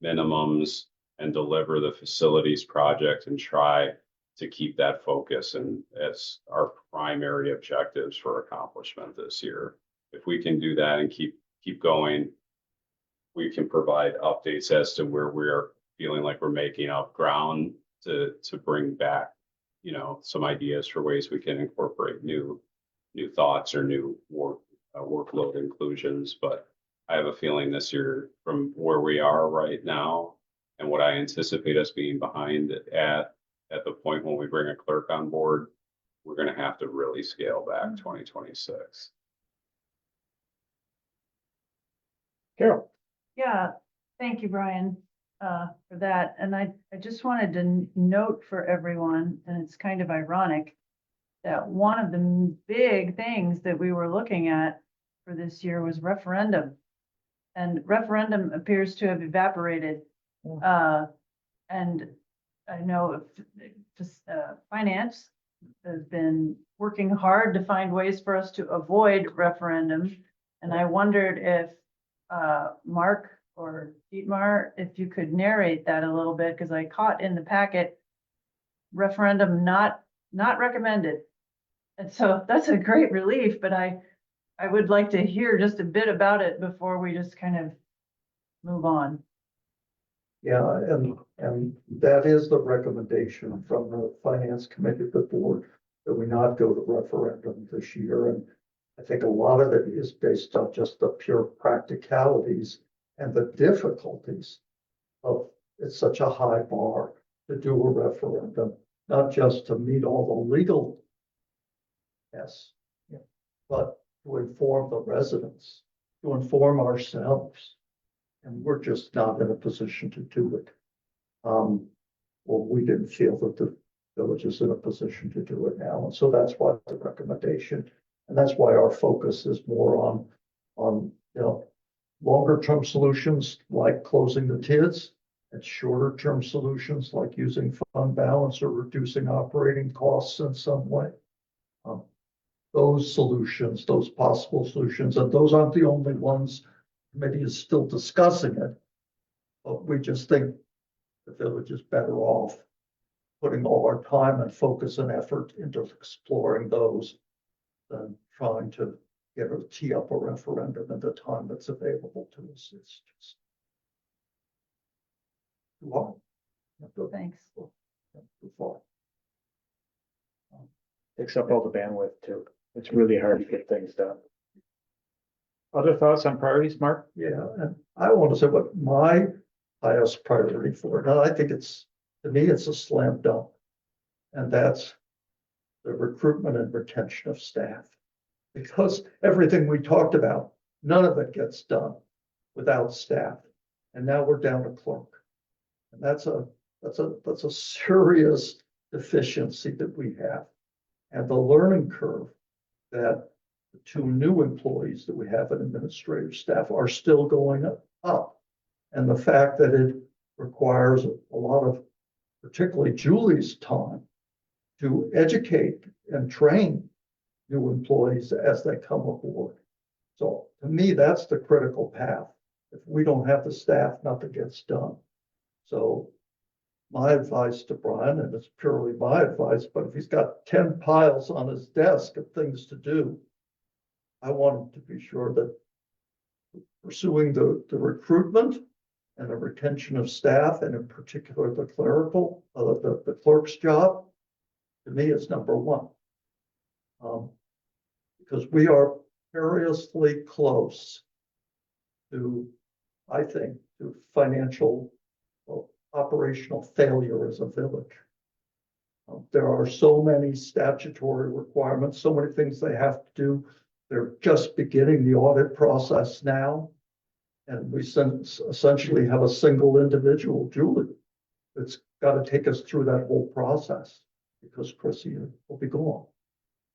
minimums and deliver the facilities project and try to keep that focus and as our primary objectives for accomplishment this year. If we can do that and keep going, we can provide updates as to where we're feeling like we're making up ground to bring back, some ideas for ways we can incorporate new thoughts or new workload inclusions. But I have a feeling this year, from where we are right now and what I anticipate us being behind at the point when we bring a clerk on board, we're going to have to really scale back 2026. Carol. Yeah, thank you, Brian, for that. And I just wanted to note for everyone, and it's kind of ironic, that one of the big things that we were looking at for this year was referendum. And referendum appears to have evaporated. And I know finance has been working hard to find ways for us to avoid referendum. And I wondered if Mark or Dietmar, if you could narrate that a little bit, because I caught in the packet referendum not recommended. And so that's a great relief, but I would like to hear just a bit about it before we just kind of move on. Yeah, and that is the recommendation from the finance committee of the board, that we not go to referendum this year. And I think a lot of it is based on just the pure practicalities and the difficulties of, it's such a high bar to do a referendum, not just to meet all the legal yes, but to inform the residents, to inform ourselves. And we're just not in a position to do it. Well, we didn't feel that the village is in a position to do it now. And so that's why the recommendation, and that's why our focus is more on longer term solutions like closing the TIDs, and shorter term solutions like using fund balance or reducing operating costs in some way. Those solutions, those possible solutions, and those aren't the only ones. The committee is still discussing it, but we just think the village is better off putting all our time and focus and effort into exploring those than trying to tee up a referendum at the time that's available to us. It's just too hard. Thanks. Too far. Takes up all the bandwidth too. It's really hard to get things done. Other thoughts on priorities, Mark? Yeah, and I want to say what my highest priority for it, and I think to me, it's a slam dunk. And that's the recruitment and retention of staff. Because everything we talked about, none of it gets done without staff. And now we're down to clerk. And that's a serious deficiency that we have. And the learning curve that the two new employees that we have in administrative staff are still going up. And the fact that it requires a lot of, particularly Julie's time, to educate and train new employees as they come aboard. So to me, that's the critical path. If we don't have the staff, nothing gets done. So my advice to Brian, and it's purely my advice, but if he's got 10 piles on his desk of things to do, I want him to be sure that pursuing the recruitment and the retention of staff, and in particular the clerical, the clerk's job, to me is number one. Because we are perilously close to, I think, to financial operational failure as a village. There are so many statutory requirements, so many things they have to do. They're just beginning the audit process now. And we essentially have a single individual, Julie, that's got to take us through that whole process because Chrissy will be gone.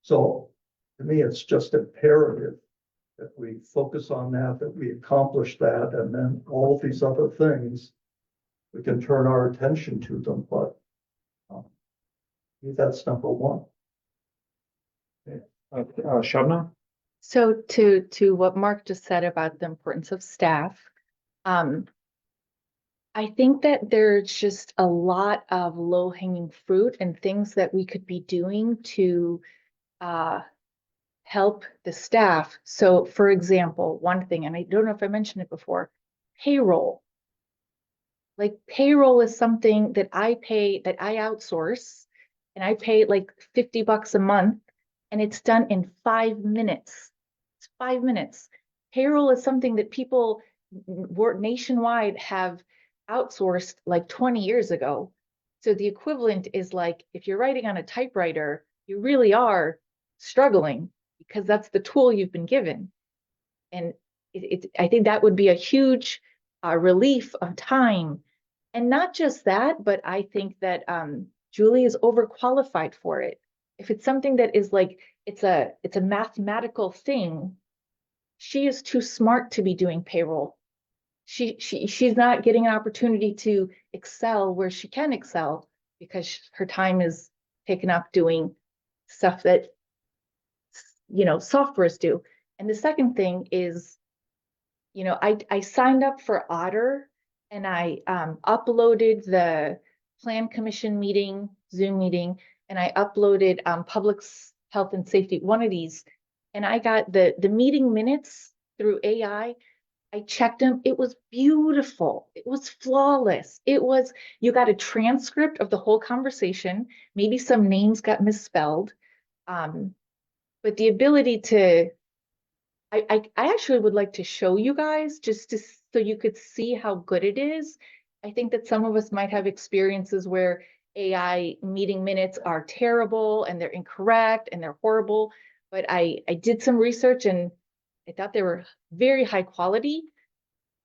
So to me, it's just imperative that we focus on that we accomplish that, and then all these other things, we can turn our attention to them, but that's number one. Shabna? So to what Mark just said about the importance of staff, I think that there's just a lot of low-hanging fruit and things that we could be doing to help the staff. So for example, one thing, and I don't know if I mentioned it before, payroll. Like payroll is something that I outsource, and I pay like $50 a month, and it's done in 5 minutes. It's 5 minutes. Payroll is something that people nationwide have outsourced like 20 years ago. So the equivalent is like, if you're writing on a typewriter, you really are struggling because that's the tool you've been given. And I think that would be a huge relief of time. And not just that, but I think that Julie is overqualified for it. If it's something that is like, it's a mathematical thing, she is too smart to be doing payroll. She's not getting an opportunity to excel where she can excel because her time is taken up doing stuff that, softwares do. And the second thing is, I signed up for Otter, and I uploaded the Plan Commission meeting, Zoom meeting, and I uploaded public health and safety, one of these, and I got the meeting minutes through AI. I checked them. It was beautiful. It was flawless. You got a transcript of the whole conversation. Maybe some names got misspelled. But the ability to, I actually would like to show you guys so you could see how good it is. I think that some of us might have experiences where AI meeting minutes are terrible and they're incorrect and they're horrible. But I did some research and I thought they were very high quality.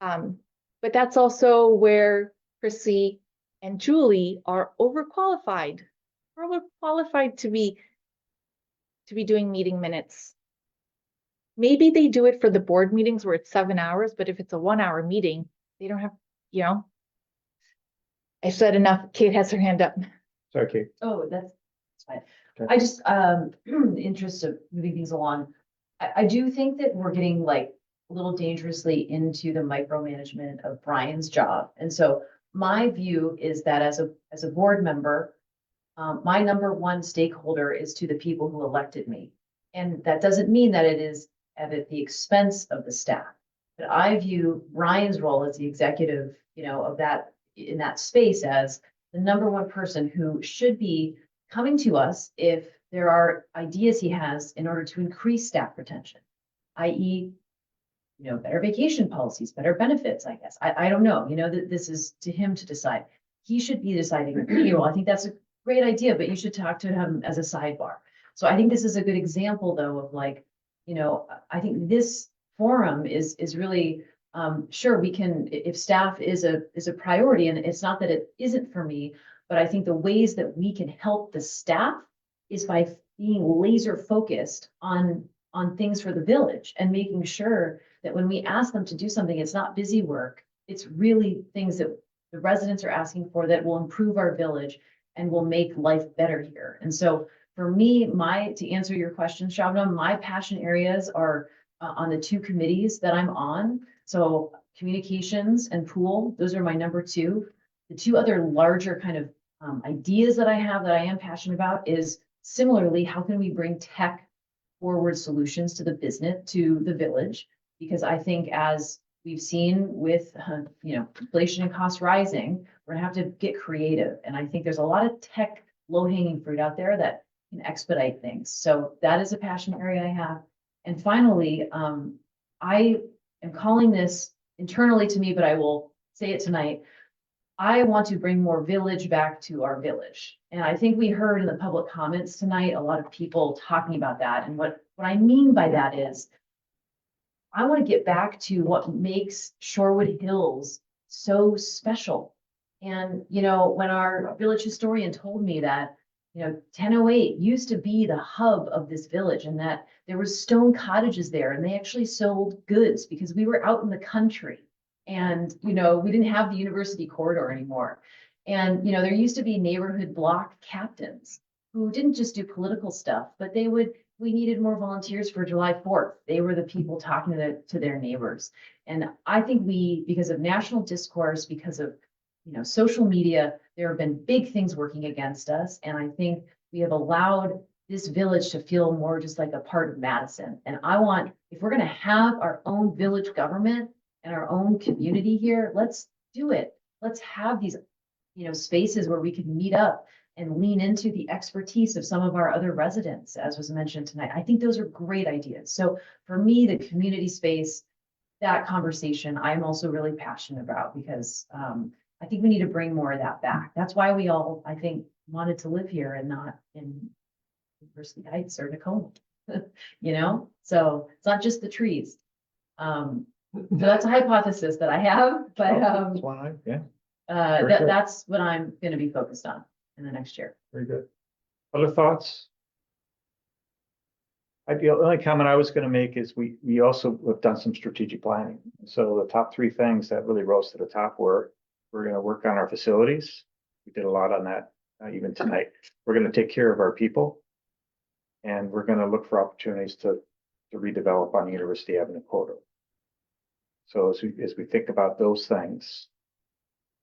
But that's also where Chrissy and Julie are overqualified. We're overqualified to be doing meeting minutes. Maybe they do it for the board meetings where it's 7 hours, but if it's a 1 hour meeting, they don't have, I said enough. Kate has her hand up. Sorry, Kate. Oh, that's fine. Okay. I just, in the interest of moving things along, I do think that we're getting like a little dangerously into the micromanagement of Brian's job. And so my view is that as a board member, my number one stakeholder is to the people who elected me. And that doesn't mean that it is at the expense of the staff. But I view Brian's role as the executive, of that, in that space, as the number one person who should be coming to us if there are ideas he has in order to increase staff retention, i.e., better vacation policies, better benefits, I guess. I don't know, that this is to him to decide. He should be deciding. I think that's a great idea, but you should talk to him as a sidebar. So I think this is a good example, though, of like, I think this forum is really, sure, we can, if staff is a priority, and it's not that it isn't for me, but I think the ways that we can help the staff is by being laser focused on things for the village and making sure that when we ask them to do something, it's not busy work. It's really things that the residents are asking for that will improve our village and will make life better here. And so for me, to answer your question, Shabnam, my passion areas are on the two committees that I'm on. So communications and pool, those are my number two. The two other larger kind of ideas that I have that I am passionate about is similarly, how can we bring tech forward solutions to the business, to the village? Because I think as we've seen with, inflation and costs rising, we're gonna have to get creative. And I think there's a lot of tech low-hanging fruit out there that can expedite things. So that is a passion area I have. And finally, I am calling this internally to me, but I will say it tonight. I want to bring more village back to our village. And I think we heard in the public comments tonight, a lot of people talking about that. And what I mean by that is, I want to get back to what makes Shorewood Hills so special. And, when our village historian told me that, 1008 used to be the hub of this village and that there was stone cottages there and they actually sold goods because we were out in the country. And, we didn't have the university corridor anymore. And, there used to be neighborhood block captains who didn't just do political stuff, but we needed more volunteers for July 4th. They were the people talking to their neighbors. And I think because of national discourse, because of, social media, there have been big things working against us. And I think we have allowed this village to feel more just like a part of Madison. And if we're going to have our own village government and our own community here, let's do it. Let's have these, spaces where we can meet up and lean into the expertise of some of our other residents, as was mentioned tonight. I think those are great ideas. So for me, the community space, that conversation, I'm also really passionate about because I think we need to bring more of that back. That's why we all, I think, wanted to live here and not in University Heights or Tacoma, So it's not just the trees. So that's a hypothesis that I have, but That's one, yeah, that's what I'm going to be focused on in the next year. very good. Other thoughts? The only comment I was going to make is we also have done some strategic planning. So the top three things that really rose to the top were, we're going to work on our facilities. We did a lot on that even tonight. We're going to take care of our people. And we're going to look for opportunities to redevelop on the University Avenue corridor. So as we think about those things,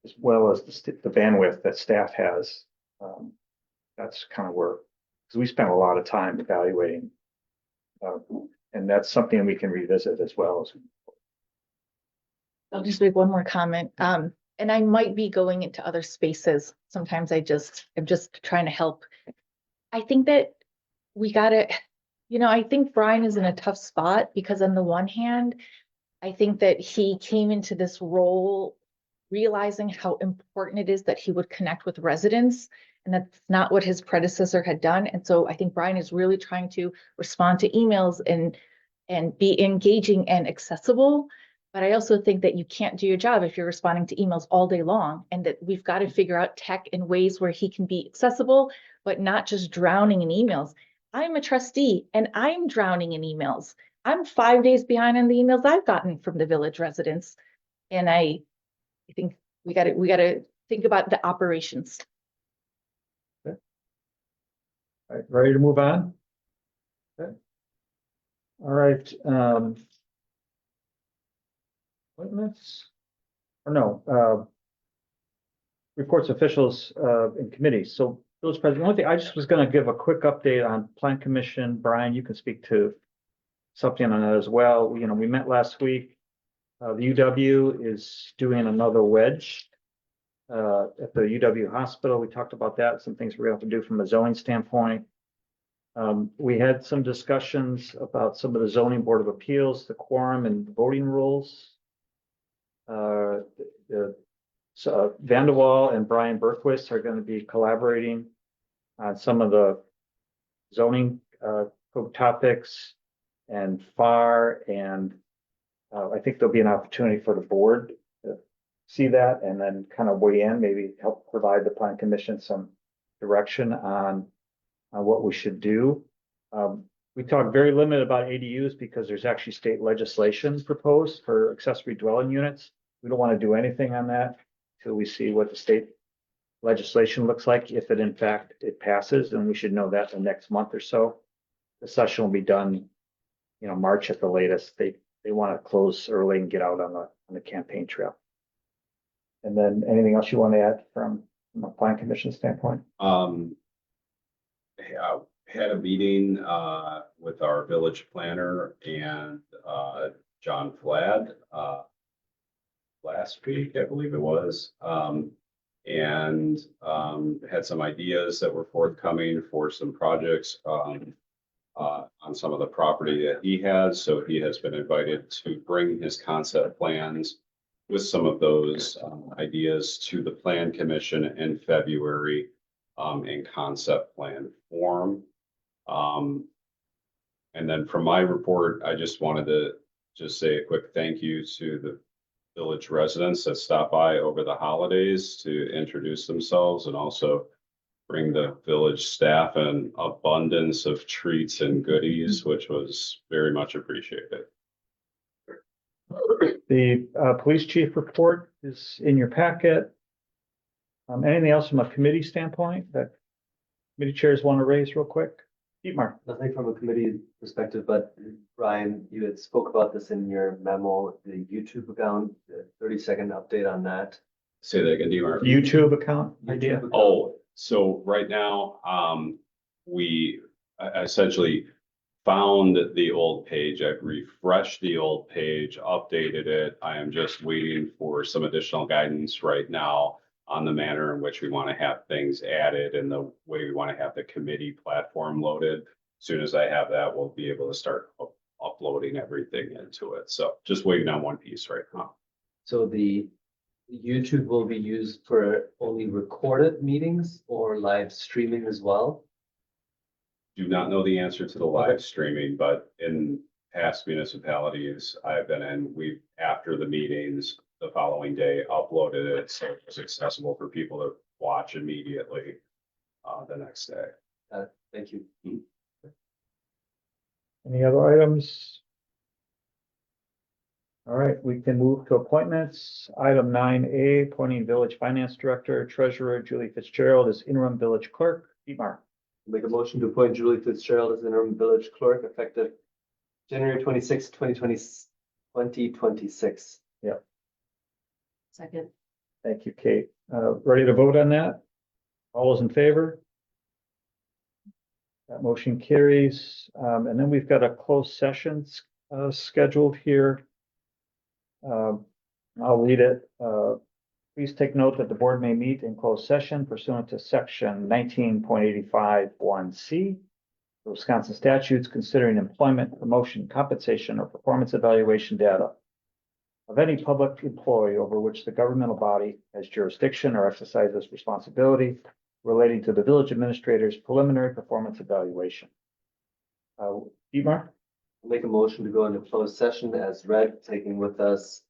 as well as the bandwidth that staff has, that's kind of where, because we spent a lot of time evaluating, and that's something we can revisit as well. I'll just make one more comment. And I might be going into other spaces. Sometimes I'm just trying to help. I think that we gotta, I think Brian is in a tough spot because on the one hand, I think that he came into this role realizing how important it is that he would connect with residents, and that's not what his predecessor had done. And so I think Brian is really trying to respond to emails and be engaging and accessible. But I also think that you can't do your job if you're responding to emails all day long, and that we've got to figure out tech in ways where he can be accessible, but not just drowning in emails. I'm a trustee and I'm drowning in emails. I'm 5 days behind on the emails I've gotten from the village residents. And I think we got to think about the operations. Okay. All right, ready to move on? Okay. All right. Appointments? Or no, reports, officials, and committees. So those president, one thing I just was going to give a quick update on Plan Commission. Brian, you can speak to something on that as well. We met last week. The UW is doing another wedge at the UW hospital. We talked about that, some things we're going to have to do from a zoning standpoint. We had some discussions about some of the zoning board of appeals, the quorum and voting rules. So Vanderwall and Brian Berquist are going to be collaborating on some of the zoning code topics and FAR, and I think there'll be an opportunity for the board to see that and then kind of weigh in, maybe help provide the plan commission some direction on what we should do. We talked very limited about ADUs because there's actually state legislation proposed for accessory dwelling units. We don't want to do anything on that till we see what the state legislation looks like, if it in fact it passes, and we should know that in the next month or so. The session will be done, March at the latest. They want to close early and get out on the campaign trail. And then anything else you want to add from a plan commission standpoint? Yeah, had a meeting with our village planner and John Flad last week, I believe it was. And had some ideas that were forthcoming for some projects on some of the property that he has. So he has been invited to bring his concept plans with some of those ideas to the plan commission in February in concept plan form. And then from my report, I just wanted to just say a quick thank you to the village residents that stopped by over the holidays to introduce themselves and also bring the village staff an abundance of treats and goodies, which was very much appreciated. The police chief report is in your packet. Anything else from a committee standpoint that committee chairs want to raise real quick? Dietmar. Nothing from a committee perspective, but Brian, you had spoke about this in your memo, the YouTube account, the 30-second update on that. Say that again, Demarc. YouTube account idea? Oh, so right now, we essentially found the old page. I've refreshed the old page, updated it. I am just waiting for some additional guidance right now on the manner in which we want to have things added and the way we want to have the committee platform loaded. As soon as I have that, we'll be able to start uploading everything into it. So just waiting on one piece right now. So the YouTube will be used for only recorded meetings or live streaming as well? Do not know the answer to the live streaming, but in past municipalities I've been in, we, after the meetings, the following day uploaded it so it's accessible for people to watch immediately the next day. Thank you. Any other items? All right, we can move to appointments. Item 9A, appointing village finance director, treasurer Julie Fitzgerald as interim village clerk. Dietmar. Make a motion to appoint Julie Fitzgerald as interim village clerk effective January 26, 2026. Yep. Second. Thank you, Kate. Ready to vote on that? All those in favor? That motion carries. And then we've got a closed session scheduled here. I'll read it. Please take note that the board may meet in closed session pursuant to section 19.85(1)(c). The Wisconsin statutes considering employment, promotion, compensation, or performance evaluation data of any public employee over which the governmental body has jurisdiction or exercises responsibility relating to the village administrator's preliminary performance evaluation. Dietmar? Make a motion to go into closed session as read, taking with us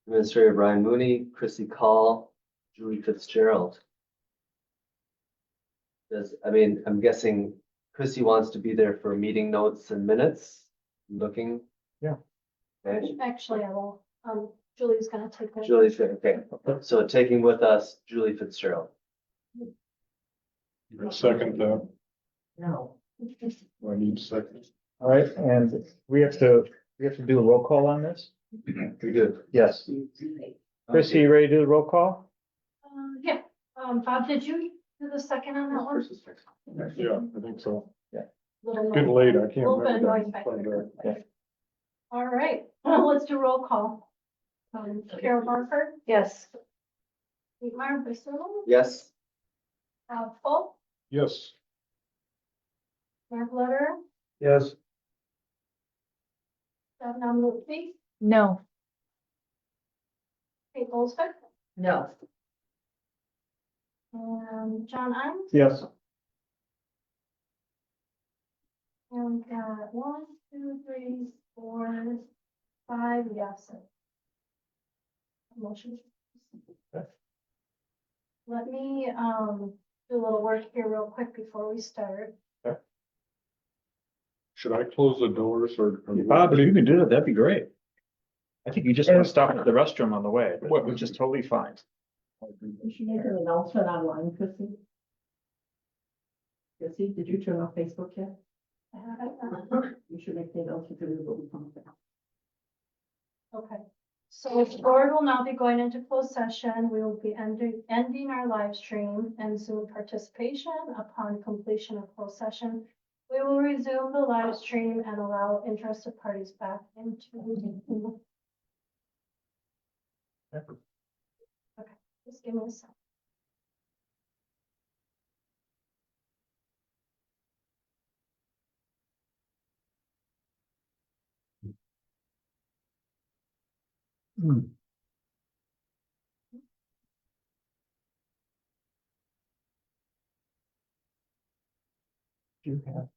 Administrator Brian Mooney, Chrissy Call, Julie Fitzgerald. I'm guessing Chrissy wants to be there for meeting notes and minutes, looking. Yeah. Okay. Actually, I will, Julie's gonna take that. Julie's there, okay. So taking with us Julie Fitzgerald. Second, No. I need second. All right, and we have to do a roll call on this? We do. Yes. Chrissy, you ready to do the roll call? Yeah, Bob, did you do the second on that one? Yeah, I think so. Little Getting noise. late, I can't Little bit of remember. noise back there. Yeah. All right, let's do roll call. Carol Barker, Yes. Dietmar Bissell, Yes. Paul, Yes. Mark Letter, Yes. Stefan Lutfi, No. Kate Olson, No. and John Imes. Yes. And we've got 1, 2, 3, 4, 5 yeses. Motion. Okay. Let me, do a little work here real quick before we start. Should I close the doors or? Bob, if you can do that, that'd be great. I think you just want to stop at the restroom on the way, which is totally fine. You should make an announcement online, Chrissy. Chrissy, did you turn off Facebook yet? You should make the announcement that we will be coming back. Okay, so the board will now be going into closed session. We will be ending our live stream and Zoom participation. Upon completion of closed session, we will resume the live stream and allow interested parties back into. Okay, just give me a second. Do you have?